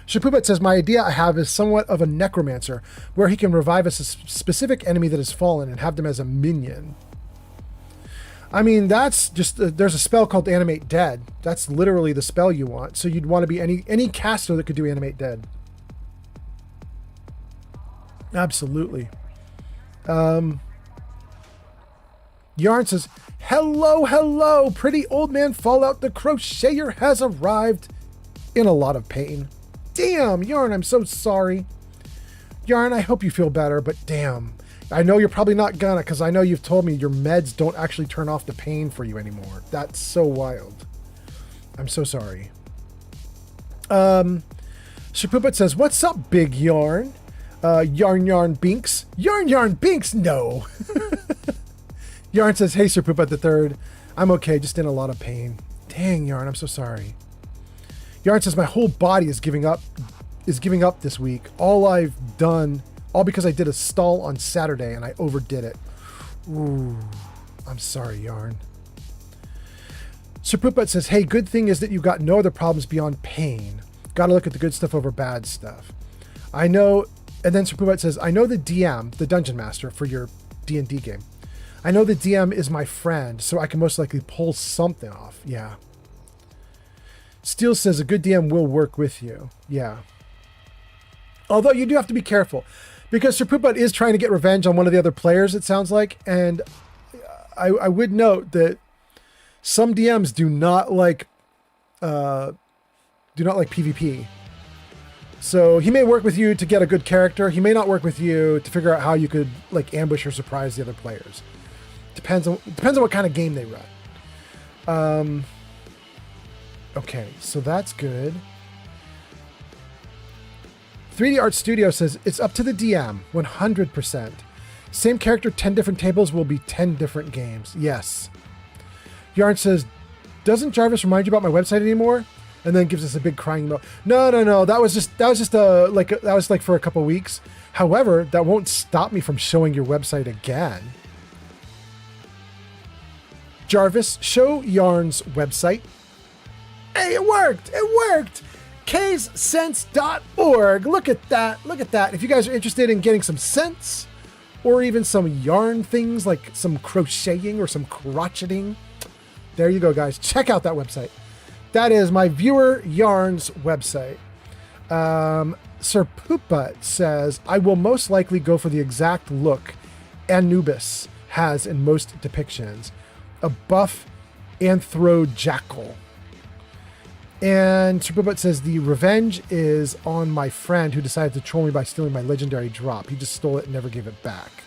Speaker 1: Shapupet says, my idea I have is somewhat of a necromancer, where he can revive a specific enemy that has fallen and have them as a minion. I mean, that's just, there's a spell called Animate Dead. That's literally the spell you want. So you'd want to be any caster that could do Animate Dead. Absolutely. Yarn says, hello, pretty old man Fallout the Crocheter has arrived in a lot of pain. Damn, Yarn, I'm so sorry. Yarn, I hope you feel better, but damn. I know you're probably not gonna, because I know you've told me your meds don't actually turn off the pain for you anymore. That's so wild. I'm so sorry. Shapuput says, what's up, big Yarn? Yarn Binks. Yarn Binks? No. Yarn says, hey, Sir Pooput the Third. I'm okay, just in a lot of pain. Dang, Yarn, I'm so sorry. Yarn says, my whole body is giving up this week. All I've done, all because I did a stall on Saturday and I overdid it. Ooh, I'm sorry, Yarn. Sir Pooput says, hey, good thing is that you got no other problems beyond pain. Gotta look at the good stuff over bad stuff. I know, and then Sir Pooput says, I know the DM, the Dungeon Master for your D&D game. I know the DM is my friend, so I can most likely pull something off. Yeah. Steel says a good DM will work with you. Yeah. Although you do have to be careful, because Sir Pooput is trying to get revenge on one of the other players, it sounds like, and I would note that some DMs do not like PvP. So he may work with you to get a good character. He may not work with you to figure out how you could like ambush or surprise the other players. Depends on what kind of game they run. Okay, so that's good. 3D Art Studio says it's up to the DM, 100%. Same character, 10 different tables will be 10 different games. Yes. Yarn says, doesn't Jarvis remind you about my website anymore? And then gives us a big crying emoji. No. That was just for a couple weeks. However, that won't stop me from showing your website again. Jarvis, show Yarn's website. Hey, it worked! It worked! casesense.org. Look at that. Look at that. If you guys are interested in getting some sense or even some yarn things like some crocheting or some crocheting, there you go, guys. Check out that website. That is my viewer Yarn's website. Sir Poopbutt says, I will most likely go for the exact look Anubis has in most depictions. A buff anthro-jackal. And Sir Poopbutt says, the revenge is on my friend who decided to troll me by stealing my legendary drop. He just stole it and never gave it back.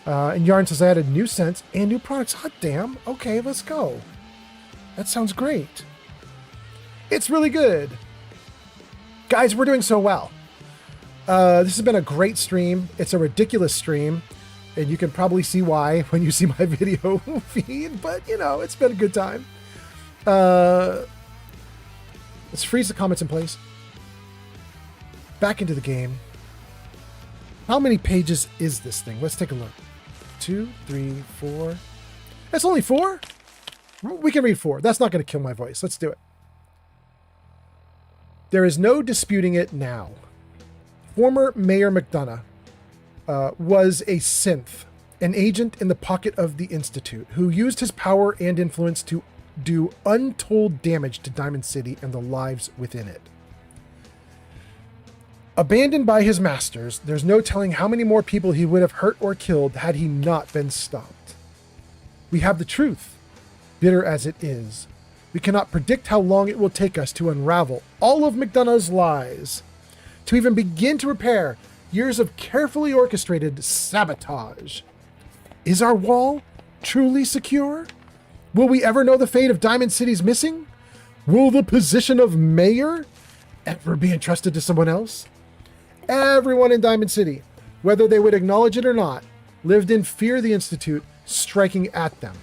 Speaker 1: And Yarn says, I added new scents and new products. Hot damn. Okay, let's go. That sounds great. It's really good. Guys, we're doing so well. This has been a great stream. It's a ridiculous stream. And you can probably see why when you see my video feed. But, you know, it's been a good time. Let's freeze the comments in place. Back into the game. How many pages is this thing? Let's take a look. 2, 3, 4. That's only 4? We can read 4. That's not going to kill my voice. Let's do it. There is no disputing it now. Former Mayor McDonough was a synth, an agent in the pocket of the Institute, who used his power and influence to do untold damage to Diamond City and the lives within it. Abandoned by his masters, there's no telling how many more people he would have hurt or killed had he not been stopped. We have the truth, bitter as it is. We cannot predict how long it will take us to unravel all of McDonough's lies, to even begin to repair years of carefully orchestrated sabotage. Is our wall truly secure? Will we ever know the fate of Diamond City's missing? Will the position of mayor ever be entrusted to someone else? Everyone in Diamond City, whether they would acknowledge it or not, lived in fear of the Institute striking at them.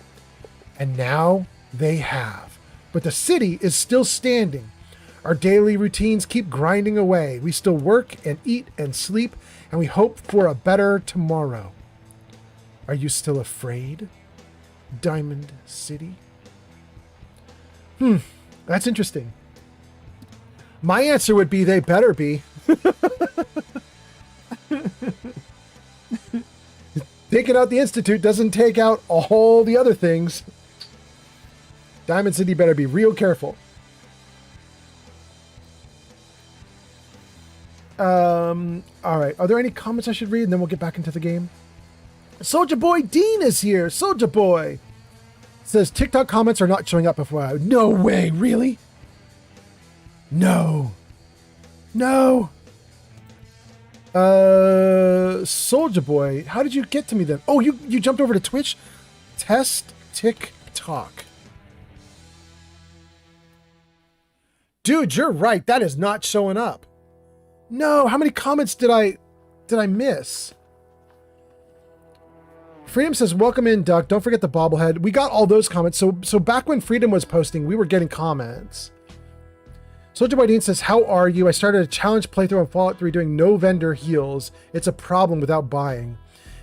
Speaker 1: And now they have. But the city is still standing. Our daily routines keep grinding away. We still work and eat and sleep, and we hope for a better tomorrow. Are you still afraid, Diamond City? That's interesting. My answer would be they better be. Taking out the Institute doesn't take out all the other things. Diamond City better be real careful. All right. Are there any comments I should read? And then we'll get back into the game. Soldier Boy Dean is here. Soldier Boy says TikTok comments are not showing up before. No way. Really? No. Soldier Boy, how did you get to me then? Oh, you jumped over to Twitch? Test TikTok. Dude, you're right. That is not showing up. No, how many comments did I miss? Freedom says, welcome in, Duck. Don't forget the bobblehead. We got all those comments. So back when Freedom was posting, we were getting comments. Soldier Boy Dean says, how are you? I started a challenge playthrough on Fallout 3 doing no vendor heals. It's a problem without buying.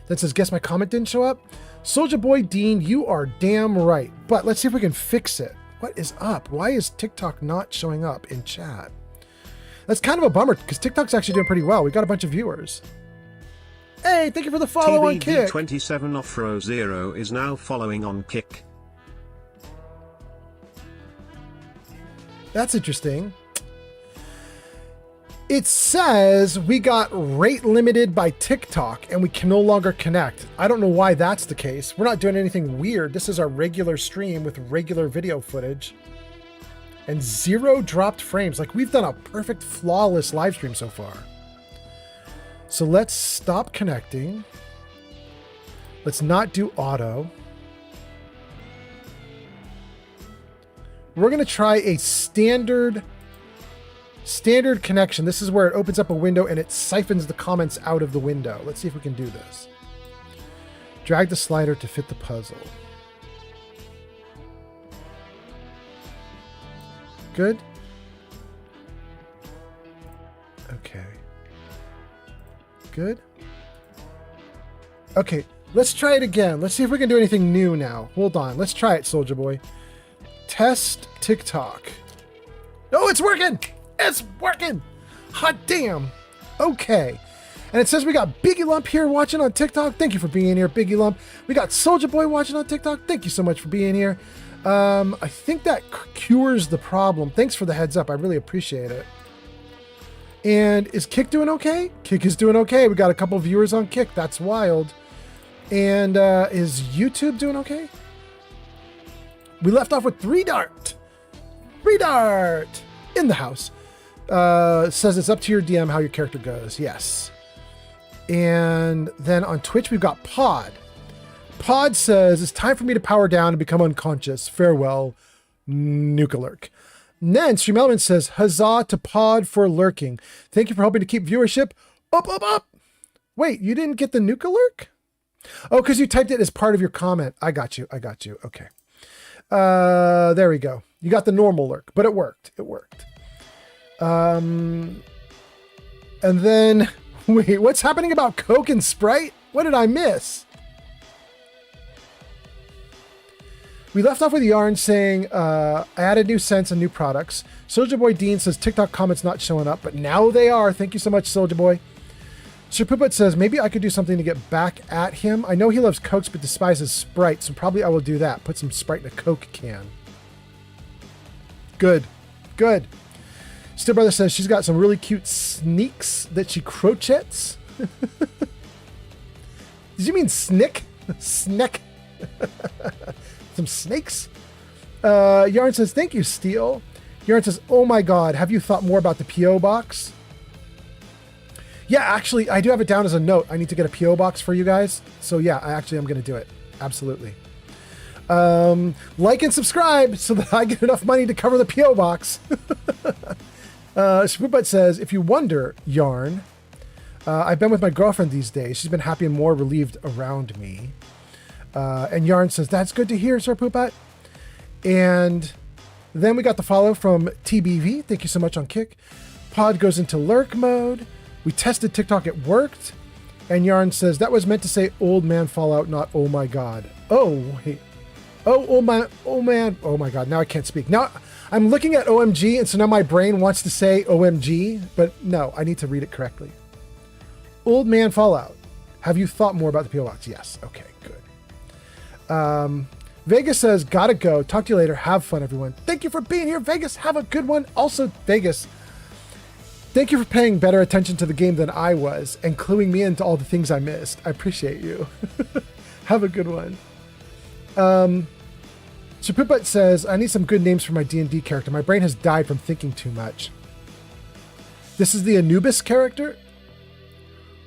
Speaker 1: Then says, guess my comment didn't show up? Soldier Boy Dean, you are damn right. But let's see if we can fix it. What is up? Why is TikTok not showing up in chat? That's kind of a bummer because TikTok's actually doing pretty well. We got a bunch of viewers. Hey, thank you for the follow on Kick.
Speaker 7: 27 off row 0 is now following on Kick.
Speaker 1: That's interesting. It says we got rate limited by TikTok and we can no longer connect. I don't know why that's the case. We're not doing anything weird. This is our regular stream with regular video footage. And 0 dropped frames. Like, we've done a perfect, flawless live stream so far. So let's stop connecting. Let's not do auto. We're going to try a standard connection. This is where it opens up a window and it siphons the comments out of the window. Let's see if we can do this. Drag the slider to fit the puzzle. Good. Okay. Good. Okay, let's try it again. Let's see if we can do anything new now. Hold on. Let's try it, Soldier Boy. Test TikTok. Oh, it's working! It's working! Hot damn! Okay. And it says we got Biggie Lump here watching on TikTok. Thank you for being here, Biggie Lump. We got Soldier Boy watching on TikTok. Thank you so much for being here. I think that cures the problem. Thanks for the heads up. I really appreciate it. And is Kick doing okay? Kick is doing okay. We got a couple viewers on Kick. That's wild. And is YouTube doing okay? We left off with 3Dart. 3Dart in the house. Says it's up to your DM how your character goes. Yes. And then on Twitch, we've got Pod. Pod says, it's time for me to power down and become unconscious. Farewell, Nukalurk. And then Stream Element says, huzzah to Pod for lurking. Thank you for helping to keep viewership up, up, up. Wait, you didn't get the Nukalurk? Oh, because you typed it as part of your comment. I got you. Okay. There we go. You got the normal lurk, but it worked. And then, wait, what's happening about Coke and Sprite? What did I miss? We left off with Yarn saying, I added new scents and new products. Soldier Boy Dean says TikTok comments not showing up, but now they are. Thank you so much, Soldier Boy. Sir Pooput says, maybe I could do something to get back at him. I know he loves Cokes but despises Sprite, so probably I will do that. Put some Sprite in a Coke can. Good. Still Brother says she's got some really cute sneaks that she crochets. Did you mean snick? Snick. Some snakes. Yarn says, thank you, Steel. Yarn says, oh my God, have you thought more about the P.O. box? Yeah, actually, I do have it down as a note. I need to get a P.O. box for you guys. So yeah, I'm going to do it. Absolutely. Like and subscribe so that I get enough money to cover the P.O. box. Spooput says, if you wonder, Yarn, I've been with my girlfriend these days. She's been happy and more relieved around me. And Yarn says, that's good to hear, Sir Pooput. And then we got the follow from TBV. Thank you so much on Kick. Pod goes into lurk mode. We tested TikTok, it worked. And Yarn says, that was meant to say old man Fallout, not oh my God. Oh, wait. Oh man. Oh my God. Now I can't speak. Now I'm looking at OMG, and so now my brain wants to say OMG, but no, I need to read it correctly. Old man Fallout. Have you thought more about the P.O. box? Yes. Okay, good. Vegas says, gotta go. Talk to you later. Have fun, everyone. Thank you for being here, Vegas. Have a good one. Also, Vegas, thank you for paying better attention to the game than I was and cluing me into all the things I missed. I appreciate you. Have a good one. Chipuput says, I need some good names for my D&D character. My brain has died from thinking too much. This is the Anubis character?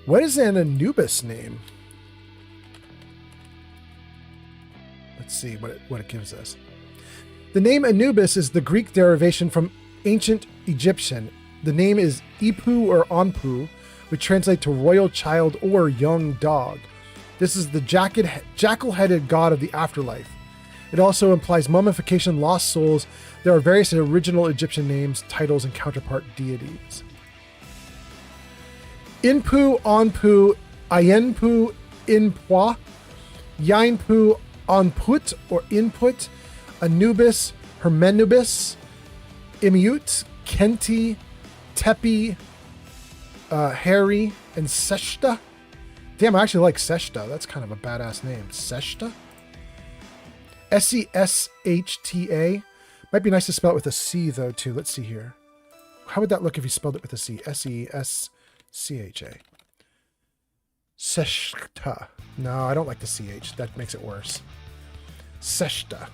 Speaker 1: What is an Anubis name? Let's see what it gives us. The name Anubis is the Greek derivation from ancient Egyptian. The name is Ipu or Anpu, which translates to royal child or young dog. This is the jackal-headed god of the afterlife. It also implies mummification, lost souls. There are various original Egyptian names, titles, and counterpart deities. Inpu, Anpu, Ayenpu, Inpwa, Yainpu, Anput or Input, Anubis, Hermenubis, Imiut, Kenti, Tepi, Harry, and Seshta. Damn, I actually like Seshta. That's kind of a badass name. Seshta? S-E-S-H-T-A. Might be nice to spell it with a C, though, too. Let's see here. How would that look if you spelled it with a C? S-E-S-C-H-A. Seshta. No, I don't like the C-H. That makes it worse. Seshta.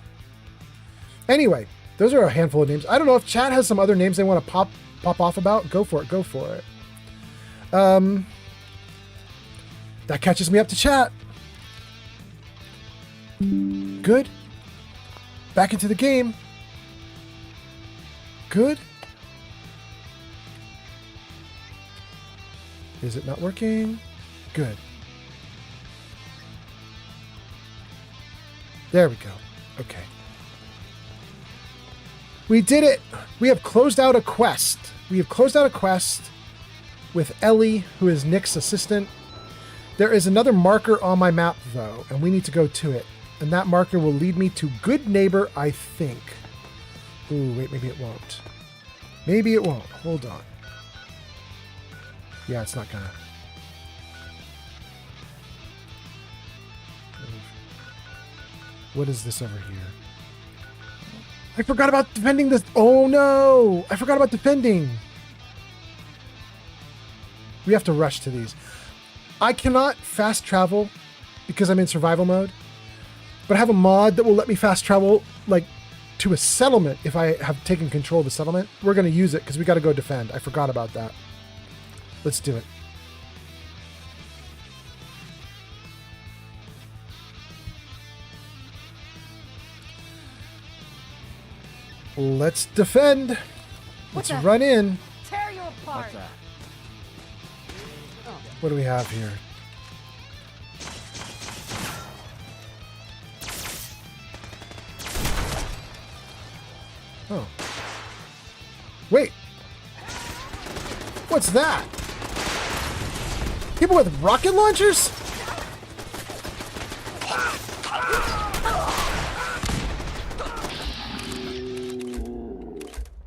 Speaker 1: Anyway, those are a handful of names. I don't know if chat has some other names they want to pop off about. Go for it. That catches me up to chat. Good. Back into the game. Good. Is it not working? Good. There we go. Okay. We did it. We have closed out a quest. We have closed out a quest with Ellie, who is Nick's assistant. There is another marker on my map, though, and we need to go to it. And that marker will lead me to Good Neighbor, I think. Ooh, wait, maybe it won't. Maybe it won't. Hold on. Yeah, it's not gonna. What is this over here? I forgot about defending this. Oh no! I forgot about defending. We have to rush to these. I cannot fast travel because I'm in survival mode, but I have a mod that will let me fast travel like to a settlement if I have taken control of the settlement. We're going to use it because we got to go defend. I forgot about that. Let's do it. Let's defend. Let's run in.
Speaker 10: Tear you apart.
Speaker 12: What's that?
Speaker 1: What do we have here? Oh. Wait. What's that? People with rocket launchers?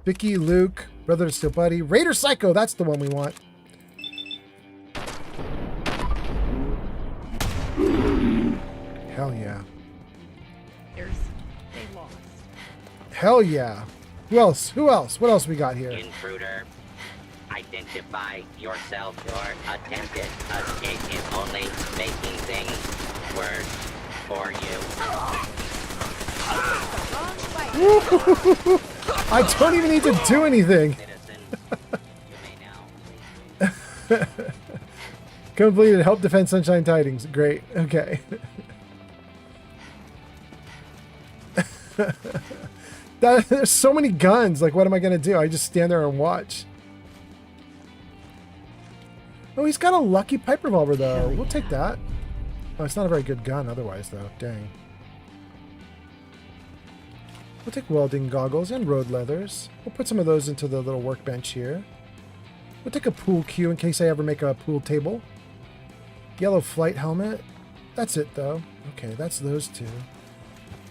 Speaker 1: Vicky, Luke, Brother to Steel Buddy, Raider Psycho, that's the one we want. Hell yeah.
Speaker 6: They lost.
Speaker 1: Hell yeah. Who else? Who else? What else we got here?
Speaker 17: Intruder, identify yourself. Your attempted escape is only making things worse for
Speaker 1: you. I don't even need to do anything. Completed. Help defend Sunshine Tidings. Great. Okay. There's so many guns. Like, what am I going to do? I just stand there and watch. Oh, he's got a lucky pipe revolver, though. We'll take that. Oh, it's not a very good gun otherwise, though. Dang. We'll take welding goggles and road leathers. We'll put some of those into the little workbench here. We'll take a pool cue in case I ever make a pool table. Yellow flight helmet. That's it, though. Okay, that's those two.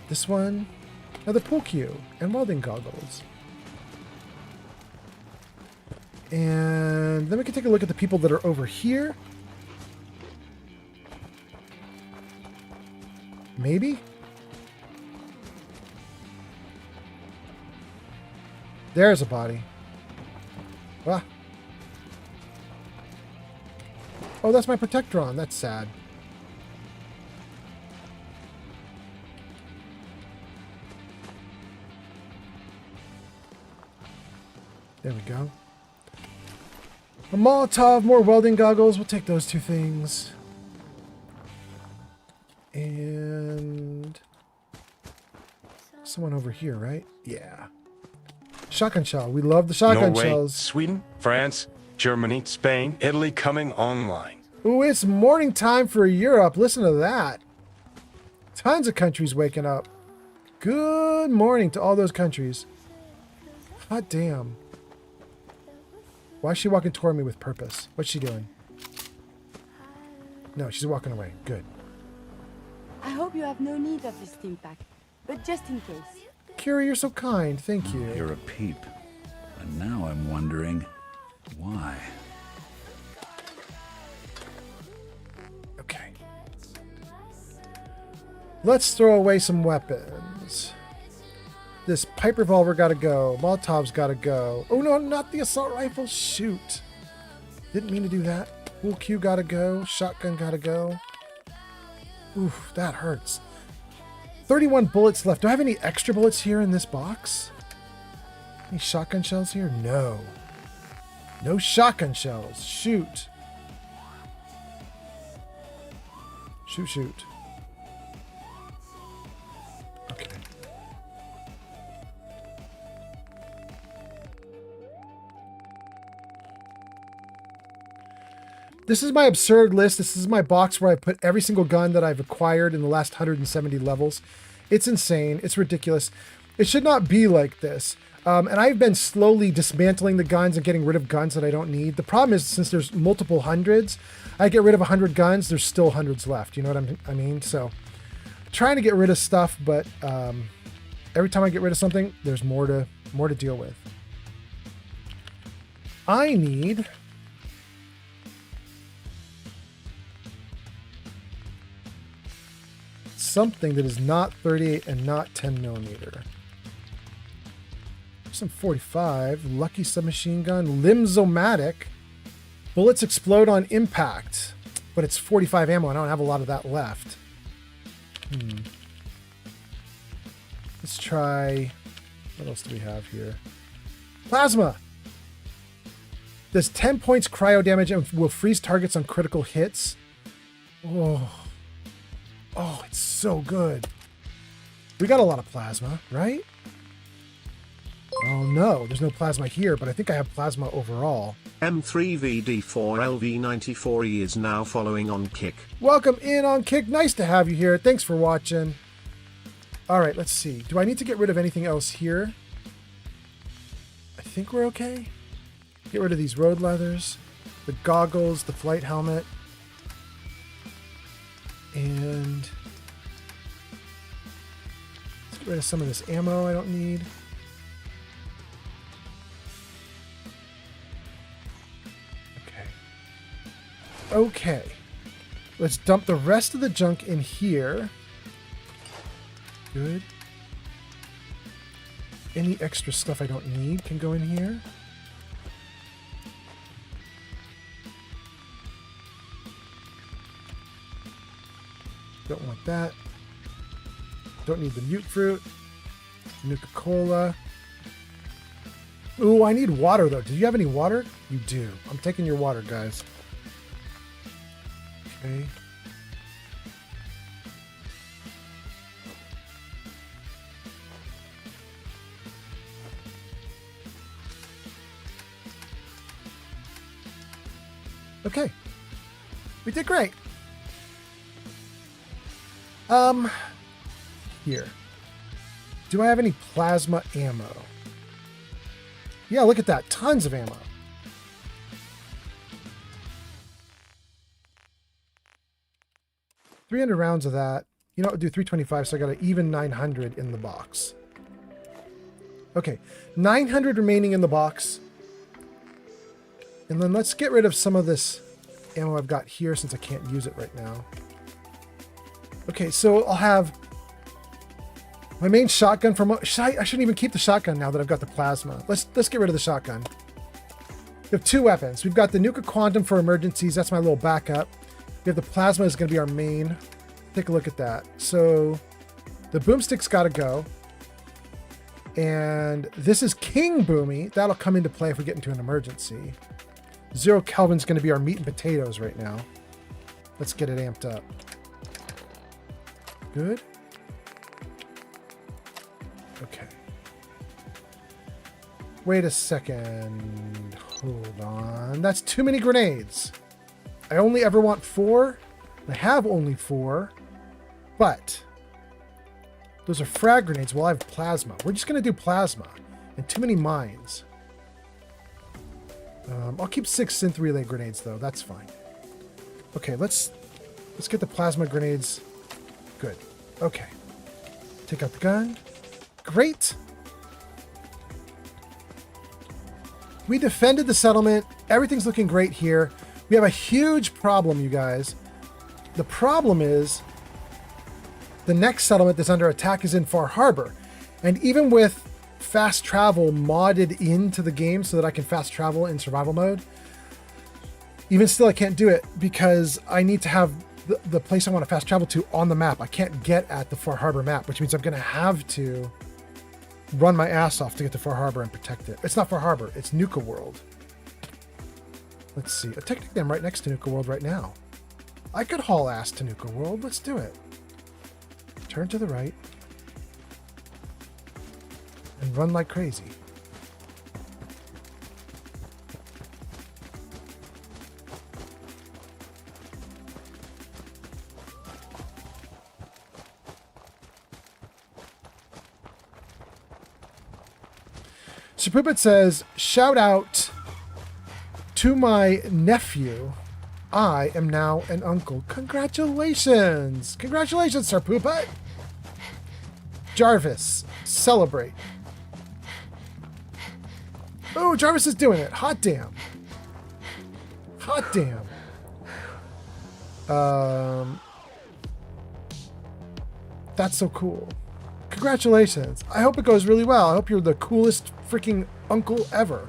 Speaker 1: This one. Another pool cue and welding goggles. And then we can take a look at the people that are over here. Maybe? There's a body. Ah. Oh, that's my Protectron. That's sad. There we go. A Molotov, more welding goggles. We'll take those two things. And someone over here, right? Yeah. Shotgun shell. We love the shotgun
Speaker 2: Norway,
Speaker 1: shells.
Speaker 2: Sweden, France, Germany, Spain, Italy coming online.
Speaker 1: Ooh, it's morning time for Europe. Listen to that. Tons of countries waking up. Good morning to all those countries. Hot damn. Why is she walking toward me with purpose? What's she doing? No, she's walking away. Good.
Speaker 6: I hope you have no need of this steam pack, but just in case.
Speaker 1: Kira, you're so kind. Thank you.
Speaker 22: You're a peep. And now I'm wondering why.
Speaker 1: Okay. Let's throw away some weapons. This pipe revolver gotta go. Molotov's gotta go. Oh no, not the assault rifle. Shoot. Didn't mean to do that. Pool cue gotta go. Shotgun gotta go. Oof, that hurts. 31 bullets left. Do I have any extra bullets here in this box? Any shotgun shells here? No. No shotgun shells. Shoot. Shoot, shoot. Okay. This is my absurd list. This is my box where I put every single gun that I've acquired in the last 170 levels. It's insane. It's ridiculous. It should not be like this. And I've been slowly dismantling the guns and getting rid of guns that I don't need. The problem is, since there's multiple hundreds, I get rid of 100 guns, there's still hundreds left. You know what I mean? So trying to get rid of stuff, but every time I get rid of something, there's more to deal with. I need something that is not 38 and not 10 millimeter. Some 45, lucky submachine gun, limzomatic. Bullets explode on impact, but it's 45 ammo. I don't have a lot of that left. Let's try, what else do we have here? Plasma. Does 10 points cryo damage and will freeze targets on critical hits. Oh, it's so good. We got a lot of plasma, right? Oh no, there's no plasma here, but I think I have plasma overall.
Speaker 7: M3VD4LV94E is now following on Kick.
Speaker 1: Welcome in on Kick. Nice to have you here. Thanks for watching. All right, let's see. Do I need to get rid of anything else here? I think we're okay. Get rid of these road leathers, the goggles, the flight helmet, and let's get rid of some of this ammo I don't need. Okay, let's dump the rest of the junk in here. Good. Any extra stuff I don't need can go in here. Don't want that. Don't need the mute fruit. Nuka-Cola. Ooh, I need water though. Do you have any water? You do. I'm taking your water, guys. Okay. Okay. We did great. Here. Do I have any plasma ammo? Yeah, look at that. Tons of ammo. $300 rounds of that. You know, I'll do 325, so I got an even 900 in the box. Okay, 900 remaining in the box. And then let's get rid of some of this ammo I've got here since I can't use it right now. Okay, so I'll have my main shotgun from... I shouldn't even keep the shotgun now that I've got the plasma. Let's get rid of the shotgun. We have two weapons. We've got the Nuka Quantum for emergencies. That's my little backup. We have the plasma is going to be our main. Take a look at that. So the boomstick's got to go. And this is King Boomy. That'll come into play if we get into an emergency. 0 Kelvin's going to be our meat and potatoes right now. Let's get it amped up. Good. Okay. Wait a second. Hold on. That's too many grenades. I only ever want 4. I have only 4. But those are frag grenades while I have plasma. We're just going to do plasma. And too many mines. I'll keep 6 synth relay grenades though. That's fine. Okay, let's get the plasma grenades. Good. Okay. Take out the gun. Great. We defended the settlement. Everything's looking great here. We have a huge problem, you guys. The problem is the next settlement that's under attack is in Far Harbor. And even with fast travel modded into the game so that I can fast travel in survival mode, even still I can't do it because I need to have the place I want to fast travel to on the map. I can't get at the Far Harbor map, which means I'm going to have to run my ass off to get to Far Harbor and protect it. It's not Far Harbor, it's Nuka World. Let's see. Technically, I'm right next to Nuka World right now. I could haul ass to Nuka World. Let's do it. Turn to the right. And run like crazy. Sir Poopit says, shout out to my nephew. I am now an uncle. Congratulations. Congratulations, Sir Poopit. Jarvis, celebrate. Oh, Jarvis is doing it. Hot damn. Hot damn. That's so cool. Congratulations. I hope it goes really well. I hope you're the coolest freaking uncle ever.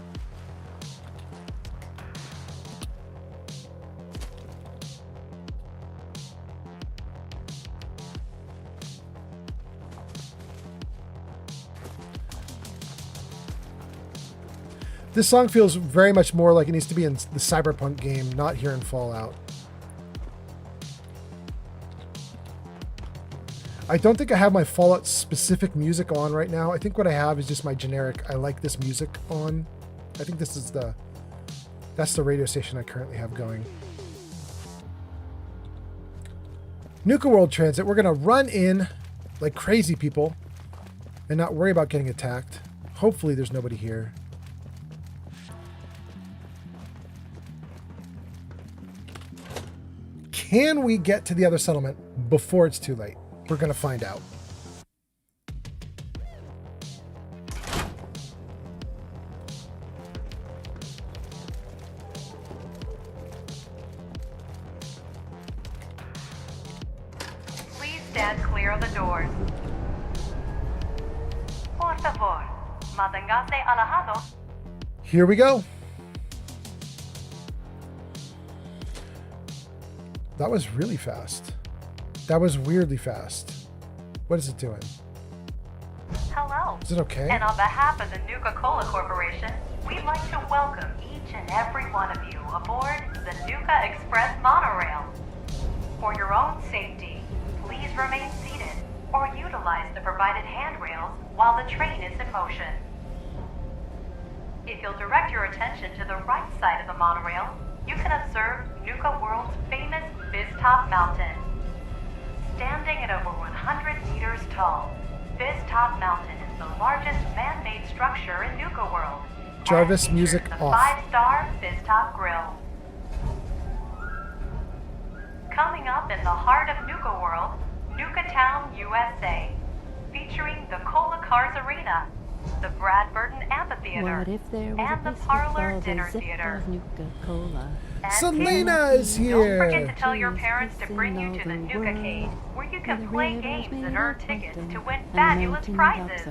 Speaker 1: This song feels very much more like it needs to be in the Cyberpunk game, not here in Fallout. I don't think I have my Fallout specific music on right now. I think what I have is just my generic, I like this music on. I think this is that's the radio station I currently have going. Nuka World Transit, we're gonna run in like crazy people and not worry about getting attacked. Hopefully there's nobody here. Can we get to the other settlement before it's too late? We're going to find out.
Speaker 15: Please stand clear of the doors. Por favor, manténgase alejado.
Speaker 1: Here we go. That was really fast. That was weirdly fast. What is it doing?
Speaker 15: Hello.
Speaker 1: Is it okay?
Speaker 15: And on behalf of the Nuka-Cola Corporation, we'd like to welcome each and every one of you aboard the Nuka Express monorail. For your own safety, please remain seated or utilize the provided handrails while the train is in motion. If you'll direct your attention to the right side of the monorail, you can observe Nuka World's famous Fizz-Top Mountain. Standing at over 100 meters tall, Fizz-Top Mountain is the largest man-made structure in Nuka World.
Speaker 1: Jarvis, music
Speaker 15: the
Speaker 1: off.
Speaker 15: 5-star Fizz-Top Grill. Coming up in the heart of Nuka World, Nuka Town, USA, featuring the Cola Cars Arena, the Brad Burton Amphitheater,
Speaker 11: What if there was
Speaker 15: and
Speaker 11: a
Speaker 15: the
Speaker 11: biscuit
Speaker 15: Parlor
Speaker 11: called
Speaker 15: Dinner
Speaker 11: a zip
Speaker 15: Theater.
Speaker 11: of Nuka-Cola?
Speaker 15: And
Speaker 1: Selena
Speaker 15: kids,
Speaker 1: is
Speaker 15: Don't
Speaker 1: here.
Speaker 15: forget to tell your parents to bring you to the Nuka Cave, where you can play games and earn tickets to win fabulous prizes.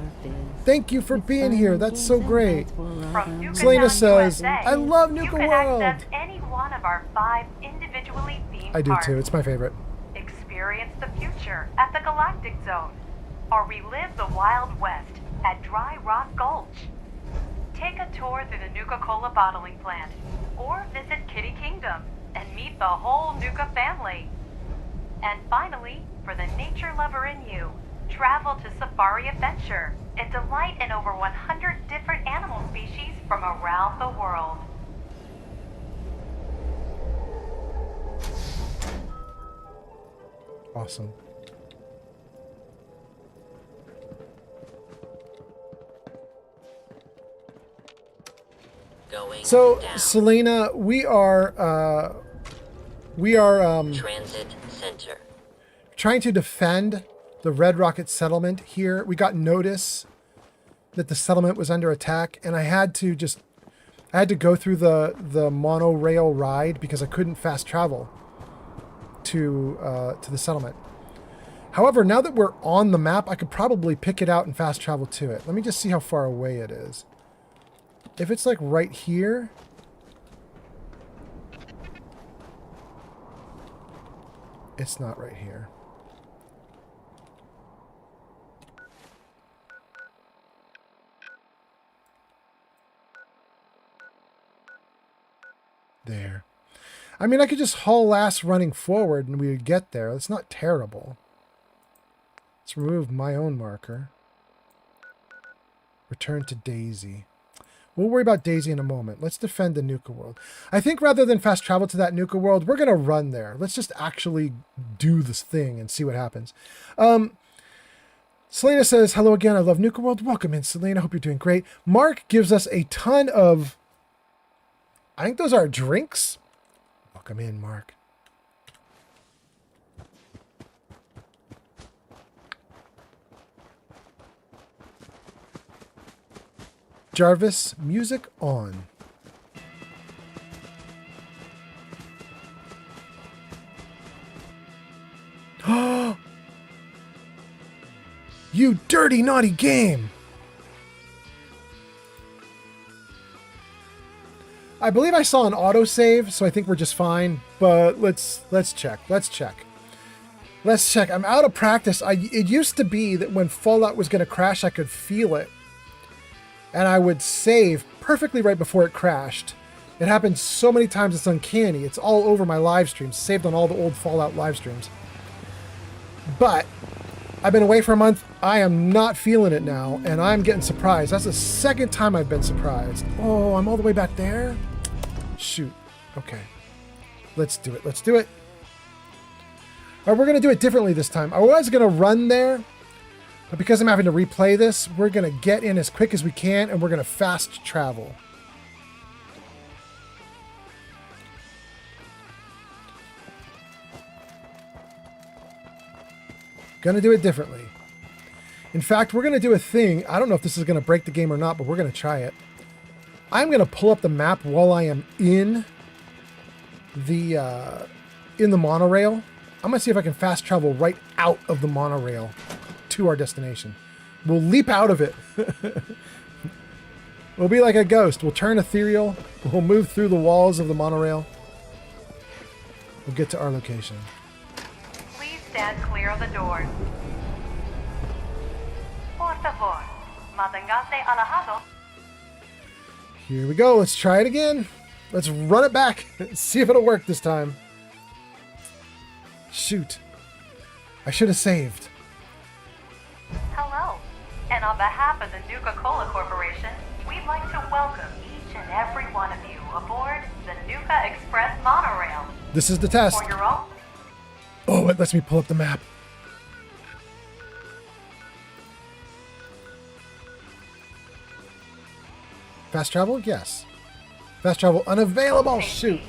Speaker 1: Thank you for being here. That's so great.
Speaker 15: From Nuka
Speaker 1: Selena
Speaker 15: Town,
Speaker 1: says,
Speaker 15: USA,
Speaker 1: I love
Speaker 15: you
Speaker 1: Nuka
Speaker 15: can
Speaker 1: World.
Speaker 15: access any one of our 5 individually themed
Speaker 1: I do
Speaker 15: parks.
Speaker 1: too. It's my favorite.
Speaker 15: Experience the future at the Galactic Zone, or relive the Wild West at Dry Rock Gulch. Take a tour through the Nuka-Cola bottling plant, or visit Kitty Kingdom and meet the whole Nuka family. And finally, for the nature lover in you, travel to Safari Adventure and delight in over 100 different animal species from around the world.
Speaker 1: Awesome. So, Selena, we are
Speaker 4: Transit Center.
Speaker 1: trying to defend the Red Rocket settlement here. We got notice that the settlement was under attack, and I had to go through the monorail ride because I couldn't fast travel to the settlement. However, now that we're on the map, I could probably pick it out and fast travel to it. Let me just see how far away it is. If it's like right here, it's not right here. There. I mean, I could just haul ass running forward and we would get there. That's not terrible. Let's remove my own marker. Return to Daisy. We'll worry about Daisy in a moment. Let's defend the Nuka World. I think rather than fast travel to that Nuka World, we're going to run there. Let's just actually do this thing and see what happens. Selena says, hello again. I love Nuka World. Welcome in, Selena. Hope you're doing great. Mark gives us a ton of, I think those are drinks. Welcome in, Mark. Jarvis, music on. You dirty, naughty game! I believe I saw an autosave, so I think we're just fine. But let's check. Let's check. I'm out of practice. It used to be that when Fallout was going to crash, I could feel it. And I would save perfectly right before it crashed. It happened so many times it's uncanny. It's all over my live streams, saved on all the old Fallout live streams. But I've been away for a month. I am not feeling it now, and I'm getting surprised. That's the second time I've been surprised. Oh, I'm all the way back there? Shoot. Okay. Let's do it. Let's do it. All right, we're going to do it differently this time. I was going to run there, but because I'm having to replay this, we're going to get in as quick as we can, and we're going to fast travel. Going to do it differently. In fact, we're going to do a thing. I don't know if this is going to break the game or not, but we're going to try it. I'm going to pull up the map while I am in the monorail. I'm going to see if I can fast travel right out of the monorail to our destination. We'll leap out of it. We'll be like a ghost. We'll turn ethereal. We'll move through the walls of the monorail. We'll get to our location.
Speaker 15: Please stand clear of the doors. Por favor, manténgase alejado.
Speaker 1: Here we go. Let's try it again. Let's run it back. See if it'll work this time. Shoot. I should have saved.
Speaker 15: Hello. And on behalf of the Nuka-Cola Corporation, we'd like to welcome each and every one of you aboard the Nuka Express monorail.
Speaker 1: This is the test.
Speaker 15: For your own...
Speaker 1: Oh, it lets me pull up the map. Fast travel? Yes. Fast travel unavailable. Shoot.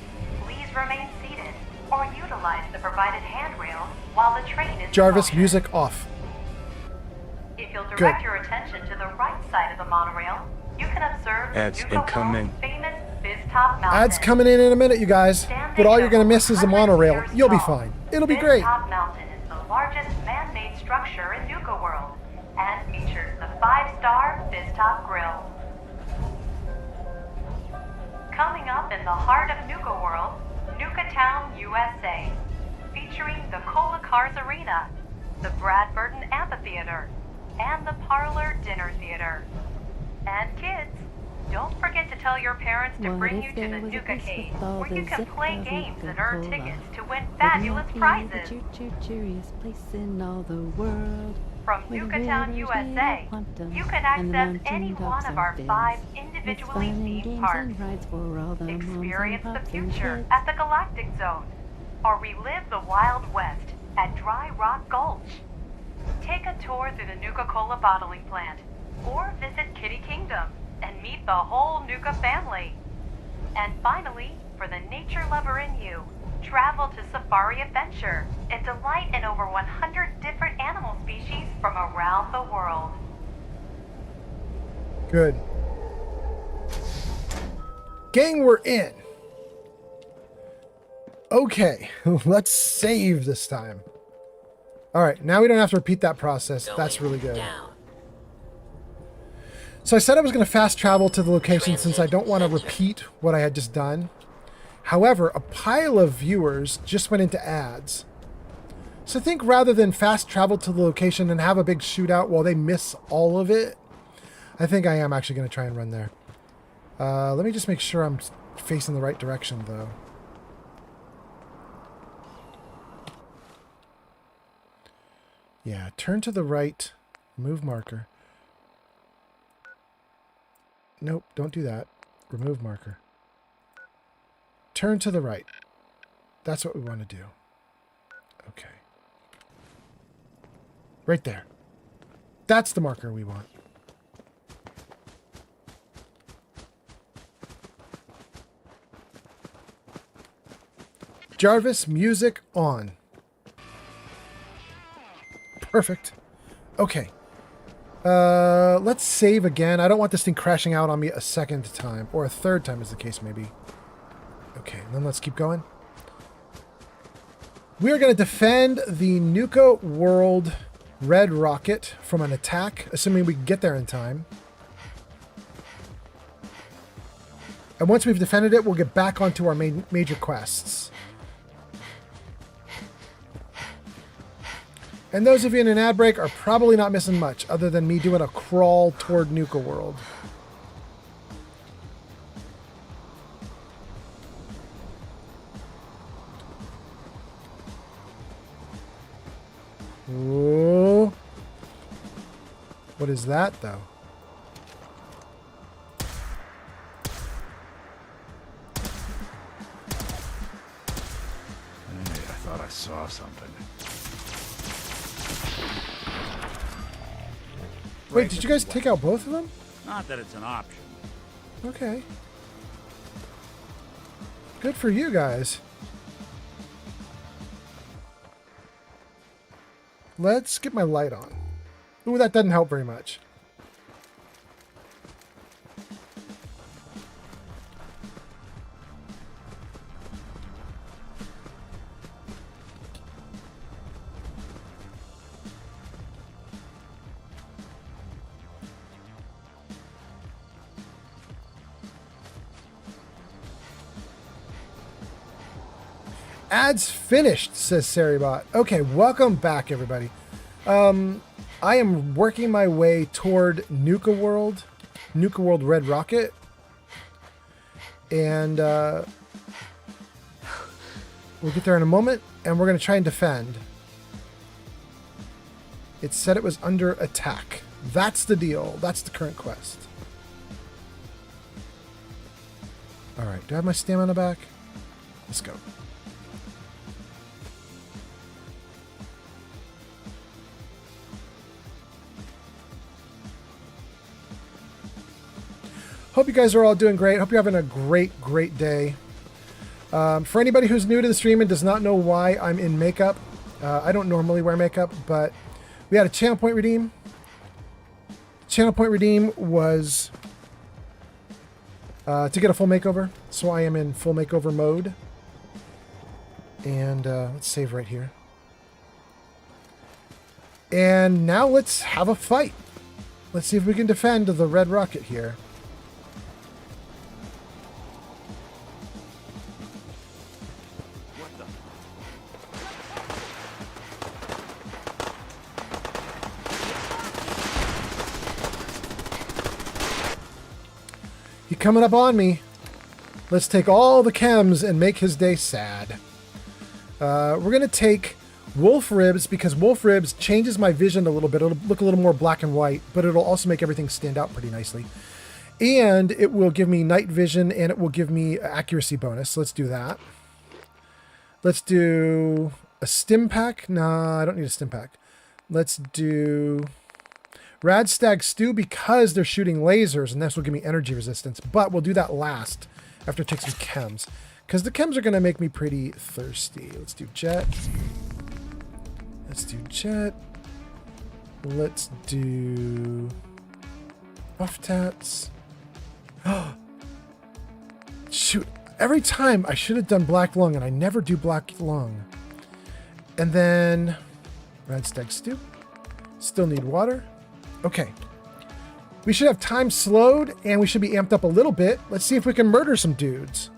Speaker 15: Please remain seated or utilize the provided handrail while the train is
Speaker 1: Jarvis,
Speaker 15: in motion.
Speaker 1: music off.
Speaker 15: If you'll direct your attention to the right side of the monorail, you can observe
Speaker 2: Ads
Speaker 15: Nuka
Speaker 2: incoming.
Speaker 15: World's famous Biztop Mountain.
Speaker 1: Ads coming in a minute, you guys. But all you're going to miss is the monorail. You'll be fine. It'll be great.
Speaker 15: Biztop Mountain is the largest man-made structure in Nuka World and features the 5-star Biztop Grill. Coming up in the heart of Nuka World, Nuka Town, USA, featuring the Cola Cars Arena, the Brad Burton Amphitheater, and the Parlor Dinner Theater. And kids, don't forget to tell your parents to bring you to the Nuka Cave, where you can play games and earn tickets to win fabulous prizes.
Speaker 11: Place in all the world.
Speaker 15: From Nuka Town, USA, you can access any one of our 5 individually themed parks. Experience the future at the Galactic Zone, or relive the Wild West at Dry Rock Gulch. Take a tour through the Nuka-Cola bottling plant, or visit Kitty Kingdom and meet the whole Nuka family. And finally, for the nature lover in you, travel to Safari Adventure and delight in over 100 different animal species from around the world.
Speaker 1: Good. Gang, we're in. Okay, let's save this time. All right, now we don't have to repeat that process. That's really good. So I said I was going to fast travel to the location since I don't want to repeat what I had just done. However, a pile of viewers just went into ads. So I think rather than fast travel to the location and have a big shootout while they miss all of it, I think I am actually going to try and run there. Let me just make sure I'm facing the right direction, though. Yeah, turn to the right, remove marker. Nope, don't do that. Remove marker. Turn to the right. That's what we want to do. Okay. Right there. That's the marker we want. Jarvis, music on. Perfect. Okay. Let's save again. I don't want this thing crashing out on me a second time, or a third time as the case may be. Okay, and then let's keep going. We are going to defend the Nuka World Red Rocket from an attack, assuming we can get there in time. And once we've defended it, we'll get back onto our major quests. And those of you in an ad break are probably not missing much, other than me doing a crawl toward Nuka World. Ooh. What is that, though?
Speaker 22: Hey, I thought I saw something.
Speaker 1: Wait, did you guys take out both of them?
Speaker 12: Not that it's an option.
Speaker 1: Okay. Good for you guys. Let's get my light on. Ooh, that doesn't help very much. Ads finished, says Saribot. Okay, welcome back, everybody. I am working my way toward Nuka World Red Rocket. And we'll get there in a moment, and we're going to try and defend. It said it was under attack. That's the deal. That's the current quest. Alright, do I have my stamina back? Let's go. Hope you guys are all doing great. Hope you're having a great day. For anybody who's new to the stream and does not know why I'm in makeup, I don't normally wear makeup, but we had a channel point redeem. Channel point redeem was to get a full makeover, so I am in full makeover mode. And let's save right here. And now let's have a fight. Let's see if we can defend the Red Rocket here. Coming up on me. Let's take all the chems and make his day sad. We're going to take Wolf Ribs because Wolf Ribs changes my vision a little bit. It'll look a little more black and white, but it'll also make everything stand out pretty nicely. And it will give me night vision and it will give me accuracy bonus. So let's do that. Let's do a stim pack. Nah, I don't need a stim pack. Let's do Radstag Stew because they're shooting lasers and this will give me energy resistance. But we'll do that last after I take some chems. Because the chems are going to make me pretty thirsty. Let's do Jet. Let's do Jet. Let's do Buff Tats. Shoot. Every time I should have done Black Lung and I never do Black Lung. And then Radstag Stew. Still need water. Okay. We should have time slowed and we should be amped up a little bit. Let's see if we can murder some dudes.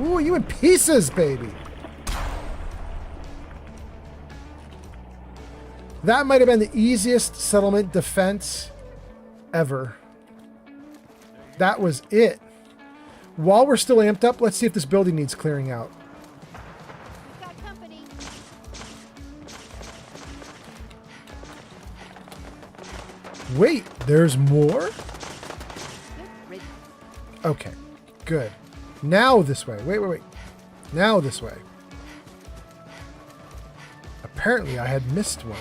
Speaker 1: Ooh, you in pieces, baby. That might have been the easiest settlement defense ever. That was it. While we're still amped up, let's see if this building needs clearing out. Wait, there's more? Okay, good. Now this way. Wait. Now this way. Apparently I had missed one.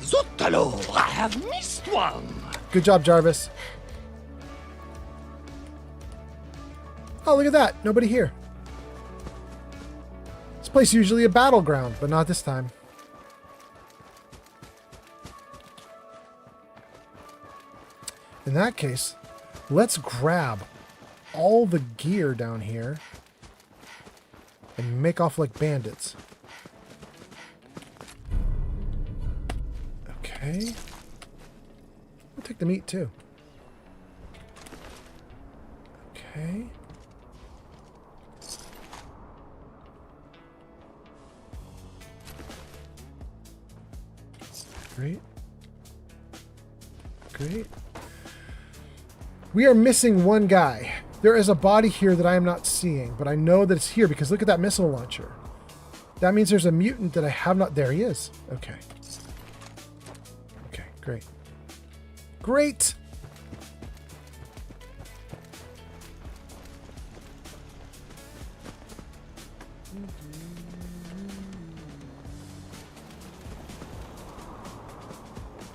Speaker 9: Zottalo, I have missed one.
Speaker 1: Good job, Jarvis. Oh, look at that. Nobody here. This place is usually a battleground, but not this time. In that case, let's grab all the gear down here and make off like bandits. Okay. We'll take the meat too. Okay. Great. Great. We are missing one guy. There is a body here that I am not seeing, but I know that it's here because look at that missile launcher. That means there's a mutant that I have not... There he is. Okay. Okay, great. Great!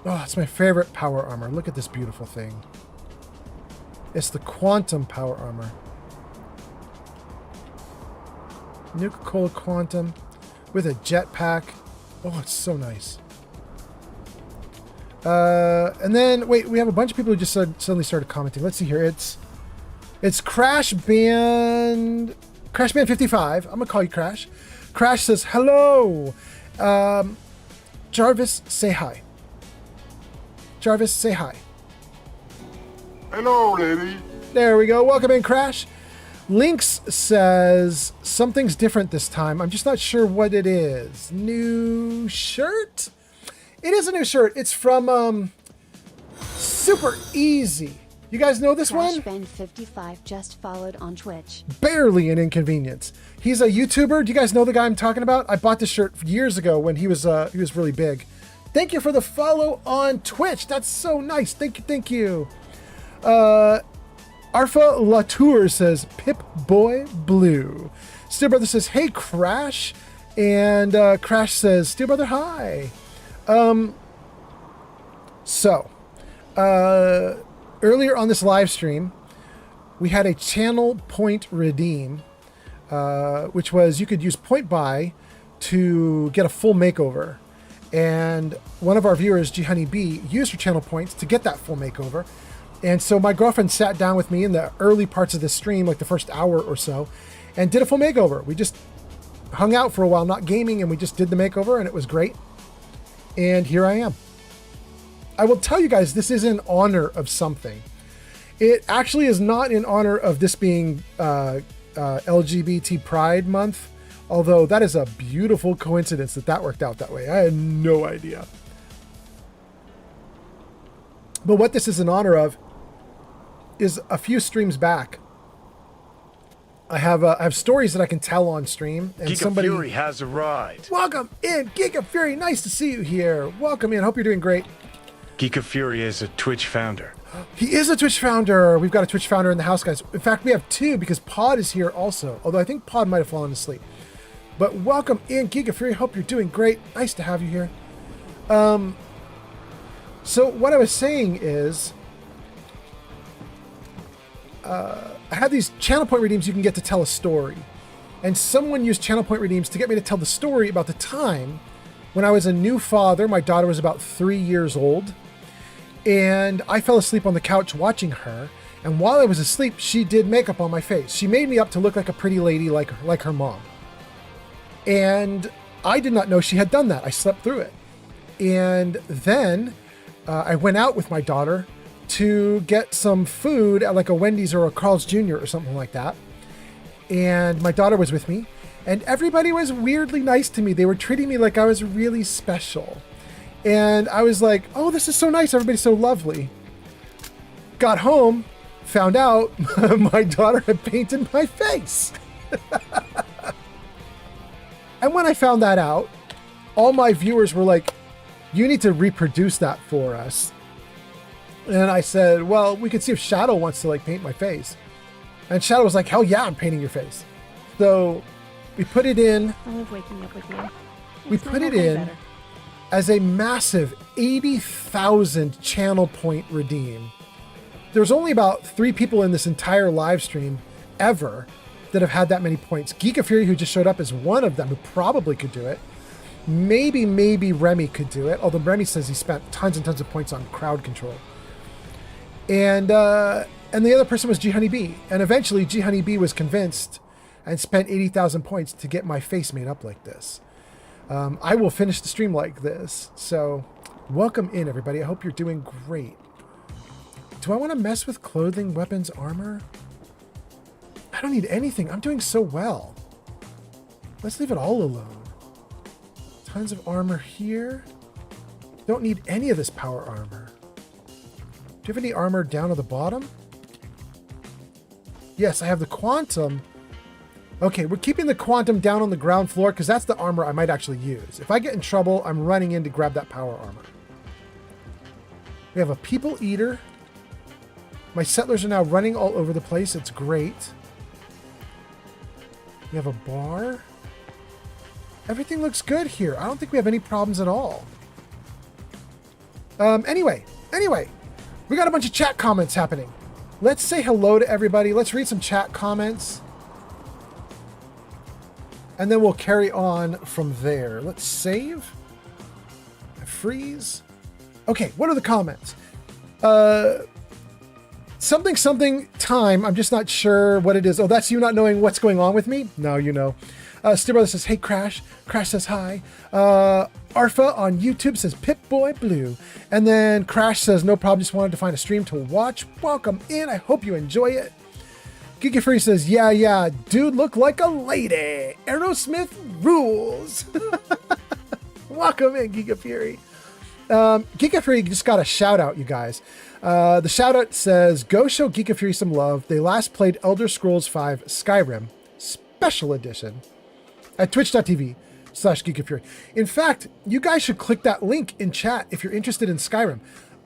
Speaker 1: Oh, it's my favorite power armor. Look at this beautiful thing. It's the quantum power armor. Nuka-Cola Quantum with a jetpack. Oh, it's so nice. And then, wait, we have a bunch of people who just suddenly started commenting. Let's see here. It's Crash Band 55. I'm gonna call you Crash. Crash says, hello. Jarvis, say hi. Jarvis, say hi.
Speaker 3: Hello, lady.
Speaker 1: There we go. Welcome in, Crash. Lynx says, something's different this time. I'm just not sure what it is. New shirt? It is a new shirt. It's from Super Easy. You guys know this one?
Speaker 11: Crash 55 just followed on Twitch.
Speaker 1: Barely an inconvenience. He's a YouTuber. Do you guys know the guy I'm talking about? I bought this shirt years ago when he was really big. Thank you for the follow on Twitch. That's so nice. Thank you. Arfa Latour says, Pip Boy Blue. Steel Brother says, hey, Crash. And Crash says, Steel Brother, hi. Earlier on this live stream, we had a channel point redeem, which was you could use point buy to get a full makeover. And one of our viewers, G Honey B, used her channel points to get that full makeover. And so my girlfriend sat down with me in the early parts of the stream, like the first hour or so, and did a full makeover. We just hung out for a while, not gaming, and we just did the makeover, and it was great. And here I am. I will tell you guys, this is in honor of something. It actually is not in honor of this being LGBT Pride Month, although that is a beautiful coincidence that worked out that way. I had no idea. But what this is in honor of is a few streams back. I have stories that I can tell on stream. And
Speaker 2: Giga Fury has arrived.
Speaker 1: Welcome in, Giga Fury. Nice to see you here. Welcome in. Hope you're doing great.
Speaker 2: Giga Fury is a Twitch founder.
Speaker 1: He is a Twitch founder. We've got a Twitch founder in the house, guys. In fact, we have two because Pod is here also. Although I think Pod might have fallen asleep. But welcome in, Giga Fury. Hope you're doing great. Nice to have you here. So what I was saying is, I have these channel point redeems you can get to tell a story. And someone used channel point redeems to get me to tell the story about the time when I was a new father. My daughter was about 3 years old. And I fell asleep on the couch watching her. And while I was asleep, she did makeup on my face. She made me up to look like a pretty lady like her mom. And I did not know she had done that. I slept through it. And then I went out with my daughter to get some food at like a Wendy's or a Carl's Jr. or something like that. And my daughter was with me. And everybody was weirdly nice to me. They were treating me like I was really special. And I was like, oh, this is so nice. Everybody's so lovely. Got home, found out my daughter had painted my face. And when I found that out, all my viewers were like, you need to reproduce that for us. And I said, well, we could see if Shadow wants to like paint my face. And Shadow was like, hell yeah, I'm painting your face. So we put it in.
Speaker 20: I love waking up with you.
Speaker 1: We put it in as a massive 80,000 channel point redeem. There's only about 3 people in this entire live stream ever that have had that many points. Geek of Fury, who just showed up, is one of them who probably could do it. Maybe Remy could do it, although Remy says he spent tons and tons of points on crowd control. And the other person was G Honeybee. And eventually G Honeybee was convinced and spent 80,000 points to get my face made up like this. I will finish the stream like this. So welcome in, everybody. I hope you're doing great. Do I want to mess with clothing, weapons, armor? I don't need anything. I'm doing so well. Let's leave it all alone. Tons of armor here. Don't need any of this power armor. Do you have any armor down at the bottom? Yes, I have the quantum. Okay, we're keeping the quantum down on the ground floor because that's the armor I might actually use. If I get in trouble, I'm running in to grab that power armor. We have a people eater. My settlers are now running all over the place. It's great. We have a bar. Everything looks good here. I don't think we have any problems at all. Anyway, we got a bunch of chat comments happening. Let's say hello to everybody. Let's read some chat comments. And then we'll carry on from there. Let's save. Freeze. Okay, what are the comments? Something time. I'm just not sure what it is. Oh, that's you not knowing what's going on with me? No, you know. Steel Brother says, hey, Crash. Crash says hi. Arfa on YouTube says, Pip-Boy Blue. And then Crash says, no problem, just wanted to find a stream to watch. Welcome in. I hope you enjoy it. Giga Fury says, yeah, dude look like a lady. Aerosmith rules. Welcome in, Giga Fury. Giga Fury just got a shout out, you guys. The shout out says, go show Giga Fury some love. They last played Elder Scrolls V Skyrim Special Edition at twitch.tv/Geek Fury. In fact, you guys should click that link in chat if you're interested in Skyrim.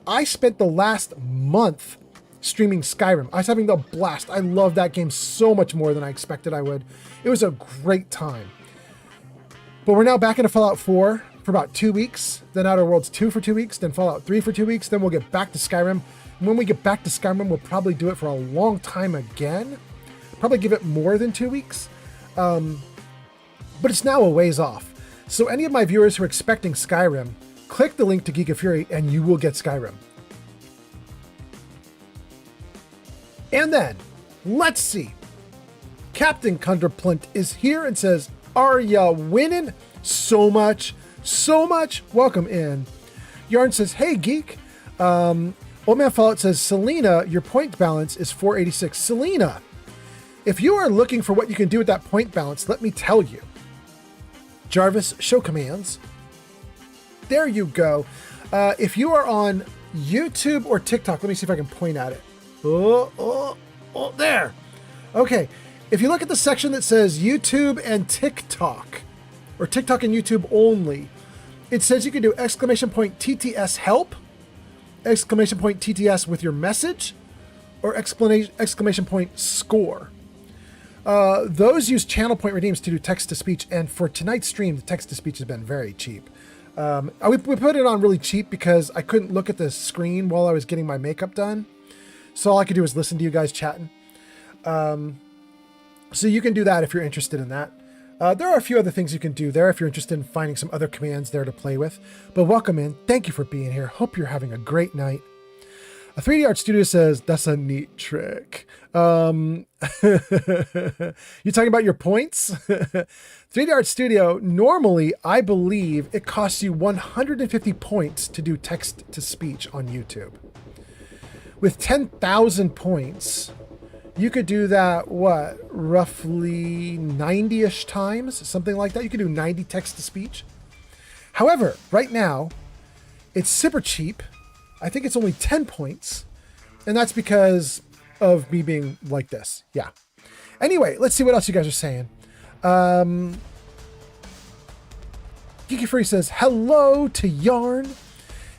Speaker 1: I spent the last month streaming Skyrim. I was having a blast. I love that game so much more than I expected I would. It was a great time. But we're now back into Fallout 4 for about 2 weeks, then Outer Worlds 2 for 2 weeks, then Fallout 3 for 2 weeks, then we'll get back to Skyrim. And when we get back to Skyrim, we'll probably do it for a long time again. Probably give it more than 2 weeks. But it's now a ways off. So any of my viewers who are expecting Skyrim, click the link to Geek of Fury and you will get Skyrim. And then, let's see. Captain Kunderplunt is here and says, are ya winning? So much. Welcome in. Yarn says, hey, Geek. Old Man Fallout says, Selena, your point balance is 486. Selena, if you are looking for what you can do with that point balance, let me tell you. Jarvis, show commands. There you go. If you are on YouTube or TikTok, let me see if I can point at it. Oh, there. Okay. If you look at the section that says YouTube and TikTok, or TikTok and YouTube only, it says you can do !TTS help, !TTS with your message, or !score. Those use channel point redeems to do text-to-speech, and for tonight's stream, the text-to-speech has been very cheap. We put it on really cheap because I couldn't look at the screen while I was getting my makeup done. So all I could do was listen to you guys chatting. So you can do that if you're interested in that. There are a few other things you can do there if you're interested in finding some other commands there to play with. But welcome in. Thank you for being here. Hope you're having a great night. A 3D Art Studio says, that's a neat trick. You talking about your points? 3D Art Studio, normally, I believe it costs you 150 points to do text-to-speech on YouTube. With 10,000 points, you could do that, what, roughly 90-ish times? Something like that. You could do 90 text-to-speech. However, right now, it's super cheap. I think it's only 10 points. And that's because of me being like this. Yeah. Anyway, let's see what else you guys are saying. Geeky Free says, hello to Yarn.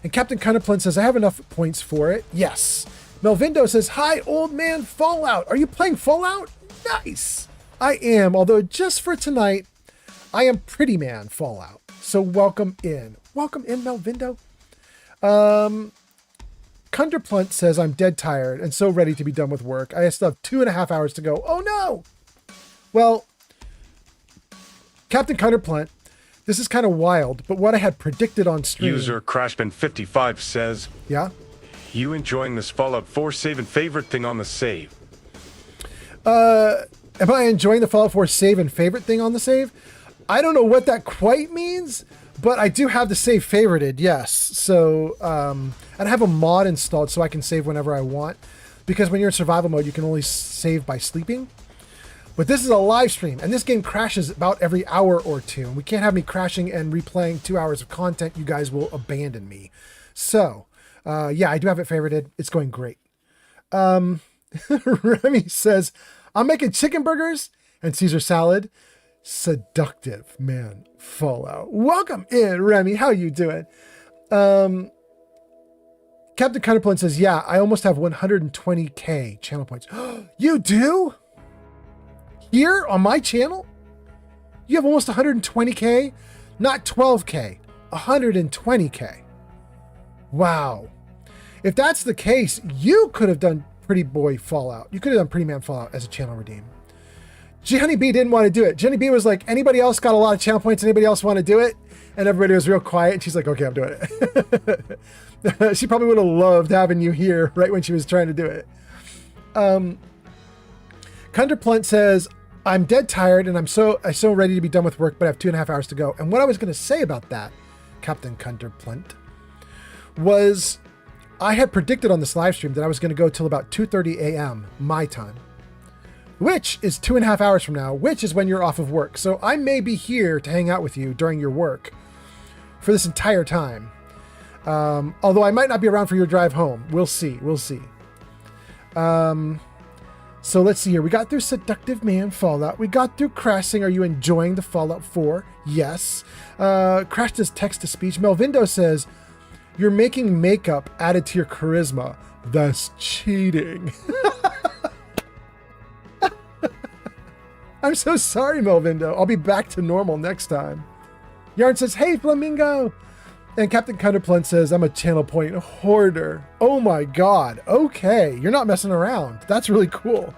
Speaker 1: And Captain Counterplan says, I have enough points for it. Yes. Melvindo says, hi, old man Fallout. Are you playing Fallout? Nice. I am, although just for tonight, I am Pretty Man Fallout. So welcome in. Welcome in, Melvindo. Cunderplunt says, I'm dead tired and so ready to be done with work. I still have 2.5 hours to go. Oh no! Well, Captain Cunderplunt, this is kind of wild, but what I had predicted on stream...
Speaker 2: User Crashman55 says...
Speaker 1: Yeah?
Speaker 2: You enjoying this Fallout 4 save and favorite thing on the save?
Speaker 1: Am I enjoying the Fallout 4 save and favorite thing on the save? I don't know what that quite means, but I do have the save favorited, yes. So, and I have a mod installed so I can save whenever I want. Because when you're in survival mode, you can only save by sleeping. But this is a live stream, and this game crashes about every hour or two. We can't have me crashing and replaying 2 hours of content. You guys will abandon me. So, yeah, I do have it favorited. It's going great. Remy says, I'm making chicken burgers and Caesar salad. Seductive, man. Fallout. Welcome in, Remy. How you doing? Captain Counterpoint says, yeah, I almost have 120k channel points. You do? Here on my channel? You have almost 120k? Not 12k. 120k. Wow. If that's the case, you could have done Pretty Boy Fallout. You could have done Pretty Man Fallout as a channel redeem. Jenny B didn't want to do it. Jenny B was like, anybody else got a lot of channel points? Anybody else want to do it? And everybody was real quiet. And she's like, okay, I'm doing it. She probably would have loved having you here right when she was trying to do it. Cunderplunt says, I'm dead tired and I'm so ready to be done with work, but I have 2.5 hours to go. And what I was going to say about that, Captain Cunderplunt, was I had predicted on this live stream that I was going to go till about 2:30 a.m. my time, which is 2.5 hours from now, which is when you're off of work. So I may be here to hang out with you during your work for this entire time. Although I might not be around for your drive home. We'll see. We'll see. So let's see here. We got through Seductive Man Fallout. We got through Crashing. Are you enjoying the Fallout 4? Yes. Crash does text-to-speech. Melvindo says, you're making makeup added to your charisma. That's cheating. I'm so sorry, Melvindo. I'll be back to normal next time. Yarn says, hey, Flamingo. And Captain Cunderplunt says, I'm a channel point hoarder. Oh my God. Okay. You're not messing around. That's really cool.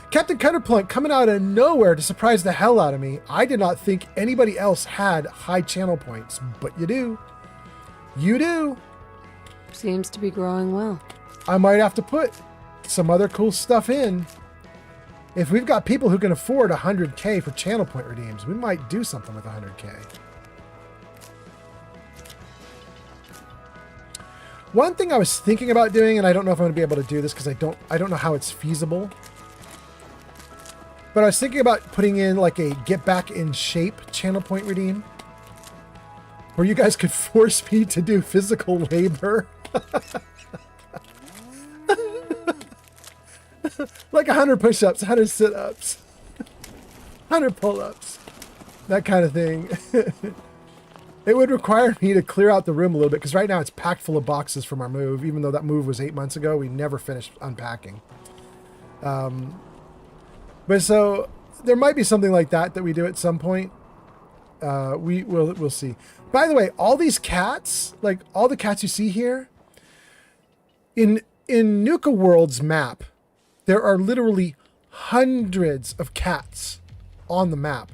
Speaker 1: Captain Cunderplunt coming out of nowhere to surprise the hell out of me. I did not think anybody else had high channel points, but you do. You do.
Speaker 16: Seems to be growing well.
Speaker 1: I might have to put some other cool stuff in. If we've got people who can afford 100k for channel point redeems, we might do something with 100k. One thing I was thinking about doing, and I don't know if I'm going to be able to do this because I don't know how it's feasible. But I was thinking about putting in like a get back in shape channel point redeem, where you guys could force me to do physical labor. Like 100 push-ups, 100 sit-ups, 100 pull-ups, that kind of thing. It would require me to clear out the room a little bit because right now it's packed full of boxes from our move. Even though that move was 8 months ago, we never finished unpacking. But so there might be something like that we do at some point. We'll see. By the way, all these cats, like all the cats you see here, in Nuka World's map, there are literally hundreds of cats on the map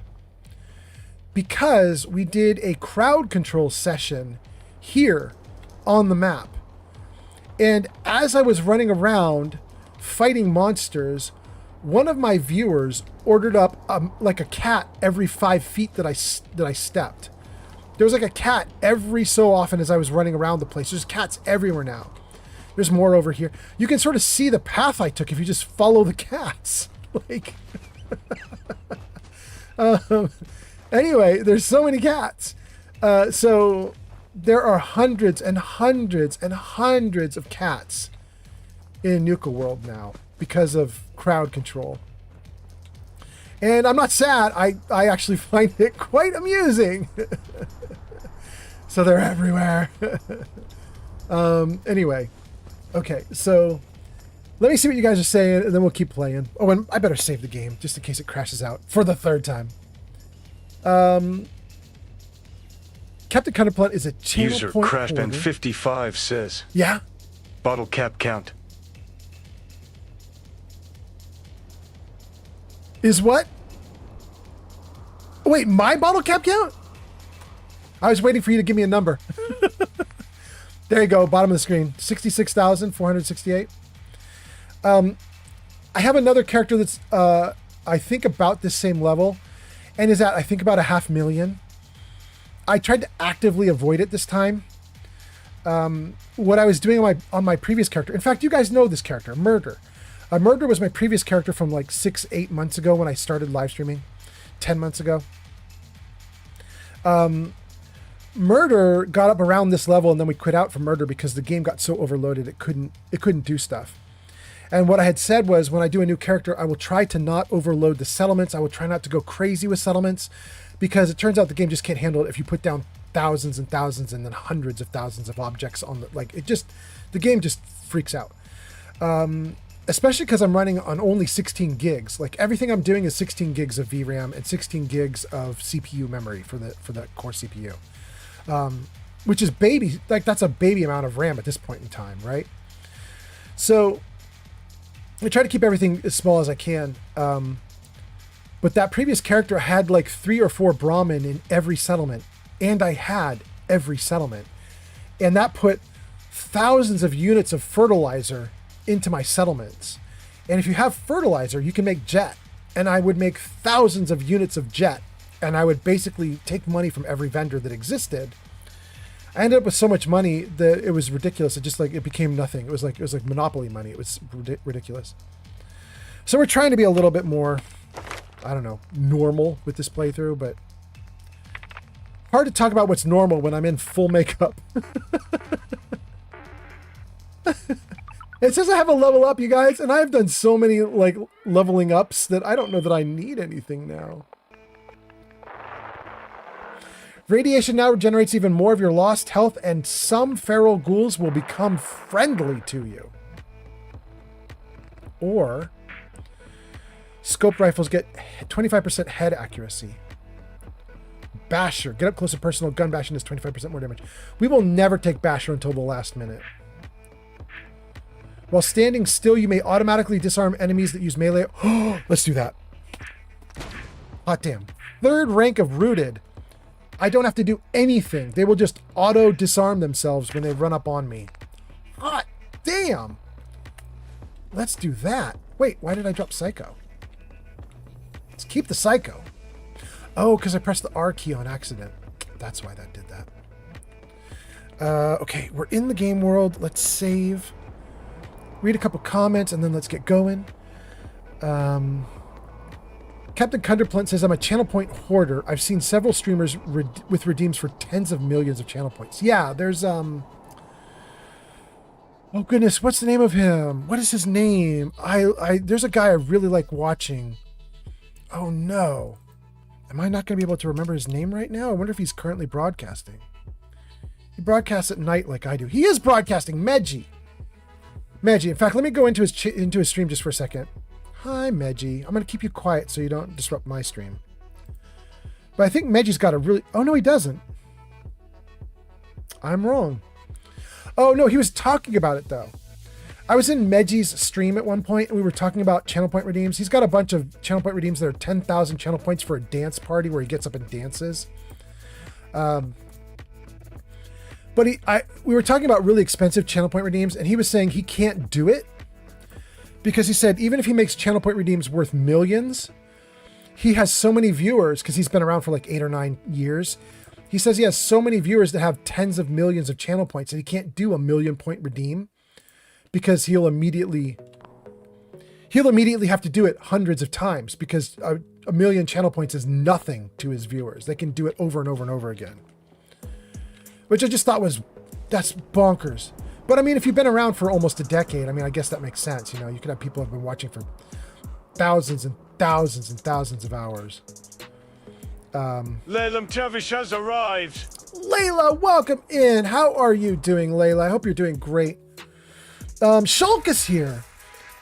Speaker 1: because we did a crowd control session here on the map. And as I was running around fighting monsters, one of my viewers ordered up like a cat every 5 feet that I stepped. There was like a cat every so often as I was running around the place. There's cats everywhere now. There's more over here. You can sort of see the path I took if you just follow the cats. Like, anyway, there's so many cats. So there are hundreds and hundreds and hundreds of cats in Nuka World now because of crowd control. And I'm not sad. I actually find it quite amusing. So they're everywhere. Anyway. Okay, so let me see what you guys are saying, and then we'll keep playing. Oh, and I better save the game, just in case it crashes out for the third time. Captain Counterplant is a channel
Speaker 2: User
Speaker 1: point
Speaker 2: crashed
Speaker 1: hoarder.
Speaker 2: N55 says.
Speaker 1: Yeah?
Speaker 2: Bottle cap count.
Speaker 1: Is what? Wait, my bottle cap count? I was waiting for you to give me a number. There you go, bottom of the screen. 66,468. I have another character that's, I think, about this same level, and is at, I think, about 500,000. I tried to actively avoid it this time. What I was doing on my previous character, in fact, you guys know this character, Murder. Murder was my previous character from like 6-8 months ago when I started live streaming, 10 months ago. Murder got up around this level, and then we quit out from Murder because the game got so overloaded it couldn't do stuff. And what I had said was, when I do a new character, I will try to not overload the settlements. I will try not to go crazy with settlements, because it turns out the game just can't handle it if you put down thousands and thousands and then hundreds of thousands of objects on the game just freaks out. Especially because I'm running on only 16 gigs. Like, everything I'm doing is 16 gigs of VRAM and 16 gigs of CPU memory for the core CPU. Which is that's a baby amount of RAM at this point in time, right? So I try to keep everything as small as I can. But that previous character had like 3 or 4 Brahmin in every settlement, and I had every settlement. And that put thousands of units of fertilizer into my settlements. And if you have fertilizer, you can make jet. And I would make thousands of units of jet, and I would basically take money from every vendor that existed. I ended up with so much money that it was ridiculous. It became nothing. It was like Monopoly money. It was ridiculous. So we're trying to be a little bit more, I don't know, normal with this playthrough, but hard to talk about what's normal when I'm in full makeup. It says I have a level up, you guys, and I've done so many like leveling ups that I don't know that I need anything now. Radiation now regenerates even more of your lost health, and some feral ghouls will become friendly to you. Or scope rifles get 25% head accuracy. Basher, get up close and personal gun bashing does 25% more damage. We will never take Basher until the last minute. While standing still, you may automatically disarm enemies that use melee. Oh, let's do that. Hot damn. 3rd rank of Rooted. I don't have to do anything. They will just auto disarm themselves when they run up on me. Hot damn. Let's do that. Wait, why did I drop Psycho? Let's keep the Psycho. Oh, because I pressed the R key on accident. That's why that did that. Okay, we're in the game world. Let's save. Read a couple comments, and then let's get going. Captain Cunderplant says, I'm a channel point hoarder. I've seen several streamers with redeems for tens of millions of channel points. Yeah, there's, oh goodness, what's the name of him? What is his name? There's a guy I really like watching. Oh no. Am I not going to be able to remember his name right now? I wonder if he's currently broadcasting. He broadcasts at night like I do. He is broadcasting. Meji. In fact, let me go into his stream just for a second. Hi, Meji. I'm going to keep you quiet so you don't disrupt my stream. But I think Meji's got a really... Oh, no, he doesn't. I'm wrong. Oh, no, he was talking about it, though. I was in Meji's stream at one point, and we were talking about channel point redeems. He's got a bunch of channel point redeems that are 10,000 channel points for a dance party where he gets up and dances. But we were talking about really expensive channel point redeems, and he was saying he can't do it because he said even if he makes channel point redeems worth millions, he has so many viewers because he's been around for like 8 or 9 years. He says he has so many viewers that have tens of millions of channel points and he can't do a 1,000,000 point redeem because he'll immediately have to do it hundreds of times because a 1,000,000 channel points is nothing to his viewers. They can do it over and over and over again. Which I just thought that's bonkers. But I mean, if you've been around for almost a decade, I mean, I guess that makes sense. You know, you could have people who have been watching for thousands and thousands and thousands of hours.
Speaker 2: Leyland Tavish has arrived.
Speaker 1: Layla, welcome in. How are you doing, Layla? I hope you're doing great. Shulk is here.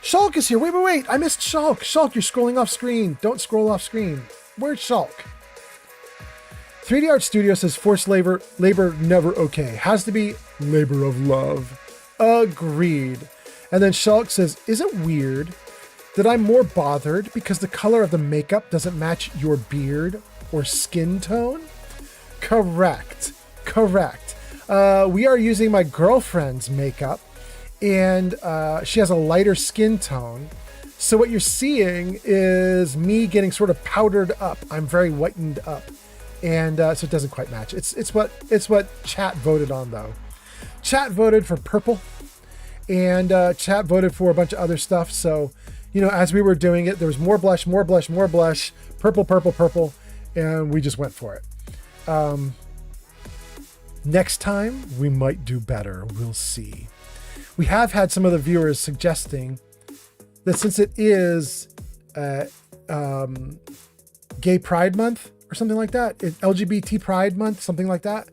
Speaker 1: Shulk is here. Wait. I missed Shulk. Shulk, you're scrolling off screen. Don't scroll off screen. Where's Shulk? 3D Art Studio says forced labor never okay. Has to be labor of love. Agreed. And then Shulk says, is it weird that I'm more bothered because the color of the makeup doesn't match your beard or skin tone? Correct. We are using my girlfriend's makeup, and she has a lighter skin tone. So what you're seeing is me getting sort of powdered up. I'm very whitened up. And so it doesn't quite match. It's what chat voted on, though. Chat voted for purple, and chat voted for a bunch of other stuff. So, as we were doing it, there was more blush, purple, and we just went for it. Next time, we might do better. We'll see. We have had some of the viewers suggesting that since it is Gay Pride Month, or something like that, LGBT Pride Month, something like that.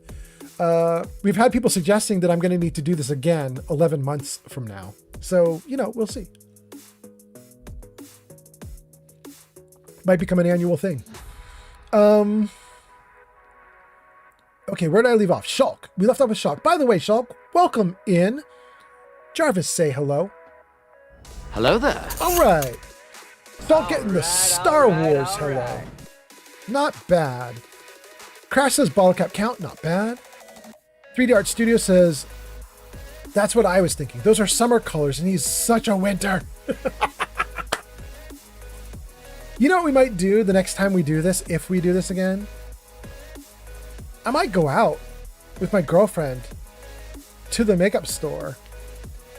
Speaker 1: We've had people suggesting that I'm going to need to do this again 11 months from now. So, we'll see. Might become an annual thing. Okay, where did I leave off? Shulk. We left off with Shulk. By the way, Shulk, welcome in. Jarvis, say hello.
Speaker 5: Hello there.
Speaker 1: All right. Shulk getting the Star Wars hello. Not bad. Crash says bottle cap count. Not bad. 3D Art Studio says, that's what I was thinking. Those are summer colors, and he's such a winter. You know what we might do the next time we do this, if we do this again? I might go out with my girlfriend to the makeup store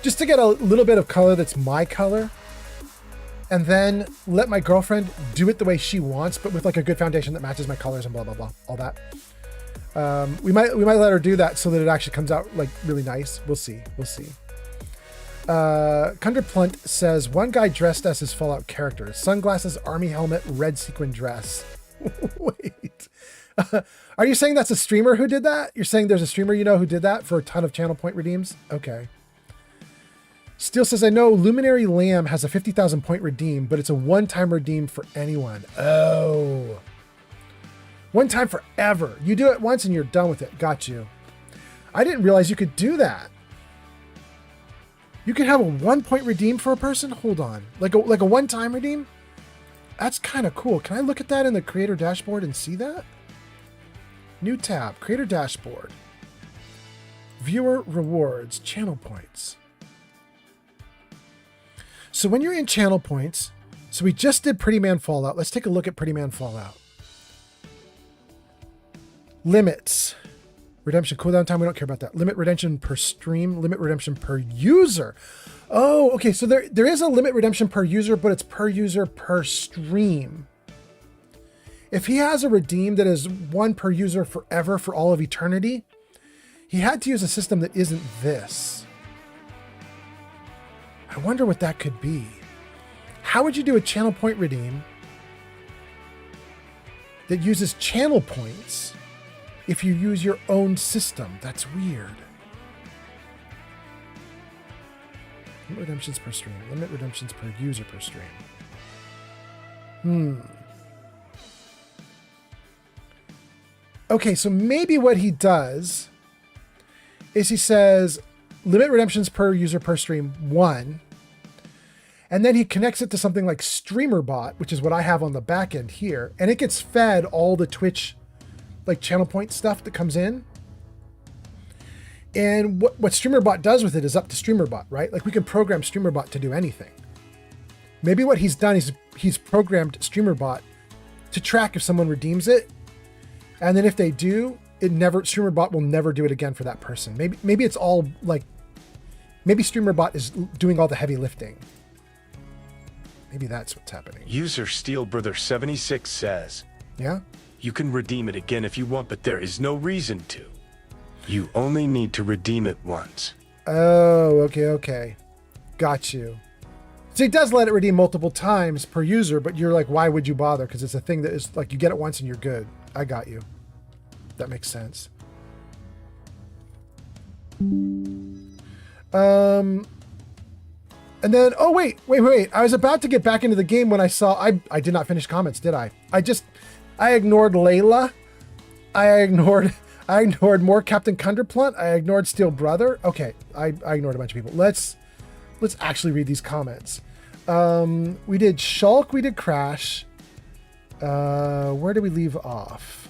Speaker 1: just to get a little bit of color that's my color, and then let my girlfriend do it the way she wants, but with like a good foundation that matches my colors and blah, blah, blah, all that. We might let her do that so that it actually comes out like really nice. We'll see. Kundra Plunt says, one guy dressed as his Fallout character. Sunglasses, army helmet, red sequin dress. Wait. Are you saying that's a streamer who did that? You're saying there's a streamer who did that for a ton of channel point redeems? Okay. Steel says, I know Luminary Lamb has a 50,000 point redeem, but it's a one-time redeem for anyone. Oh. One time forever. You do it once and you're done with it. Got you. I didn't realize you could do that. You can have a 1 point redeem for a person? Hold on. Like a one-time redeem? That's kind of cool. Can I look at that in the creator dashboard and see that? New tab, creator dashboard. Viewer rewards, channel points. So when you're in channel points, so we just did Pretty Man Fallout. Let's take a look at Pretty Man Fallout. Limits. Redemption cooldown time, we don't care about that. Limit redemption per stream, limit redemption per user. Oh, okay, so there is a limit redemption per user, but it's per user per stream. If he has a redeem that is one per user forever for all of eternity, he had to use a system that isn't this. I wonder what that could be. How would you do a channel point redeem that uses channel points if you use your own system? That's weird. Limit redemptions per stream. Limit redemptions per user per stream. Okay, so maybe what he does is he says limit redemptions per user per stream 1, and then he connects it to something like StreamerBot, which is what I have on the back end here, and it gets fed all the Twitch like channel point stuff that comes in. And what StreamerBot does with it is up to StreamerBot, right? Like we can program StreamerBot to do anything. Maybe what he's done is he's programmed StreamerBot to track if someone redeems it, and then if they do, StreamerBot will never do it again for that person. Maybe it's all like, maybe StreamerBot is doing all the heavy lifting. Maybe that's what's happening.
Speaker 2: User SteelBrother76 says,
Speaker 1: yeah?
Speaker 2: You can redeem it again if you want, but there is no reason to. You only need to redeem it once.
Speaker 1: Oh, okay. Got you. So he does let it redeem multiple times per user, but you're like, why would you bother? Because it's a thing that is like, you get it once and you're good. I got you. That makes sense. And then, oh, wait. I was about to get back into the game when I saw, I did not finish comments, did I? I ignored Layla. I ignored more Captain Cunderplunt. I ignored Steel Brother. Okay, I ignored a bunch of people. Let's actually read these comments. We did Shulk, we did Crash. Where did we leave off?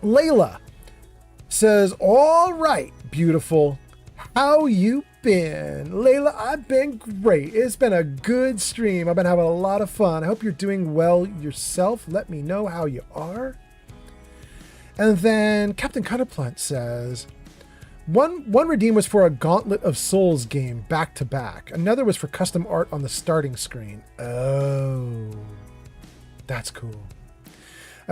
Speaker 1: Layla says, all right, beautiful. How you been? Layla, I've been great. It's been a good stream. I've been having a lot of fun. I hope you're doing well yourself. Let me know how you are. And then Captain Cutterplunt says, one redeem was for a Gauntlet of Souls game back to back. Another was for custom art on the starting screen. Oh, that's cool.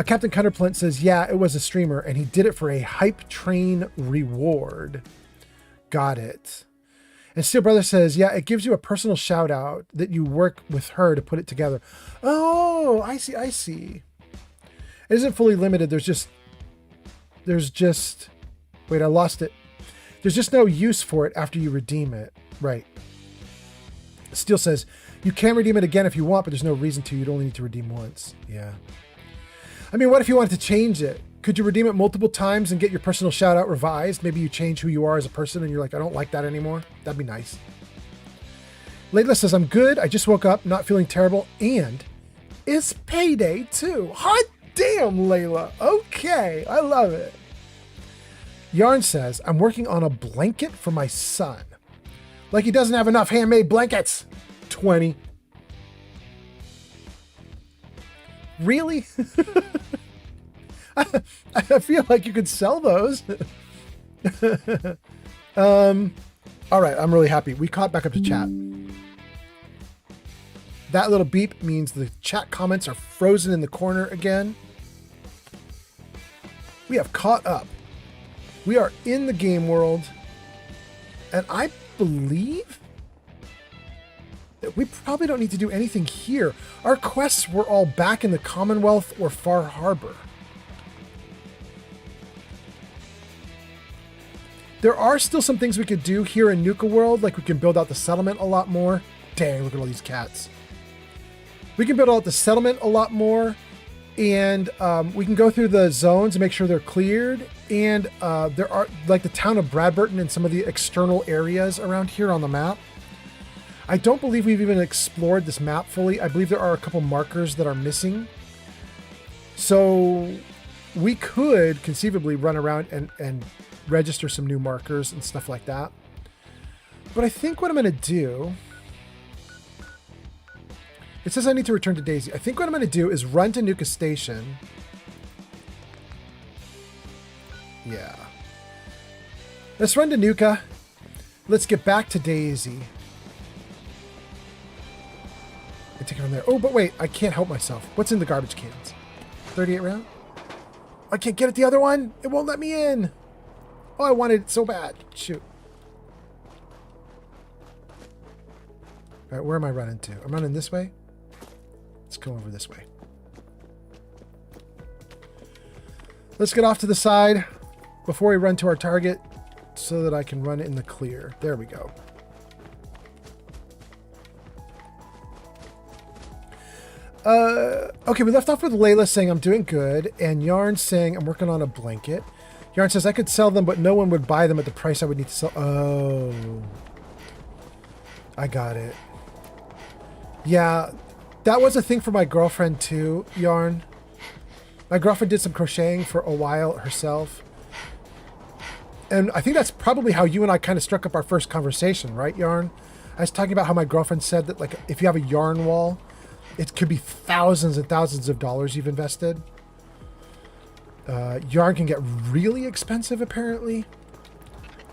Speaker 1: Captain Cutterplunt says, yeah, it was a streamer and he did it for a hype train reward. Got it. And Steel Brother says, yeah, it gives you a personal shout out that you work with her to put it together. Oh, I see. It isn't fully limited. There's just, wait, I lost it. There's just no use for it after you redeem it. Right. Steel says, you can redeem it again if you want, but there's no reason to. You'd only need to redeem once. Yeah. I mean, what if you wanted to change it? Could you redeem it multiple times and get your personal shout out revised? Maybe you change who you are as a person and you're like, I don't like that anymore. That'd be nice. Layla says, I'm good. I just woke up, not feeling terrible. And it's payday too. Hot damn, Layla. Okay. I love it. Yarn says, I'm working on a blanket for my son. Like he doesn't have enough handmade blankets. 20. Really? I feel like you could sell those. All right, I'm really happy. We caught back up to chat. That little beep means the chat comments are frozen in the corner again. We have caught up. We are in the game world. And I believe that we probably don't need to do anything here. Our quests were all back in the Commonwealth or Far Harbor. There are still some things we could do here in Nuka World, like we can build out the settlement a lot more. Dang, look at all these cats. We can build out the settlement a lot more, and we can go through the zones and make sure they're cleared. And there are, like the town of Bradburton and some of the external areas around here on the map. I don't believe we've even explored this map fully. I believe there are a couple markers that are missing. So we could conceivably run around and register some new markers and stuff like that. But I think what I'm going to do, it says I need to return to Daisy. I think what I'm going to do is run to Nuka Station. Yeah. Let's run to Nuka. Let's get back to Daisy. And take it from there. Oh, but wait, I can't help myself. What's in the garbage cans? 38 round? I can't get at the other one. It won't let me in. Oh, I wanted it so bad. Shoot. All right, where am I running to? I'm running this way. Let's go over this way. Let's get off to the side before we run to our target so that I can run in the clear. There we go. Okay, we left off with Layla saying I'm doing good, and Yarn saying I'm working on a blanket. Yarn says I could sell them, but no one would buy them at the price I would need to sell. Oh. I got it. Yeah, that was a thing for my girlfriend too, Yarn. My girlfriend did some crocheting for a while herself. And I think that's probably how you and I kind of struck up our first conversation, right, Yarn? I was talking about how my girlfriend said that, like, if you have a yarn wall, it could be thousands and thousands of dollars you've invested. Yarn can get really expensive, apparently.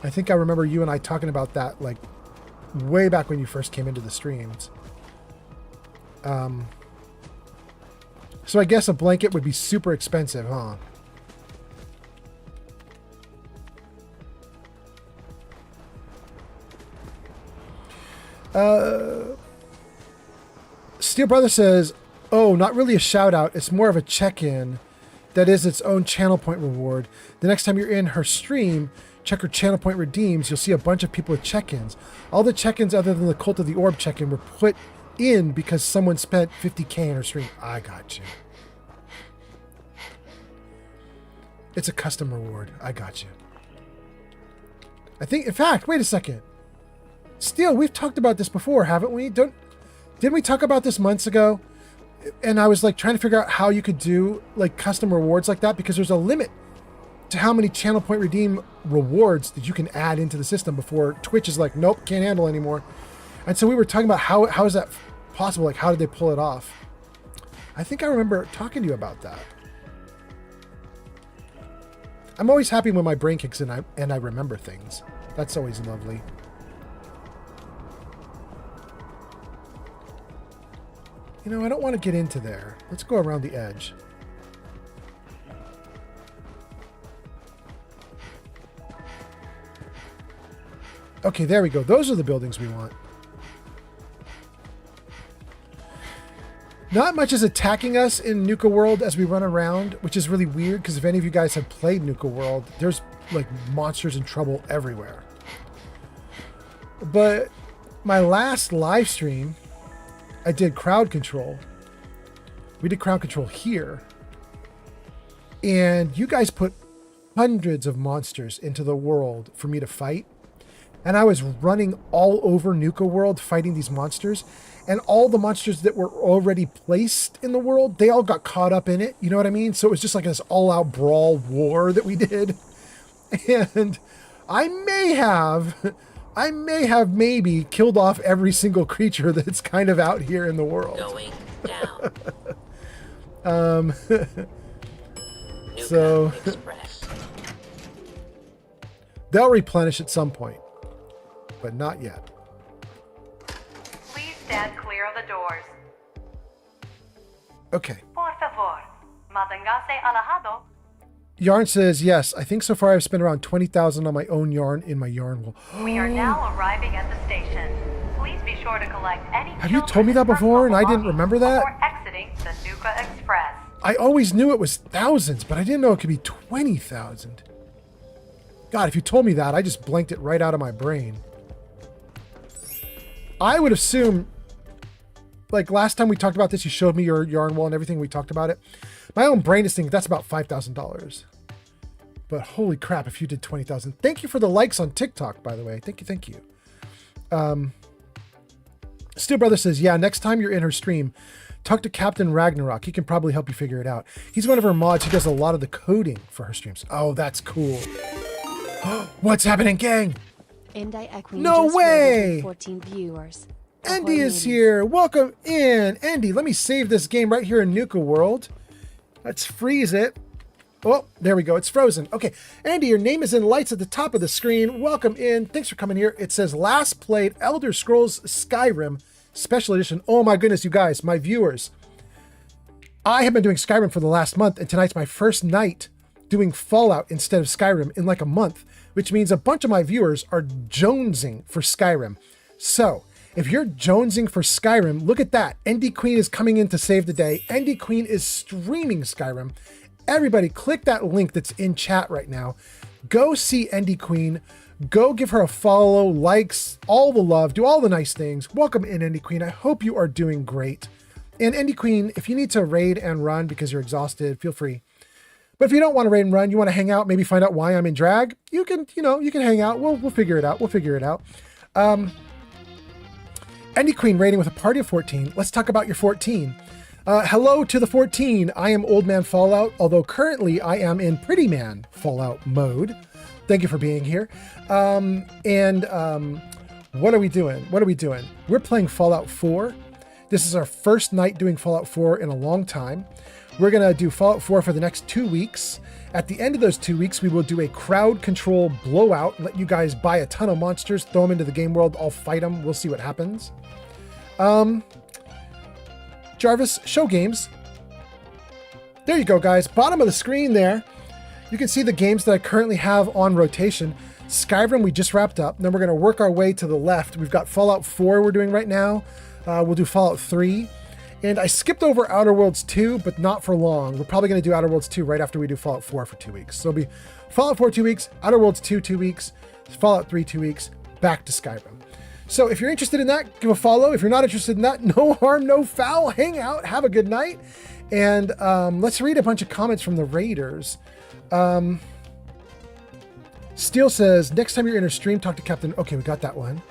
Speaker 1: I think I remember you and I talking about that, like, way back when you first came into the streams. So I guess a blanket would be super expensive, huh? Steel Brother says, oh, not really a shout out. It's more of a check-in. that is its own channel point reward. The next time you're in her stream, check her channel point redeems. You'll see a bunch of people with check-ins. All the check-ins other than the Cult of the Orb check-in were put in because someone spent 50K in her stream. I got you. It's a custom reward. I got you. I think, in fact, wait a second. Steel, we've talked about this before, haven't we? Didn't we talk about this months ago? And I was like trying to figure out how you could do like custom rewards like that, because there's a limit to how many channel point redeem rewards that you can add into the system before Twitch is like, nope, can't handle anymore. And so we were talking about how is that possible? Like, how did they pull it off? I think I remember talking to you about that. I'm always happy when my brain kicks in and I remember things. That's always lovely. You know, I don't want to get into there. Let's go around the edge. Okay, there we go. Those are the buildings we want. Not much is attacking us in Nuka World as we run around, which is really weird because if any of you guys have played Nuka World, there's like monsters and trouble everywhere. But my last live stream, I did crowd control. We did crowd control here. And you guys put hundreds of monsters into the world for me to fight. And I was running all over Nuka World fighting these monsters. And all the monsters that were already placed in the world, they all got caught up in it. You know what I mean? So it was just like this all-out brawl war that we did. And I may have maybe killed off every single creature that's kind of out here in the world.
Speaker 4: Going down.
Speaker 1: So they'll replenish at some point, but not yet.
Speaker 15: Please stand clear of the doors.
Speaker 1: Okay.
Speaker 15: Por favor, manténgase alejado.
Speaker 1: Yarn says, yes, I think so far I've spent around 20,000 on my own yarn in my yarn wall.
Speaker 15: We are now arriving at the station. Please be sure to collect any.
Speaker 1: Have you told me that before and I didn't remember that?
Speaker 15: Before exiting the Nuka Express.
Speaker 1: I always knew it was thousands, but I didn't know it could be 20,000. God, if you told me that, I just blanked it right out of my brain. I would assume, like last time we talked about this, you showed me your yarn wall and everything, we talked about it. My own brain is thinking that's about $5,000. But holy crap, if you did 20,000. Thank you for the likes on TikTok, by the way. Thank you. Steel Brother says, yeah, next time you're in her stream, talk to Captain Ragnarok. He can probably help you figure it out. He's one of her mods who does a lot of the coding for her streams. Oh, that's cool. What's happening, gang? No way!
Speaker 11: 14 viewers.
Speaker 1: Andy is here. Welcome in. Andy, let me save this game right here in Nuka World. Let's freeze it. Oh, there we go. It's frozen. Okay. Andy, your name is in lights at the top of the screen. Welcome in. Thanks for coming here. It says last played Elder Scrolls Skyrim Special Edition. Oh my goodness, you guys, my viewers. I have been doing Skyrim for the last month, and tonight's my first night doing Fallout instead of Skyrim in like a month, which means a bunch of my viewers are jonesing for Skyrim. So, if you're jonesing for Skyrim, look at that. ND Queen is coming in to save the day. ND Queen is streaming Skyrim. Everybody click that link that's in chat right now. Go see ND Queen. Go give her a follow, likes, all the love, do all the nice things. Welcome in, ND Queen. I hope you are doing great. And ND Queen, if you need to raid and run because you're exhausted, feel free. But if you don't want to raid and run, you want to hang out, maybe find out why I'm in drag, you can hang out. We'll figure it out. We'll figure it out. ND Queen raiding with a party of 14. Let's talk about your 14. Hello to the 14. I am Old Man Fallout, although currently I am in Pretty Man Fallout mode. Thank you for being here. What are we doing? We're playing Fallout 4. This is our first night doing Fallout 4 in a long time. We're going to do Fallout 4 for the next 2 weeks. At the end of those 2 weeks, we will do a crowd control blowout and let you guys buy a ton of monsters, throw them into the game world. I'll fight them. We'll see what happens. Jarvis, show games. There you go, guys. Bottom of the screen there. You can see the games that I currently have on rotation. Skyrim, we just wrapped up. Then we're going to work our way to the left. We've got Fallout 4 we're doing right now. We'll do Fallout 3. And I skipped over Outer Worlds 2, but not for long. We're probably going to do Outer Worlds 2 right after we do Fallout 4 for 2 weeks. So it'll be Fallout 4 2 weeks, Outer Worlds 2 2 weeks, Fallout 3 2 weeks, back to Skyrim. So if you're interested in that, give a follow. If you're not interested in that, no harm, no foul. Hang out, have a good night. And let's read a bunch of comments from the Raiders. Steel says, next time you're in a stream, talk to Captain. Okay, we got that one.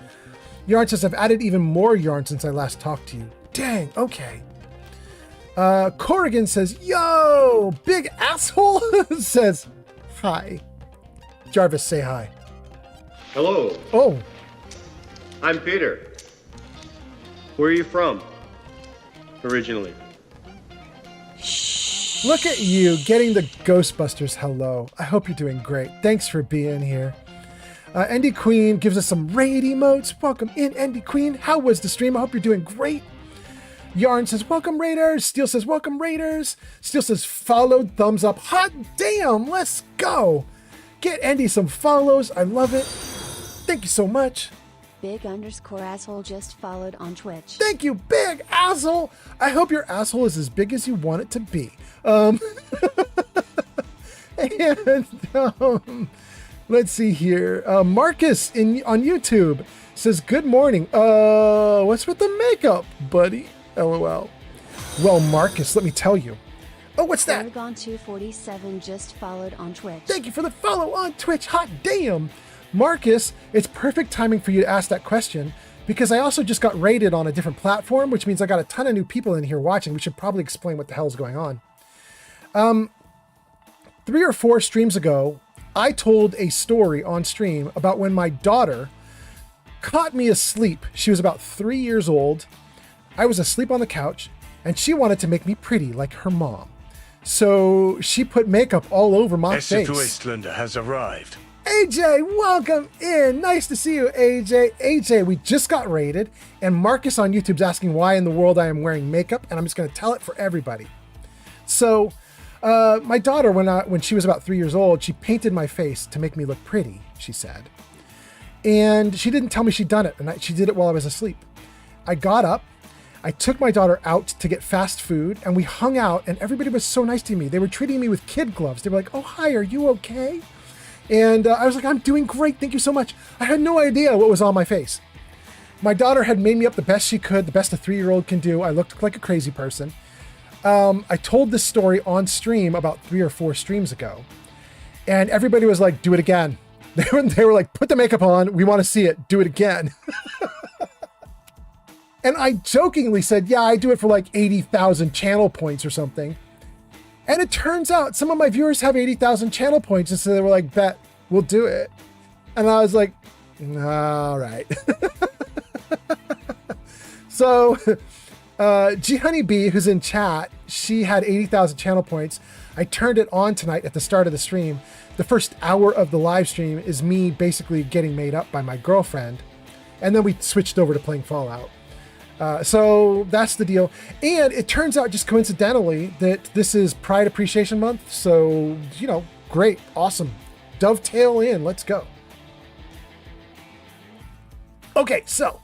Speaker 1: Yarn says, I've added even more yarn since I last talked to you. Dang, okay. Corrigan says, yo, big asshole says, hi. Jarvis, say hi.
Speaker 13: Hello.
Speaker 1: Oh.
Speaker 13: I'm Peter. Where are you from? Originally.
Speaker 1: Look at you getting the Ghostbusters hello. I hope you're doing great. Thanks for being here. Andy Queen gives us some raid emotes. Welcome in, Andy Queen. How was the stream? I hope you're doing great. Yarn says, welcome Raiders. Steel says, welcome Raiders. Steel says, followed, thumbs up. Hot damn, let's go. Get Andy some follows. I love it. Thank you so much.
Speaker 11: Big_asshole just followed on Twitch.
Speaker 1: Thank you, big asshole. I hope your asshole is as big as you want it to be. Let's see here. Marcus on YouTube says, good morning. What's with the makeup, buddy? LOL. Well, Marcus, let me tell you. Oh, what's that?
Speaker 11: Oregon 247 just followed on Twitch.
Speaker 1: Thank you for the follow on Twitch. Hot damn. Marcus, it's perfect timing for you to ask that question because I also just got rated on a different platform, which means I got a ton of new people in here watching. We should probably explain what the hell is going on. 3 or 4 streams ago, I told a story on stream about when my daughter caught me asleep. She was about 3 years old. I was asleep on the couch and she wanted to make me pretty like her mom. So she put makeup all over my face.
Speaker 2: Wasteland has arrived.
Speaker 1: AJ, welcome in. Nice to see you, AJ. AJ, we just got raided, and Marcus on YouTube's asking why in the world I am wearing makeup, and I'm just going to tell it for everybody. So, my daughter, when she was about 3 years old, she painted my face to make me look pretty, she said. And she didn't tell me she'd done it, and she did it while I was asleep. I got up, I took my daughter out to get fast food, and we hung out, and everybody was so nice to me. They were treating me with kid gloves. They were like, oh, hi, are you okay? And I was like, I'm doing great. Thank you so much. I had no idea what was on my face. My daughter had made me up the best she could, the best a 3-year-old can do. I looked like a crazy person. I told this story on stream about 3 or 4 streams ago. And everybody was like, do it again. They were like, put the makeup on. We want to see it. Do it again. And I jokingly said, yeah, I do it for like 80,000 channel points or something. And it turns out some of my viewers have 80,000 channel points. And so they were like, bet, we'll do it. And I was like, all right. So G Honeybee, who's in chat, she had 80,000 channel points. I turned it on tonight at the start of the stream. The first hour of the live stream is me basically getting made up by my girlfriend. And then we switched over to playing Fallout. So that's the deal. And it turns out just coincidentally that this is Pride Appreciation Month. So, you know, great, awesome. Dovetail in, let's go. Okay, so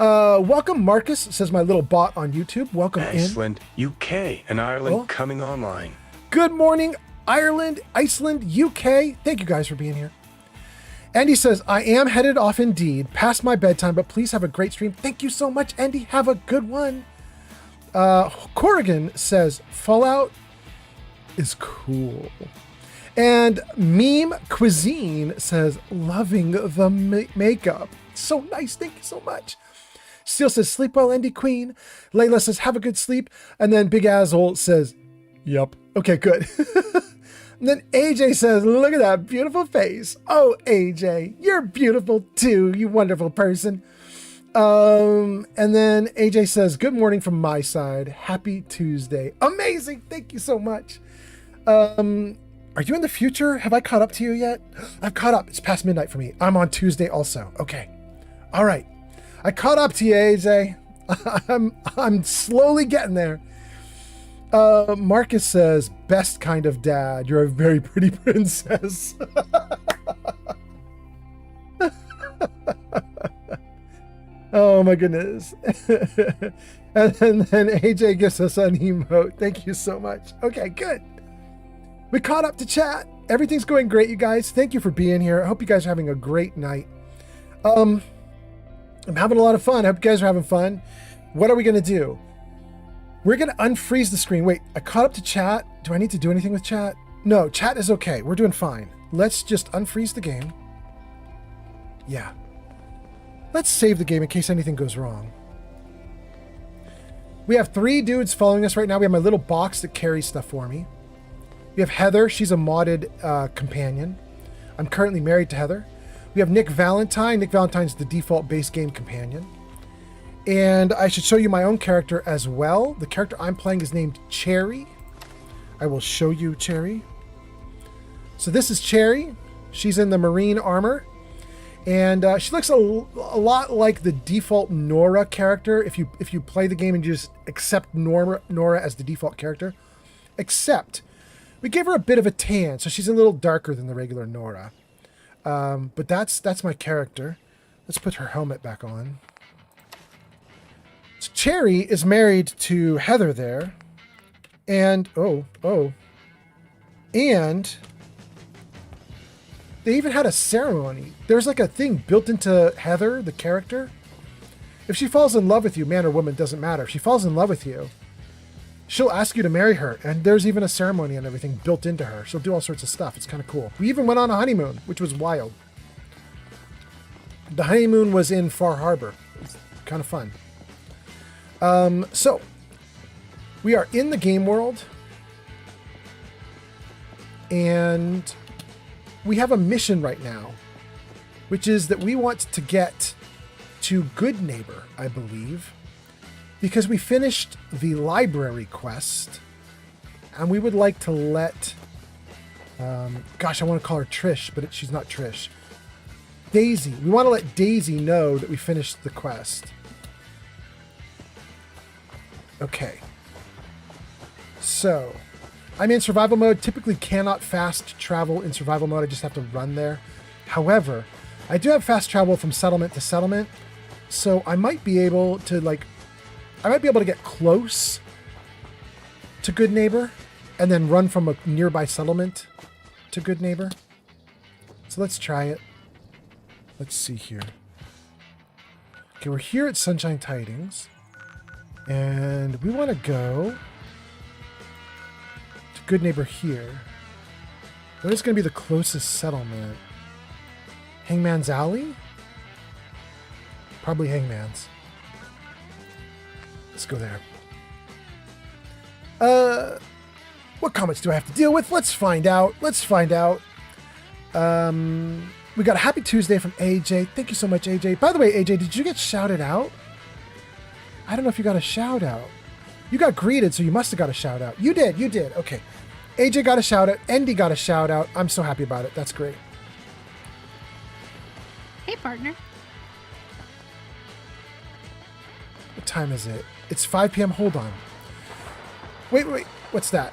Speaker 1: welcome Marcus, says my little bot on YouTube. Welcome
Speaker 2: Iceland, UK, and Ireland coming online.
Speaker 1: Good morning, Ireland, Iceland, UK. Thank you guys for being here. Andy says, I am headed off indeed, past my bedtime, but please have a great stream. Thank you so much, Andy. Have a good one. Corrigan says, Fallout is cool. And Meme Cuisine says, loving the makeup. So nice. Thank you so much. Steel says, sleep well, Andy Queen. Layla says, have a good sleep. And then Big Asshole says, yup. Okay, good. And then AJ says, look at that beautiful face. Oh, AJ, you're beautiful too, you wonderful person. And then AJ says, good morning from my side. Happy Tuesday. Amazing. Thank you so much. Are you in the future? Have I caught up to you yet? I've caught up. It's past midnight for me. I'm on Tuesday also. Okay. All right. I caught up to you, AJ. I'm slowly getting there. Marcus says, best kind of dad. You're a very pretty princess. Oh my goodness. And then AJ gives us an emote. Thank you so much. Okay, good. We caught up to chat. Everything's going great, you guys. Thank you for being here. I hope you guys are having a great night. I'm having a lot of fun. I hope you guys are having fun. What are we going to do? We're going to unfreeze the screen. Wait, I caught up to chat. Do I need to do anything with chat? No, chat is okay. We're doing fine. Let's just unfreeze the game. Yeah. Let's save the game in case anything goes wrong. We have 3 dudes following us right now. We have my little box that carries stuff for me. We have Heather. She's a modded companion. I'm currently married to Heather. We have Nick Valentine. Nick Valentine's the default base game companion. And I should show you my own character as well. The character I'm playing is named Cherry. I will show you Cherry. So this is Cherry. She's in the marine armor. And she looks a lot like the default Nora character if you play the game and you just accept Nora as the default character. Except we gave her a bit of a tan, so she's a little darker than the regular Nora. But that's my character. Let's put her helmet back on. So Cherry is married to Heather there. And, and they even had a ceremony. There's like a thing built into Heather, the character. If she falls in love with you, man or woman, doesn't matter. If she falls in love with you, she'll ask you to marry her. And there's even a ceremony and everything built into her. She'll do all sorts of stuff. It's kind of cool. We even went on a honeymoon, which was wild. The honeymoon was in Far Harbor. It was kind of fun. So we are in the game world. And we have a mission right now, which is that we want to get to Good Neighbor, I believe, because we finished the library quest, and we would like to let, gosh, I want to call her Trish, but she's not Trish. Daisy. We want to let Daisy know that we finished the quest. Okay. So I'm in survival mode. Typically cannot fast travel in survival mode. I just have to run there. However, I do have fast travel from settlement to settlement. So I might be able to get close to Good Neighbor and then run from a nearby settlement to Good Neighbor. So let's try it. Let's see here. Okay, we're here at Sunshine Tidings. And we want to go Good Neighbor here. What is going to be the closest settlement? Hangman's Alley? Probably Hangman's. Let's go there. What comments do I have to deal with? Let's find out. Let's find out. We got a happy Tuesday from AJ. Thank you so much, AJ. By the way, AJ, did you get shouted out? I don't know if you got a shout out. You got greeted, so you must have got a shout out. You did. Okay. AJ got a shout out. Andy got a shout out. I'm so happy about it. That's great.
Speaker 14: Hey, partner.
Speaker 1: What time is it? It's 5 p.m. Hold on. Wait. What's that?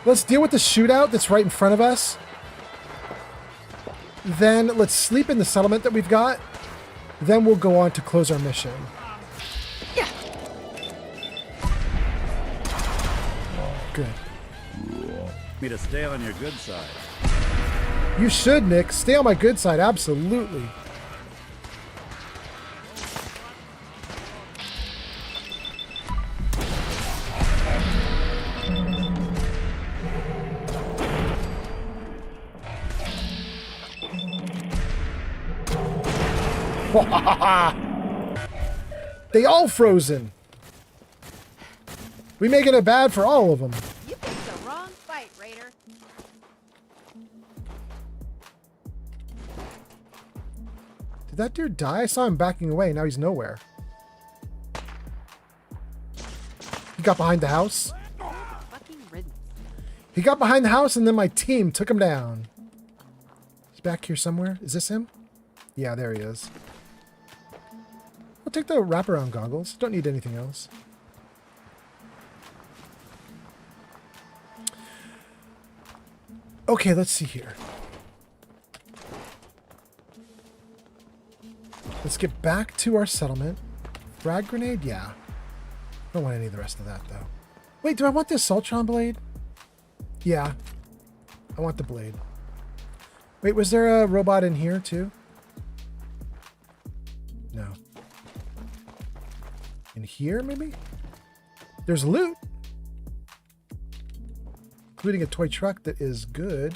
Speaker 1: Let's deal with the shootout that's right in front of us. Then let's sleep in the settlement that we've got. Then we'll go on to close our mission.
Speaker 14: Yeah.
Speaker 1: Good.
Speaker 12: Me to stay on your good side.
Speaker 1: You should, Nick. Stay on my good side. Absolutely. They all frozen. We making it bad for all of them.
Speaker 14: You picked the wrong fight, Raider.
Speaker 1: Did that dude die? I saw him backing away. Now he's nowhere. He got behind the house. He got behind the house and then my team took him down. He's back here somewhere. Is this him? Yeah, there he is. I'll take the wraparound goggles. Don't need anything else. Okay, let's see here. Let's get back to our settlement. Frag grenade? Yeah. Don't want any of the rest of that, though. Wait, do I want this Sultron blade? Yeah. I want the blade. Wait, was there a robot in here, too? No. In here, maybe? There's loot. Including a toy truck that is good.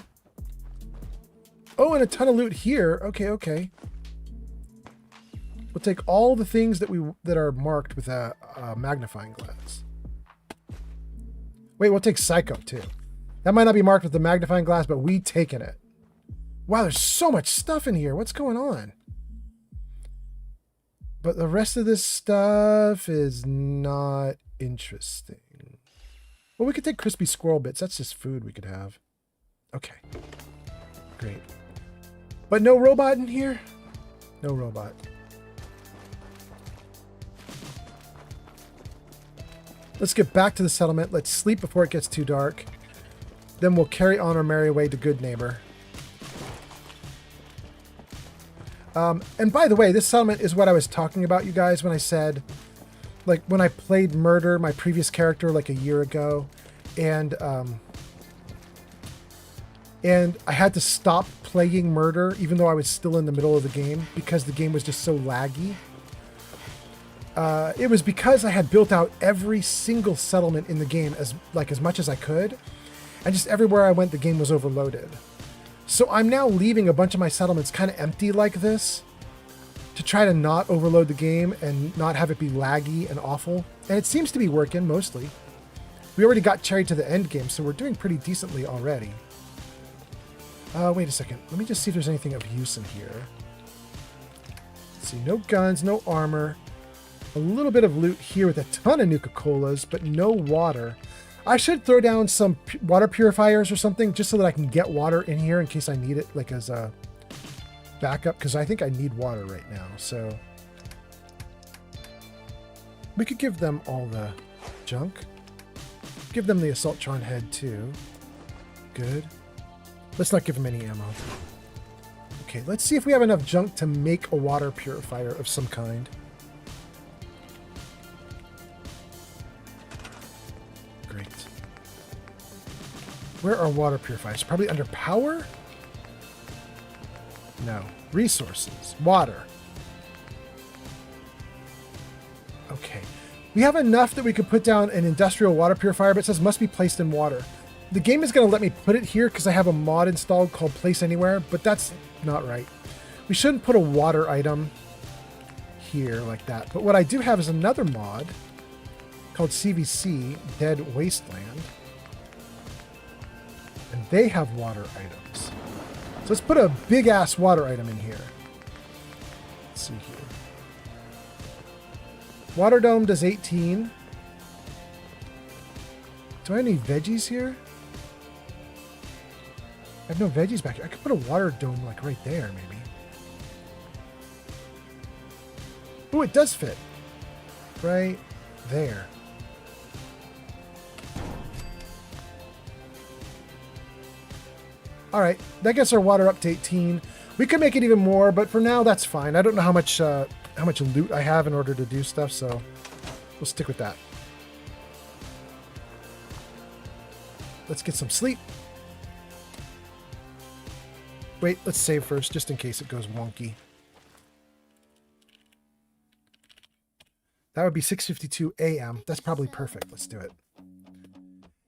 Speaker 1: Oh, and a ton of loot here. Okay, okay. We'll take all the things that are marked with a magnifying glass. Wait, we'll take Psycho too. That might not be marked with the magnifying glass, but we taking it. Wow, there's so much stuff in here. What's going on? But the rest of this stuff is not interesting. Well, we could take crispy squirrel bits. That's just food we could have. Okay. Great. But no robot in here? No robot. Let's get back to the settlement. Let's sleep before it gets too dark. Then we'll carry on our merry way to Good Neighbor. And by the way, this settlement is what I was talking about, you guys, when I said, like, when I played Murder, my previous character, like a year ago, and I had to stop playing Murder, even though I was still in the middle of the game, because the game was just so laggy. It was because I had built out every single settlement in the game as much as I could, and just everywhere I went, the game was overloaded. So I'm now leaving a bunch of my settlements kind of empty like this to try to not overload the game and not have it be laggy and awful. And it seems to be working mostly. We already got Cherry to the end game, so we're doing pretty decently already. Wait a second. Let me just see if there's anything of use in here. Let's see. No guns, no armor. A little bit of loot here with a ton of Nuka-Colas, but no water. I should throw down some water purifiers or something just so that I can get water in here in case I need it, like as a backup, because I think I need water right now. So we could give them all the junk. Give them the Assaultron head too. Good. Let's not give them any ammo. Okay, let's see if we have enough junk to make a water purifier of some kind. Great. Where are water purifiers? Probably under power? No. Resources. Water. Okay. We have enough that we could put down an industrial water purifier, but it says must be placed in water. The game is going to let me put it here because I have a mod installed called Place Anywhere, but that's not right. We shouldn't put a water item here like that. But what I do have is another mod called CVC, Dead Wasteland. And they have water items. So let's put a big-ass water item in here. Let's see here. Water Dome does 18. Do I have any veggies here? I have no veggies back here. I could put a water dome like right there, maybe. Oh, it does fit. Right there. All right, that gets our water up to 18. We could make it even more, but for now, that's fine. I don't know how much loot I have in order to do stuff, so we'll stick with that. Let's get some sleep. Wait, let's save first, just in case it goes wonky. That would be 6:52 a.m. That's probably perfect. Let's do it.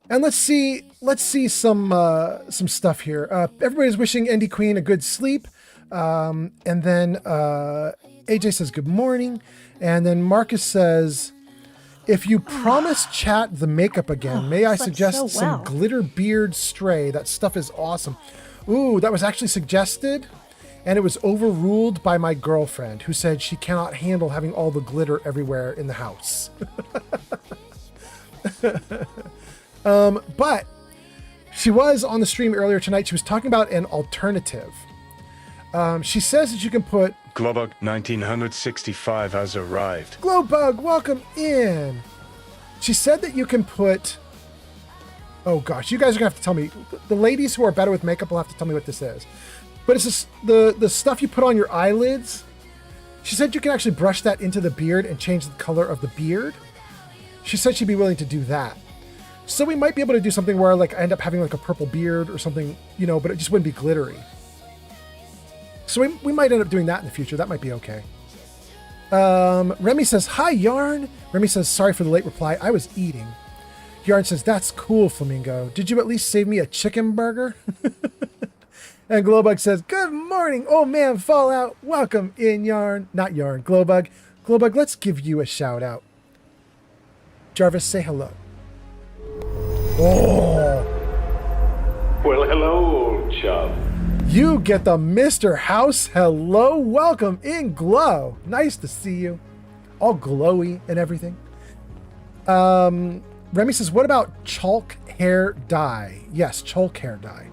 Speaker 1: And let's see some stuff here. Everybody's wishing Andy Queen a good sleep. And then AJ says good morning. And then Marcus says, if you promise chat the makeup again, may I suggest some glitter beard stray? That stuff is awesome. Ooh, that was actually suggested. And it was overruled by my girlfriend, who said she cannot handle having all the glitter everywhere in the house. But she was on the stream earlier tonight. She was talking about an alternative. She says that you can put...
Speaker 2: Glowbug 1965 has arrived.
Speaker 1: Glowbug, welcome in. She said that you can put... Oh gosh, you guys are gonna have to tell me. The ladies who are better with makeup will have to tell me what this is. But it's just the stuff you put on your eyelids. She said you can actually brush that into the beard and change the color of the beard. She said she'd be willing to do that. So we might be able to do something where like I end up having like a purple beard or something, you know, but it just wouldn't be glittery. So we might end up doing that in the future. That might be okay. Remy says, hi, Yarn. Remy says, sorry for the late reply. I was eating. Yarn says, that's cool, Flamingo. Did you at least save me a chicken burger? And Glowbug says, good morning, old man Fallout. Welcome in, Yarn. Not Yarn, Glowbug. Glowbug, let's give you a shout out. Jarvis, say hello. Oh.
Speaker 8: Well, hello, old chum.
Speaker 1: You get the Mr. House hello. Welcome in, Glow. Nice to see you. All glowy and everything. Remy says, what about chalk hair dye? Yes, chalk hair dye.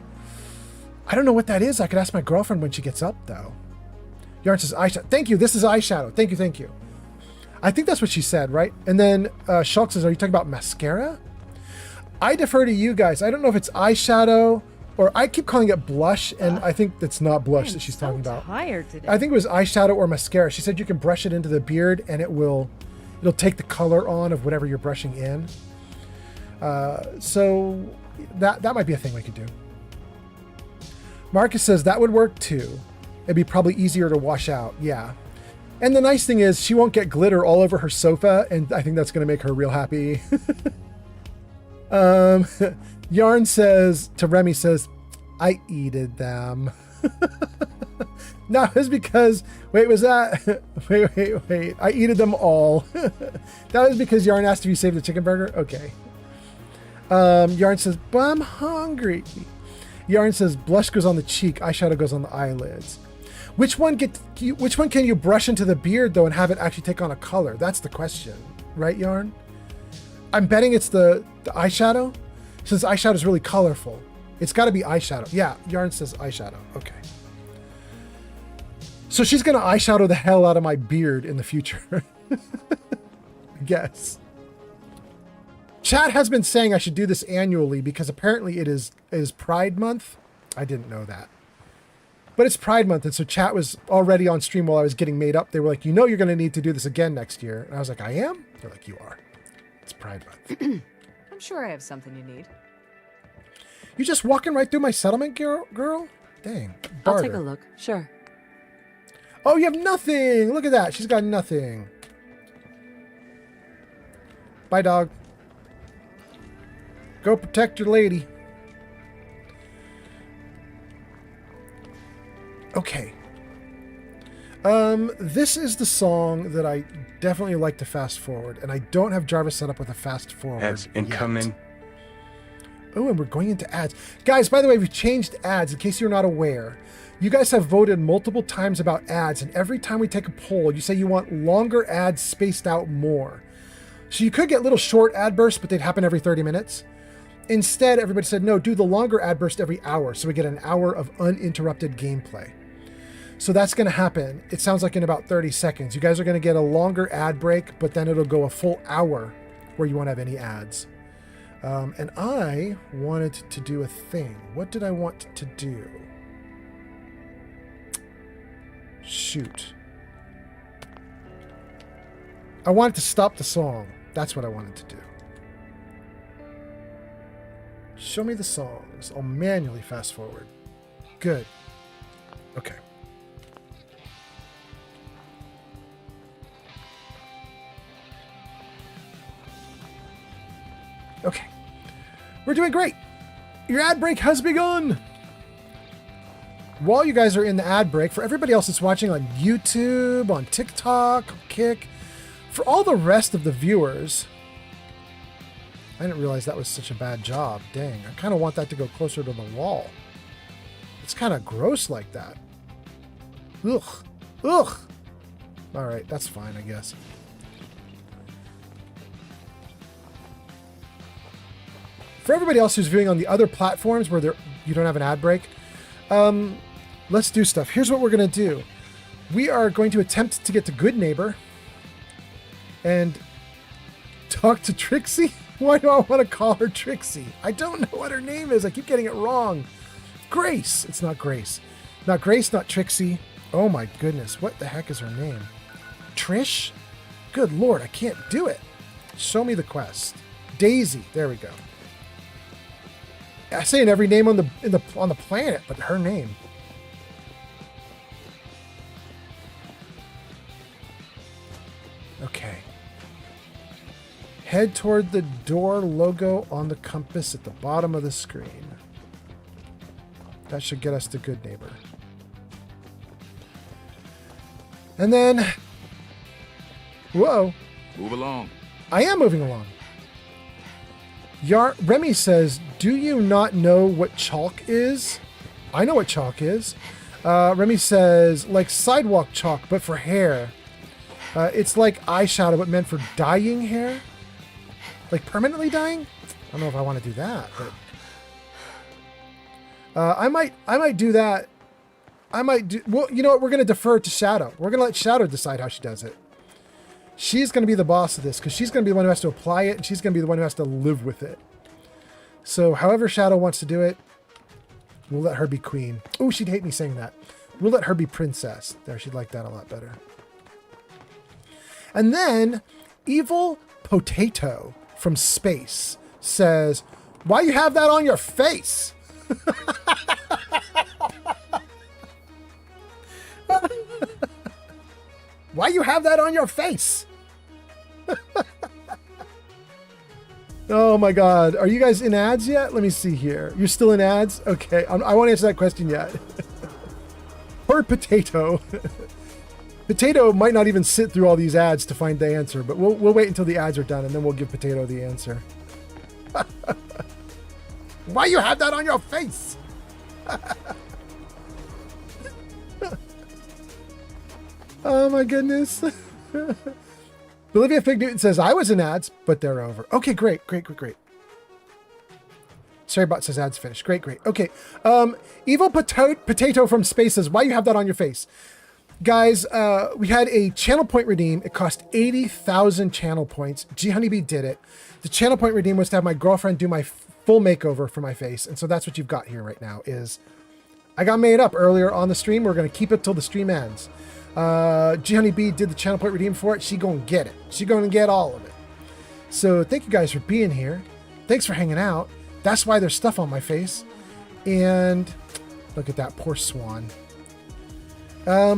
Speaker 1: I don't know what that is. I could ask my girlfriend when she gets up, though. Yarn says, eyeshadow. Thank you. This is eyeshadow. Thank you. Thank you. I think that's what she said, right? And then Shulk says, are you talking about mascara? I defer to you guys. I don't know if it's eyeshadow or I keep calling it blush, and I think that's not blush that she's talking about.
Speaker 18: Tired today.
Speaker 1: I think it was eyeshadow or mascara. She said you can brush it into the beard and it'll take the color on of whatever you're brushing in. So that might be a thing we could do. Marcus says that would work too. It'd be probably easier to wash out. Yeah. And the nice thing is she won't get glitter all over her sofa, and I think that's going to make her real happy. Yarn says to Remy says, I eated them. No, it's because, wait, was that, wait, I eated them all. That was because Yarn asked if you saved the chicken burger? Okay. Yarn says, but I'm hungry. Yarn says, blush goes on the cheek, eyeshadow goes on the eyelids. Which one can you brush into the beard though and have it actually take on a color? That's the question, right, Yarn? I'm betting it's the eyeshadow, since eyeshadow is really colorful. It's got to be eyeshadow. Yeah, Yarn says eyeshadow. Okay. So she's going to eyeshadow the hell out of my beard in the future. I guess. Chat has been saying I should do this annually because apparently it is Pride Month. I didn't know that. But it's Pride Month, and so chat was already on stream while I was getting made up. They were like, you know you're going to need to do this again next year. And I was like, I am? They're like, you are. It's Pride Month.
Speaker 18: I'm sure I have something you need.
Speaker 1: You just walking right through my settlement, girl? Dang. Barter.
Speaker 18: I'll take a look. Sure.
Speaker 1: Oh, you have nothing. Look at that. She's got nothing. Bye, dog. Go protect your lady. Okay. This is the song that I definitely like to fast forward, and I don't have Jarvis set up with a fast forward.
Speaker 2: Ads incoming.
Speaker 1: Oh, and we're going into ads. Guys, by the way, we've changed ads in case you're not aware. You guys have voted multiple times about ads, and every time we take a poll, you say you want longer ads spaced out more. So you could get little short ad bursts, but they'd happen every 30 minutes. Instead, everybody said, no, do the longer ad burst every hour, so we get an hour of uninterrupted gameplay. So that's going to happen. It sounds like in about 30 seconds. You guys are going to get a longer ad break, but then it'll go a full hour where you won't have any ads. And I wanted to do a thing. What did I want to do? Shoot. I wanted to stop the song. That's what I wanted to do. Show me the songs. I'll manually fast forward. Good. Okay. Okay. We're doing great. Your ad break has begun. While you guys are in the ad break, for everybody else that's watching on YouTube, on TikTok, Kick, for all the rest of the viewers, I didn't realize that was such a bad job. Dang, I kind of want that to go closer to the wall. It's kind of gross like that. Ugh. Ugh. All right, that's fine, I guess. For everybody else who's viewing on the other platforms where you don't have an ad break, let's do stuff. Here's what we're going to do. We are going to attempt to get to Good Neighbor and talk to Trixie. Why do I want to call her Trixie? I don't know what her name is. I keep getting it wrong. Grace. It's not Grace. Not Grace, not Trixie. Oh my goodness. What the heck is her name? Trish? Good Lord, I can't do it. Show me the quest. Daisy. There we go. I say in every name on the planet, but her name. Okay. Head toward the door logo on the compass at the bottom of the screen. That should get us to Good Neighbor. And then... Whoa.
Speaker 22: Move along.
Speaker 1: I am moving along. Remy says, do you not know what chalk is? I know what chalk is. Remy says, like sidewalk chalk, but for hair. It's like eyeshadow, but meant for dyeing hair. Like permanently dyeing? I don't know if I want to do that, but I might do that. Well, you know what? We're going to defer to Shadow. We're going to let Shadow decide how she does it. She's going to be the boss of this because she's going to be the one who has to apply it, and she's going to be the one who has to live with it. So however Shadow wants to do it, we'll let her be queen. Oh, she'd hate me saying that. We'll let her be princess. There, she'd like that a lot better. And then Evil Potato from space says, why you have that on your face? Why you have that on your face? Oh my God. Are you guys in ads yet? Let me see here. You're still in ads? Okay. I won't answer that question yet. Poor Potato. Potato might not even sit through all these ads to find the answer, but we'll wait until the ads are done and then we'll give Potato the answer. Why you have that on your face? Oh my goodness. Olivia Fig Newton says, I was in ads, but they're over. Okay, great. Sarybot says ads finished. Great. Okay. Evil Potato from space says, why you have that on your face? Guys, we had a channel point redeem. It cost 80,000 channel points. G Honeybee did it. The channel point redeem was to have my girlfriend do my full makeover for my face. And so that's what you've got here right now is I got made up earlier on the stream. We're going to keep it till the stream ends. G Honeybee did the channel point redeem for it. She gonna get it. She gonna get all of it. So thank you guys for being here. Thanks for hanging out. That's why there's stuff on my face. And look at that poor swan. Let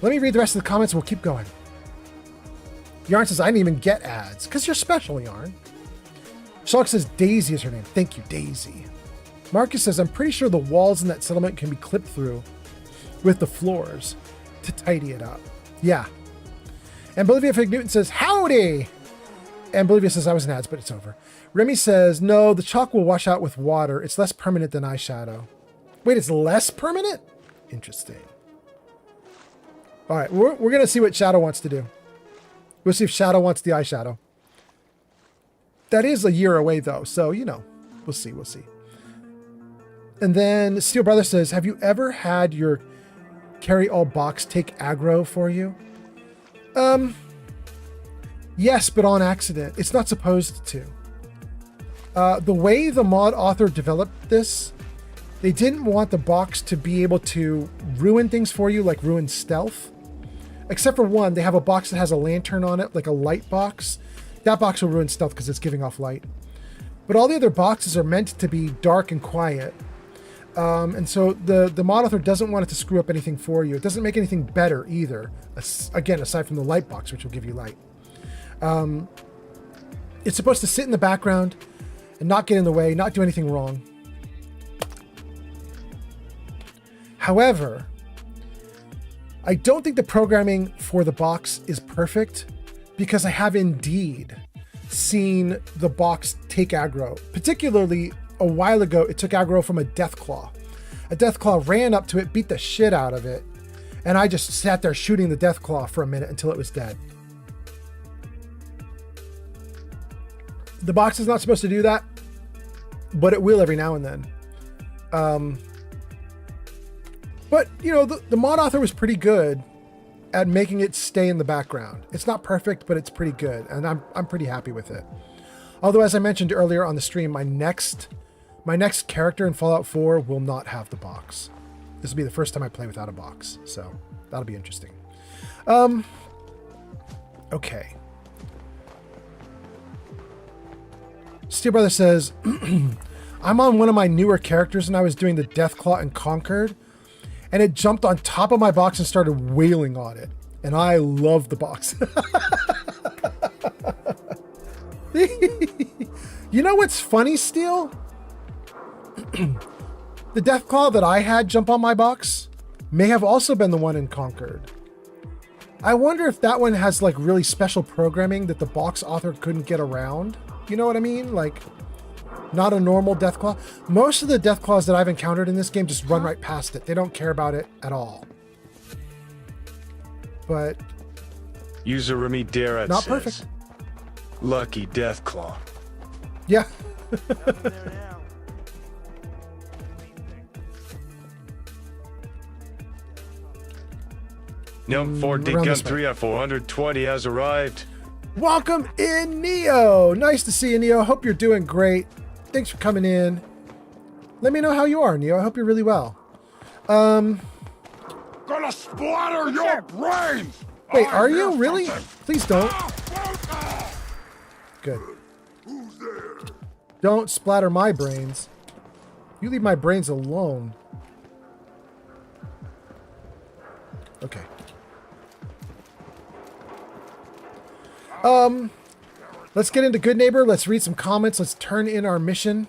Speaker 1: me read the rest of the comments and we'll keep going. Yarn says, I didn't even get ads. Because you're special, Yarn. Shark says, Daisy is her name. Thank you, Daisy. Marcus says, I'm pretty sure the walls in that settlement can be clipped through with the floors to tidy it up. Yeah. And Bolivia Fig Newton says, howdy! And Bolivia says, I was in ads, but it's over. Remy says, no, the chalk will wash out with water. It's less permanent than eyeshadow. Wait, it's less permanent? Interesting. All right, we're going to see what Shadow wants to do. We'll see if Shadow wants the eyeshadow. That is a year away, though, so, you know, we'll see. And then Steel Brother says, have you ever had your carry all box take aggro for you? Yes, but on accident. It's not supposed to. The way the mod author developed this, they didn't want the box to be able to ruin things for you, like ruin stealth. Except for one, they have a box that has a lantern on it, like a light box. That box will ruin stealth because it's giving off light. But all the other boxes are meant to be dark and quiet. And so the mod author doesn't want it to screw up anything for you. It doesn't make anything better either. Again, aside from the light box, which will give you light. It's supposed to sit in the background and not get in the way, not do anything wrong. However, I don't think the programming for the box is perfect because I have indeed seen the box take aggro. Particularly a while ago, it took aggro from a Deathclaw. A Deathclaw ran up to it, beat the shit out of it, and I just sat there shooting the Deathclaw for a minute until it was dead. The box is not supposed to do that, but it will every now and then. But, you know, the mod author was pretty good at making it stay in the background. It's not perfect, but it's pretty good, and I'm pretty happy with it. Although, as I mentioned earlier on the stream, my next character in Fallout 4 will not have the box. This will be the first time I play without a box, so that'll be interesting. Okay. Steel Brother says, I'm on one of my newer characters and I was doing the Deathclaw and Conquered, and it jumped on top of my box and started wailing on it. And I love the box. You know what's funny, Steel? The Deathclaw that I had jump on my box may have also been the one in Conquered. I wonder if that one has like really special programming that the box author couldn't get around. You know what I mean? Like, not a normal Deathclaw. Most of the Deathclaws that I've encountered in this game just run right past it. They don't care about it at all. But
Speaker 2: User Remy Darrett
Speaker 1: not
Speaker 2: says,
Speaker 1: perfect.
Speaker 2: Lucky Deathclaw.
Speaker 1: Yeah.
Speaker 2: Num 4
Speaker 1: around
Speaker 2: Gun
Speaker 1: this way.
Speaker 2: 3 at 420 has arrived.
Speaker 1: Welcome in, Neo. Nice to see you, Neo. Hope you're doing great. Thanks for coming in. Let me know how you are, Neo. I hope you're really well.
Speaker 3: Gonna splatter your brains!
Speaker 1: Wait, are you really? Please don't. Good.
Speaker 3: Who's there?
Speaker 1: Don't splatter my brains. You leave my brains alone. Okay. Let's get into Good Neighbor. Let's read some comments. Let's turn in our mission.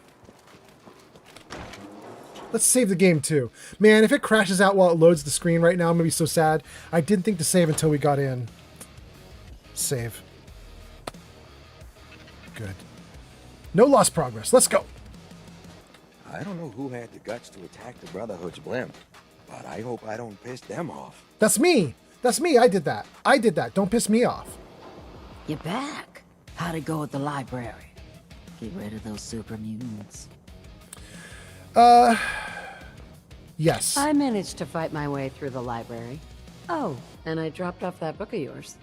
Speaker 1: Let's save the game too. Man, if it crashes out while it loads the screen right now, I'm gonna be so sad. I didn't think to save until we got in. Save. Good. No lost progress. Let's go.
Speaker 19: I don't know who had the guts to attack the Brotherhood's blimp, but I hope I don't piss them off.
Speaker 1: That's me. That's me. I did that. I did that. Don't piss me off.
Speaker 21: You're back. How'd it go at the library? Get rid of those super mutants.
Speaker 1: Yes.
Speaker 16: I managed to fight my way through the library. Oh, and I dropped off that book of yours.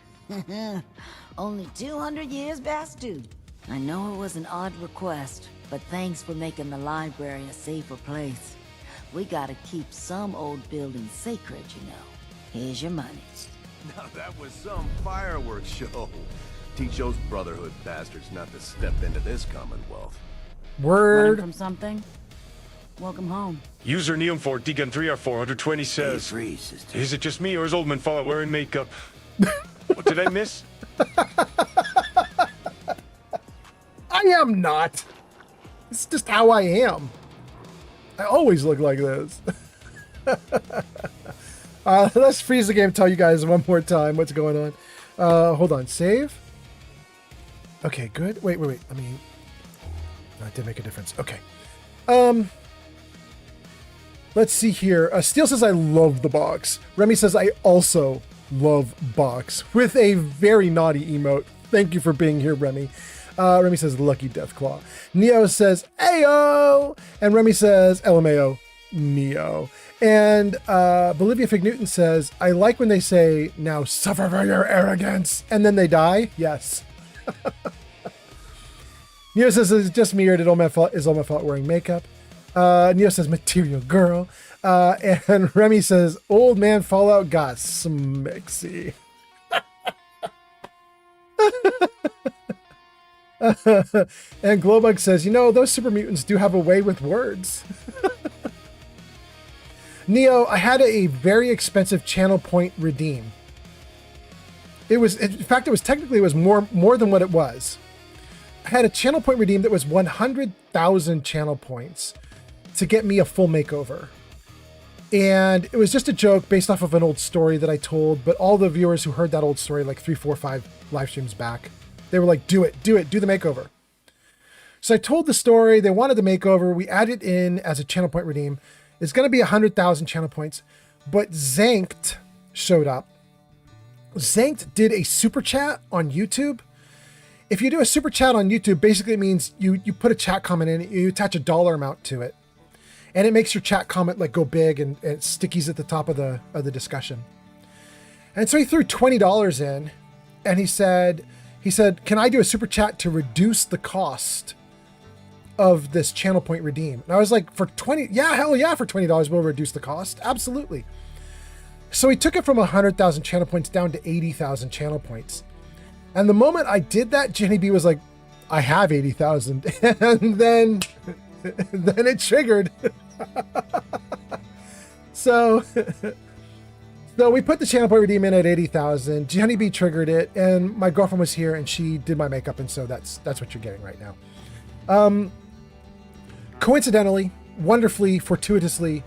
Speaker 21: Only 200 years past due. I know it was an odd request, but thanks for making the library a safer place. We gotta keep some old buildings sacred, you know. Here's your money.
Speaker 23: Now that was some fireworks show. Teach those Brotherhood bastards not to step into this Commonwealth.
Speaker 1: Word.
Speaker 21: Running from something? Welcome home.
Speaker 2: User Neum 4 Gun 3 at 420 says, is it just me or is Old Man Fallout wearing makeup? What did I miss?
Speaker 1: I am not. It's just how I am. I always look like this. Let's freeze the game and tell you guys one more time what's going on. Hold on. Save. Okay, good. Wait. Let me... That did make a difference. Okay. Let's see here. Steel says, I love the box. Remy says, I also love box. With a very naughty emote. Thank you for being here, Remy. Remy says, lucky Deathclaw. Neo says, Ayo! And Remy says, LMAO, Neo. And Bolivia Fig Newton says, I like when they say, now suffer for your arrogance. And then they die. Yes. Neo says, it's just me or is Old Man Fallout wearing makeup? Neo says, material girl. And Remy says, Old Man Fallout got smixy. And Glowbug says, you know, those super mutants do have a way with words. Neo, I had a very expensive channel point redeem. It was, in fact, it was more than what it was. I had a channel point redeem that was 100,000 channel points to get me a full makeover. And it was just a joke based off of an old story that I told, but all the viewers who heard that old story like 3, 4, 5 live streams back, they were like, do it, do the makeover. So I told the story, they wanted the makeover, we added in as a channel point redeem. It's going to be 100,000 channel points, but Zanked showed up. Zanked did a super chat on YouTube. If you do a super chat on YouTube, basically it means you put a chat comment in, you attach a dollar amount to it, and it makes your chat comment like go big and it stickies at the top of the discussion. And so he threw $20 in, and he said, can I do a super chat to reduce the cost of this channel point redeem? And I was like, for 20, yeah, hell yeah, for $20 we'll reduce the cost. Absolutely. So he took it from 100,000 channel points down to 80,000 channel points. And the moment I did that, Jenny B was like, I have 80,000. And then it triggered. So we put the channel point redeem in at 80,000. Honeybee triggered it, and my girlfriend was here and she did my makeup, and so that's what you're getting right now. Coincidentally, wonderfully, fortuitously,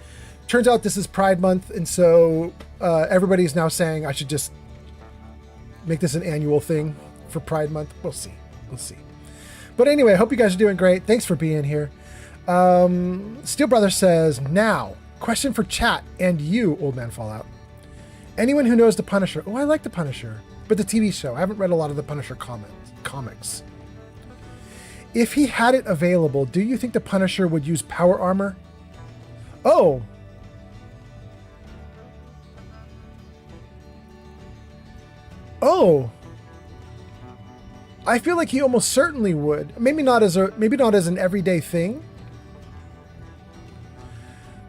Speaker 1: turns out this is Pride Month, and so everybody is now saying I should just make this an annual thing for Pride Month. We'll see. But anyway, I hope you guys are doing great. Thanks for being here. Steel Brother says, now, question for chat and you, Old Man Fallout. Anyone who knows the Punisher. Oh, I like the Punisher, but the TV show. I haven't read a lot of the Punisher comics. If he had it available, do you think the Punisher would use power armor? Oh. I feel like he almost certainly would. Maybe not as an everyday thing.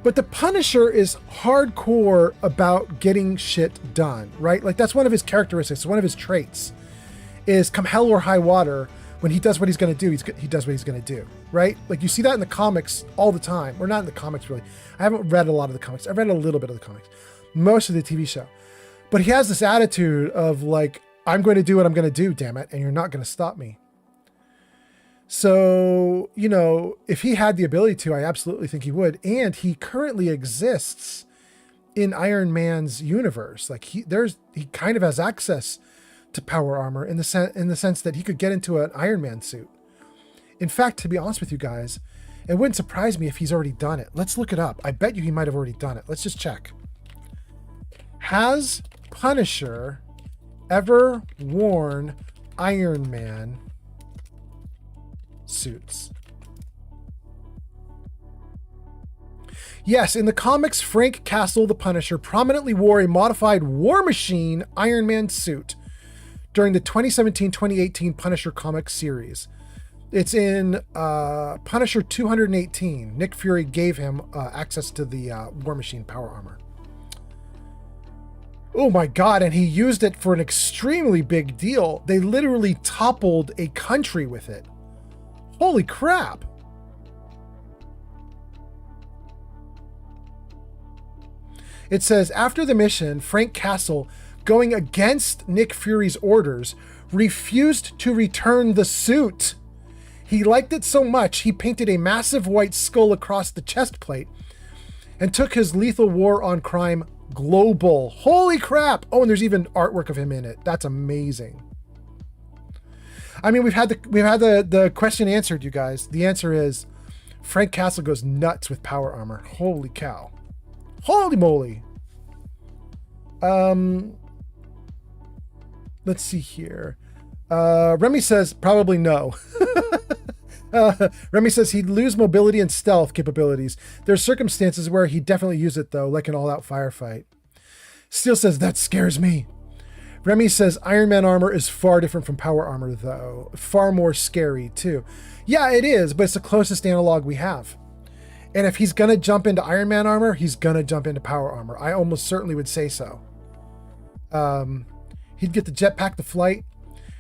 Speaker 1: But the Punisher is hardcore about getting shit done, right? Like that's one of his characteristics, one of his traits is come hell or high water, when he does what he's going to do, he does what he's going to do, right? Like you see that in the comics all the time. Or not in the comics, really. I haven't read a lot of the comics. I've read a little bit of the comics. Most of the TV show. But he has this attitude of like, I'm going to do what I'm going to do, damn it, and you're not going to stop me. So, you know, if he had the ability to, I absolutely think he would. And he currently exists in Iron Man's universe. Like he kind of has access to power armor in the sense that he could get into an Iron Man suit. In fact, to be honest with you guys, it wouldn't surprise me if he's already done it. Let's look it up. I bet you he might have already done it. Let's just check. Has Punisher ever worn Iron Man suits? Yes, in the comics, Frank Castle, the Punisher, prominently wore a modified War Machine Iron Man suit during the 2017-2018 Punisher comic series. It's in Punisher 218. Nick Fury gave him access to the War Machine power armor. Oh my God, and he used it for an extremely big deal. They literally toppled a country with it. Holy crap. It says, after the mission, Frank Castle, going against Nick Fury's orders, refused to return the suit. He liked it so much, he painted a massive white skull across the chest plate and took his lethal war on crime global. Holy crap. Oh, and there's even artwork of him in it. That's amazing. I mean, we've had the question answered, you guys. The answer is Frank Castle goes nuts with power armor. Holy cow. Holy moly. Let's see here. Remy says probably no. Remy says he'd lose mobility and stealth capabilities. There's circumstances where he'd definitely use it though, like an all-out firefight. Steel says that scares me. Remy says Iron Man armor is far different from power armor though. Far more scary too. Yeah, it is, but it's the closest analog we have. And if he's going to jump into Iron Man armor, he's going to jump into power armor. I almost certainly would say so. He'd get the jetpack, the flight.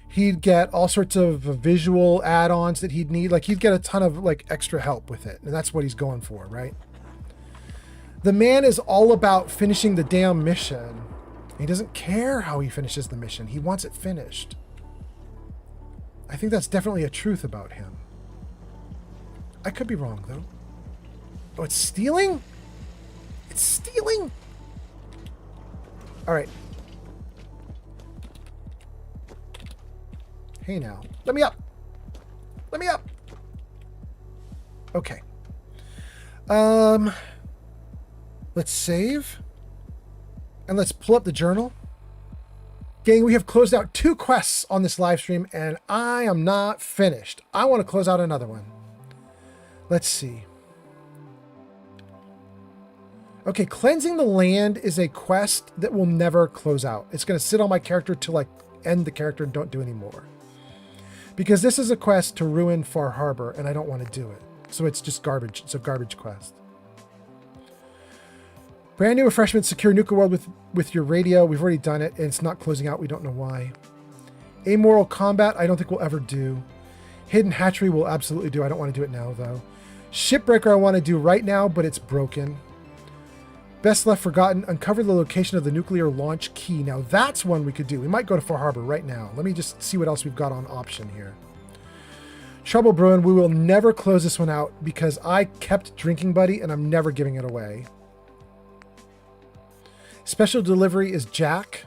Speaker 1: He'd get all sorts of visual add-ons that he'd need. Like he'd get a ton of like extra help with it. And that's what he's going for, right? The man is all about finishing the damn mission. He doesn't care how he finishes the mission. He wants it finished. I think that's definitely a truth about him. I could be wrong though. Oh, it's stealing? It's stealing? All right. Hey now. Let me up. Let me up. Okay. Let's save. And let's pull up the journal. Gang, we have closed out 2 quests on this live stream, and I am not finished. I want to close out another one. Let's see. Okay, cleansing the land is a quest that will never close out. It's going to sit on my character till I end the character and don't do any more. Because this is a quest to ruin Far Harbor, and I don't want to do it. So it's just garbage. It's a garbage quest. Brand new refreshments, secure Nuka World with your radio. We've already done it, and it's not closing out. We don't know why. Amoral combat, I don't think we'll ever do. Hidden Hatchery will absolutely do. I don't want to do it now, though. Shipbreaker I want to do right now, but it's broken. Best Left Forgotten. Uncover the location of the nuclear launch key. Now, that's one we could do. We might go to Far Harbor right now. Let me just see what else we've got on option here. Trouble Brewing. We will never close this one out because I kept Drinking Buddy, and I'm never giving it away. Special Delivery is Jack.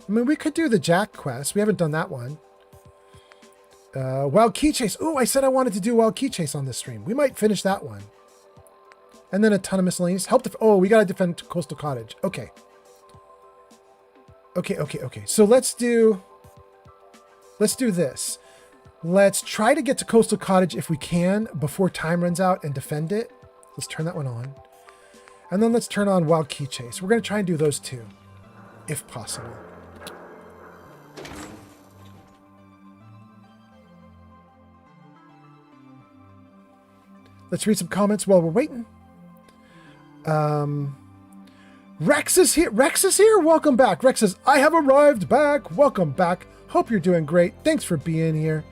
Speaker 1: I mean, we could do the Jack quest. We haven't done that one. Wild Key Chase. Ooh, I said I wanted to do Wild Key Chase on this stream. We might finish that one. And then a ton of miscellaneous. Oh, we got to defend Coastal Cottage. Okay. Okay. So let's do this. Let's try to get to Coastal Cottage if we can before time runs out and defend it. Let's turn that one on. And then let's turn on Wild Key Chase. We're going to try and do those two, if possible. Let's read some comments while we're waiting. Rex is here. Welcome back. Rex says, I have arrived back. Welcome back. Hope you're doing great. Thanks for being here.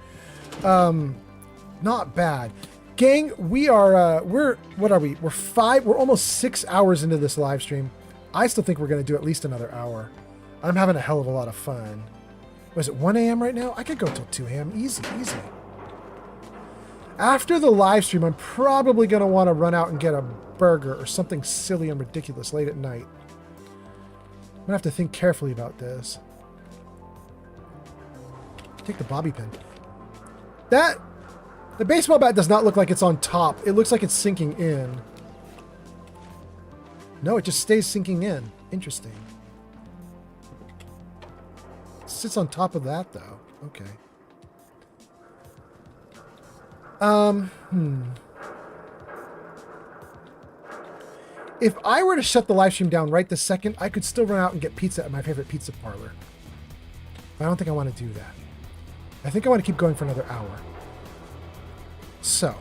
Speaker 1: Not bad. Gang, we are, what are we? We're almost 6 hours into this live stream. I still think we're going to do at least another hour. I'm having a hell of a lot of fun. Was it 1 a.m. right now? I could go till 2 a.m. Easy. After the live stream, I'm probably going to want to run out and get a burger or something silly and ridiculous late at night. I'm going to have to think carefully about this. Take the bobby pin. The baseball bat does not look like it's on top. It looks like it's sinking in. No, it just stays sinking in. Interesting. It sits on top of that, though. Okay. If I were to shut the live stream down right this second, I could still run out and get pizza at my favorite pizza parlor. But I don't think I want to do that. I think I want to keep going for another hour. So,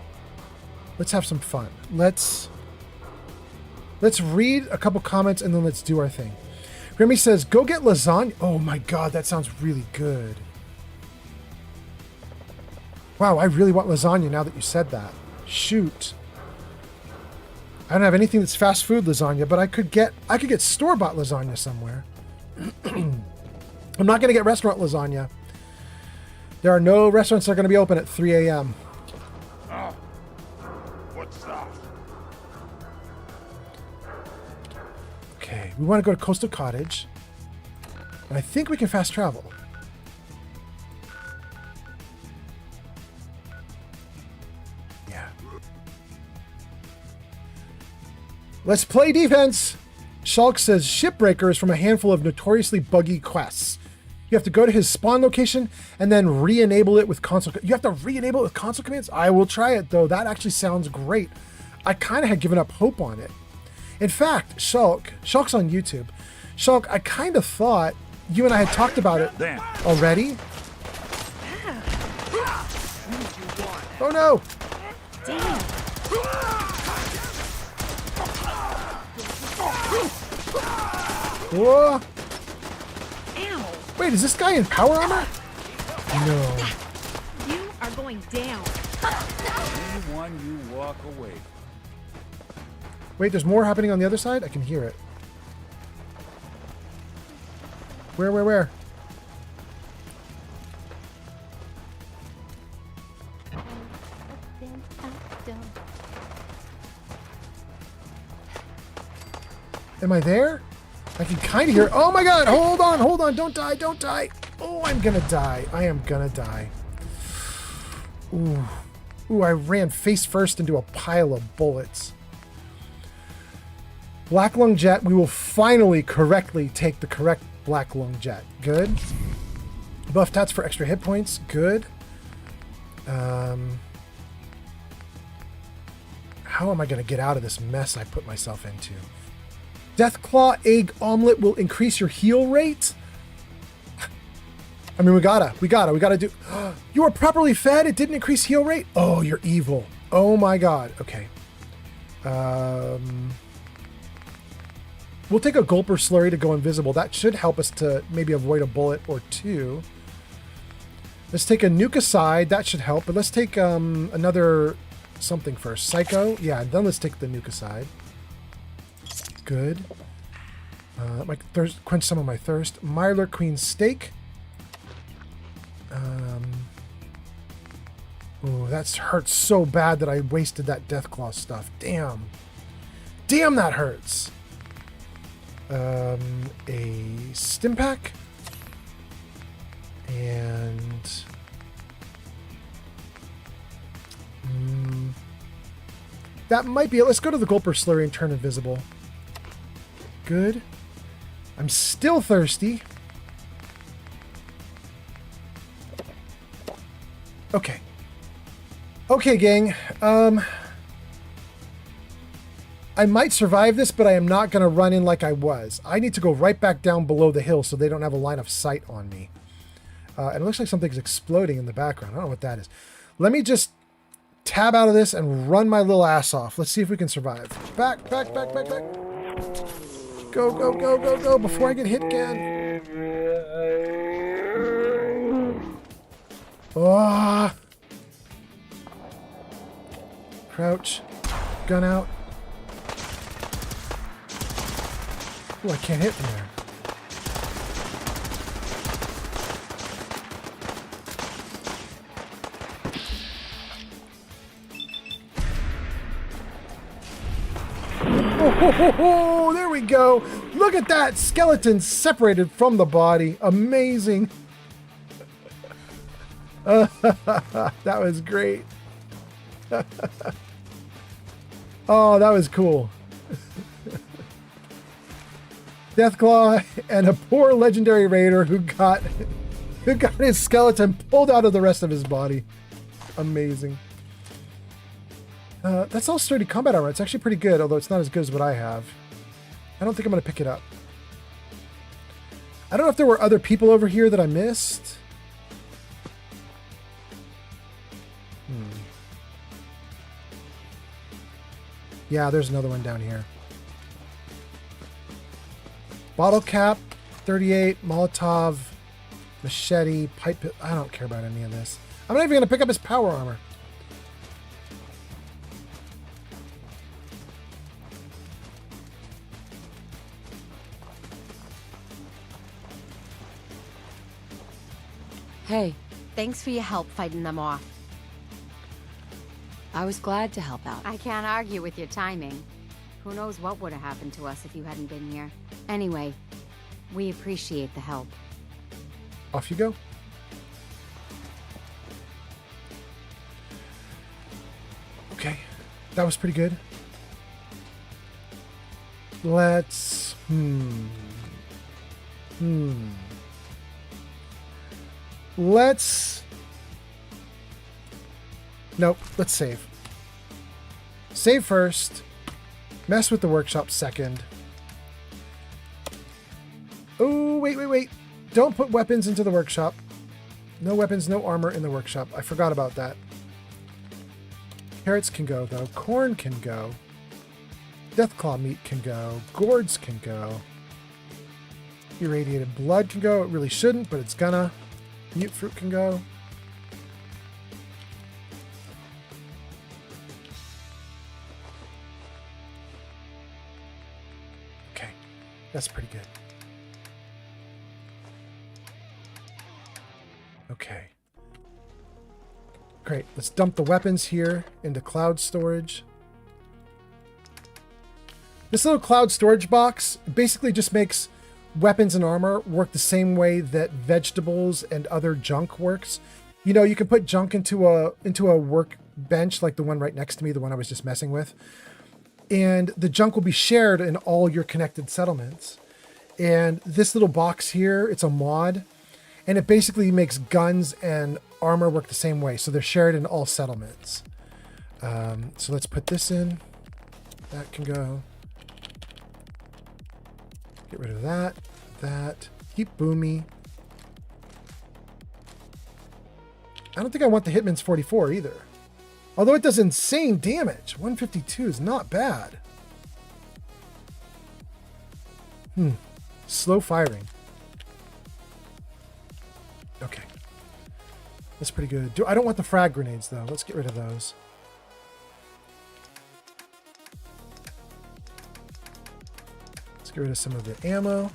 Speaker 1: let's have some fun. Let's read a couple comments and then let's do our thing. Remy says, go get lasagna. Oh my God, that sounds really good. Wow, I really want lasagna now that you said that. Shoot. I don't have anything that's fast food lasagna, but I could get store-bought lasagna somewhere. I'm not going to get restaurant lasagna. There are no restaurants that are going to be open at 3 a.m.
Speaker 3: Oh, what's that?
Speaker 1: Okay, we want to go to Coastal Cottage. And I think we can fast travel. Yeah. Let's play defense. Shulk says Shipbreaker is from a handful of notoriously buggy quests. You have to go to his spawn location and then re-enable it with console. You have to re-enable it with console commands? I will try it, though. That actually sounds great. I kind of had given up hope on it. In fact, Shulk's on YouTube. Shulk, I kind of thought you and I had talked about it already. Oh, no.
Speaker 21: Damn.
Speaker 1: Whoa. Wait, is this guy in power armor? No.
Speaker 14: You are going down.
Speaker 12: Anyone you walk away.
Speaker 1: Wait, there's more happening on the other side? I can hear it. Where? Am I there? I can kind of hear. Oh my God! Hold on! Don't die! Oh, I'm gonna die. I am gonna die. Ooh! I ran face first into a pile of bullets. Black Lung Jet. We will finally correctly take the correct Black Lung Jet. Good. Buff tats for extra hit points. Good. How am I gonna get out of this mess I put myself into? Deathclaw Egg Omelet will increase your heal rate. I mean, we gotta do. You are properly fed. It didn't increase heal rate. Oh, you're evil. Oh my God. Okay. We'll take a Gulper Slurry to go invisible. That should help us to maybe avoid a bullet or two. Let's take a nuke aside. That should help. But let's take another something first. Psycho. Yeah, then let's take the nuke aside. Good. Quench some of my thirst. Myler Queen Steak. Oh, that hurts so bad that I wasted that Deathclaw stuff. Damn. Damn, that hurts. A stim pack. And that might be it. Let's go to the Gulper Slurry and turn invisible. Good. I'm still thirsty. Okay. Okay, gang. I might survive this, but I am not going to run in like I was. I need to go right back down below the hill so they don't have a line of sight on me. And it looks like something's exploding in the background. I don't know what that is. Let me just tab out of this and run my little ass off. Let's see if we can survive. Back, back, back, back, back. Go, go, go, go, go before I get hit again. Oh. Crouch. Gun out. Oh, I can't hit from there. Oh, there we go. Look at that. Skeleton separated from the body. Amazing. That was great. Oh, that was cool. Deathclaw and a poor legendary raider who got his skeleton pulled out of the rest of his body. Amazing. That's all sturdy combat armor. It's actually pretty good, although it's not as good as what I have. I don't think I'm going to pick it up. I don't know if there were other people over here that I missed. Yeah, there's another one down here. Bottle cap, 38, Molotov, machete, pipe. I don't care about any of this. I'm not even going to pick up his power armor.
Speaker 16: Hey,
Speaker 11: Thanks for your help fighting them off.
Speaker 16: I was glad to help out.
Speaker 11: I can't argue with your timing. Who knows what would have happened to us if you hadn't been here. Anyway, we appreciate the help.
Speaker 1: Off you go. Okay, that was pretty good. Let's... Let's... Nope, let's save. Save first. Mess with the workshop second. Oh, wait. Don't put weapons into the workshop. No weapons, no armor in the workshop. I forgot about that. Carrots can go, though. Corn can go. Deathclaw meat can go. Gourds can go. Irradiated blood can go. It really shouldn't, but it's gonna. Mute fruit can go. Okay, that's pretty good. Okay. Great, let's dump the weapons here into cloud storage. This little cloud storage box basically just makes weapons and armor work the same way that vegetables and other junk works. You know, you can put junk into a workbench like the one right next to me, the one I was just messing with. And the junk will be shared in all your connected settlements. And this little box here, it's a mod. And it basically makes guns and armor work the same way. So they're shared in all settlements. So let's put this in. That can go. Get rid of that. That. Keep Boomy. I don't think I want the Hitman's 44 either. Although it does insane damage. 152 is not bad. Slow firing. Okay. That's pretty good. I don't want the frag grenades, though. Let's get rid of those. Let's get rid of some of the ammo.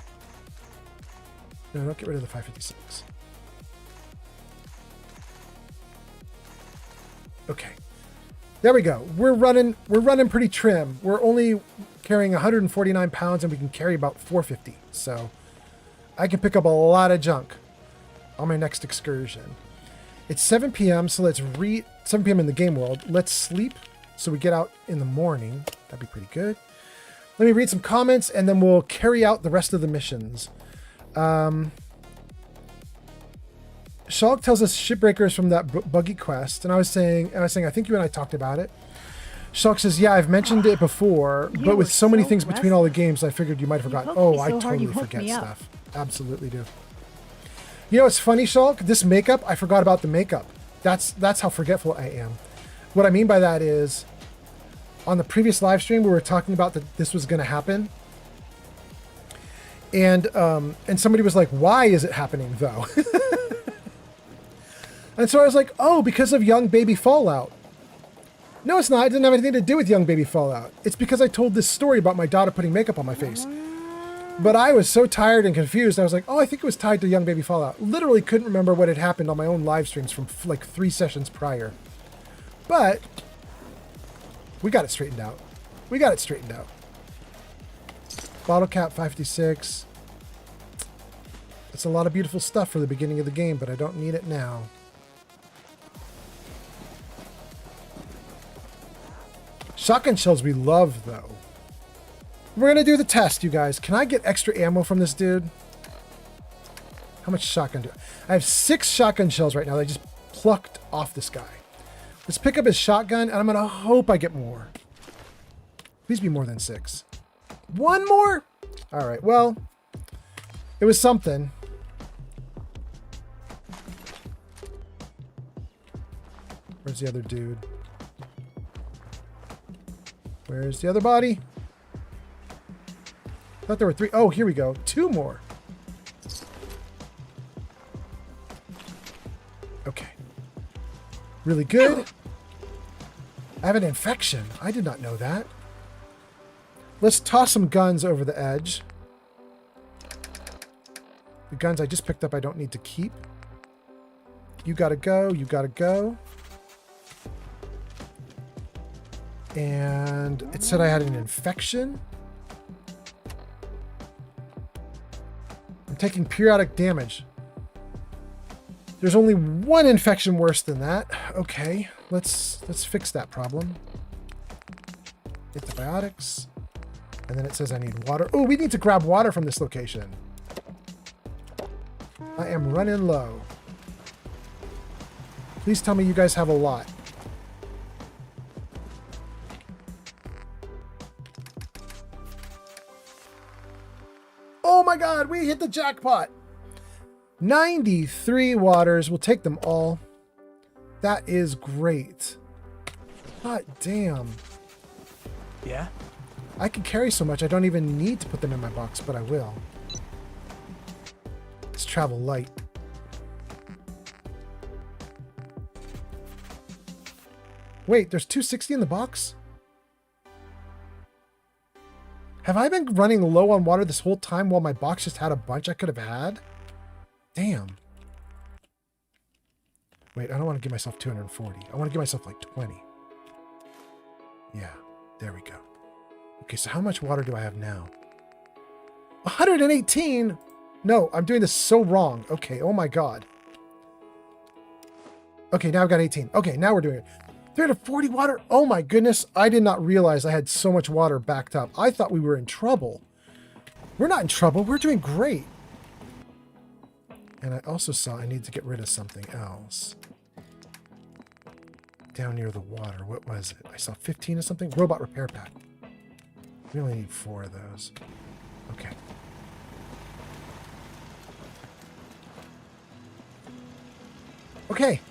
Speaker 1: No, don't get rid of the 556. Okay. There we go. We're running pretty trim. We're only carrying 149 pounds and we can carry about 450. So I can pick up a lot of junk on my next excursion. It's 7 p.m. So let's 7 p.m. in the game world. Let's sleep so we get out in the morning. That'd be pretty good. Let me read some comments and then we'll carry out the rest of the missions. Shulk tells us shipbreakers from that buggy quest, and I was saying, I think you and I talked about it. Shulk says, yeah, I've mentioned it before, but with so many things between all the games, I figured you might have forgotten. Oh, I totally forget stuff. Absolutely do. You know what's funny, Shulk? This makeup, I forgot about the makeup. That's how forgetful I am. What I mean by that is, on the previous live stream, we were talking about that this was going to happen. And somebody was like, why is it happening, though? And so I was like, oh, because of young baby Fallout. No, it's not. It didn't have anything to do with young baby Fallout. It's because I told this story about my daughter putting makeup on my face. But I was so tired and confused. I was like, oh, I think it was tied to young baby Fallout. Literally couldn't remember what had happened on my own live streams from like 3 sessions prior. But we got it straightened out. Bottle cap 556. It's a lot of beautiful stuff for the beginning of the game, but I don't need it now. Shotgun shells we love, though. We're going to do the test, you guys. Can I get extra ammo from this dude? How much shotgun do I have? 6 shotgun shells right now that I just plucked off this guy. Let's pick up his shotgun, and I'm going to hope I get more. Please be more than 6. 1 more? All right, well, it was something. Where's the other dude? Where's the other body? I thought there were 3. Oh, here we go. 2 more. Okay. Really good. I have an infection. I did not know that. Let's toss some guns over the edge. The guns I just picked up I don't need to keep. You gotta go. You gotta go. And it said I had an infection. I'm taking periodic damage. There's only 1 infection worse than that. Okay, let's fix that problem. Antibiotics. And then it says I need water. Oh, we need to grab water from this location. I am running low. Please tell me you guys have a lot. Oh my God, we hit the jackpot. 93 waters. We'll take them all. That is great. God damn.
Speaker 6: Yeah?
Speaker 1: I can carry so much I don't even need to put them in my box, but I will. Let's travel light. Wait, there's 260 in the box? Have I been running low on water this whole time while my box just had a bunch I could have had? Damn. Wait, I don't want to give myself 240. I want to give myself like 20. Yeah, there we go. Okay, so how much water do I have now? 118? No, I'm doing this so wrong. Okay, oh my God. Okay, now I've got 18. Okay, now we're doing it. 340 water. Oh my goodness. I did not realize I had so much water backed up. I thought we were in trouble. We're not in trouble. We're doing great. And I also saw I need to get rid of something else. Down near the water. What was it? I saw 15 or something. Robot repair pack. We only need 4 of those. Okay. Okay.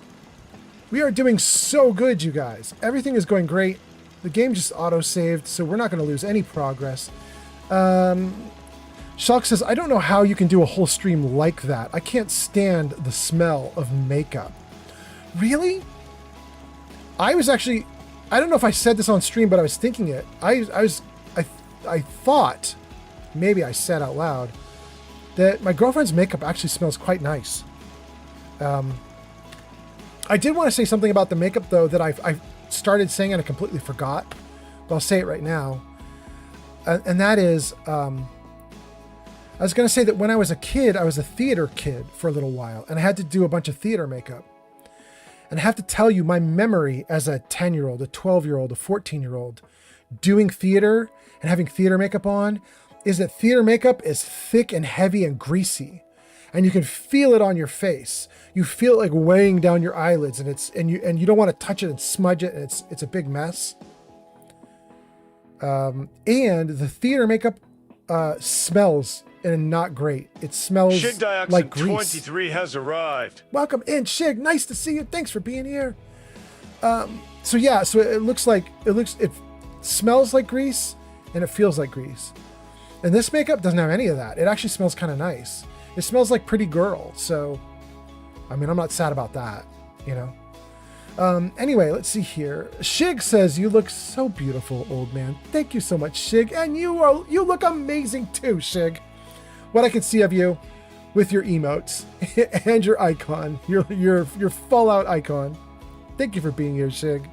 Speaker 1: We are doing so good, you guys. Everything is going great. The game just auto-saved, so we're not going to lose any progress. Shulk says, I don't know how you can do a whole stream like that. I can't stand the smell of makeup. Really? I was actually, I don't know if I said this on stream, but I was thinking it. I thought, maybe I said out loud, that my girlfriend's makeup actually smells quite nice. I did want to say something about the makeup, though, that I started saying and I completely forgot. But I'll say it right now. And that is, I was going to say that when I was a kid, I was a theater kid for a little while. And I had to do a bunch of theater makeup. And I have to tell you, my memory as a 10-year-old, a 12-year-old, a 14-year-old, doing theater and having theater makeup on, is that theater makeup is thick and heavy and greasy. And you can feel it on your face. You feel it like weighing down your eyelids, and you don't want to touch it and smudge it, and it's a big mess. And the theater makeup smells and not great. It smells
Speaker 2: Shig
Speaker 1: like grease.
Speaker 2: 23 has arrived.
Speaker 1: Welcome in, Shig. Nice to see you. Thanks for being here. So yeah, so it smells like grease and it feels like grease. And this makeup doesn't have any of that. It actually smells kind of nice. It smells like Pretty Girl. So, I mean, I'm not sad about that, you know? Anyway, let's see here. Shig says, you look so beautiful, old man. Thank you so much, Shig. And you look amazing too, Shig. What I can see of you with your emotes and your icon, your Fallout icon. Thank you for being here, Shig.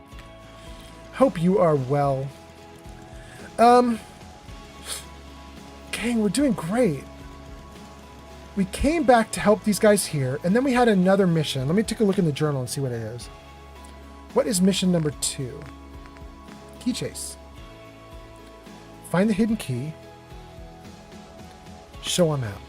Speaker 1: Hope you are well. Gang, we're doing great. We came back to help these guys here, and then we had another mission. Let me take a look in the journal and see what it is. What is mission number 2? Key chase. Find the hidden key. Show them out.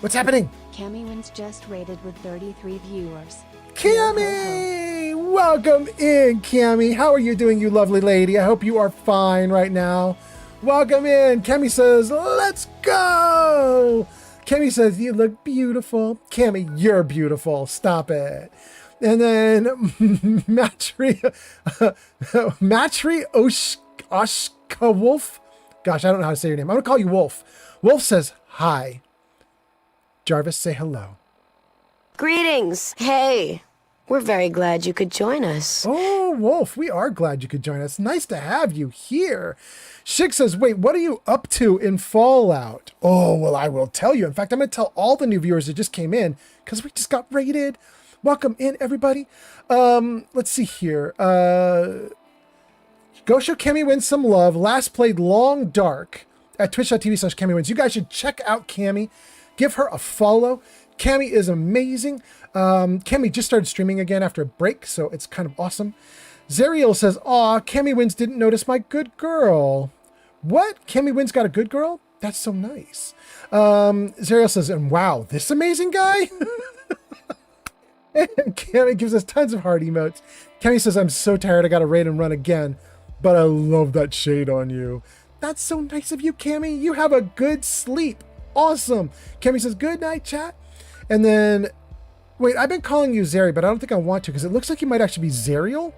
Speaker 1: What's happening?
Speaker 7: Cammy Wins just rated with 33 viewers.
Speaker 1: Cammy! Welcome in, Cammy. How are you doing, you lovely lady? I hope you are fine right now. Welcome in. Cammy says, let's go. Cammy says, you look beautiful. Cammy, you're beautiful. Stop it. And then Matri Oshka Wolf. Gosh, I don't know how to say your name. I'm going to call you Wolf. Wolf says, hi. Jarvis, say hello.
Speaker 10: Greetings. Hey, we're very glad you could join us.
Speaker 1: Oh, Wolf, we are glad you could join us. Nice to have you here. Shig says, wait, what are you up to in Fallout? Oh, well, I will tell you. In fact, I'm going to tell all the new viewers that just came in because we just got raided. Welcome in, everybody. Let's see here. Go show Cammy Wins some love. Last played Long Dark at twitch.tv/Cammy Wins. You guys should check out Cammy. Give her a follow. Cammy is amazing. Cammy just started streaming again after a break, so it's kind of awesome. Zeriel says, aw, Cammy Wins didn't notice my good girl. What? Cammy Wins got a good girl? That's so nice. Zeriel says, and wow, this amazing guy? And Cammy gives us tons of heart emotes. Cammy says, I'm so tired, I gotta raid and run again, but I love that shade on you. That's so nice of you, Cammy. You have a good sleep. Awesome. Cammy says, good night, chat. And then, wait, I've been calling you Zeri, but I don't think I want to because it looks like you might actually be Zerial.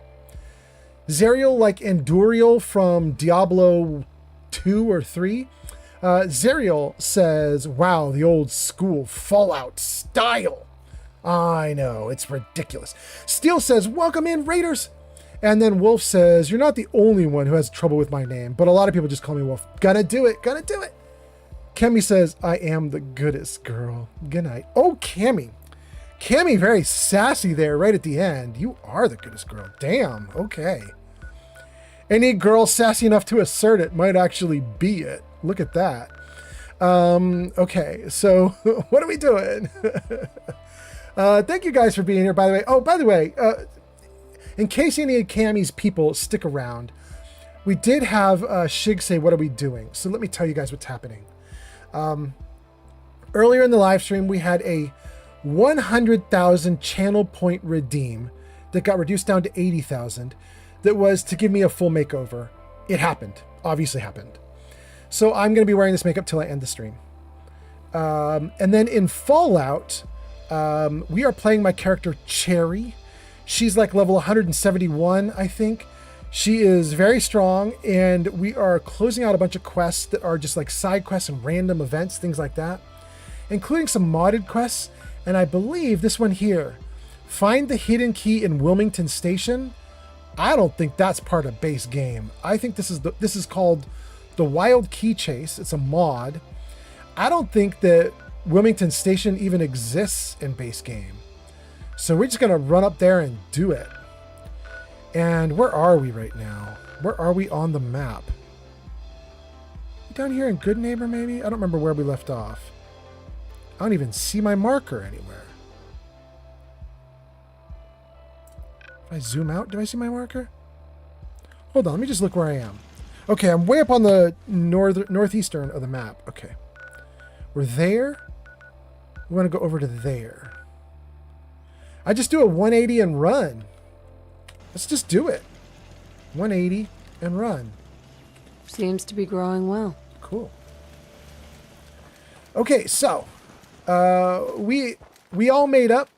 Speaker 1: Zerial like Endurial from Diablo 2 or 3. Zerial says, wow, the old school Fallout style. I know, it's ridiculous. Steel says, welcome in, Raiders. And then Wolf says, you're not the only one who has trouble with my name, but a lot of people just call me Wolf. Gonna do it, gonna do it. Cammy says, I am the goodest girl. Good night. Oh, Cammy. Cammy, very sassy there right at the end. You are the goodest girl. Damn, okay. Any girl sassy enough to assert it might actually be it. Look at that. Okay, so what are we doing? Thank you guys for being here, by the way. Oh, by the way, in case any of Cammy's people stick around, we did have Shig say, what are we doing? So let me tell you guys what's happening. Earlier in the live stream, we had a 100,000 channel point redeem that got reduced down to 80,000 that was to give me a full makeover. It happened, obviously happened. So I'm going to be wearing this makeup till I end the stream. And then in Fallout, we are playing my character Cherry. She's like level 171, I think. She is very strong, and we are closing out a bunch of quests that are just like side quests and random events, things like that, including some modded quests. And I believe this one here, find the hidden key in Wilmington Station. I don't think that's part of base game. I think this is called the Wild Key Chase. It's a mod. I don't think that Wilmington Station even exists in base game. So we're just going to run up there and do it. And where are we right now? Where are we on the map? Down here in Good Neighbor, maybe? I don't remember where we left off. I don't even see my marker anywhere. If I zoom out, do I see my marker? Hold on, let me just look where I am. Okay, I'm way up on the northeastern of the map. Okay. We're there. We want to go over to there. I just do a 180 and run. Let's just do it. 180 and run.
Speaker 16: Seems to be growing well.
Speaker 1: Cool. Okay, so we all made up.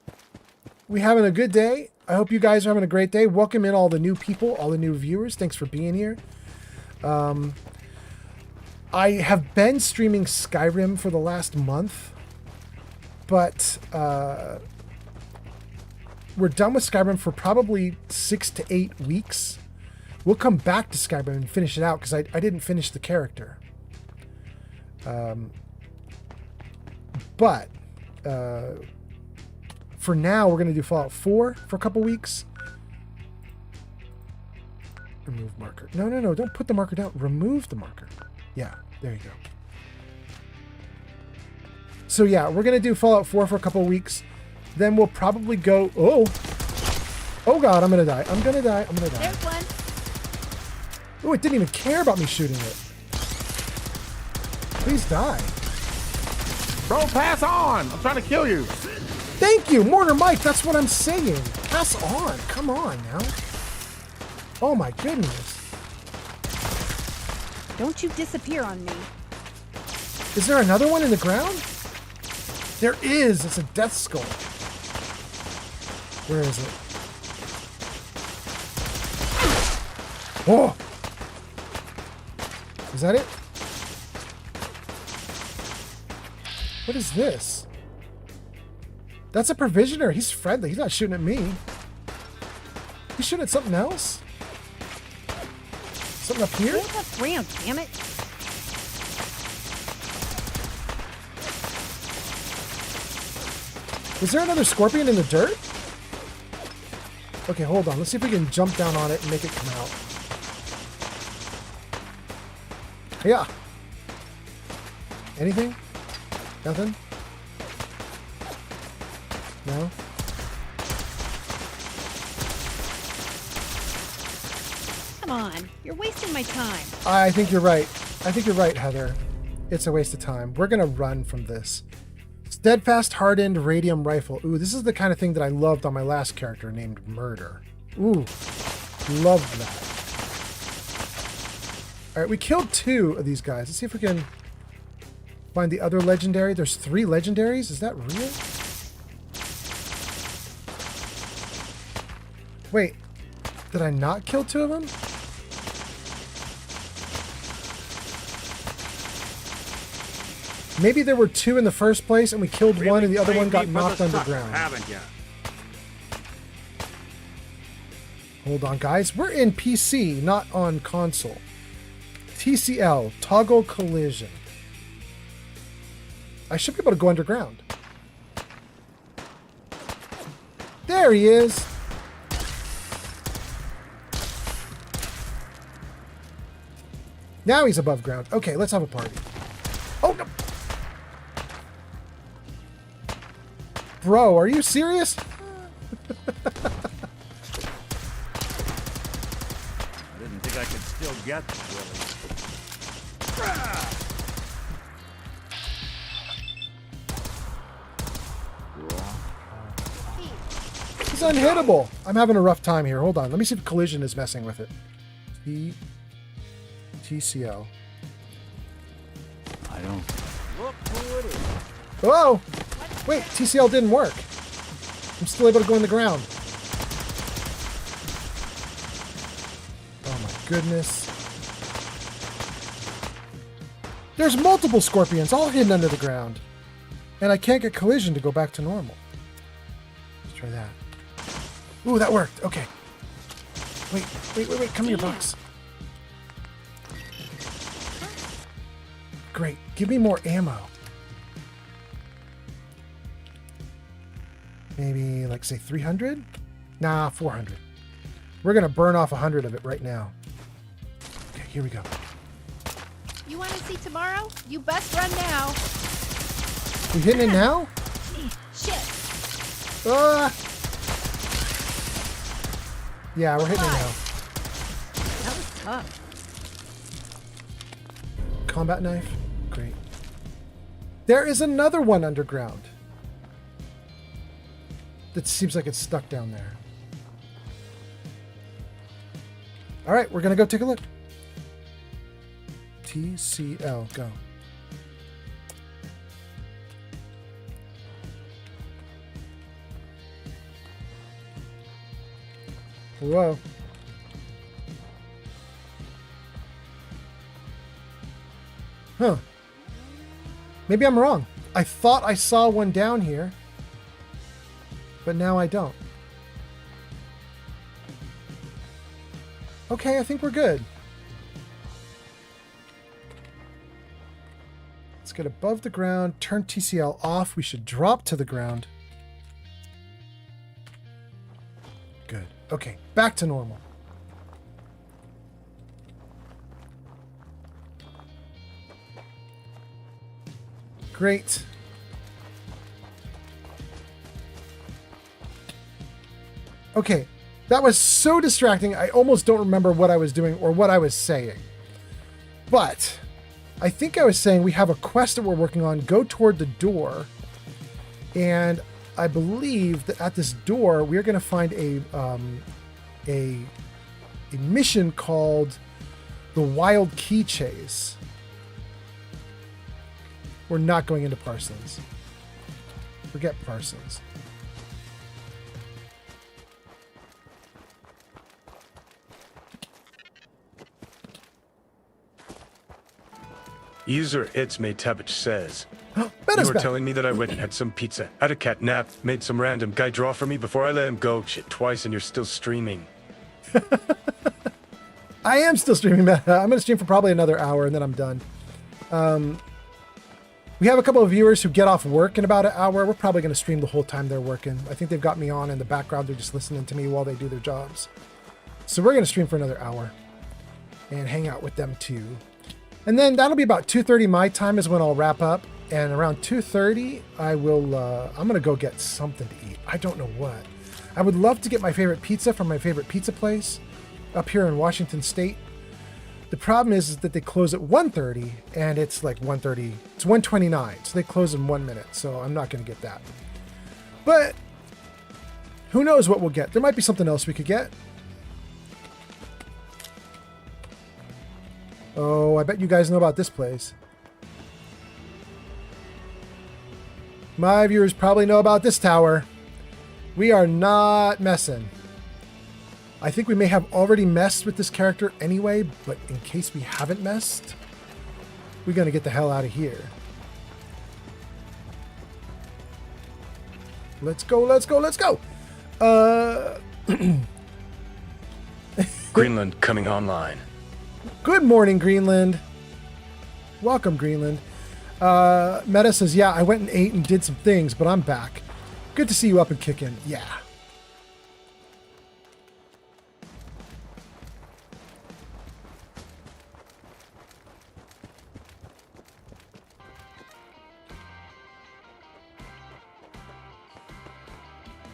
Speaker 1: We having a good day. I hope you guys are having a great day. Welcome in all the new people, all the new viewers. Thanks for being here. I have been streaming Skyrim for the last month, but we're done with Skyrim for probably 6 to 8 weeks. We'll come back to Skyrim and finish it out because I didn't finish the character. But for now, we're going to do Fallout 4 for a couple weeks. Remove marker. No. Don't put the marker down. Remove the marker. Yeah, there you go. So yeah, we're going to do Fallout 4 for a couple weeks. Then we'll probably go... Oh God, I'm going to die. I'm going to die.
Speaker 14: There's one.
Speaker 1: Oh, it didn't even care about me shooting it. Please die.
Speaker 3: Bro, pass on! I'm trying to kill you.
Speaker 1: Thank you, Mortar Mike. That's what I'm saying. Pass on. Come on now. Oh my goodness.
Speaker 14: Don't you disappear on me.
Speaker 1: Is there another one in the ground? There is. It's a death skull. Where is it? Oh! Is that it? What is this? That's a provisioner. He's friendly. He's not shooting at me. He's shooting at something else? Something up here?
Speaker 14: Hold up ramp, damn it.
Speaker 1: Is there another scorpion in the dirt? Okay, hold on. Let's see if we can jump down on it and make it come out. Yeah. Anything? Nothing? No?
Speaker 14: Come on, you're wasting my time.
Speaker 1: I think you're right. I think you're right, Heather. It's a waste of time. We're going to run from this. Steadfast Hardened Radium Rifle. Ooh, this is the kind of thing that I loved on my last character named Murder. Ooh, loved that. All right, we killed 2 of these guys. Let's see if we can find the other legendary. There's 3 legendaries. Is that real? Wait, did I not kill 2 of them? Maybe there were 2 in the first place and we killed one and the other one got knocked underground.
Speaker 3: Haven't you?
Speaker 1: Hold on, guys. We're in PC, not on console. TCL, toggle collision. I should be able to go underground. There he is. Now he's above ground. Okay, let's have a party. Oh, no. Bro, are you serious?
Speaker 3: I didn't think I could still get Willie.
Speaker 1: He's unhittable. I'm having a rough time here. Hold on. Let me see if collision is messing with it. TCL.
Speaker 22: I don't.
Speaker 3: Look who it is.
Speaker 1: Oh! Wait, TCL didn't work. I'm still able to go in the ground. Oh my goodness. There's multiple scorpions all hidden under the ground. And I can't get collision to go back to normal. Let's try that. Ooh, that worked. Okay. Wait. Come here, box. Great. Give me more ammo. Maybe, like, say 300? Nah, 400. We're going to burn off 100 of it right now. Okay, here we go.
Speaker 14: You want to see tomorrow? You best run now.
Speaker 1: We hitting it now?
Speaker 14: Shit.
Speaker 1: Yeah, we're hitting it now.
Speaker 14: That was tough.
Speaker 1: Combat knife? Great. There is another one underground. That seems like it's stuck down there. All right, we're going to go take a look. TCL, go. Whoa. Huh. Maybe I'm wrong. I thought I saw one down here, but now I don't. Okay, I think we're good. Let's get above the ground, turn TCL off. We should drop to the ground. Good. Okay, back to normal. Great. Okay, that was so distracting, I almost don't remember what I was doing or what I was saying. But I think I was saying we have a quest that we're working on. Go toward the door. And I believe that at this door, we're going to find a mission called the Wild Key Chase. We're not going into Parsons. Forget Parsons.
Speaker 2: User It's Makeover says, you
Speaker 1: Betta's
Speaker 2: were
Speaker 1: back.
Speaker 2: telling me that I went and had some pizza, had a cat nap, made some random guy draw for me before I let him go. Shit, twice and you're still streaming.
Speaker 1: I am still streaming that. I'm going to stream for probably another hour and then I'm done. We have a couple of viewers who get off work in about an hour. We're probably going to stream the whole time they're working. I think they've got me on in the background. They're just listening to me while they do their jobs. So we're going to stream for another hour and hang out with them too. And then that'll be about 2:30 my time is when I'll wrap up. And around 2:30, I will, I'm going to go get something to eat. I don't know what. I would love to get my favorite pizza from my favorite pizza place up here in Washington State. The problem is that they close at 1:30 and it's like 1:30. It's 1:29, so they close in 1 minute. So I'm not going to get that. But who knows what we'll get? There might be something else we could get. Oh, I bet you guys know about this place. My viewers probably know about this tower. We are not messing. I think we may have already messed with this character anyway, but in case we haven't messed, we're going to get the hell out of here. Let's go, let's go, let's go!
Speaker 2: Greenland coming online.
Speaker 1: Good morning, Greenland. Welcome, Greenland. Meta says, yeah, I went and ate and did some things, but I'm back. Good to see you up and kicking. Yeah.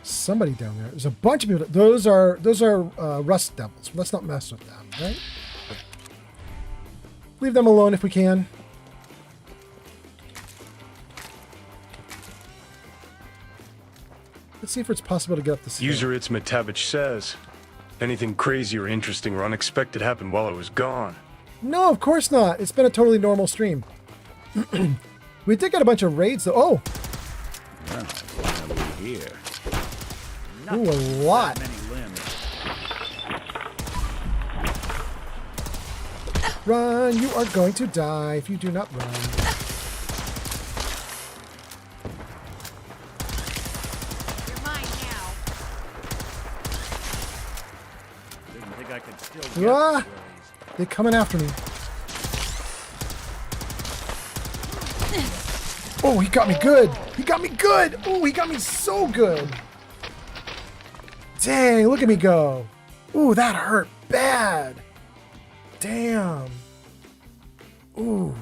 Speaker 1: Somebody down there. There's a bunch of people. Those are rust devils. Let's not mess with them, right? Leave them alone if we can. Let's see if it's possible to get up the stairs.
Speaker 2: User It's Matavich says, anything crazy or interesting or unexpected happened while I was gone?
Speaker 1: No, of course not. It's been a totally normal stream. We did get a bunch of raids though. Oh!
Speaker 22: Well, finally here.
Speaker 1: Ooh, a lot. Run, you are going to die if you do not run. Ah! They're coming after me. Oh, he got me good. He got me good. Oh, he got me so good. Dang, look at me go. Ooh, that hurt bad. Damn. Ooh.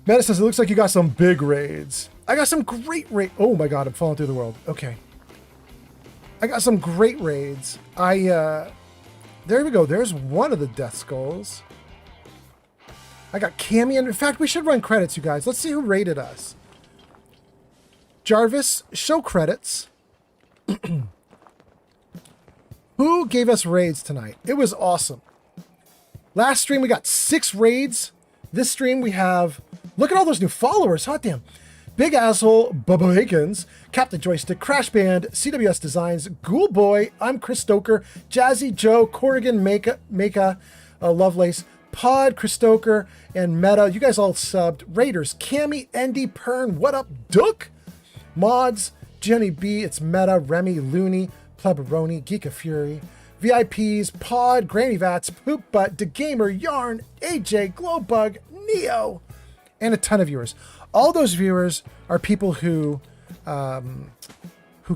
Speaker 1: Meta says, it looks like you got some big raids. I got some great raids. Oh my god, I'm falling through the world. Okay. I got some great raids. There we go. There's one of the Death Skulls. I got Cammy. In fact, we should run credits, you guys. Let's see who rated us. Jarvis, show credits. Who gave us raids tonight? It was awesome. Last stream, we got 6 raids. This stream, we have... Look at all those new followers. Hot damn. Big Asshole, Bubba Higgins, Captain Joystick, Crash Band, CWS Designs, Ghoul Boy, I'm Chris Stoker, Jazzy Joe, Corrigan, Maka, Lovelace, Pod, Chris Stoker, and Meta. You guys all subbed. Raiders, Cammy, Andy, Pern, What Up, Duke, Mods, Jenny B, it's Meta, Remy, Looney, Plebaroni, Geek of Fury, VIPs, Pod, Granny Vats, Poop Butt, The Gamer, Yarn, AJ, Glowbug, Neo, and a ton of viewers. All those viewers are people who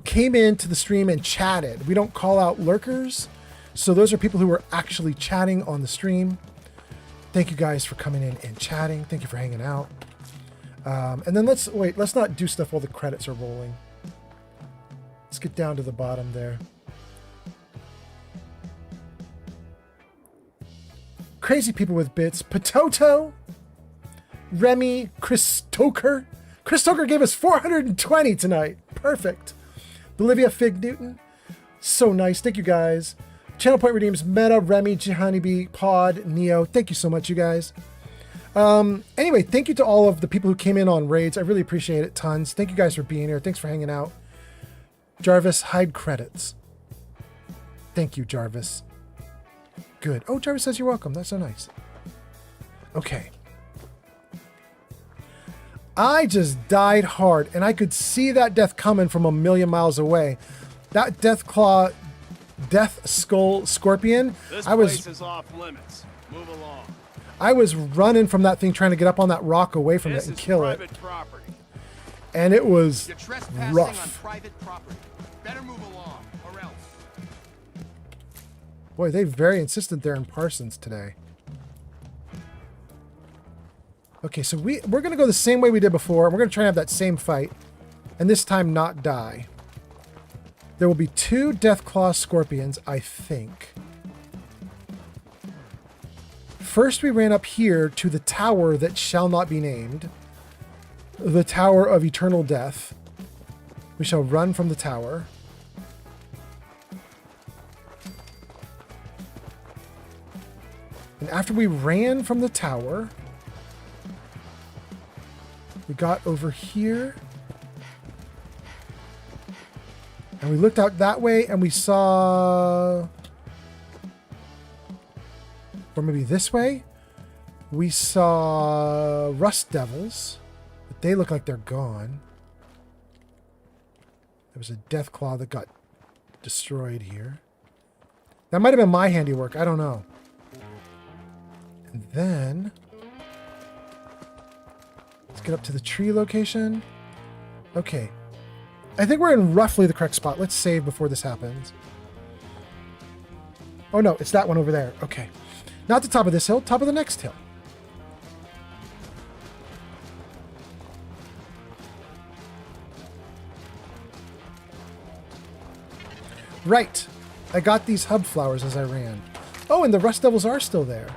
Speaker 1: came into the stream and chatted. We don't call out lurkers. So those are people who were actually chatting on the stream. Thank you guys for coming in and chatting. Thank you for hanging out. And then let's not do stuff while the credits are rolling. Let's get down to the bottom there. Crazy people with bits. Potato, Remy, Chris Stoker. Chris Stoker gave us 420 tonight. Perfect. Bolivia Fig Newton. So nice. Thank you guys. Channel Point Redeems, Meta, Remy, Honeybee, Pod, Neo. Thank you so much, you guys. Anyway, thank you to all of the people who came in on raids. I really appreciate it. Tons. Thank you guys for being here. Thanks for hanging out. Jarvis, hide credits. Thank you, Jarvis. Good. Oh, Jarvis says you're welcome. That's so nice. Okay. I just died hard, and I could see that death coming from a million miles away. That Death Skull Scorpion.
Speaker 23: This place is off limits. Move along.
Speaker 1: I was running from that thing, trying to get up on that rock away from it and kill it.
Speaker 23: Property.
Speaker 1: And it was
Speaker 23: You're trespassing
Speaker 1: rough.
Speaker 23: on private property. Better move along, or else.
Speaker 1: Boy, they very insistent there in Parsons today. Okay, so we're going to go the same way we did before. We're going to try and have that same fight. And this time not die. There will be 2 Deathclaw Scorpions, I think. First, we ran up here to the tower that shall not be named. The Tower of Eternal Death. We shall run from the tower. And after we ran from the tower, we got over here. And we looked out that way and we saw... Or maybe this way. We saw Rust Devils. But they look like they're gone. There was a Deathclaw that got destroyed here. That might have been my handiwork. I don't know. And then... let's get up to the tree location. Okay. I think we're in roughly the correct spot. Let's save before this happens. Oh no, it's that one over there. Okay. Not the top of this hill, top of the next hill. Right. I got these hub flowers as I ran. Oh, and the Rust Devils are still there.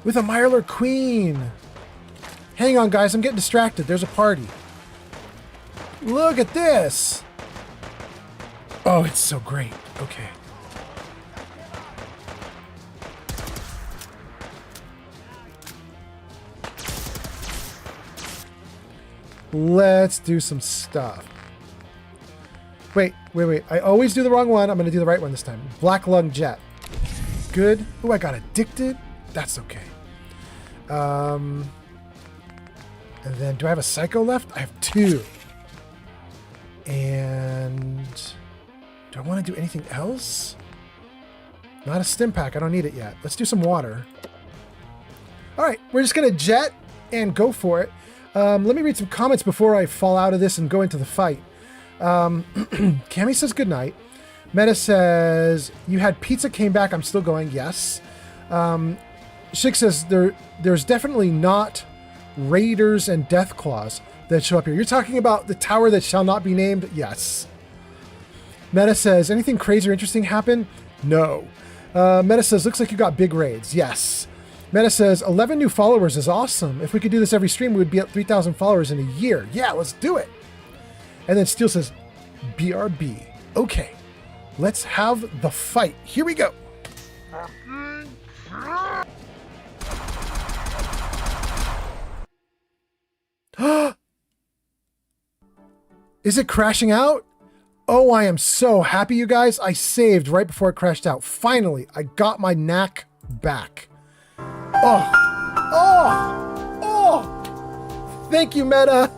Speaker 1: With a Mirelurk Queen. Hang on, guys. I'm getting distracted. There's a party. Look at this. Oh, it's so great. Okay. Let's do some stuff. Wait. I always do the wrong one. I'm going to do the right one this time. Black Lung Jet. Good. Oh, I got addicted. That's okay. And then, do I have a Psycho left? I have 2. And do I want to do anything else? Not a stim pack. I don't need it yet. Let's do some water. All right, we're just going to jet and go for it. Let me read some comments before I fall out of this and go into the fight. Cammy says goodnight. Meta says, you had pizza, came back. I'm still going. Yes. Shik says, there's definitely not raiders and death claws that show up here. You're talking about the tower that shall not be named? Yes. Meta says, anything crazy or interesting happen? No. Meta says, looks like you got big raids. Yes. Meta says, 11 new followers is awesome. If we could do this every stream, we would be at 3,000 followers in a year. Yeah, let's do it. And then Steel says, BRB. Okay, let's have the fight. Here we go. Is it crashing out? Oh, I am so happy, you guys. I saved right before it crashed out. Finally, I got my knack back. Oh! Thank you, Meta.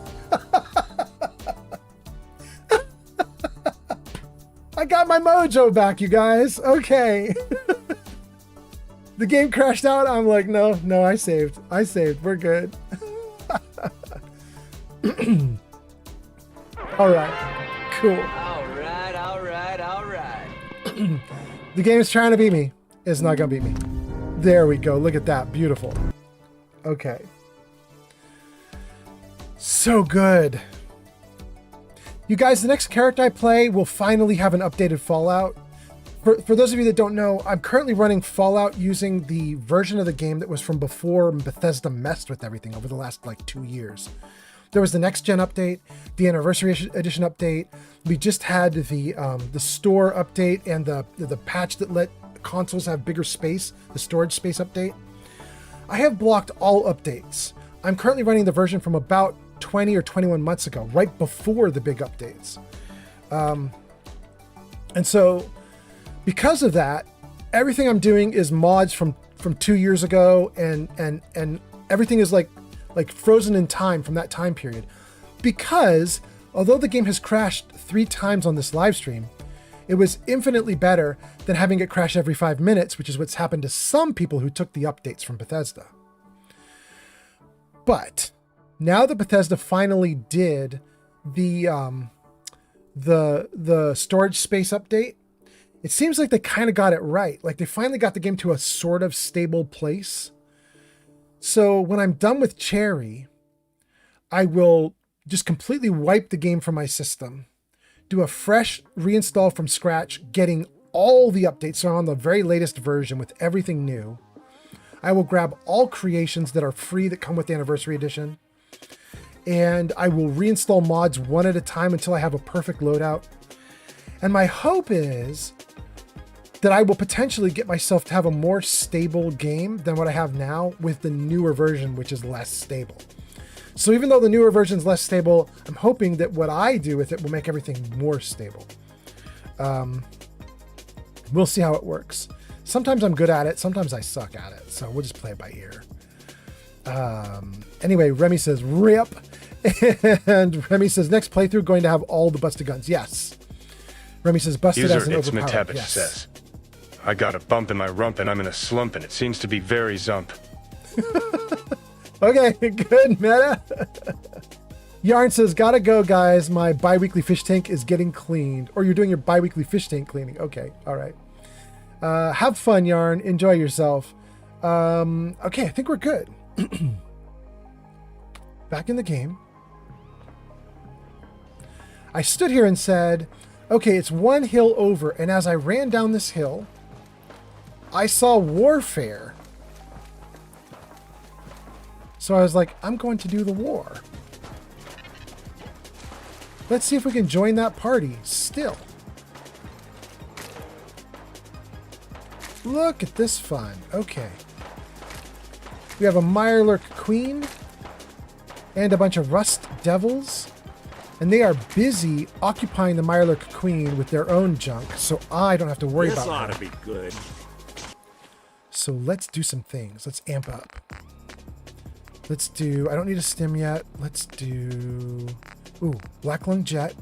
Speaker 1: I got my mojo back, you guys. Okay. The game crashed out. I'm like, no, I saved. We're good. All right. Cool. All right. The game is trying to beat me. It's not going to beat me. There we go. Look at that. Beautiful. Okay. So good. You guys, the next character I play will finally have an updated Fallout. For those of you that don't know, I'm currently running Fallout using the version of the game that was from before Bethesda messed with everything over the last like 2 years. There was the next gen update, the anniversary edition update. We just had the store update and the patch that let consoles have bigger space, the storage space update. I have blocked all updates. I'm currently running the version from about 20 or 21 months ago, right before the big updates. And so because of that, everything I'm doing is mods from 2 years ago, and everything is like frozen in time from that time period. Because although the game has crashed 3 times on this live stream, it was infinitely better than having it crash every 5 minutes, which is what's happened to some people who took the updates from Bethesda. But now that Bethesda finally did the storage space update, it seems like they kind of got it right. Like they finally got the game to a sort of stable place. So when I'm done with Cherry, I will just completely wipe the game from my system, do a fresh reinstall from scratch, getting all the updates, so I'm on the very latest version with everything new. I will grab all creations that are free that come with the Anniversary Edition, and I will reinstall mods one at a time until I have a perfect loadout. And my hope is that I will potentially get myself to have a more stable game than what I have now with the newer version, which is less stable. So even though the newer version is less stable, I'm hoping that what I do with it will make everything more stable. We'll see how it works. Sometimes I'm good at it, sometimes I suck at it, so we'll just play it by ear. Anyway, Remy says, RIP! And Remy says, next playthrough going to have all the busted guns. Yes. Remy says, busted as an overpowered.
Speaker 2: User It's says, I got a bump in my rump and I'm in a slump and it seems to be very zump.
Speaker 1: Okay, good, Meta. Yarn says, gotta go, guys. My bi-weekly fish tank is getting cleaned. Or you're doing your bi-weekly fish tank cleaning. Okay, all right. Have fun, Yarn. Enjoy yourself. Okay, I think we're good. Back in the game. I stood here and said, okay, it's one hill over. And as I ran down this hill, I saw warfare. So I was like, I'm going to do the war. Let's see if we can join that party still. Look at this fun. Okay. We have a Mirelurk Queen and a bunch of Rust Devils. And they are busy occupying the Mirelurk Queen with their own junk, so I don't have to worry about her.
Speaker 12: This ought to be good.
Speaker 1: So let's do some things. Let's amp up. Let's do... I don't need a stim yet. Let's do... Ooh, Black Lung Jet.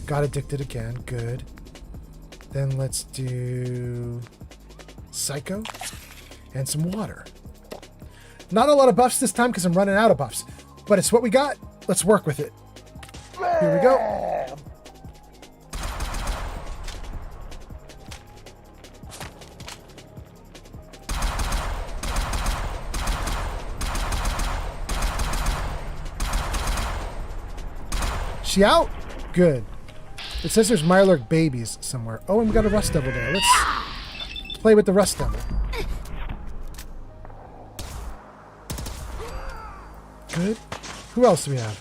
Speaker 1: Got addicted again. Good. Then let's do... Psycho, and some water. Not a lot of buffs this time because I'm running out of buffs, but it's what we got. Let's work with it. Here we go. She out? Good. It says there's Mirelurk babies somewhere. Oh, and we got a Rust Devil there. Let's play with the Rust Devil. Good. Who else do we have?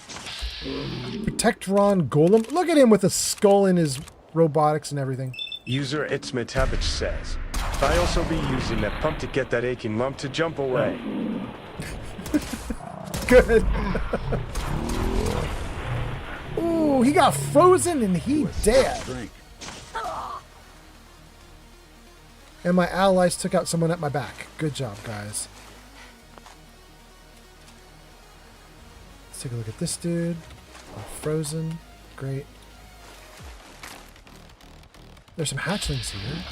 Speaker 1: Protectron Golem. Look at him with a skull in his robotics and everything.
Speaker 2: User Itzmetavich says, I also be using that pump to get that aching lump to jump away.
Speaker 1: Good. Ooh, he got frozen and he dead. And my allies took out someone at my back. Good job, guys. Let's take a look at this dude. Oh, frozen. Great. There's some hatchlings here.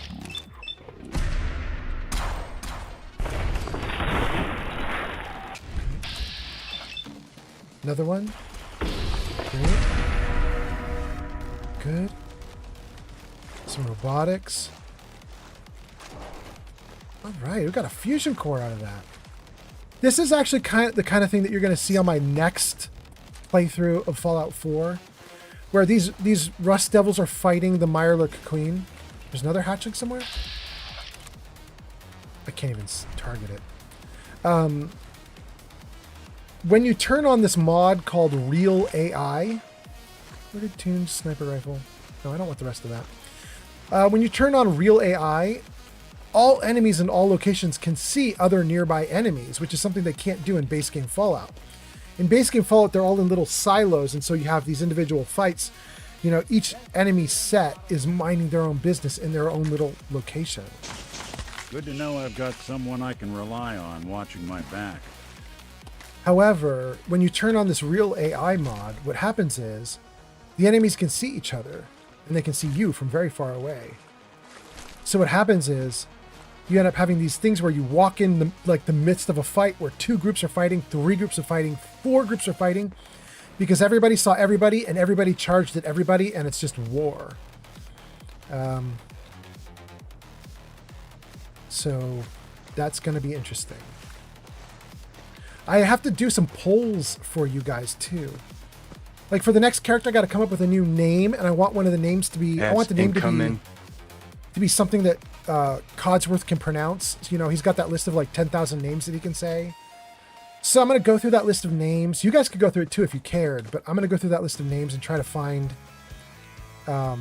Speaker 1: Another one. Great. Good. Some robotics. Alright, we got a fusion core out of that. This is actually the kind of thing that you're going to see on my next playthrough of Fallout 4, where these Rust Devils are fighting the Mirelurk Queen. There's another hatchling somewhere? I can't even target it. When you turn on this mod called Real AI, where did tuned sniper rifle? No, I don't want the rest of that. When you turn on Real AI, all enemies in all locations can see other nearby enemies, which is something they can't do in base game Fallout. In base game Fallout, they're all in little silos, and so you have these individual fights. You know, each enemy set is minding their own business in their own little location.
Speaker 22: Good to know I've got someone I can rely on watching my back.
Speaker 1: However, when you turn on this Real AI mod, what happens is the enemies can see each other, and they can see you from very far away. So what happens is you end up having these things where you walk in the midst of a fight where 2 groups are fighting, 3 groups are fighting, 4 groups are fighting, because everybody saw everybody and everybody charged at everybody, and it's just war. So that's going to be interesting. I have to do some polls for you guys too. Like for the next character, I got to come up with a new name, and I want one of the names to be. I want the name to be something that Codsworth can pronounce. You know, he's got that list of like 10,000 names that he can say. So I'm going to go through that list of names. You guys could go through it too if you cared, but I'm going to go through that list of names and try to find a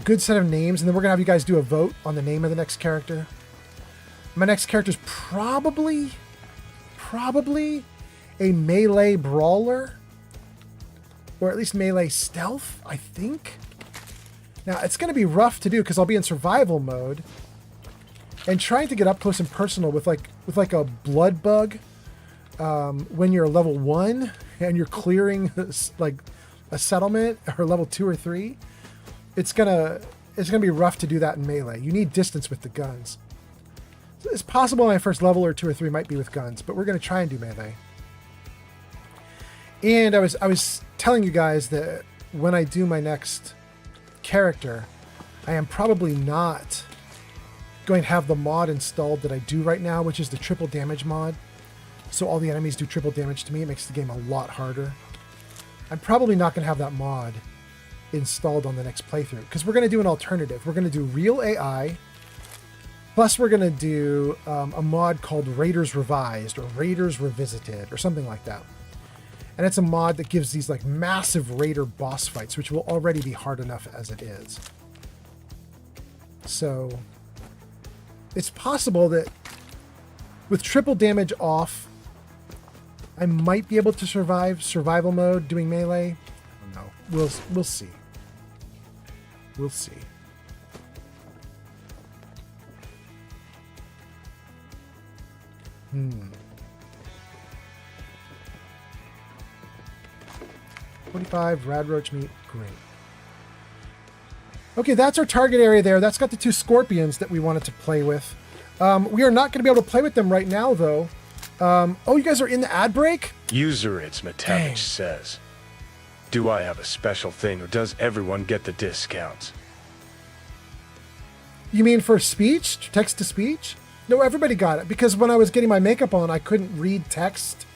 Speaker 1: good set of names, and then we're going to have you guys do a vote on the name of the next character. My next character is probably a melee brawler, or at least melee stealth, I think. Now, it's going to be rough to do because I'll be in survival mode and trying to get up close and personal with like a blood bug when you're level 1 and you're clearing like a settlement, or level 2 or 3. It's gonna be rough to do that in melee. You need distance with the guns. It's possible my first level or 2 or 3 might be with guns, but we're going to try and do melee. And I was telling you guys that when I do my next character, I am probably not going to have the mod installed that I do right now, which is the triple damage mod. So all the enemies do triple damage to me. It makes the game a lot harder. I'm probably not going to have that mod installed on the next playthrough because we're going to do an alternative. We're going to do Real AI. Plus, we're going to do a mod called Raiders Revised or Raiders Revisited or something like that. And it's a mod that gives these like massive Raider boss fights, which will already be hard enough as it is. So, it's possible that with triple damage off, I might be able to survive survival mode doing melee. I don't know. We'll see. We'll see. Hmm. 45 rad roach meat, great. Okay, that's our target area there. That's got the 2 scorpions that we wanted to play with. We are not going to be able to play with them right now, though. Oh, you guys are in the ad break?
Speaker 2: User it's Matavich says, do I have a special thing or does everyone get the discounts?
Speaker 1: You mean for speech? Text to speech? No, everybody got it. Because when I was getting my makeup on, I couldn't read text.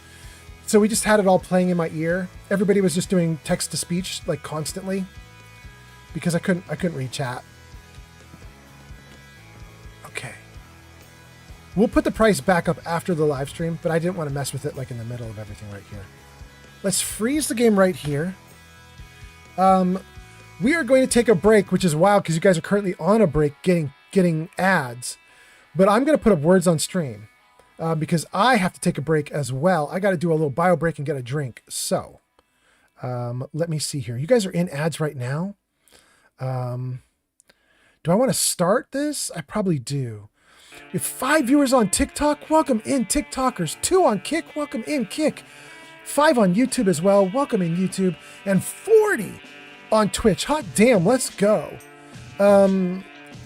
Speaker 1: So we just had it all playing in my ear. Everybody was just doing text to speech like constantly. Because I couldn't read chat. Okay. We'll put the price back up after the live stream, but I didn't want to mess with it like in the middle of everything right here. Let's freeze the game right here. We are going to take a break, which is wild because you guys are currently on a break getting ads. But I'm going to put up words on stream because I have to take a break as well. I got to do a little bio break and get a drink. So let me see here. You guys are in ads right now. Do I want to start this? I probably do. We have 5 viewers on TikTok. Welcome in, TikTokers. 2 on Kick. Welcome in, Kick. 5 on YouTube as well. Welcome in, YouTube. And 40 on Twitch. Hot damn, let's go.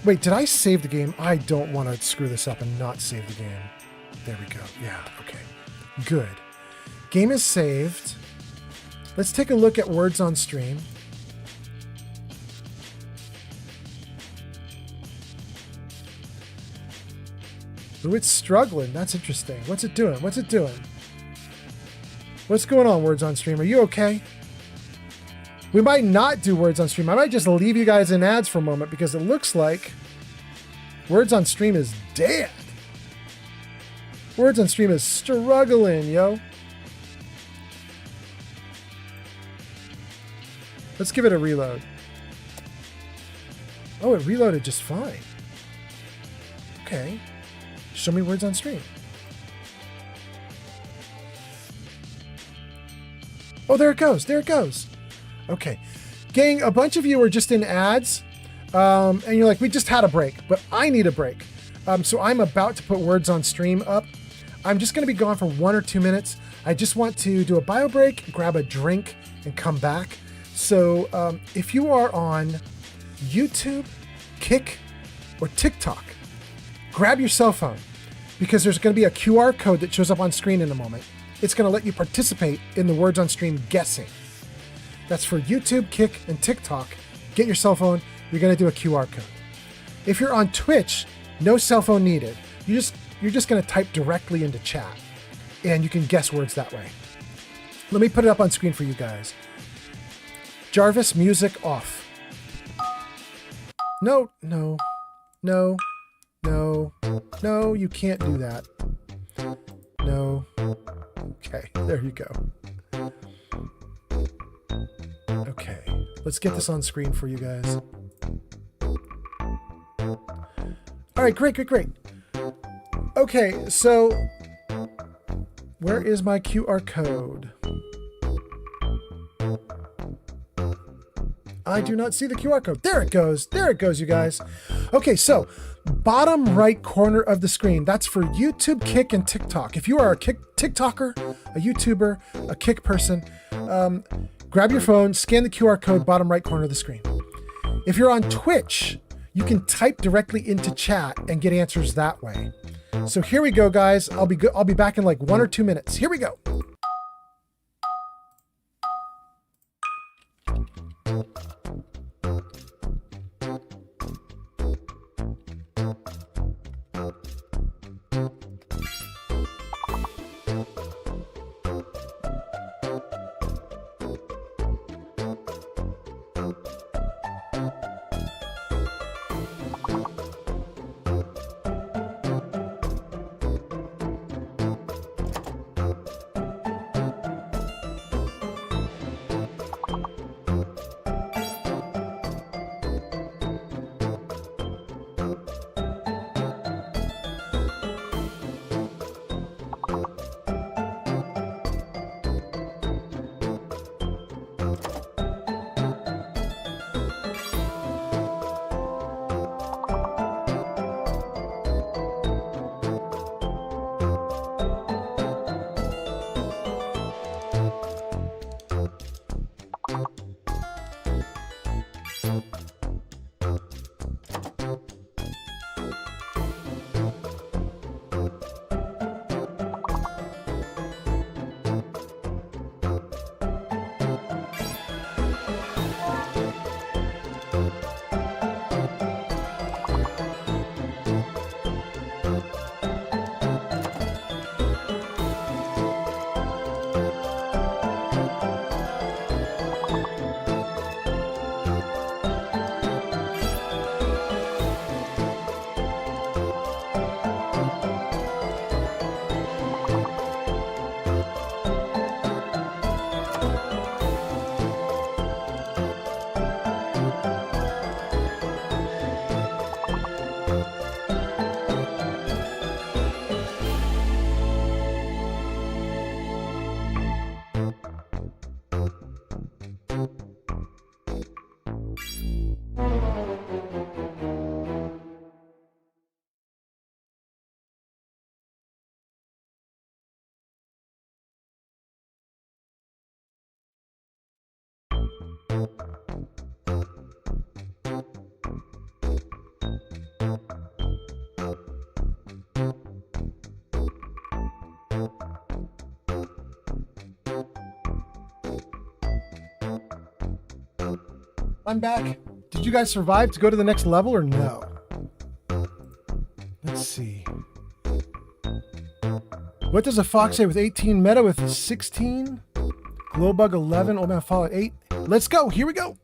Speaker 1: Wait, did I save the game? I don't want to screw this up and not save the game. There we go. Yeah, okay. Good. Game is saved. Let's take a look at words on stream. Ooh, it's struggling. That's interesting. What's it doing? What's it doing? What's going on, words on stream? Are you okay? We might not do words on stream. I might just leave you guys in ads for a moment because it looks like words on stream is dead. Words on stream is struggling, yo. Let's give it a reload. Oh, it reloaded just fine. Okay. Show me words on stream. Oh, there it goes. There it goes. Okay. Gang, a bunch of you are just in ads. And you're like, we just had a break, but I need a break. So I'm about to put words on stream up. I'm just going to be gone for 1 or 2 minutes. I just want to do a bio break, grab a drink, and come back. So if you are on YouTube, Kick, or TikTok, grab your cell phone because there's going to be a QR code that shows up on screen in a moment. It's going to let you participate in the words on stream guessing. That's for YouTube, Kick, and TikTok. Get your cell phone. You're going to do a QR code. If you're on Twitch, no cell phone needed. You're just going to type directly into chat, and you can guess words that way. Let me put it up on screen for you guys. Jarvis, music off. No, no, no, no, no, you can't do that. No. Okay, there you go. Okay, let's get this on screen for you guys. All right, great. Okay, so where is my QR code? I do not see the QR code. There it goes. There it goes, you guys. Okay, so bottom right corner of the screen, that's for YouTube, Kick, and TikTok. If you are a TikToker, a YouTuber, a Kick person, grab your phone, scan the QR code, bottom right corner of the screen. If you're on Twitch, you can type directly into chat and get answers that way. So here we go, guys. I'll be back in like 1 or 2 minutes. Here we go. I'm back. Did you guys survive to go to the next level or no? Let's see. What does a fox say with 18 meta with 16? Glowbug 11, Old Man Fallout 8. Let's go. Here we go.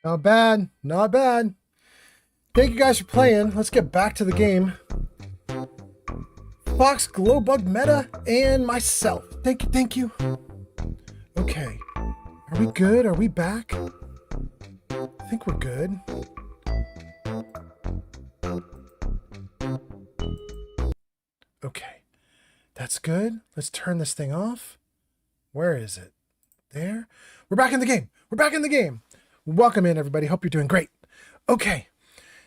Speaker 1: Not bad. Not bad. Thank you guys for playing. Let's get back to the game. Fox, Glowbug, Meta, and myself. Thank you. Thank you. Okay. Are we good? Are we back? I think we're good. Okay. That's good. Let's turn this thing off. Where is it? There. We're back in the game. We're back in the game. Welcome in, everybody. Hope you're doing great. Okay.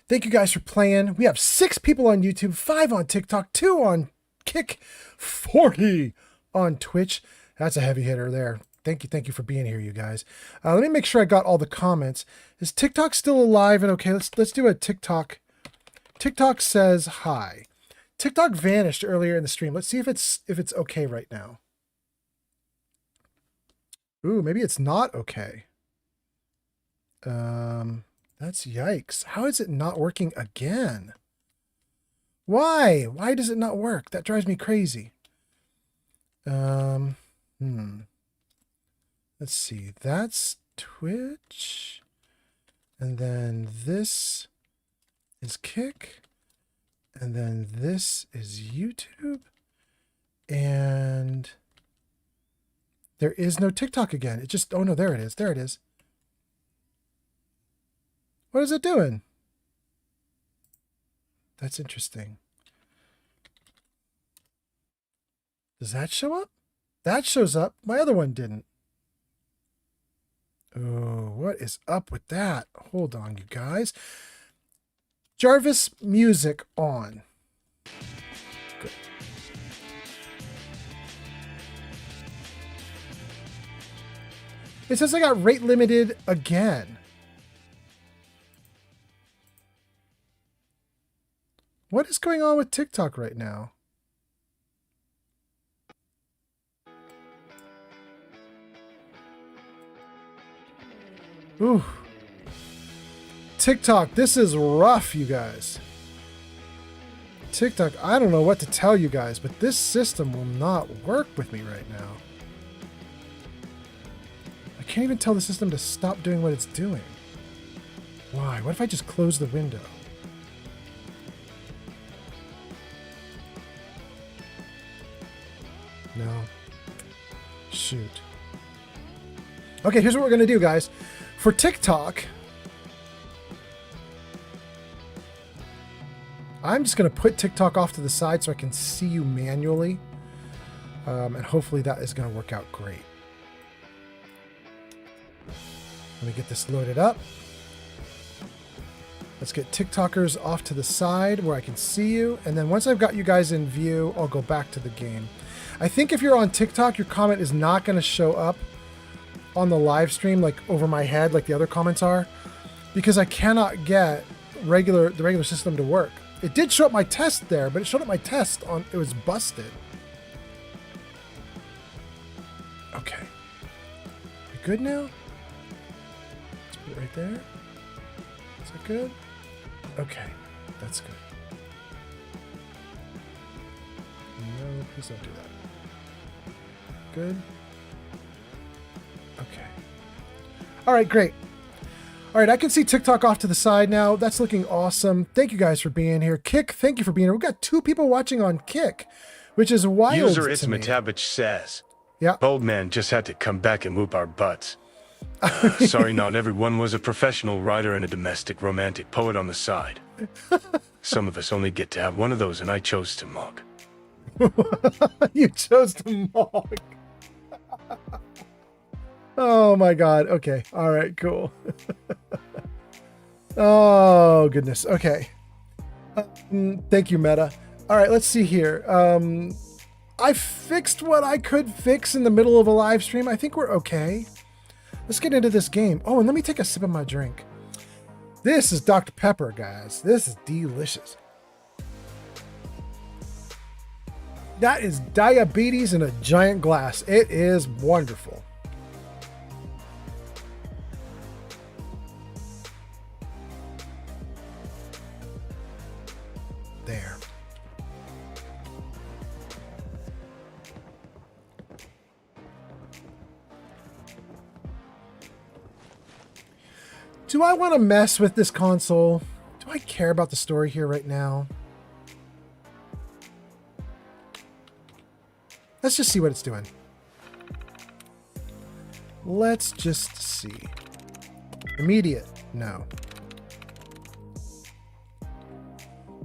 Speaker 1: Thank you guys for playing. We have 6 people on YouTube, 5 on TikTok, 2 on Kick, 40 on Twitch. That's a heavy hitter there. Thank you for being here, you guys. Let me make sure I got all the comments. Is TikTok still alive and okay? Let's do a TikTok. TikTok says hi. TikTok vanished earlier in the stream. Let's see if it's okay right now. Ooh, maybe it's not okay. That's yikes. How is it not working again? Why? Why does it not work? That drives me crazy. Let's see. That's Twitch. And then this is Kick. And then this is YouTube. And there is no TikTok again. It just, oh no, there it is. There it is. What is it doing? That's interesting. Does that show up? That shows up. My other one didn't. Oh, what is up with that? Hold on, you guys. Jarvis, music on. Good. It says I got rate limited again. What is going on with TikTok right now? Ooh. TikTok, this is rough, you guys. TikTok, I don't know what to tell you guys, but this system will not work with me right now. I can't even tell the system to stop doing what it's doing. Why? What if I just close the window? No. Shoot. Okay, here's what we're going to do, guys. For TikTok, I'm just going to put TikTok off to the side so I can see you manually. And hopefully that is going to work out great. Let me get this loaded up. Let's get TikTokers off to the side where I can see you. And then once I've got you guys in view, I'll go back to the game. I think if you're on TikTok, your comment is not going to show up on the live stream like over my head like the other comments are, because I cannot get the regular system to work. It did show up my test there, but it showed up my test on, it was busted. Okay. We good now? Let's put it right there. Is that good? Okay, that's good. No, please don't do that. Good. Okay. All right, great. All right, I can see TikTok off to the side now. That's looking awesome. Thank you guys for being here. Kick, thank you for being here. We've got 2 people watching on Kick, which is wild.
Speaker 2: User It's Matabich says,
Speaker 1: yeah,
Speaker 2: Old man just had to come back and whoop our butts. Sorry, not everyone was a professional writer and a domestic romantic poet on the side. Some of us only get to have one of those, and I chose to mock.
Speaker 1: You chose to mock. Oh my god. Okay. All right, cool. Oh goodness. Okay. Thank you, Meta. All right, let's see here. I fixed what I could fix in the middle of a live stream. I think we're okay. Let's get into this game. Oh, and let me take a sip of my drink. This is Dr. Pepper, guys. This is delicious. That is diabetes in a giant glass. It is wonderful. There. Do I want to mess with this console? Do I care about the story here right now? Let's just see what it's doing. Let's just see. Immediate, no.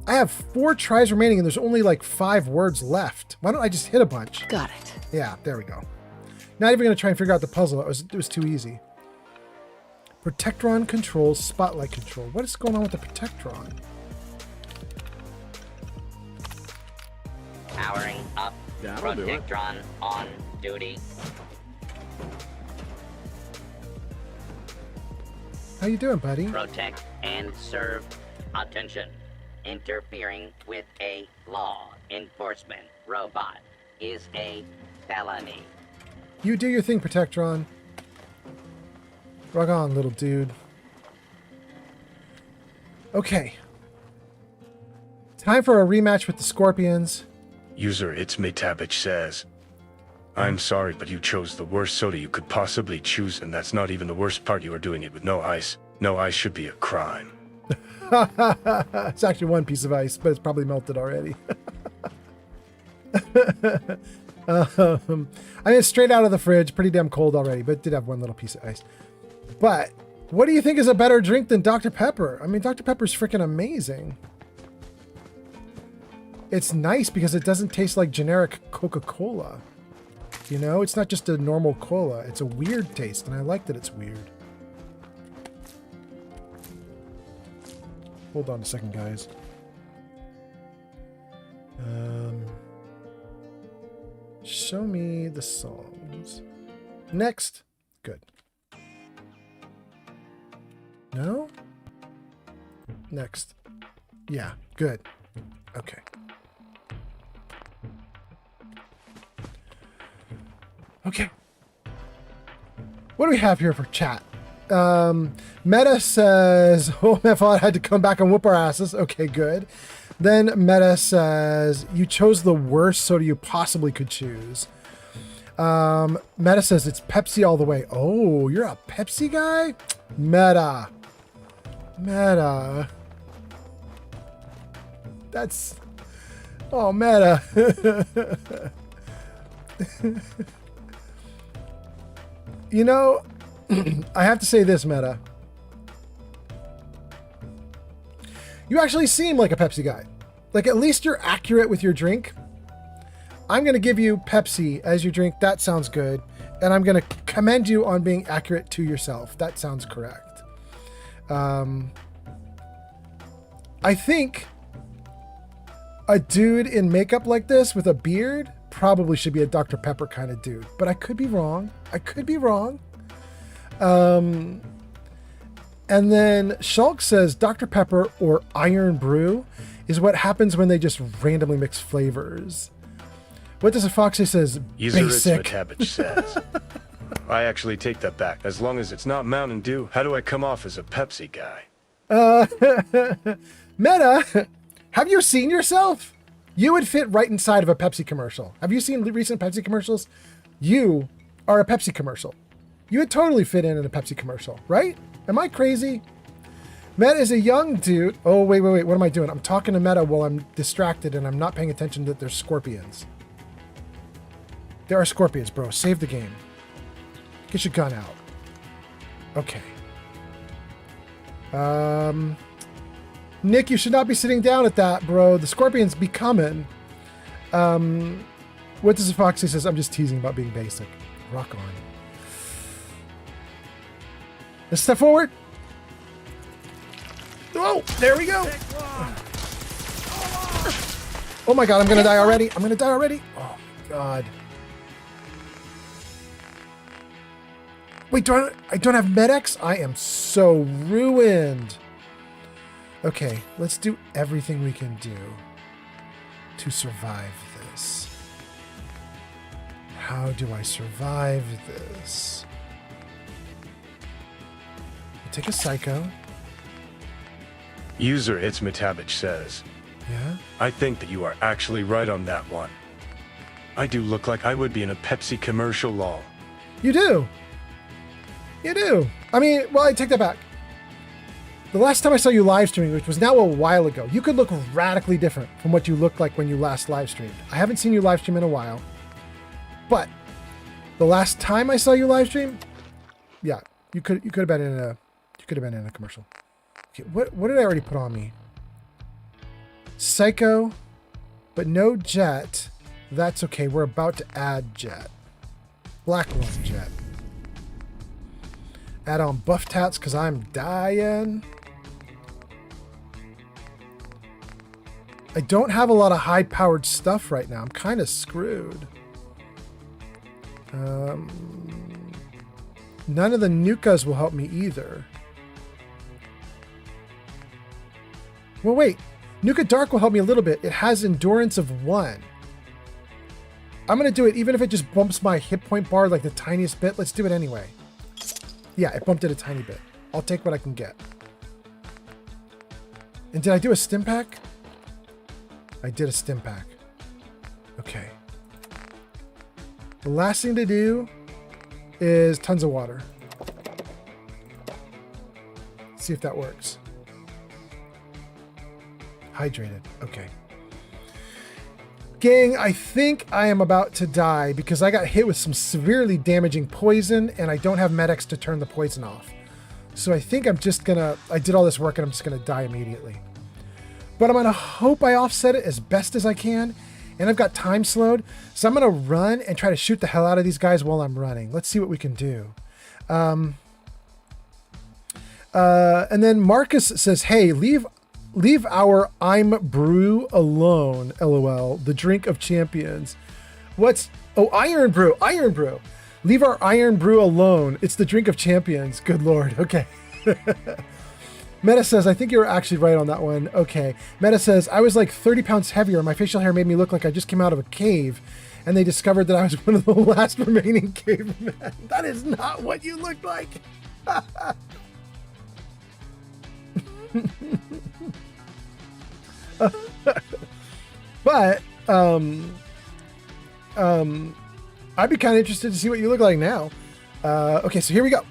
Speaker 1: I have 4 tries remaining and there's only like 5 words left. Why don't I just hit a bunch?
Speaker 16: Got it.
Speaker 1: Yeah, there we go. Not even gonna try and figure out the puzzle. It was too easy. Protectron controls spotlight control. What is going on with the Protectron?
Speaker 4: Powering up. Protectron on duty.
Speaker 1: How you doing, buddy?
Speaker 4: Protect and serve. Attention. Interfering with a law enforcement robot is a felony.
Speaker 1: You do your thing, Protectron. Rock on, little dude. Okay. Time for a rematch with the Scorpions.
Speaker 2: User It's Matabich says, I'm sorry, but you chose the worst soda you could possibly choose, and that's not even the worst part. You are doing it with no ice. No ice should be a crime.
Speaker 1: It's actually 1 piece of ice, but it's probably melted already. I mean, it's straight out of the fridge, pretty damn cold already, but it did have 1 little piece of ice. But what do you think is a better drink than Dr. Pepper? I mean, Dr. Pepper's freaking amazing. It's nice because it doesn't taste like generic Coca-Cola. You know, it's not just a normal cola. It's a weird taste, and I like that it's weird. Hold on a second, guys. Show me the songs. Next. Good. No? Next. Yeah, good. Okay. Okay. What do we have here for chat? Meta says, oh, my father had to come back and whoop our asses. Okay, good. Then Meta says, you chose the worst soda you possibly could choose. Meta says it's Pepsi all the way. Oh, you're a Pepsi guy? Meta. That's... Oh, Meta. You know, I have to say this, Meta. You actually seem like a Pepsi guy. Like, at least you're accurate with your drink. I'm going to give you Pepsi as your drink. That sounds good. And I'm going to commend you on being accurate to yourself. That sounds correct. I think a dude in makeup like this with a beard probably should be a Dr. Pepper kind of dude. But I could be wrong. And then Shulk says Dr. Pepper or Iron Brew is what happens when they just randomly mix flavors. What does a Foxy says? Basic.
Speaker 2: Cabbage says. I actually take that back. As long as it's not Mountain Dew, how do I come off as a Pepsi guy?
Speaker 1: Meta, have you seen yourself? You would fit right inside of a Pepsi commercial. Have you seen recent Pepsi commercials? You are a Pepsi commercial. You would totally fit in a Pepsi commercial, right? Am I crazy? Meta is a young dude. Oh, wait. What am I doing? I'm talking to Meta while I'm distracted and I'm not paying attention that there's scorpions. There are scorpions, bro. Save the game. Get your gun out. Okay. Nick, you should not be sitting down at that, bro. The scorpions be coming. What does the Foxy says? I'm just teasing about being basic. Rock on. Let's step forward. Oh, there we go. Oh my God, I'm gonna die already. Oh my God. Wait, I don't have medics? I am so ruined. Okay, let's do everything we can do to survive this. How do I survive this? I'll take a psycho.
Speaker 2: User It's Metabich says,
Speaker 1: yeah?
Speaker 2: I think that you are actually right on that one. I do look like I would be in a Pepsi commercial, lol.
Speaker 1: You do. You do. I mean, well, I take that back. The last time I saw you live streaming, which was now a while ago, you could look radically different from what you looked like when you last live streamed. I haven't seen you live stream in a while, but the last time I saw you live stream, yeah, you could have been in a commercial. Okay, what did I already put on me? Psycho, but no Jet. That's okay. We're about to add Jet. Black Lung Jet. Add on buff tats because I'm dying. I don't have a lot of high-powered stuff right now. I'm kind of screwed. None of the Nukas will help me either. Well, wait. Nuka Dark will help me a little bit. It has endurance of 1. I'm going to do it even if it just bumps my hit point bar like the tiniest bit. Let's do it anyway. Yeah, it bumped it a tiny bit. I'll take what I can get. And did I do a stim pack? I did a stim pack. Okay. The last thing to do is tons of water. See if that works. Hydrated. Okay. Gang, I think I am about to die because I got hit with some severely damaging poison and I don't have medics to turn the poison off. So I think I'm just gonna, I did all this work and I'm just gonna die immediately. But I'm gonna hope I offset it as best as I can. And I've got time slowed. So I'm gonna run and try to shoot the hell out of these guys while I'm running. Let's see what we can do. And then Marcus says, hey, leave our I'm Brew alone, LOL. The drink of champions. What's... Oh, Iron Brew. Iron Brew. Leave our Iron Brew alone. It's the drink of champions. Good Lord. Okay. Meta says, I think you were actually right on that one. Okay. Meta says, I was like 30 pounds heavier. My facial hair made me look like I just came out of a cave. And they discovered that I was one of the last remaining cavemen. That is not what you looked like. But I'd be kind of interested to see what you look like now. Okay, so here we go.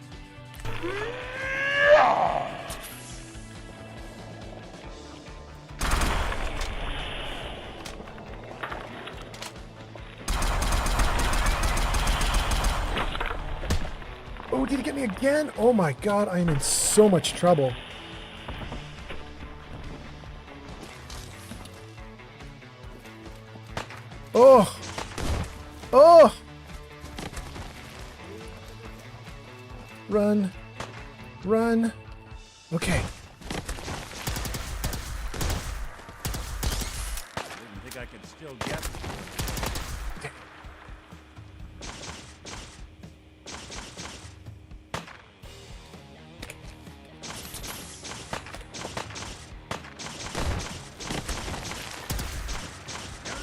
Speaker 1: Oh, did he get me again? Oh my god, I am in so much trouble. Oh! Oh! Run. Run. Okay.
Speaker 22: Didn't think I could still get.
Speaker 1: Okay.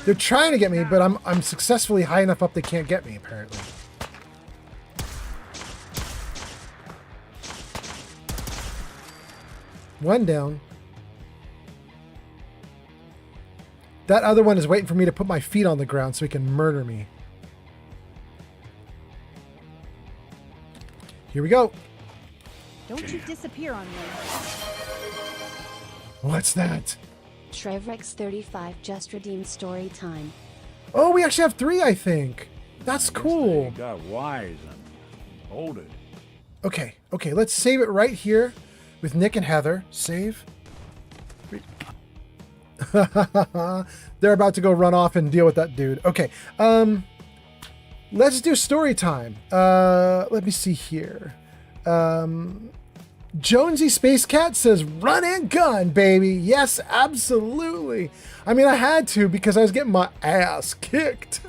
Speaker 1: They're trying to get me, but I'm successfully high enough up they can't get me, apparently. One down. That other one is waiting for me to put my feet on the ground so he can murder me. Here we go.
Speaker 14: Don't you disappear on me.
Speaker 1: What's that?
Speaker 7: Trevrex35 just redeemed story time.
Speaker 1: Oh, we actually have 3, I think. That's cool.
Speaker 22: Got wise and hold it.
Speaker 1: Okay, okay, let's save it right here with Nick and Heather. Save. They're about to go run off and deal with that dude. Okay, let's do story time. Let me see here. Jonesy Space Cat says, run and gun, baby. Yes, absolutely. I mean, I had to because I was getting my ass kicked.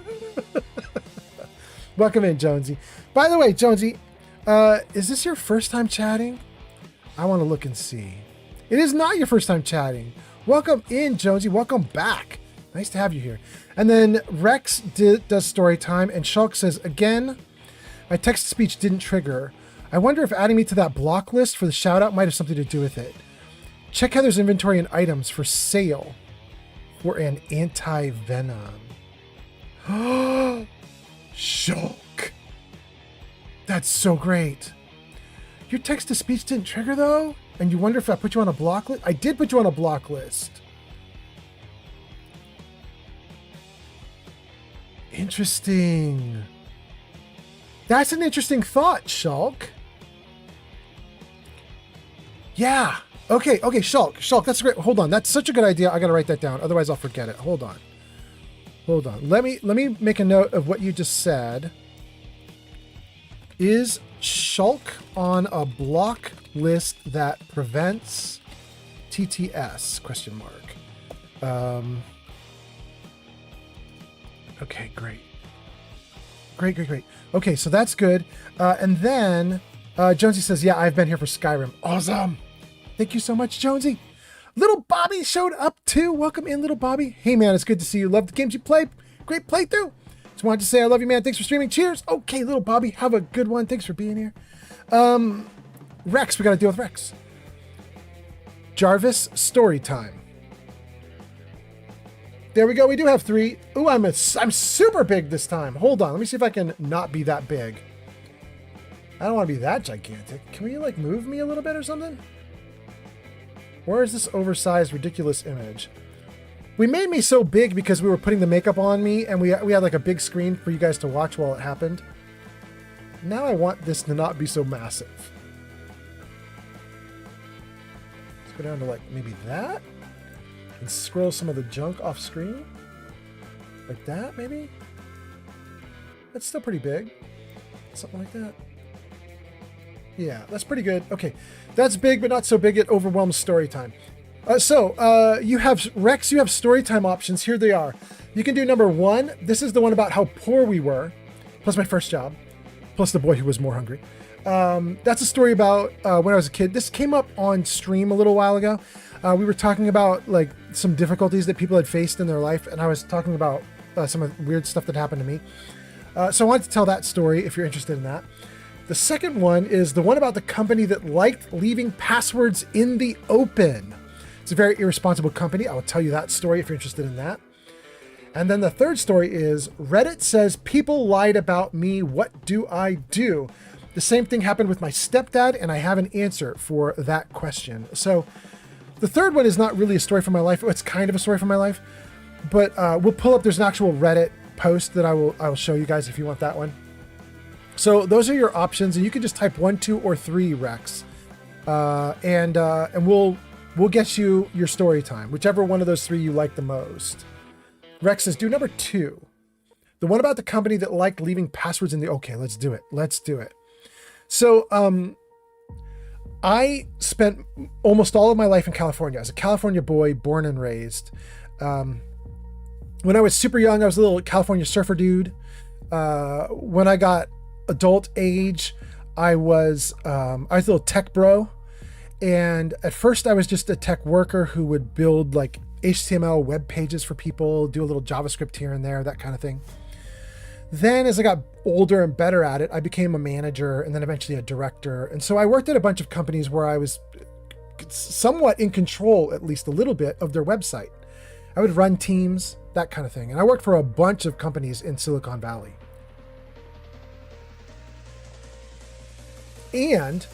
Speaker 1: Welcome in, Jonesy. By the way, Jonesy, is this your first time chatting? I want to look and see. It is not your first time chatting. Welcome in, Jonesy. Welcome back. Nice to have you here. And then Rex does story time, and Shulk says, again, my text-to-speech didn't trigger. I wonder if adding me to that block list for the shout-out might have something to do with it. Check Heather's inventory and items for sale for an anti-venom. Shulk. That's so great. Your text-to-speech didn't trigger, though? And you wonder if I put you on a block list? I did put you on a block list. Interesting. That's an interesting thought, Shulk. Yeah. Okay, Shulk, that's great. Hold on. That's such a good idea. I got to write that down. Otherwise, I'll forget it. Hold on. Let me make a note of what you just said. Is Shulk on a block list that prevents TTS? Question mark. Okay, great. Great. Okay, so that's good. And then Jonesy says, yeah, I've been here for Skyrim. Awesome. Thank you so much, Jonesy. Little Bobby showed up too. Welcome in, Little Bobby. Hey, man, it's good to see you. Love the games you play. Great playthrough. Just wanted to say I love you, man. Thanks for streaming. Cheers. Okay, Little Bobby, have a good one. Thanks for being here. Rex, we got to deal with Rex. Jarvis, story time. There we go. We do have 3. Ooh, I'm super big this time. Hold on. Let me see if I can not be that big. I don't want to be that gigantic. Can we like move me a little bit or something? Where is this oversized, ridiculous image? We made me so big because we were putting the makeup on me and we had like a big screen for you guys to watch while it happened. Now I want this to not be so massive. Let's go down to like maybe that. And scroll some of the junk off screen. Like that, maybe? That's still pretty big. Something like that. Yeah, that's pretty good. Okay, that's big, but not so big it overwhelms story time. You have, Rex, you have story time options. Here they are. You can do number 1. This is the one about how poor we were, plus my first job, plus the boy who was more hungry. That's a story about when I was a kid. This came up on stream a little while ago. We were talking about like some difficulties that people had faced in their life, and I was talking about some of the weird stuff that happened to me. So I wanted to tell that story if you're interested in that. The second one is the one about the company that liked leaving passwords in the open. It's a very irresponsible company. I will tell you that story if you're interested in that. And then the third story is Reddit says people lied about me. What do I do? The same thing happened with my stepdad, and I have an answer for that question. So the third one is not really a story from my life. It's kind of a story from my life, but we'll pull up. There's an actual Reddit post that I will show you guys if you want that one. So those are your options, and you can just type 1, 2, or 3, Rex, and we'll get you your story time, whichever one of those 3 you like the most. Rex says, do number 2, the one about the company that liked leaving passwords in the. Okay, let's do it. Let's do it. So I spent almost all of my life in California. I was a California boy, born and raised. When I was super young, I was a little California surfer dude. When I got adult age, I was a little tech bro. And at first I was just a tech worker who would build like HTML web pages for people, do a little JavaScript here and there, that kind of thing. Then as I got older and better at it, I became a manager and then eventually a director. And so I worked at a bunch of companies where I was somewhat in control, at least a little bit, of their website. I would run teams, that kind of thing. And I worked for a bunch of companies in Silicon Valley. And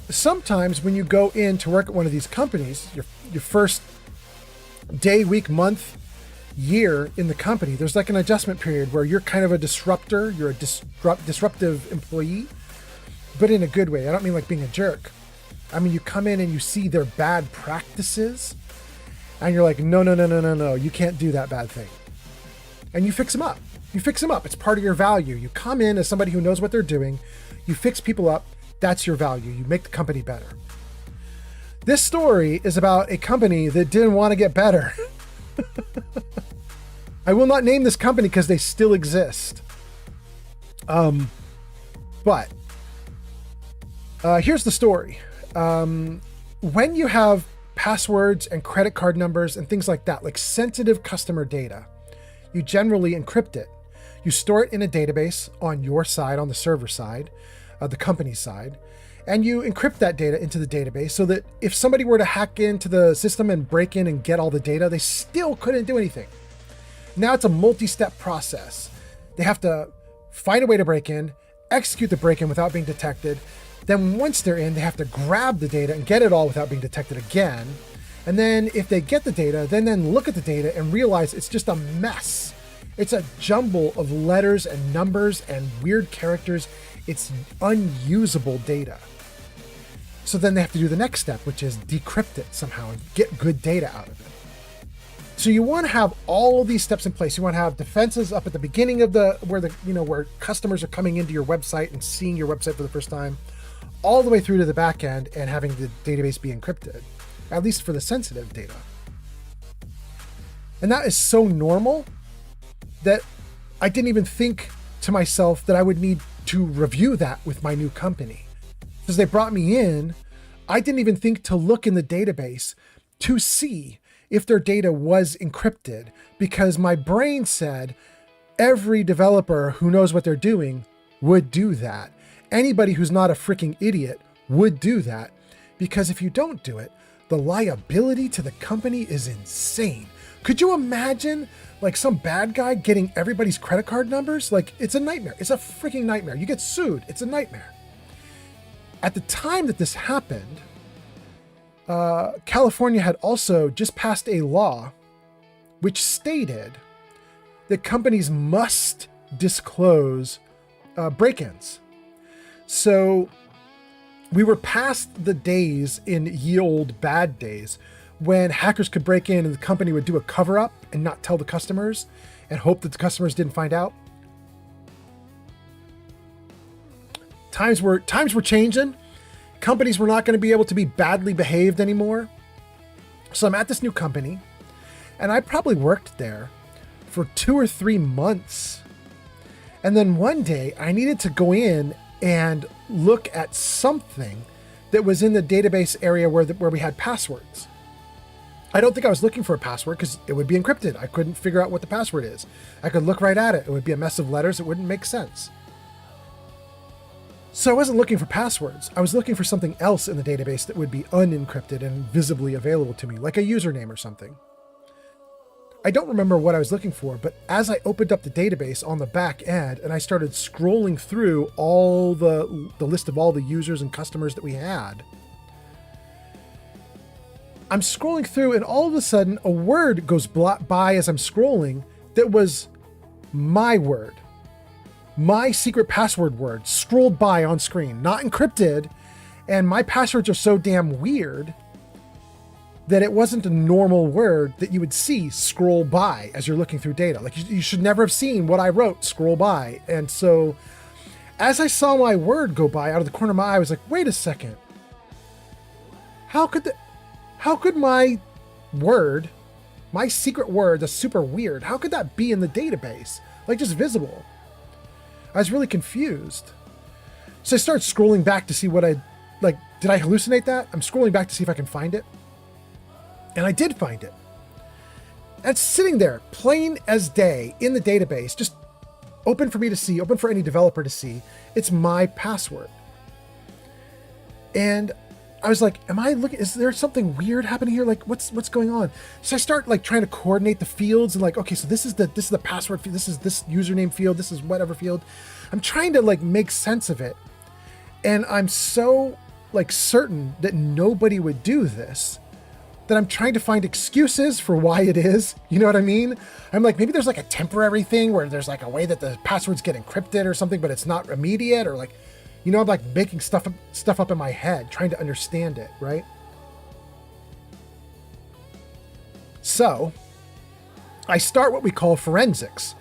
Speaker 1: sometimes when you go in to work at one of these companies, your first day, week, month, year in the company, there's like an adjustment period where you're kind of a disruptor. You're a disruptive employee, but in a good way. I don't mean like being a jerk. I mean, you come in and you see their bad practices and you're like, no, you can't do that bad thing. And you fix them up. It's part of your value. You come in as somebody who knows what they're doing. You fix people up. That's your value. You make the company better. This story is about a company that didn't want to get better. I will not name this company because they still exist. But here's the story. When you have passwords and credit card numbers and things like that, like sensitive customer data, you generally encrypt it. You store it in a database on your side, on the server side, the company side, and you encrypt that data into the database so that if somebody were to hack into the system and break in and get all the data, they still couldn't do anything. Now it's a multi-step process. They have to find a way to break in, execute the break-in without being detected. Then once they're in, they have to grab the data and get it all without being detected again. And then if they get the data, then look at the data and realize it's just a mess. It's a jumble of letters and numbers and weird characters. It's unusable data. So then they have to do the next step, which is decrypt it somehow and get good data out of it. So you want to have all of these steps in place. You want to have defenses up at the beginning of where customers are coming into your website and seeing your website for the first time, all the way through to the back end and having the database be encrypted, at least for the sensitive data. And that is so normal that I didn't even think to myself that I would need to review that with my new company. Because they brought me in, I didn't even think to look in the database to see if their data was encrypted, because my brain said every developer who knows what they're doing would do that. Anybody who's not a freaking idiot would do that, because if you don't do it, the liability to the company is insane. Could you imagine like some bad guy getting everybody's credit card numbers? Like, it's a nightmare. It's a freaking nightmare. You get sued. It's a nightmare. At the time that this happened, California had also just passed a law which stated that companies must disclose break-ins. So we were past the days in ye old bad days when hackers could break in and the company would do a cover-up and not tell the customers and hope that the customers didn't find out. Times were changing. Companies were not going to be able to be badly behaved anymore. So I'm at this new company, and I probably worked there for 2 or 3 months. And then one day I needed to go in and look at something that was in the database area where we had passwords. I don't think I was looking for a password because it would be encrypted. I couldn't figure out what the password is. I could look right at it. It would be a mess of letters. It wouldn't make sense. So I wasn't looking for passwords. I was looking for something else in the database that would be unencrypted and visibly available to me, like a username or something. I don't remember what I was looking for, but as I opened up the database on the back end and I started scrolling through all the list of all the users and customers that we had, I'm scrolling through and all of a sudden a word goes by as I'm scrolling that was my word. My secret password word scrolled by on screen, not encrypted, and my passwords are so damn weird that it wasn't a normal word that you would see scroll by as you're looking through data. Like you should never have seen what I wrote scroll by. And so as I saw my word go by out of the corner of my eye, I was like, wait a second. How could my word, my secret word that's super weird, how could that be in the database? Like just visible. I was really confused. So I started scrolling back to see what did I hallucinate that? I'm scrolling back to see if I can find it. And I did find it. It's sitting there, plain as day, in the database, just open for me to see, open for any developer to see. It's my password. And I was like, is there something weird happening here? Like, what's going on? So I start like trying to coordinate the fields and like, okay, so this is the password field, this is this username field, this is whatever field. I'm trying to like make sense of it. And I'm so like certain that nobody would do this that I'm trying to find excuses for why it is. You know what I mean? I'm like, maybe there's like a temporary thing where there's like a way that the passwords get encrypted or something, but it's not immediate, or like, you know, I'm like making stuff up in my head, trying to understand it, right? So I start what we call forensics,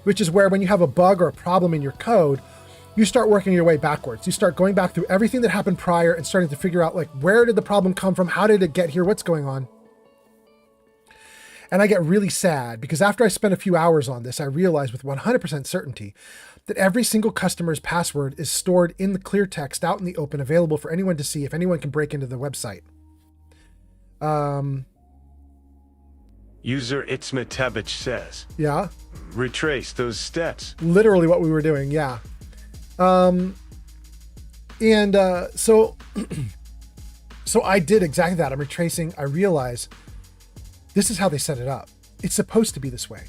Speaker 1: which is where when you have a bug or a problem in your code, you start working your way backwards. You start going back through everything that happened prior and starting to figure out like, where did the problem come from? How did it get here? What's going on? And I get really sad because after I spent a few hours on this, I realized with 100% certainty that every single customer's password is stored in the clear text out in the open, available for anyone to see if anyone can break into the website.
Speaker 2: User Itzmatabich says.
Speaker 1: Yeah.
Speaker 2: Retrace those stats.
Speaker 1: Literally what we were doing, yeah. So I did exactly that. I'm retracing. I realize this is how they set it up. It's supposed to be this way.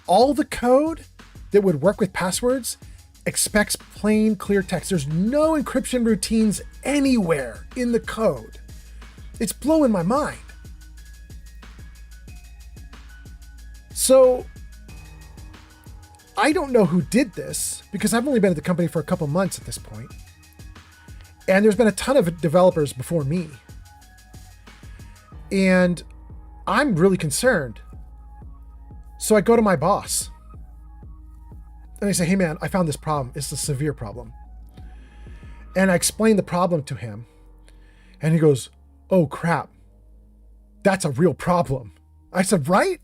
Speaker 1: All the code that would work with passwords expects plain, clear text. There's no encryption routines anywhere in the code. It's blowing my mind. So I don't know who did this because I've only been at the company for a couple months at this point. And there's been a ton of developers before me. And I'm really concerned. So I go to my boss and I say, hey man, I found this problem. It's a severe problem. And I explain the problem to him and he goes, oh crap, that's a real problem. I said, right?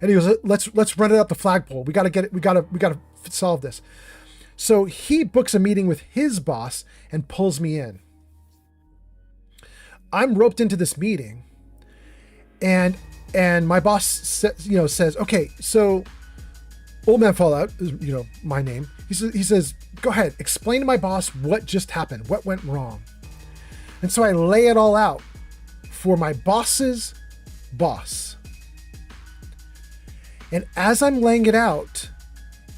Speaker 1: And he goes, let's run it up the flagpole. We got to solve this. So he books a meeting with his boss and pulls me in. I'm roped into this meeting and my boss says, okay, so Old Man Fallout is, my name. He says, go ahead, explain to my boss what just happened, what went wrong. And so I lay it all out for my boss's boss. And as I'm laying it out,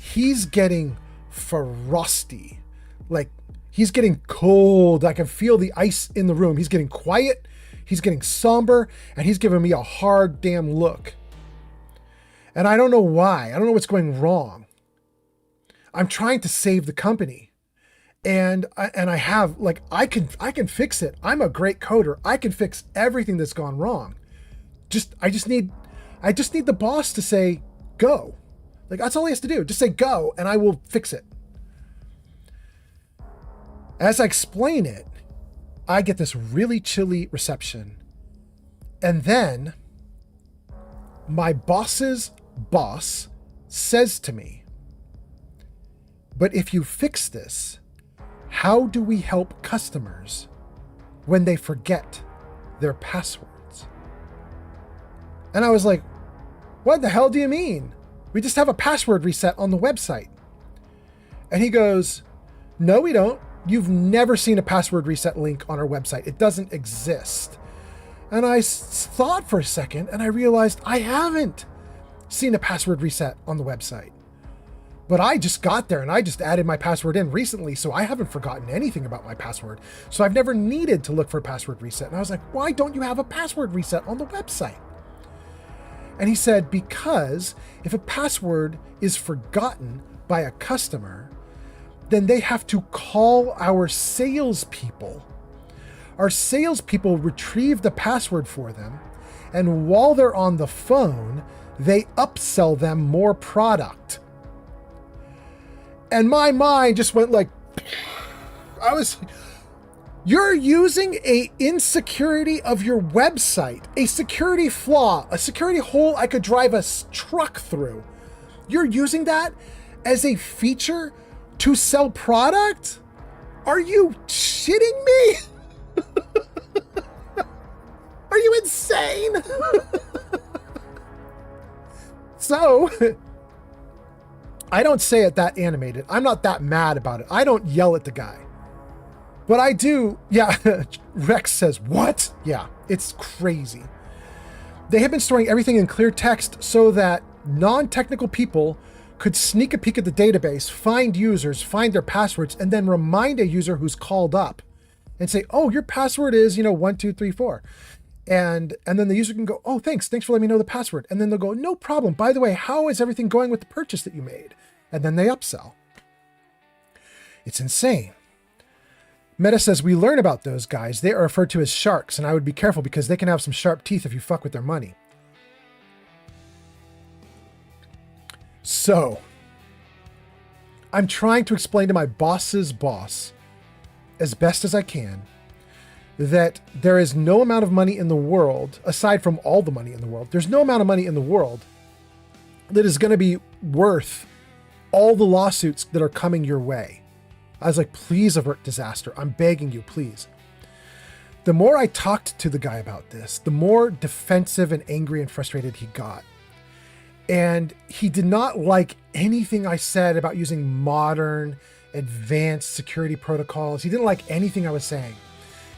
Speaker 1: he's getting frosty. Like he's getting cold. I can feel the ice in the room. He's getting quiet. He's getting somber and he's giving me a hard damn look. And I don't know why. I don't know what's going wrong. I'm trying to save the company. And I have like, I can fix it. I'm a great coder. I can fix everything that's gone wrong. I just need the boss to say, go. Like that's all he has to do. Just say go and I will fix it. As I explain it, I get this really chilly reception. And then my boss's boss says to me, but if you fix this, how do we help customers when they forget their passwords? And I was like, what the hell do you mean? We just have a password reset on the website. And he goes, no, we don't. You've never seen a password reset link on our website. It doesn't exist. And I thought for a second, and I realized I haven't seen a password reset on the website. But I just got there and I just added my password in recently, so I haven't forgotten anything about my password. So I've never needed to look for a password reset. And I was like, why don't you have a password reset on the website? And he said, because if a password is forgotten by a customer, then they have to call our salespeople. Our salespeople retrieve the password for them, and while they're on the phone, they upsell them more product. And my mind just went like, you're using a insecurity of your website, a security flaw, a security hole I could drive a truck through. You're using that as a feature to sell product? Are you shitting me? Are you insane? So, I don't say it that animated. I'm not that mad about it. I don't yell at the guy. But I do, yeah, Rex says, what? Yeah, it's crazy. They have been storing everything in clear text so that non-technical people could sneak a peek at the database, find users, find their passwords, and then remind a user who's called up and say, oh, your password is, 1234. And then the user can go, oh, thanks for letting me know the password. And then they'll go, no problem. By the way, how is everything going with the purchase that you made? And then they upsell. It's insane. Meta says, we learn about those guys. They are referred to as sharks, and I would be careful because they can have some sharp teeth if you fuck with their money. So, I'm trying to explain to my boss's boss, as best as I can, that there is no amount of money in the world, aside from all the money in the world, there's no amount of money in the world that is going to be worth all the lawsuits that are coming your way. I was like, please avert disaster. I'm begging you, please. The more I talked to the guy about this, the more defensive and angry and frustrated he got. And he did not like anything I said about using modern, advanced security protocols. He didn't like anything I was saying.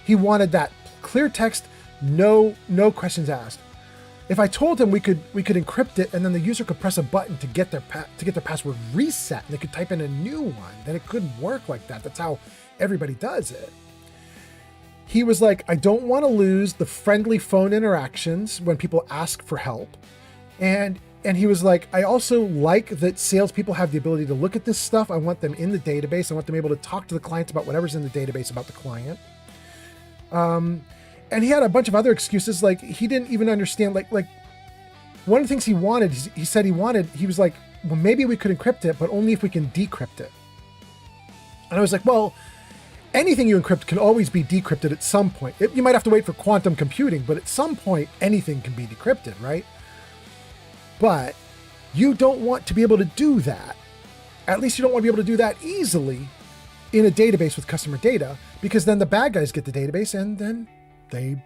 Speaker 1: He wanted that clear text, no questions asked. If I told him we could encrypt it and then the user could press a button to get their password reset and they could type in a new one, then it couldn't work like that. That's how everybody does it. He was like, I don't want to lose the friendly phone interactions when people ask for help. And he was like, I also like that salespeople have the ability to look at this stuff. I want them in the database. I want them able to talk to the clients about whatever's in the database about the client. And he had a bunch of other excuses. Like he didn't even understand, like one of the things he wanted, he was like, well, maybe we could encrypt it, but only if we can decrypt it. And I was like, well, anything you encrypt can always be decrypted at some point. You might have to wait for quantum computing, but at some point anything can be decrypted, right? But you don't want to be able to do that. At least you don't want to be able to do that easily in a database with customer data, because then the bad guys get the database and then they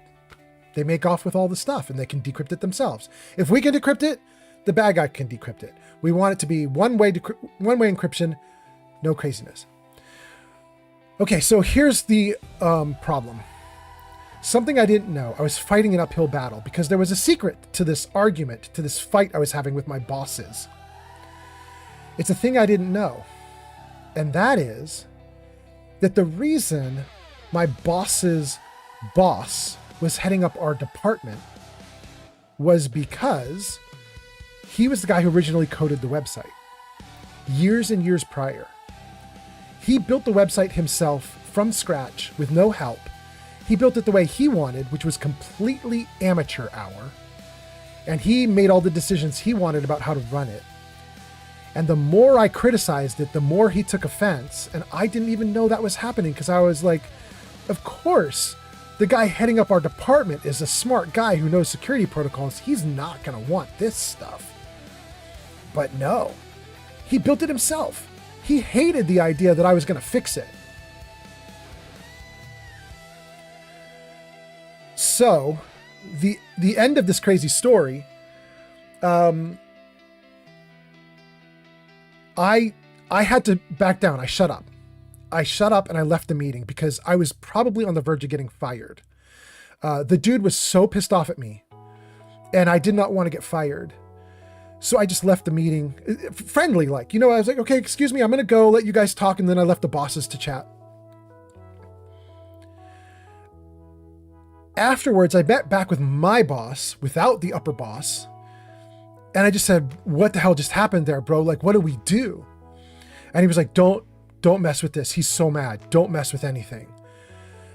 Speaker 1: make off with all the stuff and they can decrypt it themselves. If we can decrypt it, the bad guy can decrypt it. We want it to be one-way encryption, no craziness. Okay, so here's the problem. Something I didn't know. I was fighting an uphill battle because there was a secret to this argument, to this fight I was having with my bosses. It's a thing I didn't know. And that is that the reason my boss's boss was heading up our department was because he was the guy who originally coded the website years and years prior. He built the website himself from scratch with no help. He built it the way he wanted, which was completely amateur hour. And he made all the decisions he wanted about how to run it. And the more I criticized it, the more he took offense. And I didn't even know that was happening because I was like, of course, the guy heading up our department is a smart guy who knows security protocols. He's not going to want this stuff. But no, he built it himself. He hated the idea that I was going to fix it. So, the end of this crazy story, I had to back down. I shut up. I shut up and I left the meeting because I was probably on the verge of getting fired. The dude was so pissed off at me and I did not want to get fired. So I just left the meeting friendly, like, I was like, okay, excuse me, I'm going to go let you guys talk. And then I left the bosses to chat. Afterwards, I met back with my boss without the upper boss. And I just said, what the hell just happened there, bro? Like, what do we do? And he was like, don't mess with this. He's so mad. Don't mess with anything.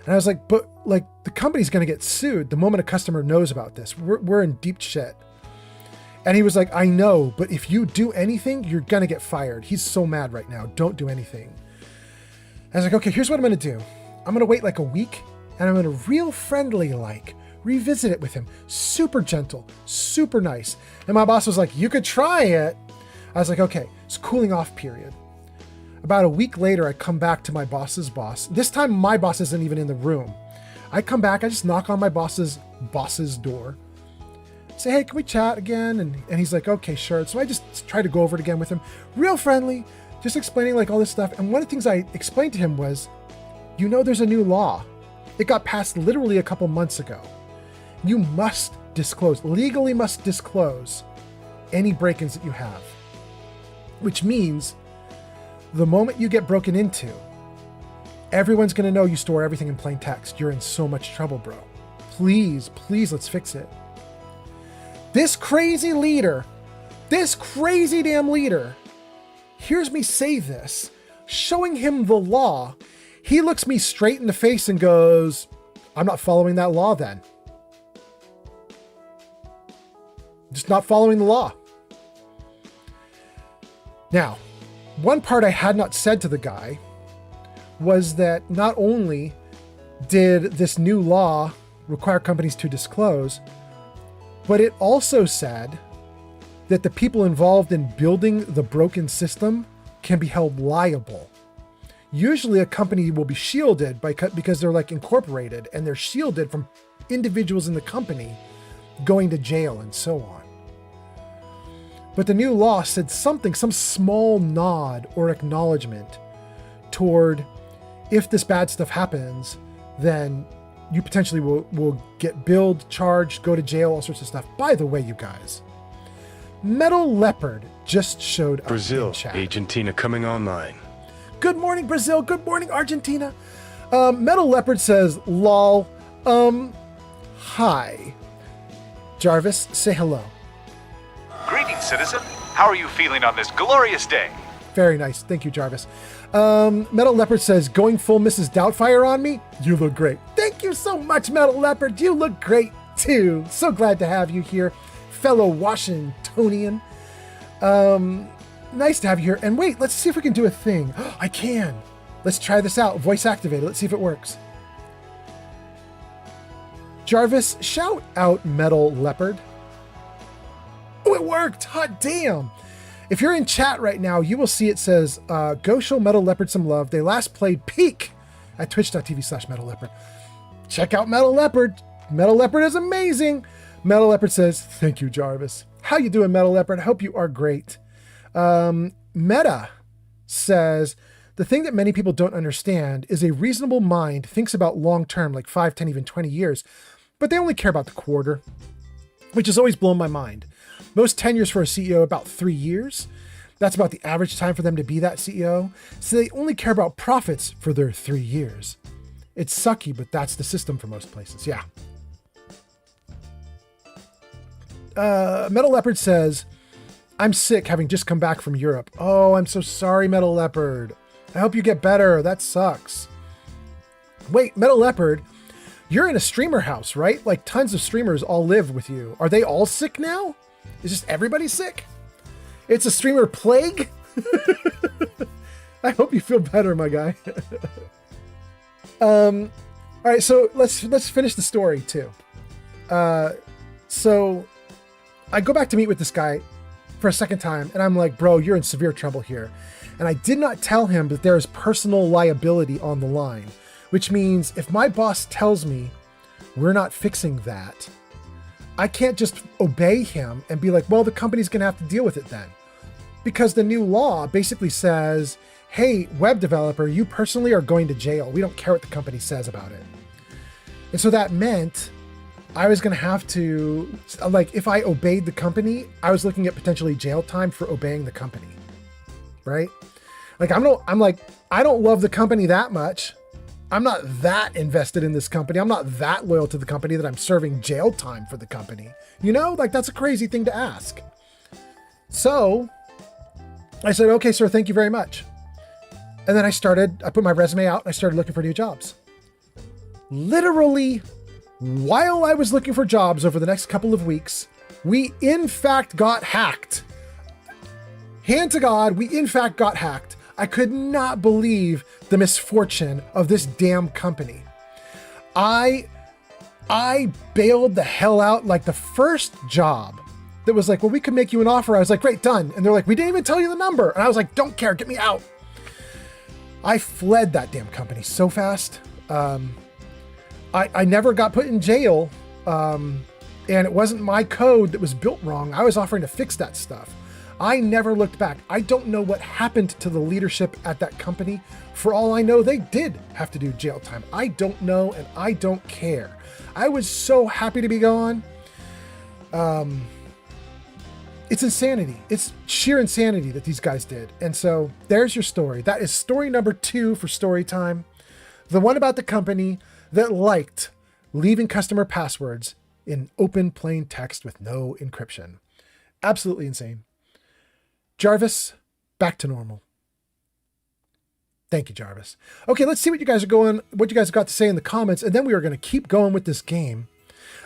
Speaker 1: And I was like, but like the company's going to get sued the moment a customer knows about this. We're in deep shit. And he was like, I know, but if you do anything, you're going to get fired. He's so mad right now. Don't do anything. I was like, okay, here's what I'm going to do. I'm going to wait like a week and I'm going to real friendly, like revisit it with him. Super gentle, super nice. And my boss was like, you could try it. I was like, okay, it's cooling off period. About a week later, I come back to my boss's boss. This time my boss isn't even in the room. I come back, I just knock on my boss's door. Say, hey, can we chat again? And he's like, okay, sure. So I just try to go over it again with him. Real friendly, just explaining like all this stuff. And one of the things I explained to him was, there's a new law. It got passed literally a couple months ago. You must disclose, legally must disclose any break-ins that you have. Which means the moment you get broken into, everyone's going to know you store everything in plain text. You're in so much trouble, bro. Please, let's fix it. This crazy damn leader, hears me say this, showing him the law. He looks me straight in the face and goes, I'm not following that law then. Just not following the law. Now, one part I had not said to the guy was that not only did this new law require companies to disclose, but it also said that the people involved in building the broken system can be held liable. Usually a company will be shielded because they're like incorporated and they're shielded from individuals in the company going to jail and so on. But the new law said some small nod or acknowledgement toward if this bad stuff happens, then you potentially will get billed, charged, go to jail, all sorts of stuff. By the way, you guys, Metal Leopard just showed up
Speaker 2: Brazil,
Speaker 1: in chat.
Speaker 2: Argentina coming online.
Speaker 1: Good morning, Brazil. Good morning, Argentina. Metal Leopard says, lol, hi. Jarvis, say hello.
Speaker 9: Greetings, citizen. How are you feeling on this glorious day?
Speaker 1: Very nice. Thank you, Jarvis. Metal Leopard says, going full Mrs. Doubtfire on me? You look great. Thank you so much, Metal Leopard. You look great, too. So glad to have you here, fellow Washingtonian. Nice to have you here. And wait, let's see if we can do a thing. I can. Let's try this out. Voice activated. Let's see if it works. Jarvis, shout out Metal Leopard. Oh, it worked. Hot damn. If you're in chat right now, you will see it says, go show Metal Leopard some love. They last played Peak at twitch.tv/Metal Leopard. Check out Metal Leopard. Metal Leopard is amazing. Metal Leopard says, thank you, Jarvis. How you doing, Metal Leopard? I hope you are great. Meta says, the thing that many people don't understand is a reasonable mind thinks about long-term, like 5, 10, even 20 years, but they only care about the quarter, which has always blown my mind. Most tenures for a CEO about 3 years. That's about the average time for them to be that CEO. So they only care about profits for their 3 years. It's sucky, but that's the system for most places. Yeah. Metal Leopard says, I'm sick having just come back from Europe. Oh, I'm so sorry, Metal Leopard. I hope you get better. That sucks. Wait, Metal Leopard, you're in a streamer house, right? Like tons of streamers all live with you. Are they all sick now? Is just everybody sick? It's a streamer plague? I hope you feel better, my guy. All right, so let's finish the story too. So I go back to meet with this guy for a second time, and I'm like, bro, you're in severe trouble here. And I did not tell him that there is personal liability on the line, which means if my boss tells me we're not fixing that, I can't just obey him and be like, well, the company's going to have to deal with it then. Because the new law basically says hey, web developer, you personally are going to jail. We don't care what the company says about it. And so that meant I was going to have to, like, if I obeyed the company, I was looking at potentially jail time for obeying the company, right? Like, I don't love the company that much. I'm not that invested in this company. I'm not that loyal to the company that I'm serving jail time for the company. You know, like, that's a crazy thing to ask. So I said, okay, sir, thank you very much. And then I put my resume out and I started looking for new jobs. Literally, while I was looking for jobs over the next couple of weeks, we in fact got hacked. Hand to God, we in fact got hacked. I could not believe the misfortune of this damn company. I bailed the hell out. Like, the first job that was like, well, we could make you an offer. I was like, great, done. And they're like, we didn't even tell you the number. And I was like, don't care, get me out. I fled that damn company so fast. I never got put in jail. And it wasn't my code that was built wrong. I was offering to fix that stuff. I never looked back. I don't know what happened to the leadership at that company. For all I know, they did have to do jail time. I don't know, and I don't care. I was so happy to be gone. It's insanity. It's sheer insanity that these guys did. And so there's your story. That is story number 2 for story time. The one about the company that liked leaving customer passwords in open plain text with no encryption. Absolutely insane. Jarvis, back to normal. Thank you, Jarvis. Okay, let's see what you guys have got to say in the comments, and then we are going to keep going with this game.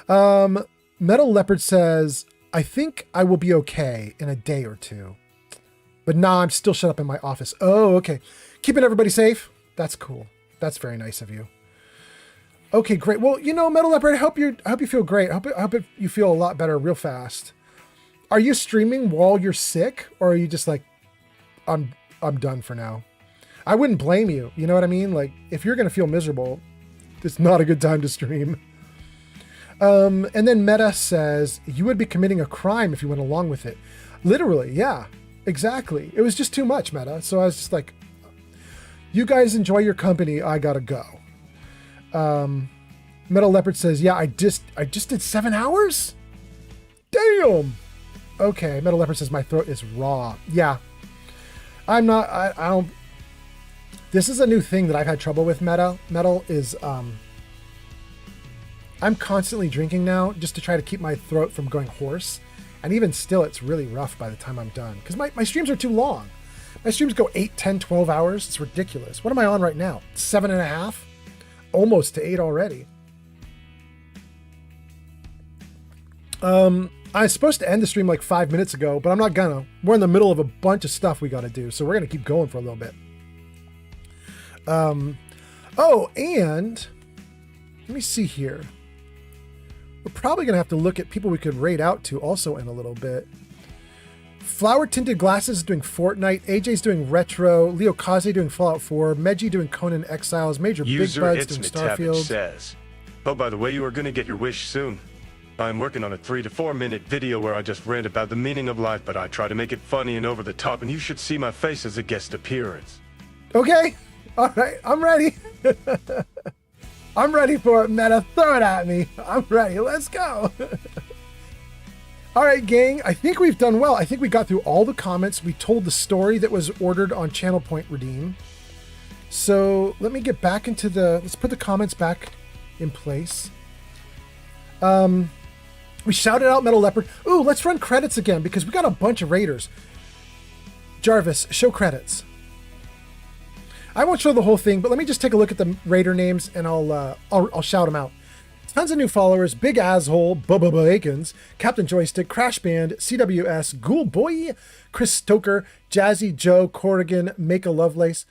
Speaker 1: Metal Leopard says, I think I will be okay in a day or two. But nah, I'm still shut up in my office. Oh, okay. Keeping everybody safe? That's cool. That's very nice of you. Okay, great. Well, you know, Metal Leopard, I hope you feel great. I hope you feel a lot better real fast. Are you streaming while you're sick, or are you just like, I'm done for now? I wouldn't blame you. You know what I mean? Like, if you're going to feel miserable, it's not a good time to stream. And then Meta says, you would be committing a crime if you went along with it. Literally, yeah, exactly. It was just too much, Meta. So I was just like, you guys enjoy your company. I gotta go. Metal Leopard says, yeah, I just did 7 hours? Damn. Okay, Metal Leopard says my throat is raw. Yeah. I don't. This is a new thing that I've had trouble with, Metal is, I'm constantly drinking now just to try to keep my throat from going hoarse. And even still, it's really rough by the time I'm done. Because my streams are too long. My streams go 8, 10, 12 hours. It's ridiculous. What am I on right now? 7.5? Almost to 8 already. I was supposed to end the stream like 5 minutes ago, but I'm not gonna. We're in the middle of a bunch of stuff we gotta do, so we're gonna keep going for a little bit. Oh, and let me see here. We're probably gonna have to look at people we could raid out to also in a little bit. Flower Tinted Glasses is doing Fortnite, AJ's doing Retro, Leo Kaze doing Fallout 4, Meji doing Conan Exiles, Major Big Buds doing Starfield.
Speaker 2: Says, oh, by the way, you are gonna get your wish soon. I'm working on a 3 to 4 minute video where I just rant about the meaning of life, but I try to make it funny and over the top, and you should see my face as a guest appearance.
Speaker 1: Okay, all right, I'm ready. I'm ready for it, Meta. Throw it at me. I'm ready. Let's go. All right, gang. I think we've done well. I think we got through all the comments. We told the story that was ordered on Channel Point Redeem. So let me get back into let's put the comments back in place. We shouted out Metal Leopard. Ooh, let's run credits again because we got a bunch of raiders. Jarvis, show credits. I won't show the whole thing, but let me just take a look at the raider names and I'll shout them out. Tons of new followers: Big Asshole, Bubba Bacons, Captain Joystick, Crash Band, CWS, Ghoul Boy, Chris Stoker, Jazzy Joe, Corrigan, Make a Lovelace.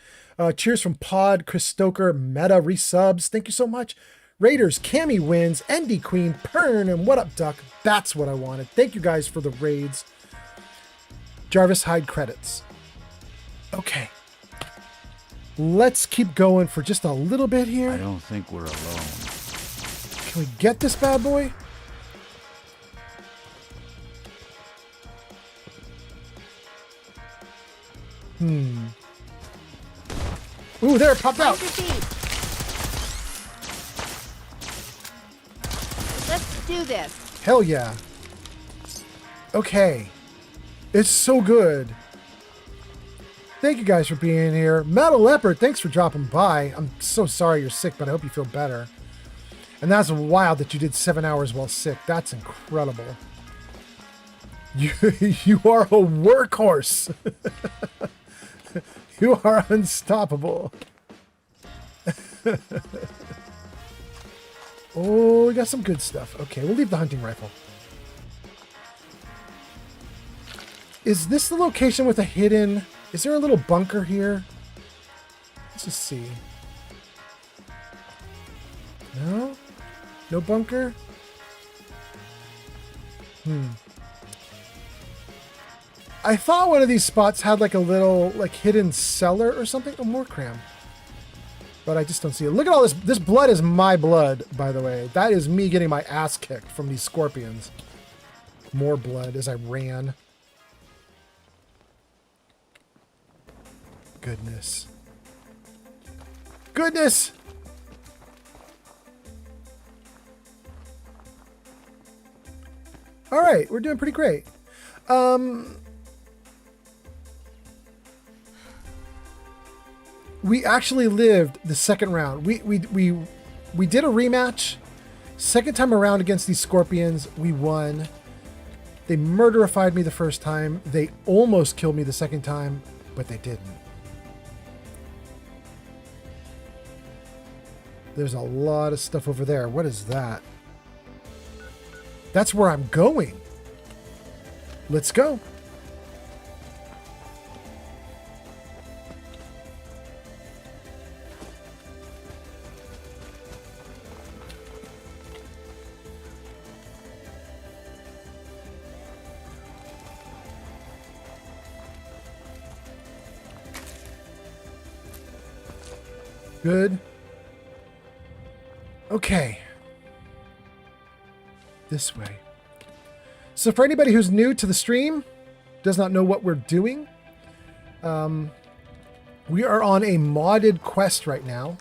Speaker 1: Cheers from Pod, Chris Stoker, Meta resubs. Thank you so much. Raiders, Cammy wins, ND Queen, Pern, and What Up Duck. That's what I wanted. Thank you guys for the raids. Jarvis hide credits. Okay. Let's keep going for just a little bit here.
Speaker 22: I don't think we're alone.
Speaker 1: Can we get this bad boy? Ooh, there, it popped out.
Speaker 14: Let's do this.
Speaker 1: Hell yeah. Okay. It's so good. Thank you guys for being here. Metal Leopard, thanks for dropping by. I'm so sorry you're sick, but I hope you feel better. And that's wild that you did 7 hours while sick. That's incredible. You are a workhorse. You are unstoppable. Oh, we got some good stuff. Okay, we'll leave the hunting rifle. Is this the location with a hidden... Is there a little bunker here? Let's just see. No? No bunker? I thought one of these spots had like a little like hidden cellar or something. Oh, more cram. But I just don't see it. Look at all this. This blood is my blood, by the way. That is me getting my ass kicked from these scorpions. More blood as I ran. Goodness. Goodness! All right, we're doing pretty great. We actually lived the second round. We did a rematch. Second time around against these scorpions, we won. They murderified me the first time. They almost killed me the second time, but they didn't. There's a lot of stuff over there. What is that? That's where I'm going. Let's go. Good. Okay. This way. So for anybody who's new to the stream, does not know what we're doing, we are on a modded quest right now,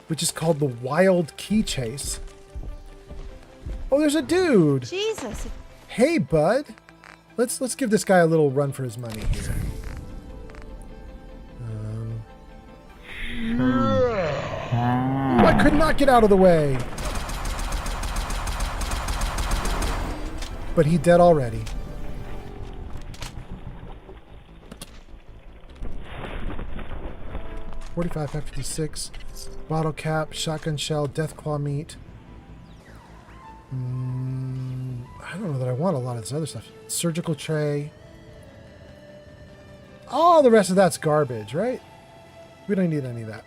Speaker 1: which is called the Wild Key Chase. Oh, there's a dude.
Speaker 14: Jesus.
Speaker 1: Hey, bud. Let's give this guy a little run for his money here. I could not get out of the way. But he dead already. .45, 556, bottle cap, shotgun shell, death claw meat. I don't know that I want a lot of this other stuff. Surgical tray. All the rest of that's garbage, right? We don't need any of that.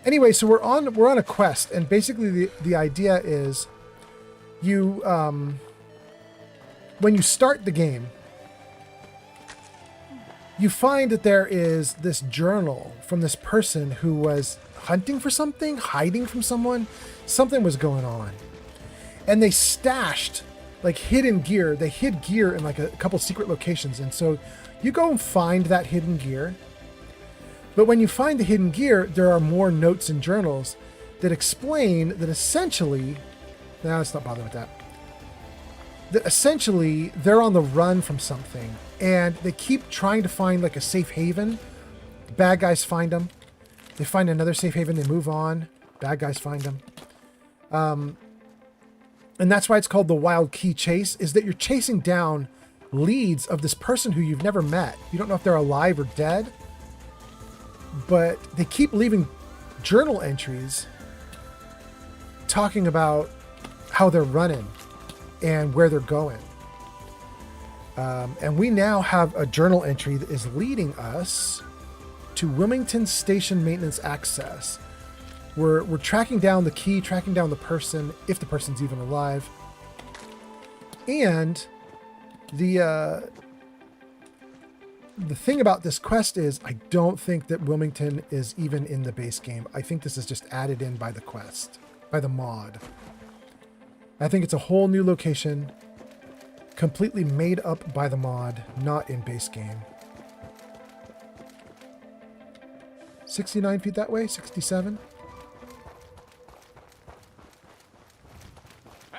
Speaker 1: Anyway, so we're on a quest, and basically the idea is you when you start the game, you find that there is this journal from this person who was hunting for something, hiding from someone. Something was going on. And they stashed like hidden gear. They hid gear in like a couple secret locations. And so you go and find that hidden gear. But when you find the hidden gear, there are more notes and journals that explain that essentially, now let's not bother with that. That essentially they're on the run from something and they keep trying to find like a safe haven. Bad guys find them. They find another safe haven. They move on. Bad guys find them. And that's why it's called the Wild Key Chase, is that you're chasing down leads of this person who you've never met. You don't know if they're alive or dead, but they keep leaving journal entries talking about how they're running and where they're going. And we now have a journal entry that is leading us to Wilmington Station Maintenance Access. We're tracking down the key, tracking down the person, if the person's even alive. And the thing about this quest is I don't think that Wilmington is even in the base game. I think this is just added in by the quest, by the mod. I think it's a whole new location, completely made up by the mod, not in base game. 69 feet that way? 67?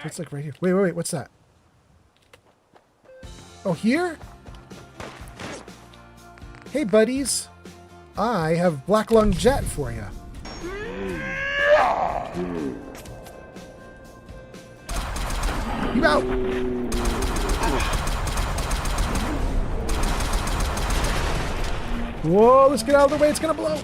Speaker 1: It's like right here. Wait. What's that? Oh, here? Hey, buddies. I have Black Lung Jet for you. You out. Whoa, let's get out of the way. It's going to blow.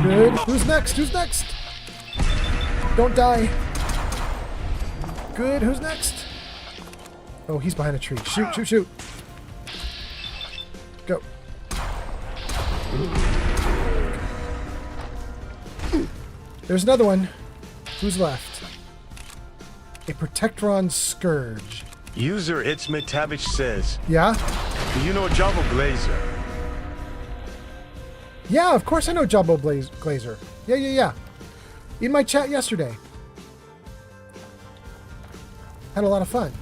Speaker 1: Good. Who's next? Who's next? Don't die. Good. Who's next? Oh, he's behind a tree. Shoot. Go. There's another one. Who's left? A Protectron Scourge.
Speaker 2: User It's Metavich says.
Speaker 1: Yeah?
Speaker 2: Do you know Javo Glazer?
Speaker 1: Yeah, of course I know Jumbo Glazer. Yeah. In my chat yesterday. Had a lot of fun.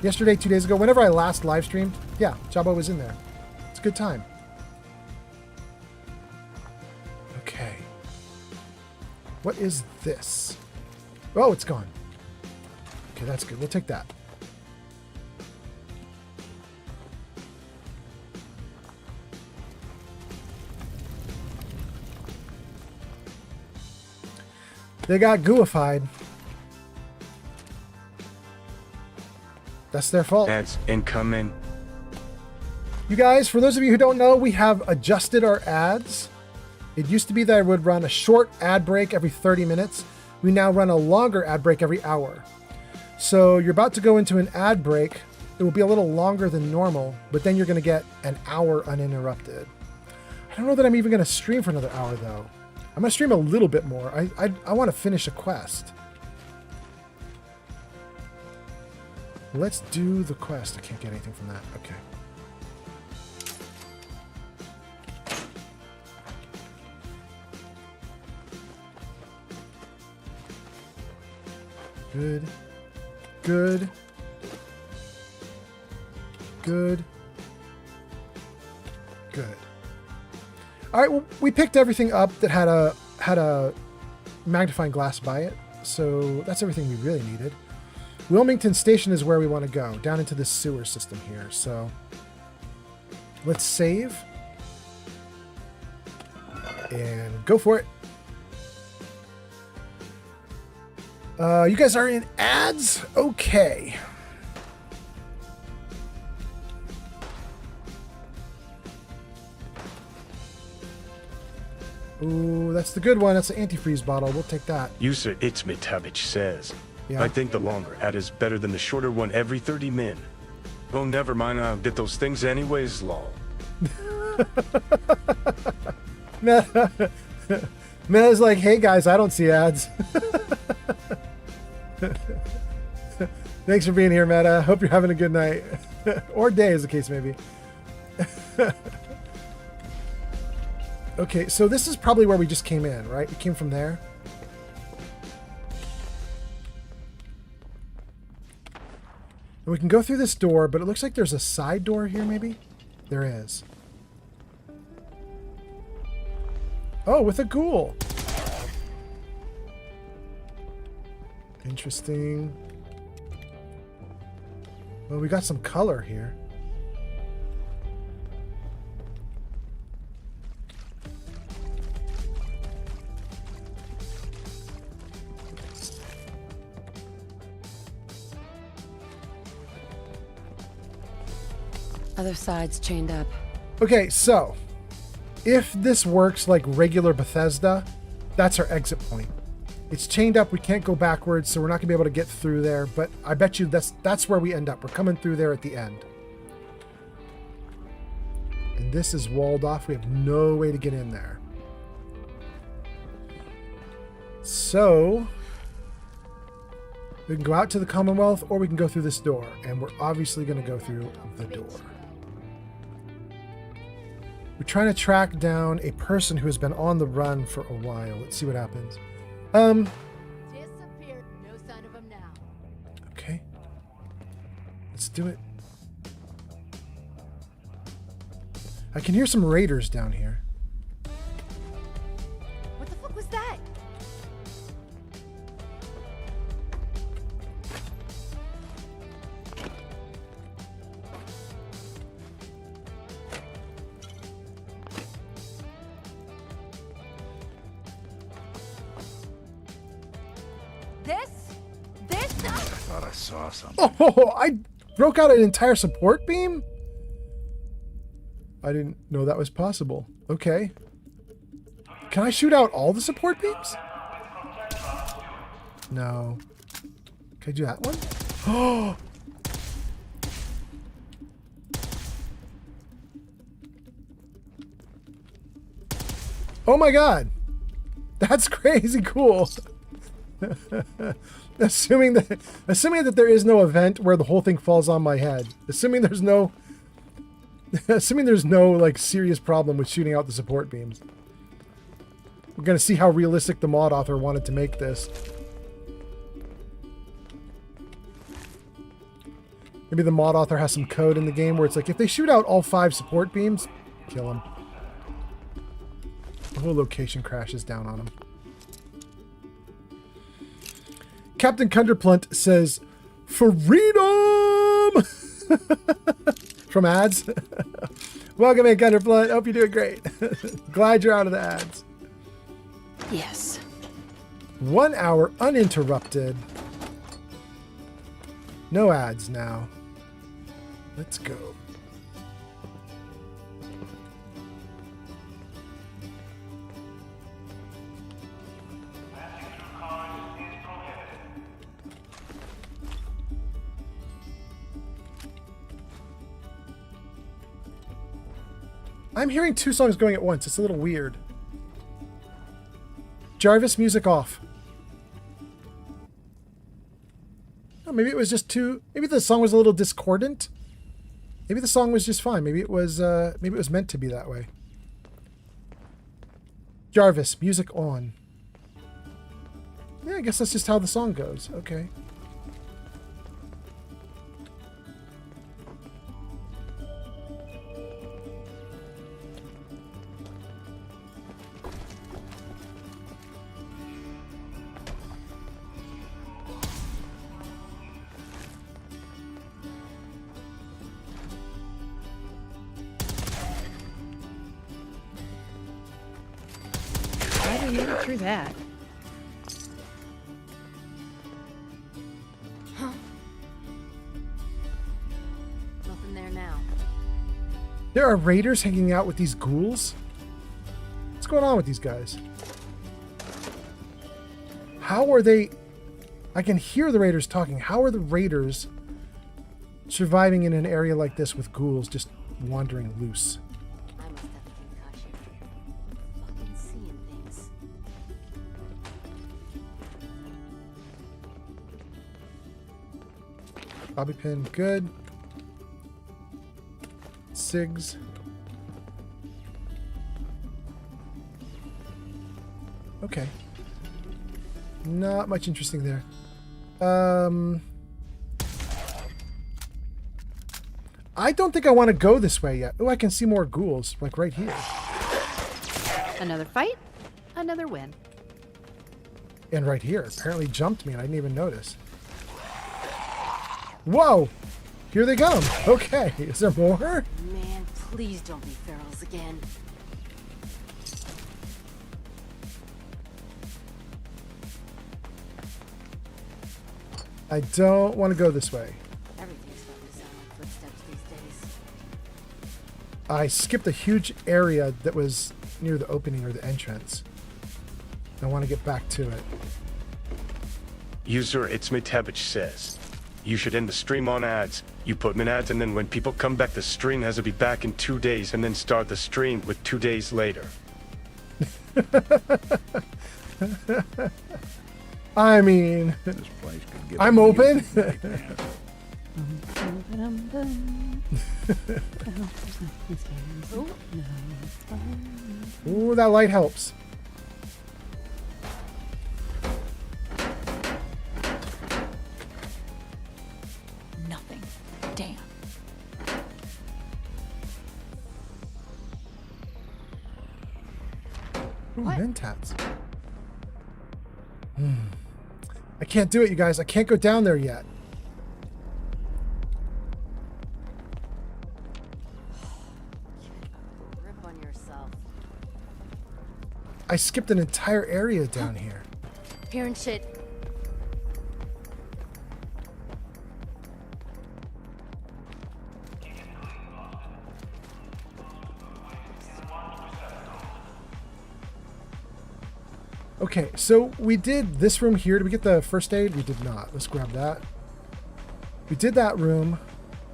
Speaker 1: Yesterday, 2 days ago, whenever I last live streamed, yeah, Jumbo was in there. It's a good time. Okay. What is this? Oh, it's gone. Okay, that's good. We'll take that. They got gooified. That's their fault.
Speaker 2: Ads incoming.
Speaker 1: You guys, for those of you who don't know, we have adjusted our ads. It used to be that I would run a short ad break every 30 minutes. We now run a longer ad break every hour. So you're about to go into an ad break. It will be a little longer than normal, but then you're going to get an hour uninterrupted. I don't know that I'm even going to stream for another hour, though. I'm going to stream a little bit more. I want to finish a quest. Let's do the quest. I can't get anything from that. Okay. Good. Good. Good. Good. All right, well, we picked everything up that had a magnifying glass by it, so that's everything we really needed. Wilmington Station is where we want to go, down into this sewer system here. So let's save and go for it. You guys are in ads? Okay. Ooh, that's the good one. That's the antifreeze bottle. We'll take that.
Speaker 2: User It's Metavich says.
Speaker 1: Yeah.
Speaker 2: I think the longer ad is better than the shorter one every 30 min. Oh, never mind. I'll get those things anyways, lol.
Speaker 1: Meta's like, hey guys, I don't see ads. Thanks for being here, Meta. Hope you're having a good night. Or day, as the case may be. Okay, so this is probably where we just came in, right? We came from there. And we can go through this door, but it looks like there's a side door here, maybe? There is. Oh, with a ghoul. Interesting. Well, we got some color here.
Speaker 16: Other side's chained up.
Speaker 1: Okay, so if this works like regular Bethesda, that's our exit point. It's chained up. We can't go backwards, so we're not gonna be able to get through there. But I bet you that's where we end up. We're coming through there at the end. And this is walled off. We have no way to get in there. So we can go out to the Commonwealth, or we can go through this door. And we're obviously gonna go through the door. We're trying to track down a person who has been on the run for a while. Let's see what happens.
Speaker 21: Disappeared. No sign of him now.
Speaker 1: Okay. Let's do it. I can hear some raiders down here.
Speaker 21: What the fuck was that?
Speaker 22: I thought I saw something.
Speaker 1: Oh, I broke out an entire support beam? I didn't know that was possible. Okay. Can I shoot out all the support beams? No. Can I do that one? Oh! Oh my god! That's crazy cool! Assuming that there is no event where the whole thing falls on my head. Assuming there's no like serious problem with shooting out the support beams. We're gonna see how realistic the mod author wanted to make this. Maybe the mod author has some code in the game where it's like, if they shoot out all 5 support beams, kill them. The whole location crashes down on them. Captain Cunderplunt says, freedom! From ads. Welcome in, Cunderplunt. Hope you're doing great. Glad you're out of the ads.
Speaker 16: Yes.
Speaker 1: 1 hour uninterrupted. No ads now. Let's go. I'm hearing 2 songs going at once. It's a little weird. Jarvis, music off. Oh, maybe it was just too... Maybe the song was a little discordant. Maybe the song was just fine. Maybe it was meant to be that way. Jarvis, music on. Yeah, I guess that's just how the song goes. Okay.
Speaker 14: How do you get through that?
Speaker 11: Nothing there now.
Speaker 1: There are raiders hanging out with these ghouls? What's going on with these guys? How are they... I can hear the raiders talking. How are the raiders surviving in an area like this with ghouls just wandering loose?
Speaker 11: I must have a concussion. Fucking seeing things.
Speaker 1: Bobby pin, good. Sigs. Okay. Not much interesting there. I don't think I want to go this way yet. Oh, I can see more ghouls, like right here.
Speaker 14: Another fight, another win.
Speaker 1: And right here. Apparently jumped me and I didn't even notice. Whoa! Here they come. Okay. Is there more?
Speaker 11: Man, please don't be ferals again.
Speaker 1: I don't want to go this way.
Speaker 11: Everything's starting to sound like footsteps these days.
Speaker 1: I skipped a huge area that was near the opening or the entrance. I want to get back to it.
Speaker 2: User It's Metabich says, you should end the stream on ads. You put them in ads, and then when people come back, the stream has to be back in 2 days, and then start the stream with 2 days later.
Speaker 1: I mean,
Speaker 22: This place could get
Speaker 1: I'm open. Ooh, that light helps.
Speaker 5: Nothing. Damn.
Speaker 1: Ooh, mentats. I can't do it, you guys. I can't go down there yet.
Speaker 11: Grip on yourself.
Speaker 1: I skipped an entire area down here.
Speaker 11: Hearing shit.
Speaker 1: Okay, so we did this room here. Did we get the first aid? We did not. Let's grab that. We did that room.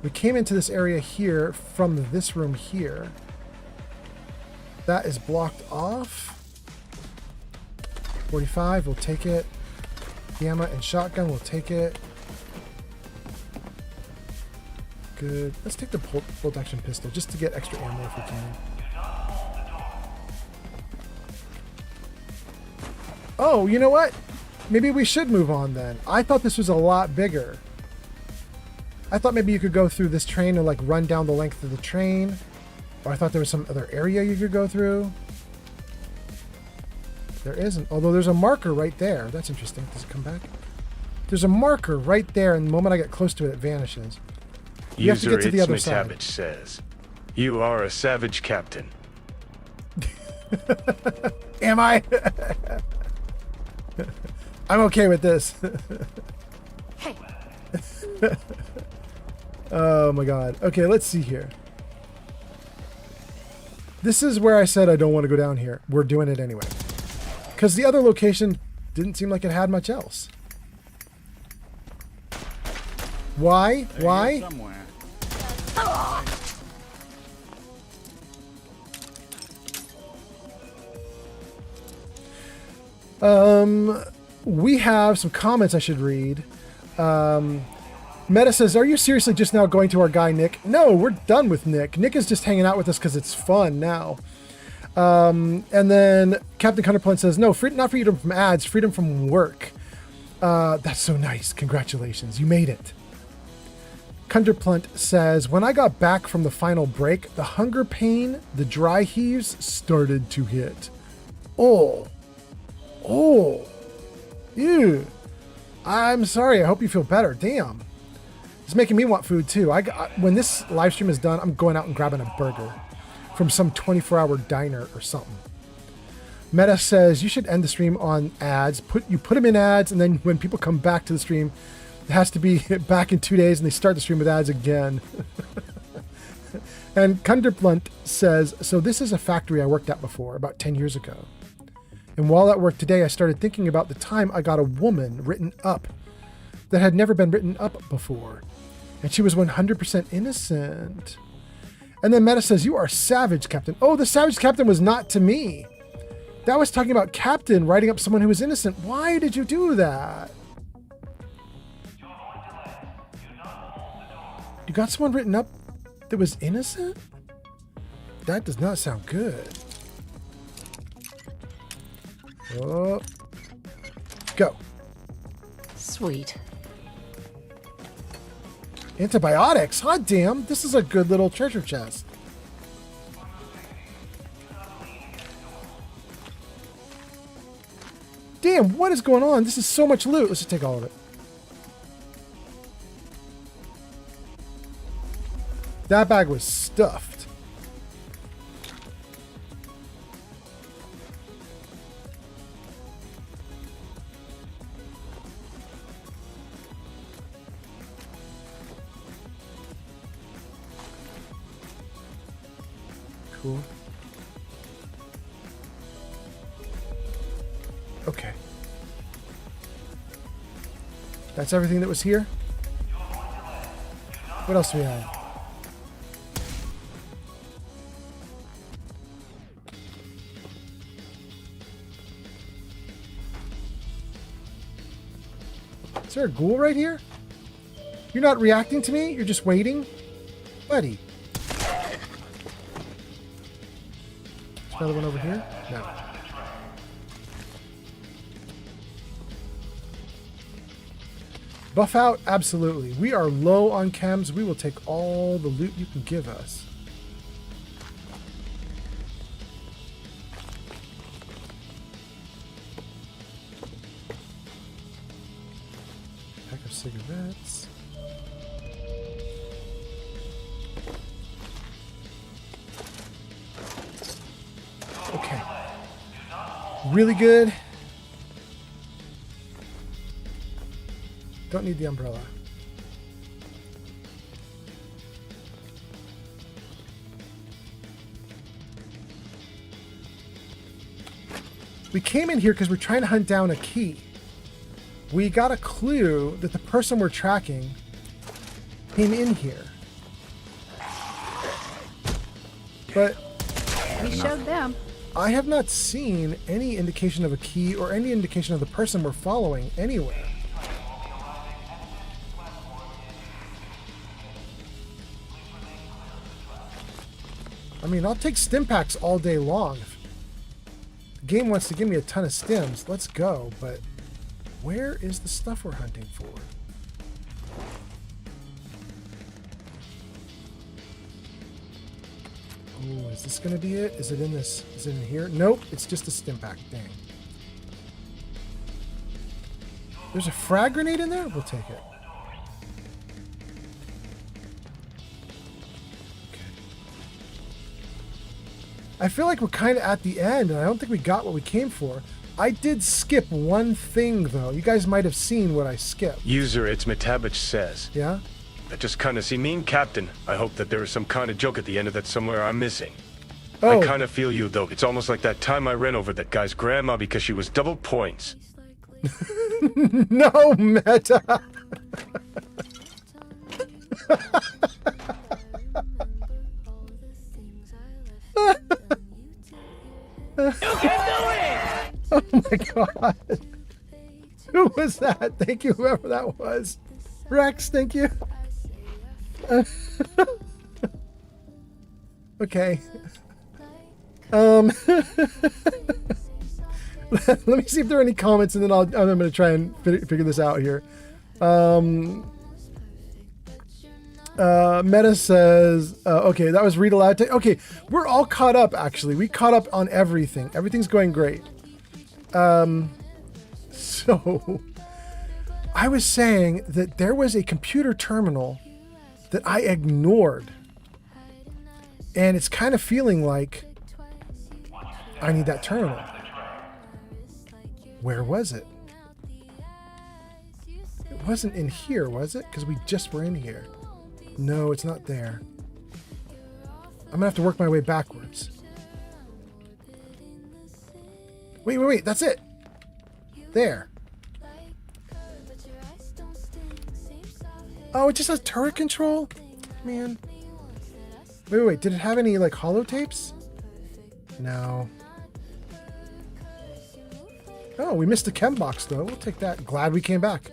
Speaker 1: We came into this area here from this room here. That is blocked off. 45, we'll take it. Gamma and shotgun, we'll take it. Good. Let's take the bolt action pistol just to get extra ammo if we can. Oh, you know what? Maybe we should move on then. I thought this was a lot bigger. I thought maybe you could go through this train and like run down the length of the train. Or I thought there was some other area you could go through. There isn't. Although there's a marker right there. That's interesting. Does it come back? There's a marker right there, and the moment I get close to it, it vanishes. You have to get to the other side.
Speaker 2: Savage says, "You are a savage captain."
Speaker 1: Am I? I'm okay with this.
Speaker 5: Hey.
Speaker 1: Oh my god. Okay, let's see here. This is where I said I don't want to go down here. We're doing it anyway. Because the other location didn't seem like it had much else. Why? Why? We have some comments I should read. Meta says, "Are you seriously just now going to our guy Nick?" No, we're done with Nick. Nick is just hanging out with us because it's fun now. And then Captain Counterpoint says, "No, not freedom from ads, freedom from work." That's so nice. Congratulations, you made it. Counterpoint says, "When I got back from the final break, the hunger pain, the dry heaves started to hit. Oh, ew. I'm sorry. I hope you feel better. Damn, it's making me want food too. When this live stream is done, I'm going out and grabbing a burger from some 24-hour diner or something." Meta says, "You should end the stream on ads. You put them in ads, and then when people come back to the stream, it has to be back in 2 days, and they start the stream with ads again." And Kunderblunt says, "So this is a factory I worked at before, about 10 years ago. And while at work today, I started thinking about the time I got a woman written up that had never been written up before. And she was 100% innocent." And then Meta says, "You are savage, Captain." Oh, the savage Captain was not to me. That was talking about Captain writing up someone who was innocent. Why did you do that? You got someone written up that was innocent? That does not sound good. Oh. Go.
Speaker 16: Sweet.
Speaker 1: Antibiotics? Hot damn. This is a good little treasure chest. Damn, what is going on? This is so much loot. Let's just take all of it. That bag was stuffed. Cool. Okay. That's everything that was here? What else do we have? Is there a ghoul right here? You're not reacting to me? You're just waiting? Buddy. There's another one over here? No. Buff out? Absolutely. We are low on chems. We will take all the loot you can give us. Pack of cigarettes. Okay. Really good. Don't need the umbrella. We came in here because we're trying to hunt down a key. We got a clue that the person we're tracking came in here. But
Speaker 16: We showed them.
Speaker 1: I have not seen any indication of a key or any indication of the person we're following anywhere. I mean, I'll take stim packs all day long. If the game wants to give me a ton of stims, let's go. But where is the stuff we're hunting for? Oh, is this going to be it? Is it in this? Is it in here? Nope, it's just a stim pack. Dang. There's a frag grenade in there? We'll take it. I feel like we're kind of at the end, and I don't think we got what we came for. I did skip one thing, though. You guys might have seen what I skipped.
Speaker 2: User, it's Metabich says.
Speaker 1: Yeah?
Speaker 2: I just kind of see mean Captain. I hope that there is some kind of joke at the end of that somewhere I'm missing.
Speaker 1: Oh.
Speaker 2: I kind of feel you, though. It's almost like that time I ran over that guy's grandma because she was double points.
Speaker 1: No, Meta!
Speaker 3: You can do it!
Speaker 1: Oh my god. Who was that? Thank you, whoever that was. Rex, thank you. Okay. Let me see if there are any comments, and then I'm going to try and figure this out here. Meta says, okay, that was read aloud. Okay, we're all caught up, actually. We caught up on everything. Everything's going great. So, I was saying that there was a computer terminal that I ignored. And it's kind of feeling like I need that terminal. Where was it? It wasn't in here, was it? Because we just were in here. No, it's not there. I'm gonna have to work my way backwards. Wait, that's it. There. Oh, it just has turret control? Man. Wait, did it have any, like, holotapes? No. Oh, we missed the chem box, though. We'll take that. Glad we came back.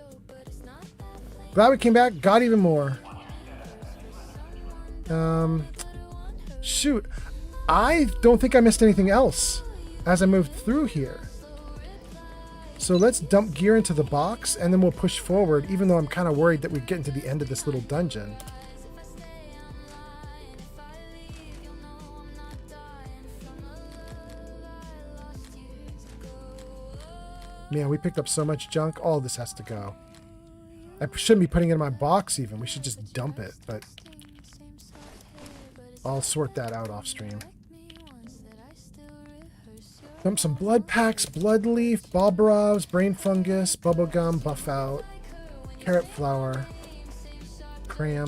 Speaker 1: Glad we came back. Got even more. Shoot. I don't think I missed anything else as I moved through here. So let's dump gear into the box, and then we'll push forward, even though I'm kind of worried that we're getting to the end of this little dungeon. Man, we picked up so much junk. All this has to go. I shouldn't be putting it in my box even. We should just dump it, but I'll sort that out off stream. Dump some blood packs, blood leaf, Bobrovs, brain fungus, bubblegum, buff out, carrot flour, cram,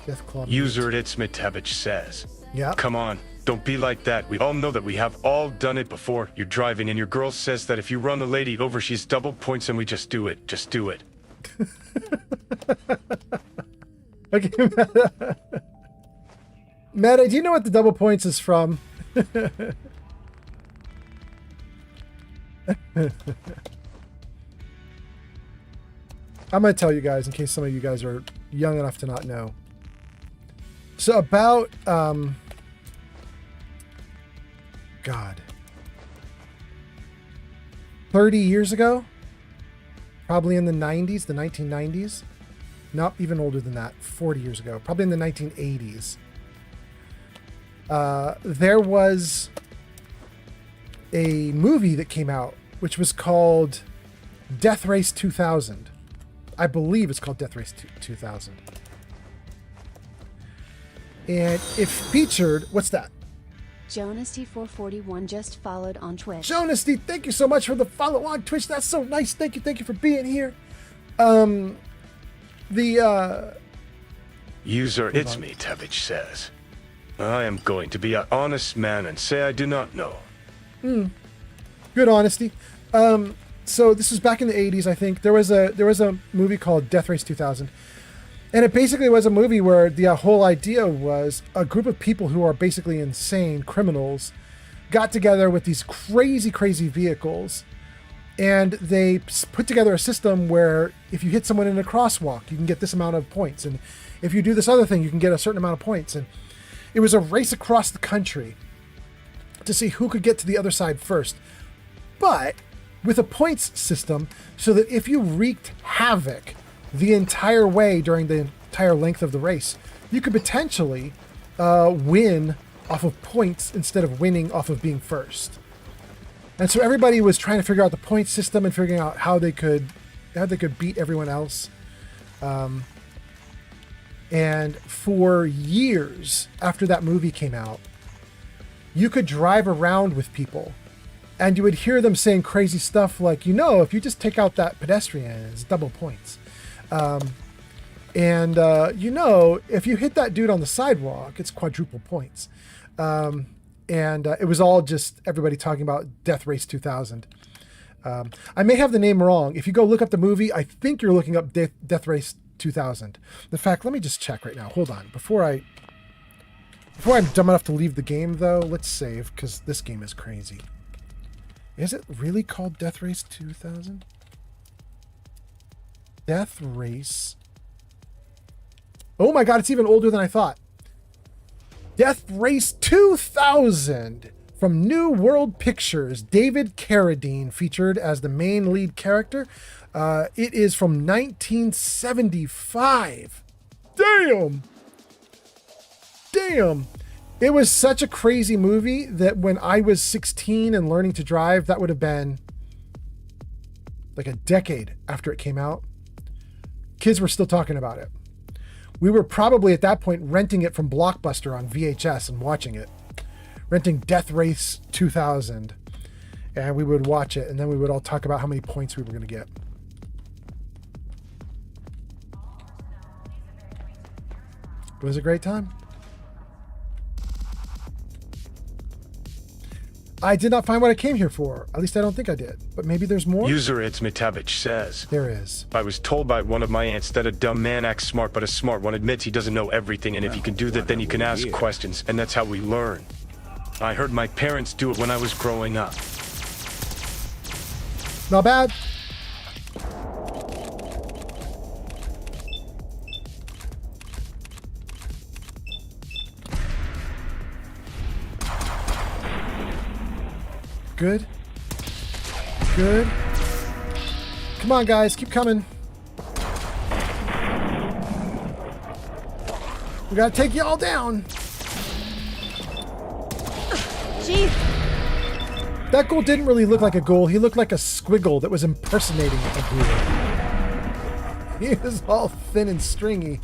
Speaker 1: death claw.
Speaker 2: User It's Metabich says.
Speaker 1: Yeah.
Speaker 2: Come on. Don't be like that. We all know that we have all done it before. You're driving and your girl says that if you run the lady over, she's double points and we just do it. Just do it.
Speaker 1: Okay, Meta. Meta, do you know what the double points is from? I'm going to tell you guys in case some of you guys are young enough to not know. So about, God, 30 years ago, probably in the 90s, the 1990s, not even older than that, 40 years ago, probably in the 1980s, there was a movie that came out, which was called Death Race 2000. I believe it's called Death Race 2000. And it featured, what's that?
Speaker 7: Jonasty441 just followed on Twitch.
Speaker 1: Jonasty, thank you so much for the follow on Twitch. That's so nice. Thank you for being here.
Speaker 2: User It's Me Tevich says, I am going to be an honest man and say I do not know.
Speaker 1: Good honesty. So this was back in the 80s, I think. There was a movie called Death Race 2000. And it basically was a movie where the whole idea was a group of people who are basically insane criminals got together with these crazy vehicles, and they put together a system where if you hit someone in a crosswalk, you can get this amount of points. And if you do this other thing, you can get a certain amount of points. And it was a race across the country to see who could get to the other side first. But with a points system, so that if you wreaked havoc the entire way during the entire length of the race, you could potentially win off of points instead of winning off of being first. And so everybody was trying to figure out the point system and figuring out how they could beat everyone else. And for years after that movie came out, you could drive around with people and you would hear them saying crazy stuff like, if you just take out that pedestrian, it's double points. If you hit that dude on the sidewalk, it's quadruple points. It was all just everybody talking about Death Race 2000. I may have the name wrong. If you go look up the movie, I think you're looking up Death Race 2000. In fact, let me just check right now. Hold on. Before I'm dumb enough to leave the game, though, let's save, because this game is crazy. Is it really called Death Race 2000? Death Race. Oh my God, it's even older than I thought. Death Race 2000 from New World Pictures. David Carradine featured as the main lead character. It is from 1975. Damn. It was such a crazy movie that when I was 16 and learning to drive, that would have been like a decade after it came out. Kids were still talking about it. We were probably at that point renting it from Blockbuster on VHS and watching it. Renting Death Race 2000. And we would watch it, and then we would all talk about how many points we were going to get. It was a great time. I did not find what I came here for. At least I don't think I did. But maybe there's more?
Speaker 2: User It's Mitavich says,
Speaker 1: there is.
Speaker 2: I was told by one of my aunts that a dumb man acts smart, but a smart one admits he doesn't know everything, and if you can do that, then you can ask questions, and that's how we learn. I heard my parents do it when I was growing up.
Speaker 1: Not bad. Good. Come on, guys. Keep coming. We gotta take you all down.
Speaker 14: Jeez.
Speaker 1: That ghoul didn't really look like a ghoul. He looked like a squiggle that was impersonating a ghoul. He was all thin and stringy.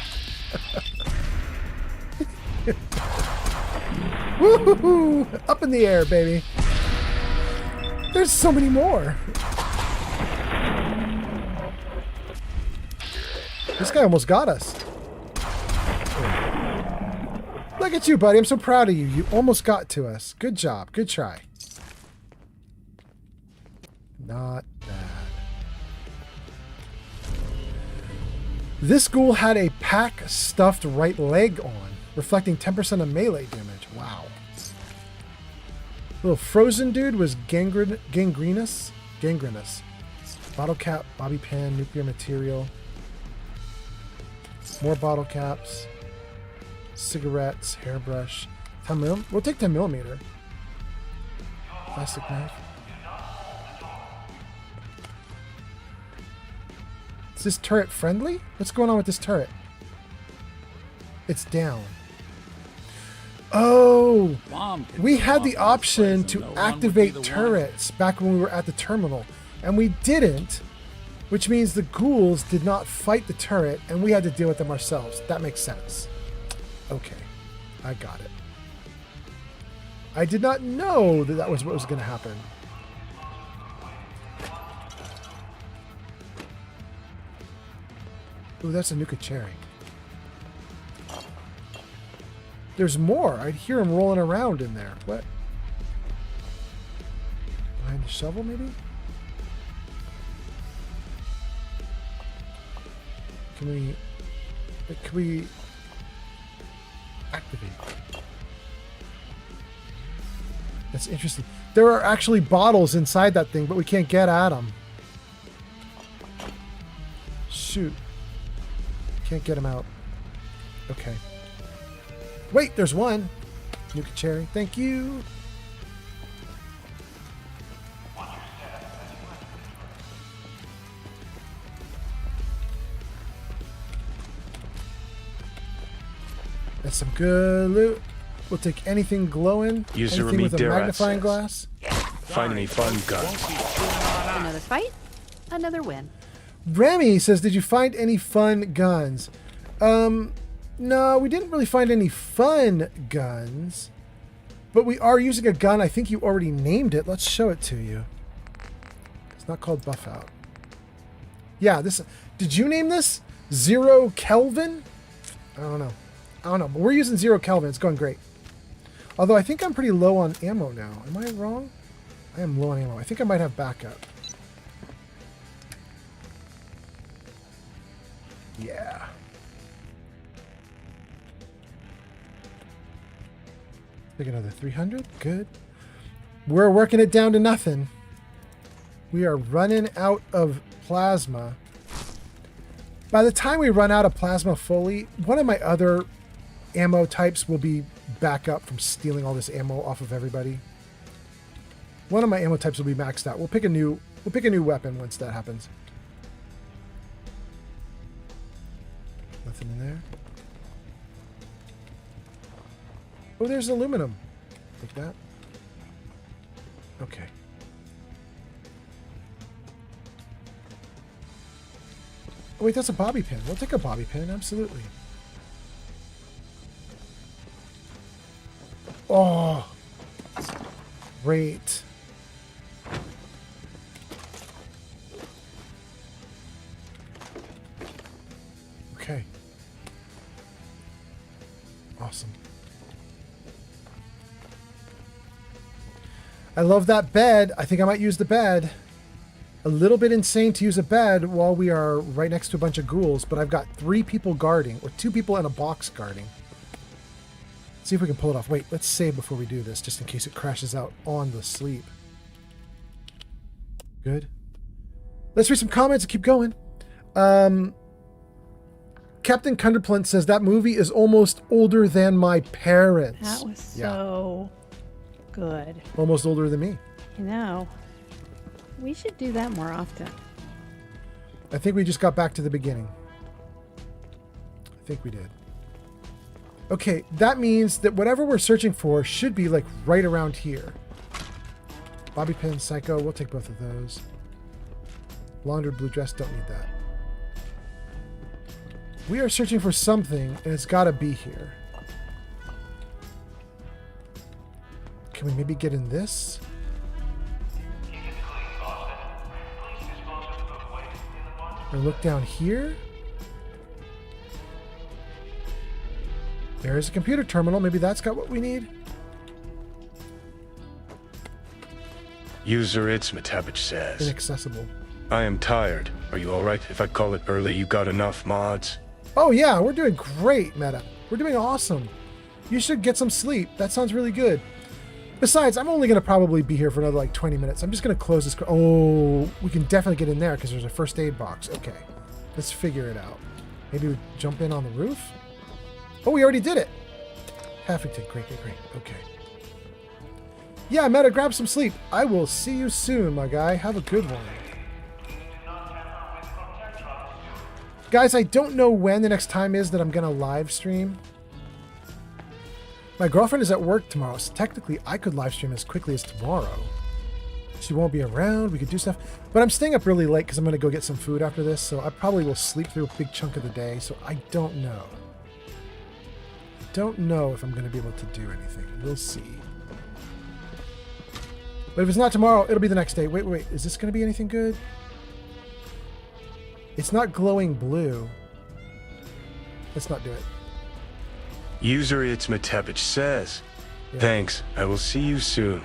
Speaker 1: Woo-hoo-hoo! Up in the air, baby. There's so many more. This guy almost got us. Look at you, buddy. I'm so proud of you. You almost got to us. Good job. Good try. Not bad. This ghoul had a pack stuffed right leg on, reflecting 10% of melee damage. Wow. Little frozen dude was gangrenous. Bottle cap, bobby pin, nuclear material. More bottle caps. Cigarettes, hairbrush. 10 mil? We'll take 10 millimeter. Plastic knife. Is this turret friendly? What's going on with this turret? It's down. Oh! We had the option to activate turrets back when we were at the terminal. And we didn't. Which means the ghouls did not fight the turret, and we had to deal with them ourselves. That makes sense. Okay, I got it. I did not know that that was what was going to happen. Ooh, that's a Nuka cherry. There's more. I'd hear him rolling around in there. What? Behind the shovel, maybe? Can we activate? That's interesting. There are actually bottles inside that thing, but we can't get at them. Shoot. Can't get them out. Okay. Wait, there's one. Nuka cherry. Thank you. That's some good loot. We'll take anything glowing. Anything with a magnifying glass.
Speaker 2: Find any fun guns.
Speaker 14: Another fight, another win.
Speaker 1: Remy says, did you find any fun guns? No, we didn't really find any fun guns. But we are using a gun. I think you already named it. Let's show it to you. It's not called Buff Out. Yeah, this... Did you name this? 0 Kelvin? I don't know. But we're using 0 Kelvin. It's going great. Although I think I'm pretty low on ammo now. Am I wrong? I am low on ammo. I think I might have backup. Yeah. Take another 300. Good. We're working it down to nothing. We are running out of plasma. By the time we run out of plasma fully, one of my other ammo types will be back up from stealing all this ammo off of everybody. One of my ammo types will be maxed out. We'll pick a new weapon once that happens. Nothing in there. Oh, there's aluminum. Take that. Okay. Oh, wait, that's a bobby pin. We'll take a bobby pin, absolutely. Oh, great. Okay. Awesome. I love that bed. I think I might use the bed. A little bit insane to use a bed while we are right next to a bunch of ghouls, but I've got 3 people guarding, or 2 people in a box guarding. See if we can pull it off. Wait, let's save before we do this, just in case it crashes out on the sleep. Good. Let's read some comments and keep going. Captain Cunderplant says, that movie is almost older than my parents.
Speaker 14: That was so good.
Speaker 1: Almost older than me.
Speaker 14: You know, we should do that more often.
Speaker 1: I think we just got back to the beginning. I think we did. Okay, that means that whatever we're searching for should be like right around here. Bobby pin, psycho, we'll take both of those. Laundered blue dress, don't need that. We are searching for something, and it's gotta be here. Can we maybe get in this? Or look down here? There's a computer terminal. Maybe that's got what we need.
Speaker 2: User It's Matabich says.
Speaker 1: Inaccessible.
Speaker 2: I am tired. Are you alright if I call it early? You got enough mods?
Speaker 1: Oh yeah, we're doing great, Meta. We're doing awesome. You should get some sleep. That sounds really good. Besides, I'm only going to probably be here for another like 20 minutes. I'm just going to close this. Oh, we can definitely get in there because there's a first aid box. Okay, let's figure it out. Maybe we jump in on the roof? Oh, we already did it. Halfington, great. Okay. Yeah, Meta, grab some sleep. I will see you soon, my guy. Have a good one. Guys, I don't know when the next time is that I'm going to live stream. My girlfriend is at work tomorrow, so technically I could live stream as quickly as tomorrow. She won't be around. We could do stuff. But I'm staying up really late because I'm going to go get some food after this, so I probably will sleep through a big chunk of the day, so I don't know. Don't know if I'm going to be able to do anything. We'll see. But if it's not tomorrow, it'll be the next day. Wait. Is this going to be anything good? It's not glowing blue. Let's not do it.
Speaker 2: User It's Matevich says,
Speaker 1: Yeah.
Speaker 2: Thanks. I will see you soon.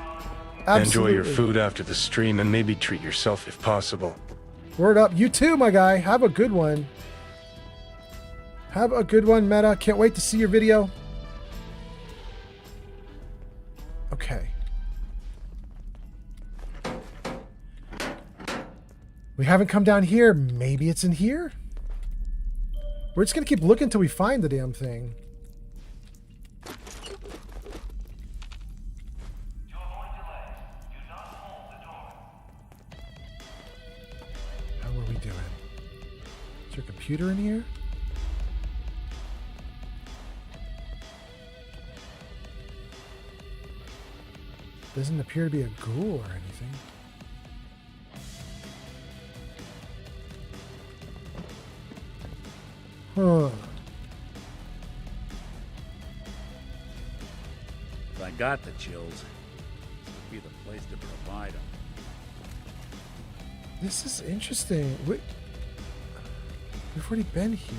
Speaker 1: Absolutely.
Speaker 2: Enjoy your food after the stream and maybe treat yourself if possible.
Speaker 1: Word up. You too, my guy. Have a good one. Have a good one, Meta. Can't wait to see your video. Okay. We haven't come down here. Maybe it's in here? We're just going to keep looking until we find the damn thing. How are we doing? Is your computer in here? Doesn't appear to be a ghoul or anything. Huh.
Speaker 22: If I got the chills, this would be the place to provide them.
Speaker 1: This is interesting. Wait. We've already been here.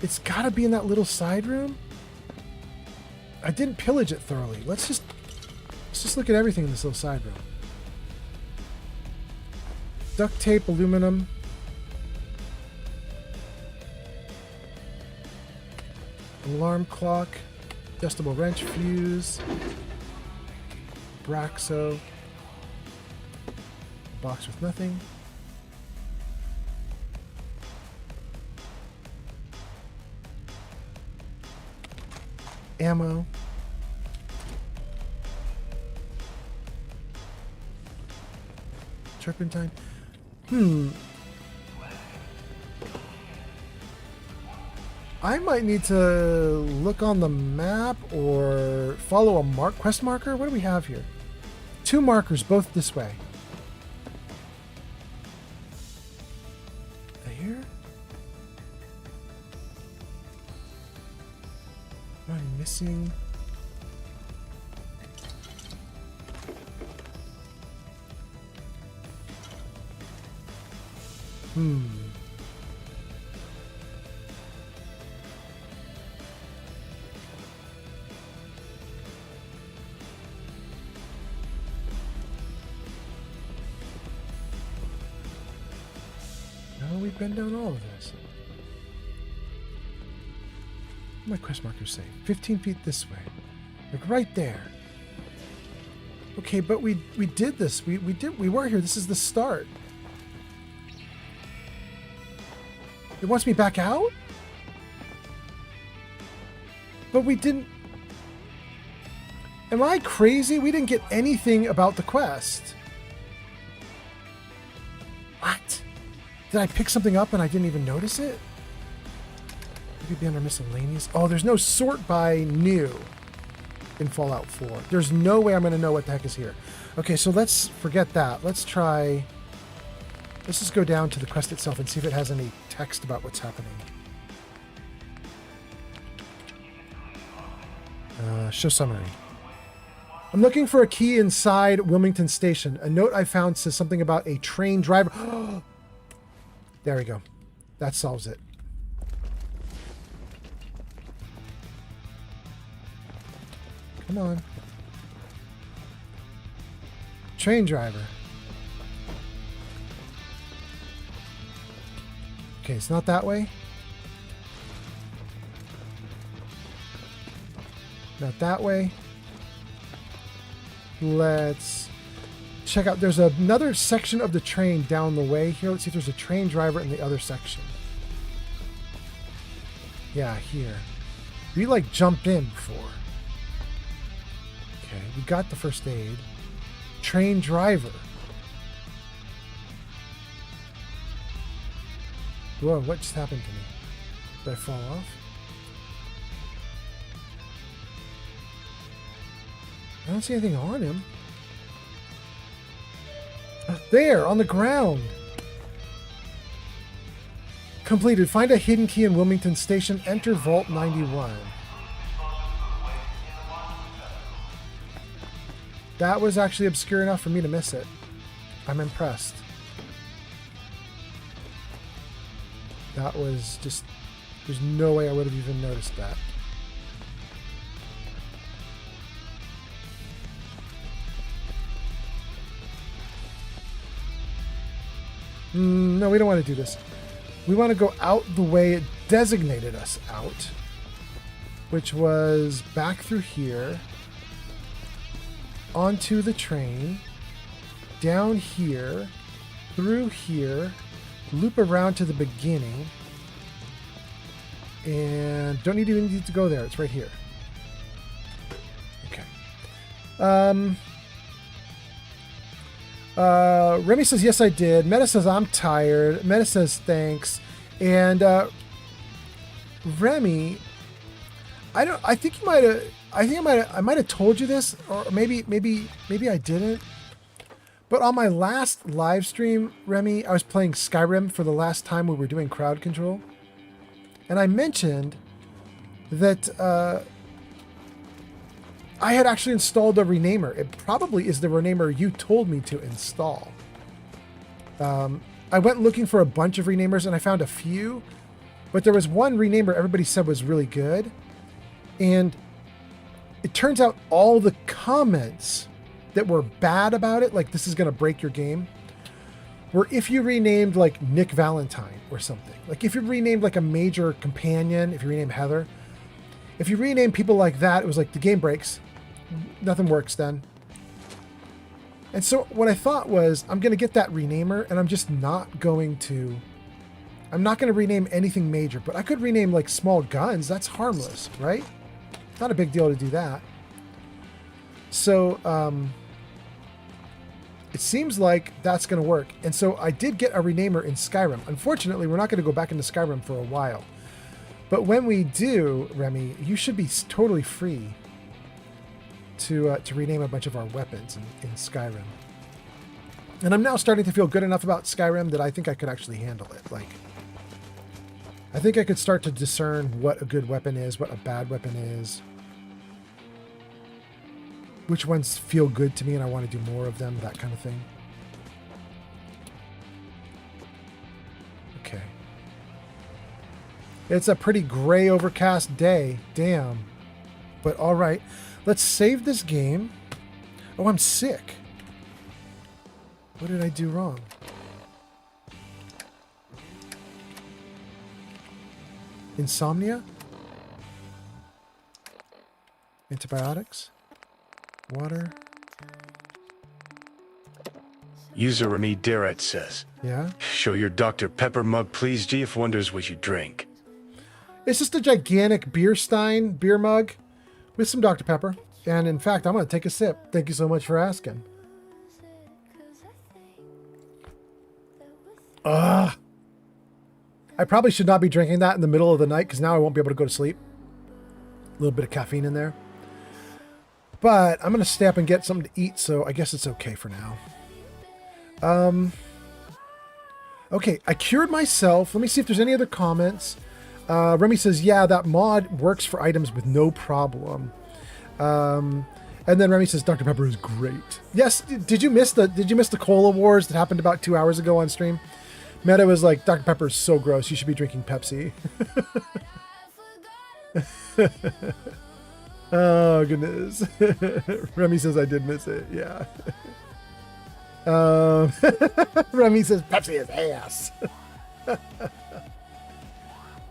Speaker 1: It's gotta be in that little side room. I didn't pillage it thoroughly. Let's just look at everything in this little side room. Duct tape, aluminum. Alarm clock. Adjustable wrench fuse. Braxo. Box with nothing. Ammo. Turpentine. I might need to look on the map or follow a quest marker. What do we have here? 2 markers, both this way. There? Am I missing? No, we've been down all of this. What do my quest markers say? 15 feet this way. Like right there. Okay, but we did this. We were here. This is the start. It wants me back out? But we didn't... Am I crazy? We didn't get anything about the quest. What? Did I pick something up and I didn't even notice it? Maybe it'd be under miscellaneous. Oh, there's no sort by new in Fallout 4. There's no way I'm going to know what the heck is here. Okay, so let's forget that. Let's just go down to the quest itself and see if it has any text about what's happening. Show summary. I'm looking for a key inside Wilmington Station. A note I found says something about a train driver. There we go. That solves it. Come on. Train driver. Okay, it's not that way. Not that way. Let's check out. There's another section of the train down the way here. Let's see if there's a train driver in the other section. Yeah, here. We like jumped in before. Okay, we got the first aid. Train driver. Whoa, what just happened to me? Did I fall off? I don't see anything on him. There, on the ground. Completed. Find a hidden key in Wilmington Station. Enter Vault 91. That was actually obscure enough for me to miss it. I'm impressed. That was just... There's no way I would have even noticed that. No, we don't want to do this. We want to go out the way it designated us out, which was back through here, onto the train, down here, through here, loop around to the beginning, and don't even need to go there. It's right here. Okay. Remy says, yes, I did. Meta says, I'm tired. Meta says, thanks. And Remy, I think I might have told you this, or maybe I didn't. But on my last live stream, Remy, I was playing Skyrim for the last time we were doing crowd control. And I mentioned that I had actually installed a renamer. It probably is the renamer you told me to install. I went looking for a bunch of renamers and I found a few, but there was one renamer everybody said was really good. And it turns out all the comments that were bad about it, like this is going to break your game, were if you renamed like Nick Valentine or something. Like if you renamed like a major companion, if you renamed Heather, if you rename people like that, it was like the game breaks. Nothing works then. And so what I thought was, I'm going to get that renamer and I'm just not going to... I'm not going to rename anything major, but I could rename like small guns. That's harmless, right? Not a big deal to do that. So it seems like that's going to work. And so I did get a renamer in Skyrim. Unfortunately, we're not going to go back into Skyrim for a while. But when we do, Remy, you should be totally free to rename a bunch of our weapons in Skyrim. And I'm now starting to feel good enough about Skyrim that I think I could actually handle it. Like, I think I could start to discern what a good weapon is, what a bad weapon is, which ones feel good to me and I want to do more of them, that kind of thing. Okay. It's a pretty gray, overcast day. Damn. But all right. Let's save this game. Oh, I'm sick. What did I do wrong? Insomnia? Antibiotics? Water?
Speaker 2: User Remy Deret says,
Speaker 1: yeah?
Speaker 2: Show your Dr. Pepper mug, please. GF wonders what you drink.
Speaker 1: It's just a gigantic beer mug with some Dr. Pepper. And in fact, I'm going to take a sip. Thank you so much for asking. I probably should not be drinking that in the middle of the night because now I won't be able to go to sleep. A little bit of caffeine in there. But I'm going to stay up and get something to eat, so I guess it's okay for now. Okay, I cured myself. Let me see if there's any other comments. Remy says, yeah, that mod works for items with no problem. And then Remy says, Dr. Pepper is great. Yes, did you miss the Cola Wars that happened about 2 hours ago on stream? Meta was like, Dr. Pepper is so gross. You should be drinking Pepsi. Oh, goodness. Remy says I did miss it. Yeah. Remy says Pepsi is ass.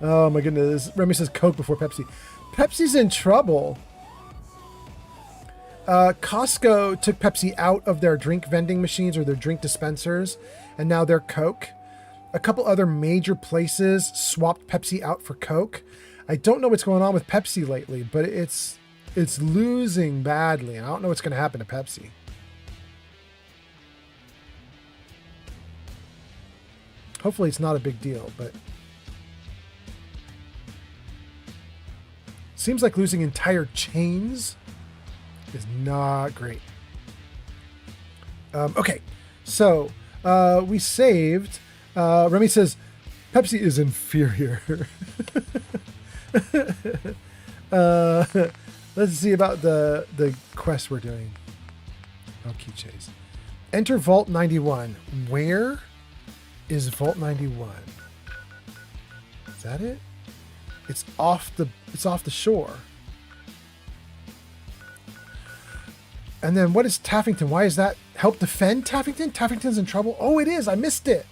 Speaker 1: Oh, my goodness. Remy says Coke before Pepsi. Pepsi's in trouble. Costco took Pepsi out of their drink vending machines or their drink dispensers, and now they're Coke. A couple other major places swapped Pepsi out for Coke. I don't know what's going on with Pepsi lately, but it's losing badly. I don't know what's going to happen to Pepsi. Hopefully it's not a big deal, but seems like losing entire chains is not great. Okay, so we saved. Remy says Pepsi is inferior. Let's see about the quest we're doing. Oh, key chase. Enter Vault 91. Where is Vault 91? Is that it? It's off the shore. And then what is Taffington? Why is that? Help defend Taffington? Taffington's in trouble? Oh, it is. I missed it.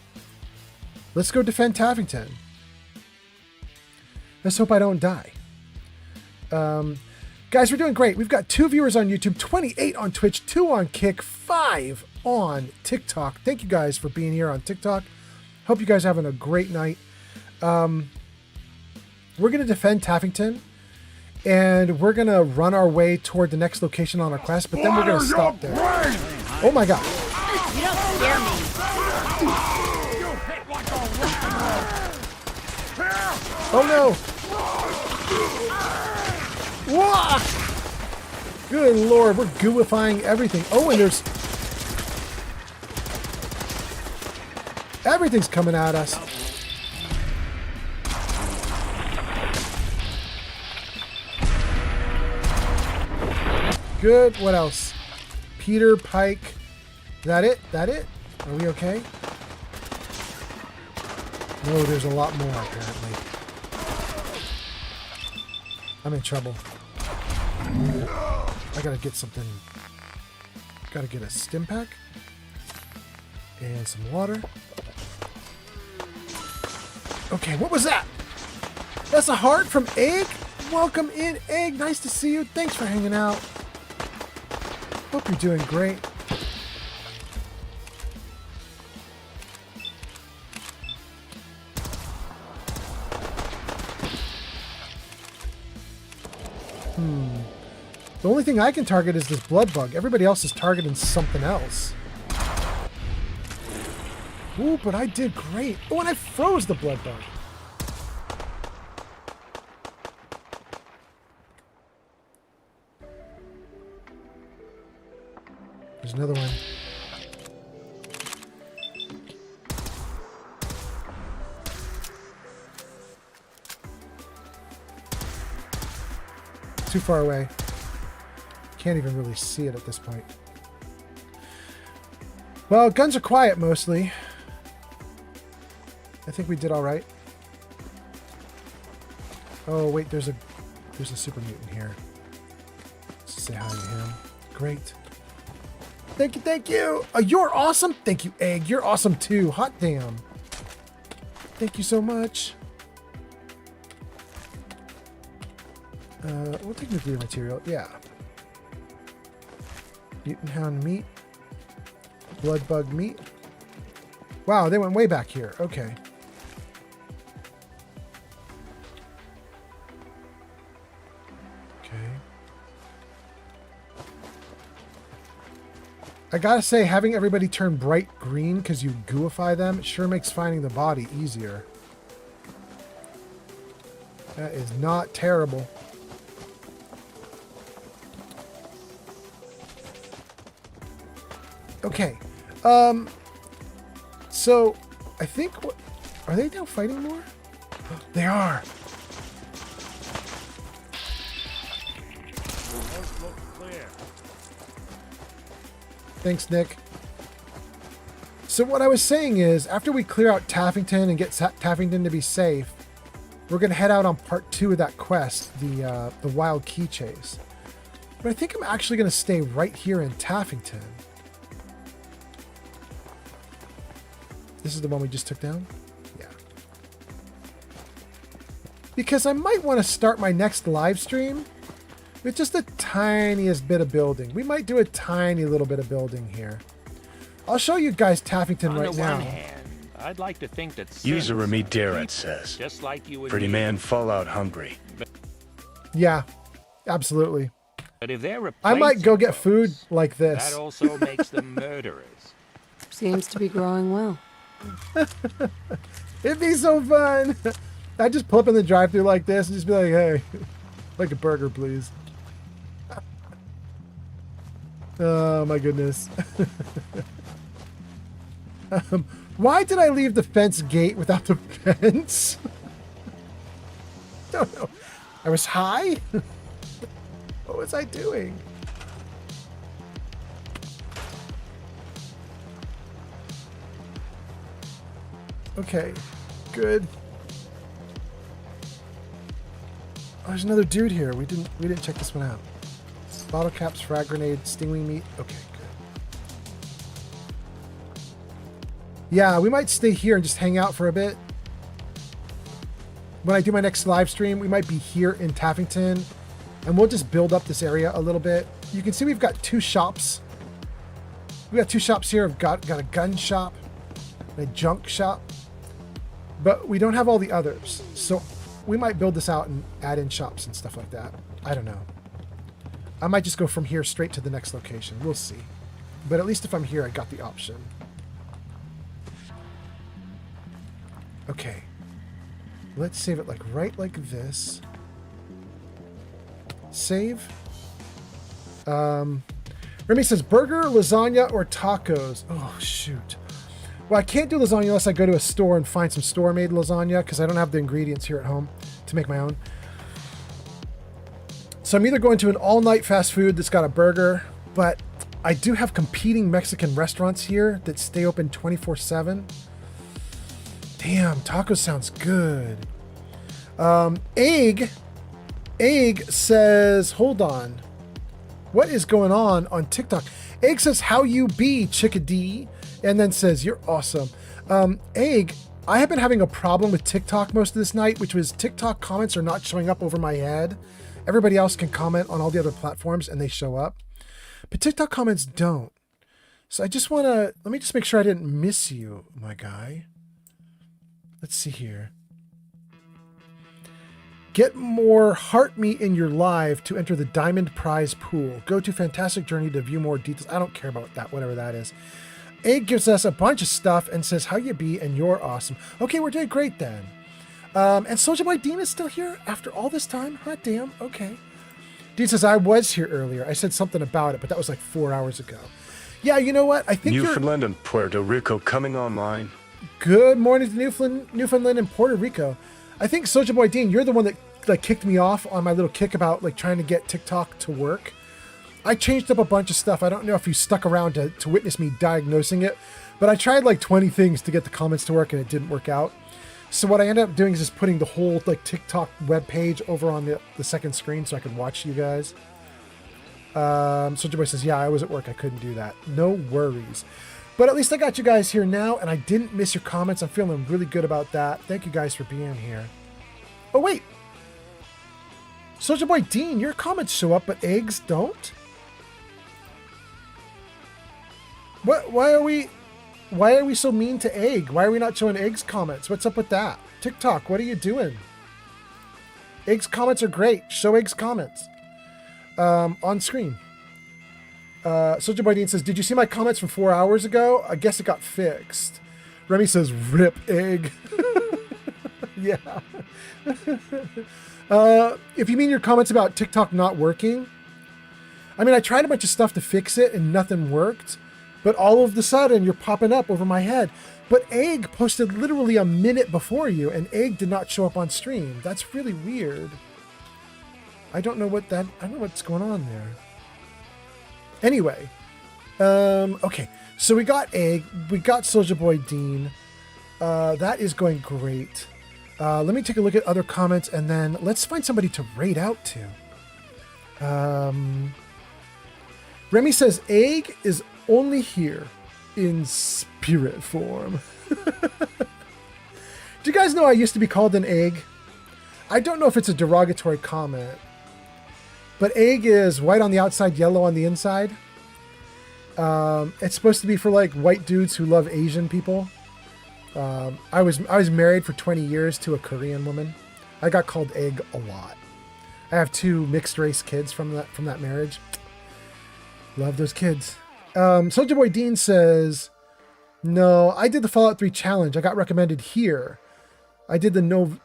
Speaker 1: Let's go defend Taffington. Let's hope I don't die. Guys, we're doing great. We've got 2 viewers on YouTube, 28 on Twitch, 2 on Kick, 5 on TikTok. Thank you guys for being here on TikTok. Hope you guys are having a great night. We're going to defend Taffington, and we're going to run our way toward the next location on our quest, but then we're going to stop there. Oh my god.
Speaker 21: You don't scare me.
Speaker 1: Oh no. Whoa! Good lord, we're gooifying everything. Oh, and there's... everything's coming at us. Good. What else? Peter, Pike. That it? That it? Are we okay? No, there's a lot more apparently. I'm in trouble. I gotta get something. Gotta get a stim pack. And some water. Okay, what was that? That's a heart from Egg? Welcome in, Egg. Nice to see you. Thanks for hanging out. Hope you're doing great. The only thing I can target is this blood bug. Everybody else is targeting something else. Ooh, but I did great. Oh, and I froze the blood bug. There's another one. Too far away. Can't even really see it at this point. Well, guns are quiet mostly. I think we did all right. Oh wait, there's a super mutant here. Let's say hi to him. Great. Thank you, thank you. You're awesome. Thank you, Egg. You're awesome too. Hot damn. Thank you so much. We'll take nuclear material. Yeah. Mutant hound meat. Blood bug meat. Wow, they went way back here. Okay. Okay. I gotta say, having everybody turn bright green because you gooify them, it sure makes finding the body easier. That is not terrible. Okay. So I think are they now fighting more? They are. Thanks, Nick. So what I was saying is, after we clear out Taffington and get Taffington to be safe, we're gonna head out on part 2 of that quest, the wild key chase. But I think I'm actually gonna stay right here in Taffington. This is the one we just took down? Yeah. Because I might want to start my next live stream with just the tiniest bit of building. We might do a tiny little bit of building here. I'll show you guys Taffington right now.
Speaker 12: On the one hand, I'd like to think that
Speaker 2: User Remy Darrett says,
Speaker 12: just like you and
Speaker 2: pretty
Speaker 12: me.
Speaker 2: man Fallout hungry.
Speaker 1: Yeah, absolutely.
Speaker 12: But if they're
Speaker 1: I might go get
Speaker 12: those,
Speaker 1: food like this.
Speaker 12: that also makes them murderers.
Speaker 16: Seems to be growing well.
Speaker 1: It'd be so fun. I'd just pull up in the drive-thru like this and just be like, hey, like a burger, please. Oh, my goodness. Why did I leave the fence gate without the fence? Don't know. I was high? What was I doing? Okay, good. Oh, there's another dude here. We didn't check this one out. Bottle caps, frag grenade, stingwing meat. Okay, good. Yeah, we might stay here and just hang out for a bit. When I do my next live stream, we might be here in Taffington, and we'll just build up this area a little bit. You can see we've got 2 shops. We got 2 shops here. I've got a gun shop, and a junk shop, but we don't have all the others. So we might build this out and add in shops and stuff like that. I don't know. I might just go from here straight to the next location. We'll see. But at least if I'm here, I got the option. Okay. Let's save it like right like this. Save. Remy says burger, lasagna, or tacos. Oh, shoot. Well, I can't do lasagna unless I go to a store and find some store-made lasagna because I don't have the ingredients here at home to make my own. So I'm either going to an all-night fast food that's got a burger, but I do have competing Mexican restaurants here that stay open 24/7. Damn, tacos sounds good. Egg says, hold on. What is going on TikTok? Egg says, how you be, chickadee? And then says, you're awesome. Egg, I have been having a problem with TikTok most of this night, which was TikTok comments are not showing up over my head. Everybody else can comment on all the other platforms and they show up. But TikTok comments don't. So I just want to, let me just make sure I didn't miss you, my guy. Let's see here. Get more heart meat in your live to enter the Diamond Prize pool. Go to Fantastic Journey to view more details. I don't care about that, whatever that is. Egg gives us a bunch of stuff and says, how you be, and you're awesome. Okay, we're doing great then. And Soldier Boy Dean is still here after all this time? Hot damn, okay. Dean says, I was here earlier. I said something about it, but that was like 4 hours ago. Yeah, you know what? I think
Speaker 2: Newfoundland and Puerto Rico coming online.
Speaker 1: Good morning to Newfoundland and Puerto Rico. I think Soldier Boy Dean, you're the one that like kicked me off on my little kick about like trying to get TikTok to work. I changed up a bunch of stuff. I don't know if you stuck around to witness me diagnosing it, but I tried like 20 things to get the comments to work and it didn't work out. So what I ended up doing is just putting the whole like TikTok web page over on the second screen so I could watch you guys. Soldier Boy says, yeah, I was at work. I couldn't do that. No worries. But at least I got you guys here now and I didn't miss your comments. I'm feeling really good about that. Thank you guys for being here. Oh, wait. Soldier Boy Dean, your comments show up, but eggs don't? Why are we so mean to Egg? Why are we not showing Egg's comments? What's up with that? TikTok, what are you doing? Egg's comments are great. Show Egg's comments on screen. Soldier Boy Dean says, did you see my comments from 4 hours ago? I guess it got fixed. Remy says, rip Egg. Yeah. If you mean your comments about TikTok not working, I mean, I tried a bunch of stuff to fix it and nothing worked. But all of a sudden, you're popping up over my head. But Egg posted literally a minute before you, and Egg did not show up on stream. That's really weird. I don't know what's going on there. Anyway, okay. So we got Egg, we got Soldier Boy Dean. That is going great. Let me take a look at other comments, and then let's find somebody to raid out to. Remy says, Egg is only here in spirit form. Do you guys know I used to be called an egg? I don't know if it's a derogatory comment, but egg is white on the outside, yellow on the inside. It's supposed to be for like white dudes who love Asian people. I was married for 20 years to a Korean woman. I got called egg a lot. I have 2 mixed race kids from that marriage. Love those kids. Soldier Boy Dean says, no, I did the Fallout 3 challenge. I got recommended here. I did the no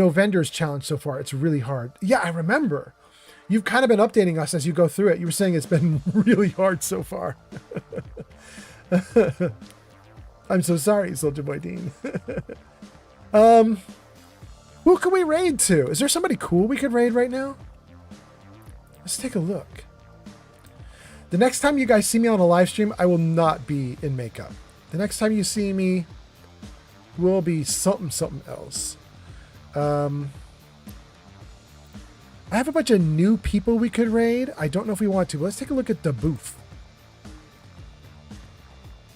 Speaker 1: vendors challenge so far. It's really hard. Yeah, I remember. You've kind of been updating us as you go through it. You were saying it's been really hard so far. I'm so sorry, Soldier Boy Dean. Who can we raid to? Is there somebody cool we could raid right now? Let's take a look. The next time you guys see me on a live stream, I will not be in makeup. The next time you see me will be something else. I have a bunch of new people we could raid. I don't know if we want to. Let's take a look at Daboof.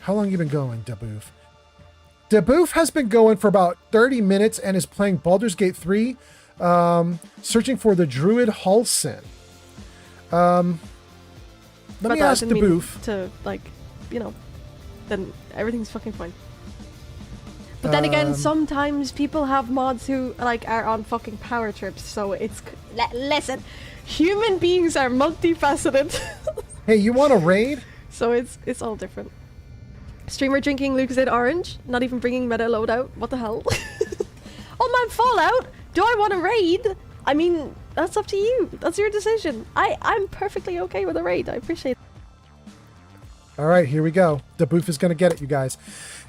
Speaker 1: How long have you been going, Daboof? Daboof has been going for about 30 minutes and is playing Baldur's Gate 3, searching for the Druid Halsin. Let me ask Daboof.
Speaker 15: To, like, you know, then everything's fucking fine. But then again, sometimes people have mods who, like, are on fucking power trips, so it's... Listen, human beings are multifaceted.
Speaker 1: Hey, you want to raid?
Speaker 15: So it's all different. Streamer drinking Lucozade Orange, not even bringing meta loadout. What the hell? Oh man, Fallout! Do I want to raid? I mean, that's up to you. That's your decision. I'm perfectly okay with a raid. I appreciate it.
Speaker 1: All right, here we go. Daboof is going to get it, you guys.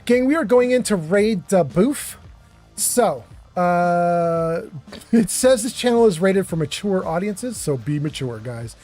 Speaker 1: Gang, we are going into raid Daboof. So, it says this channel is rated for mature audiences, so be mature, guys.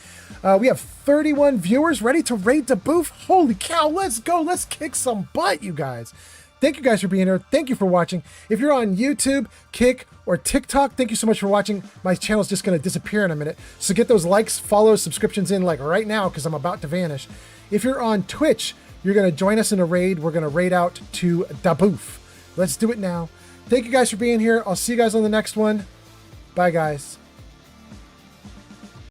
Speaker 1: We have 31 viewers ready to raid Daboof. Holy cow, let's go. Let's kick some butt, you guys. Thank you guys for being here. Thank you for watching. If you're on YouTube, Kick, or TikTok, thank you so much for watching. My channel's just going to disappear in a minute. So get those likes, follows, subscriptions in like right now because I'm about to vanish. If you're on Twitch, you're going to join us in a raid. We're going to raid out to Daboof. Let's do it now. Thank you guys for being here. I'll see you guys on the next one. Bye, guys.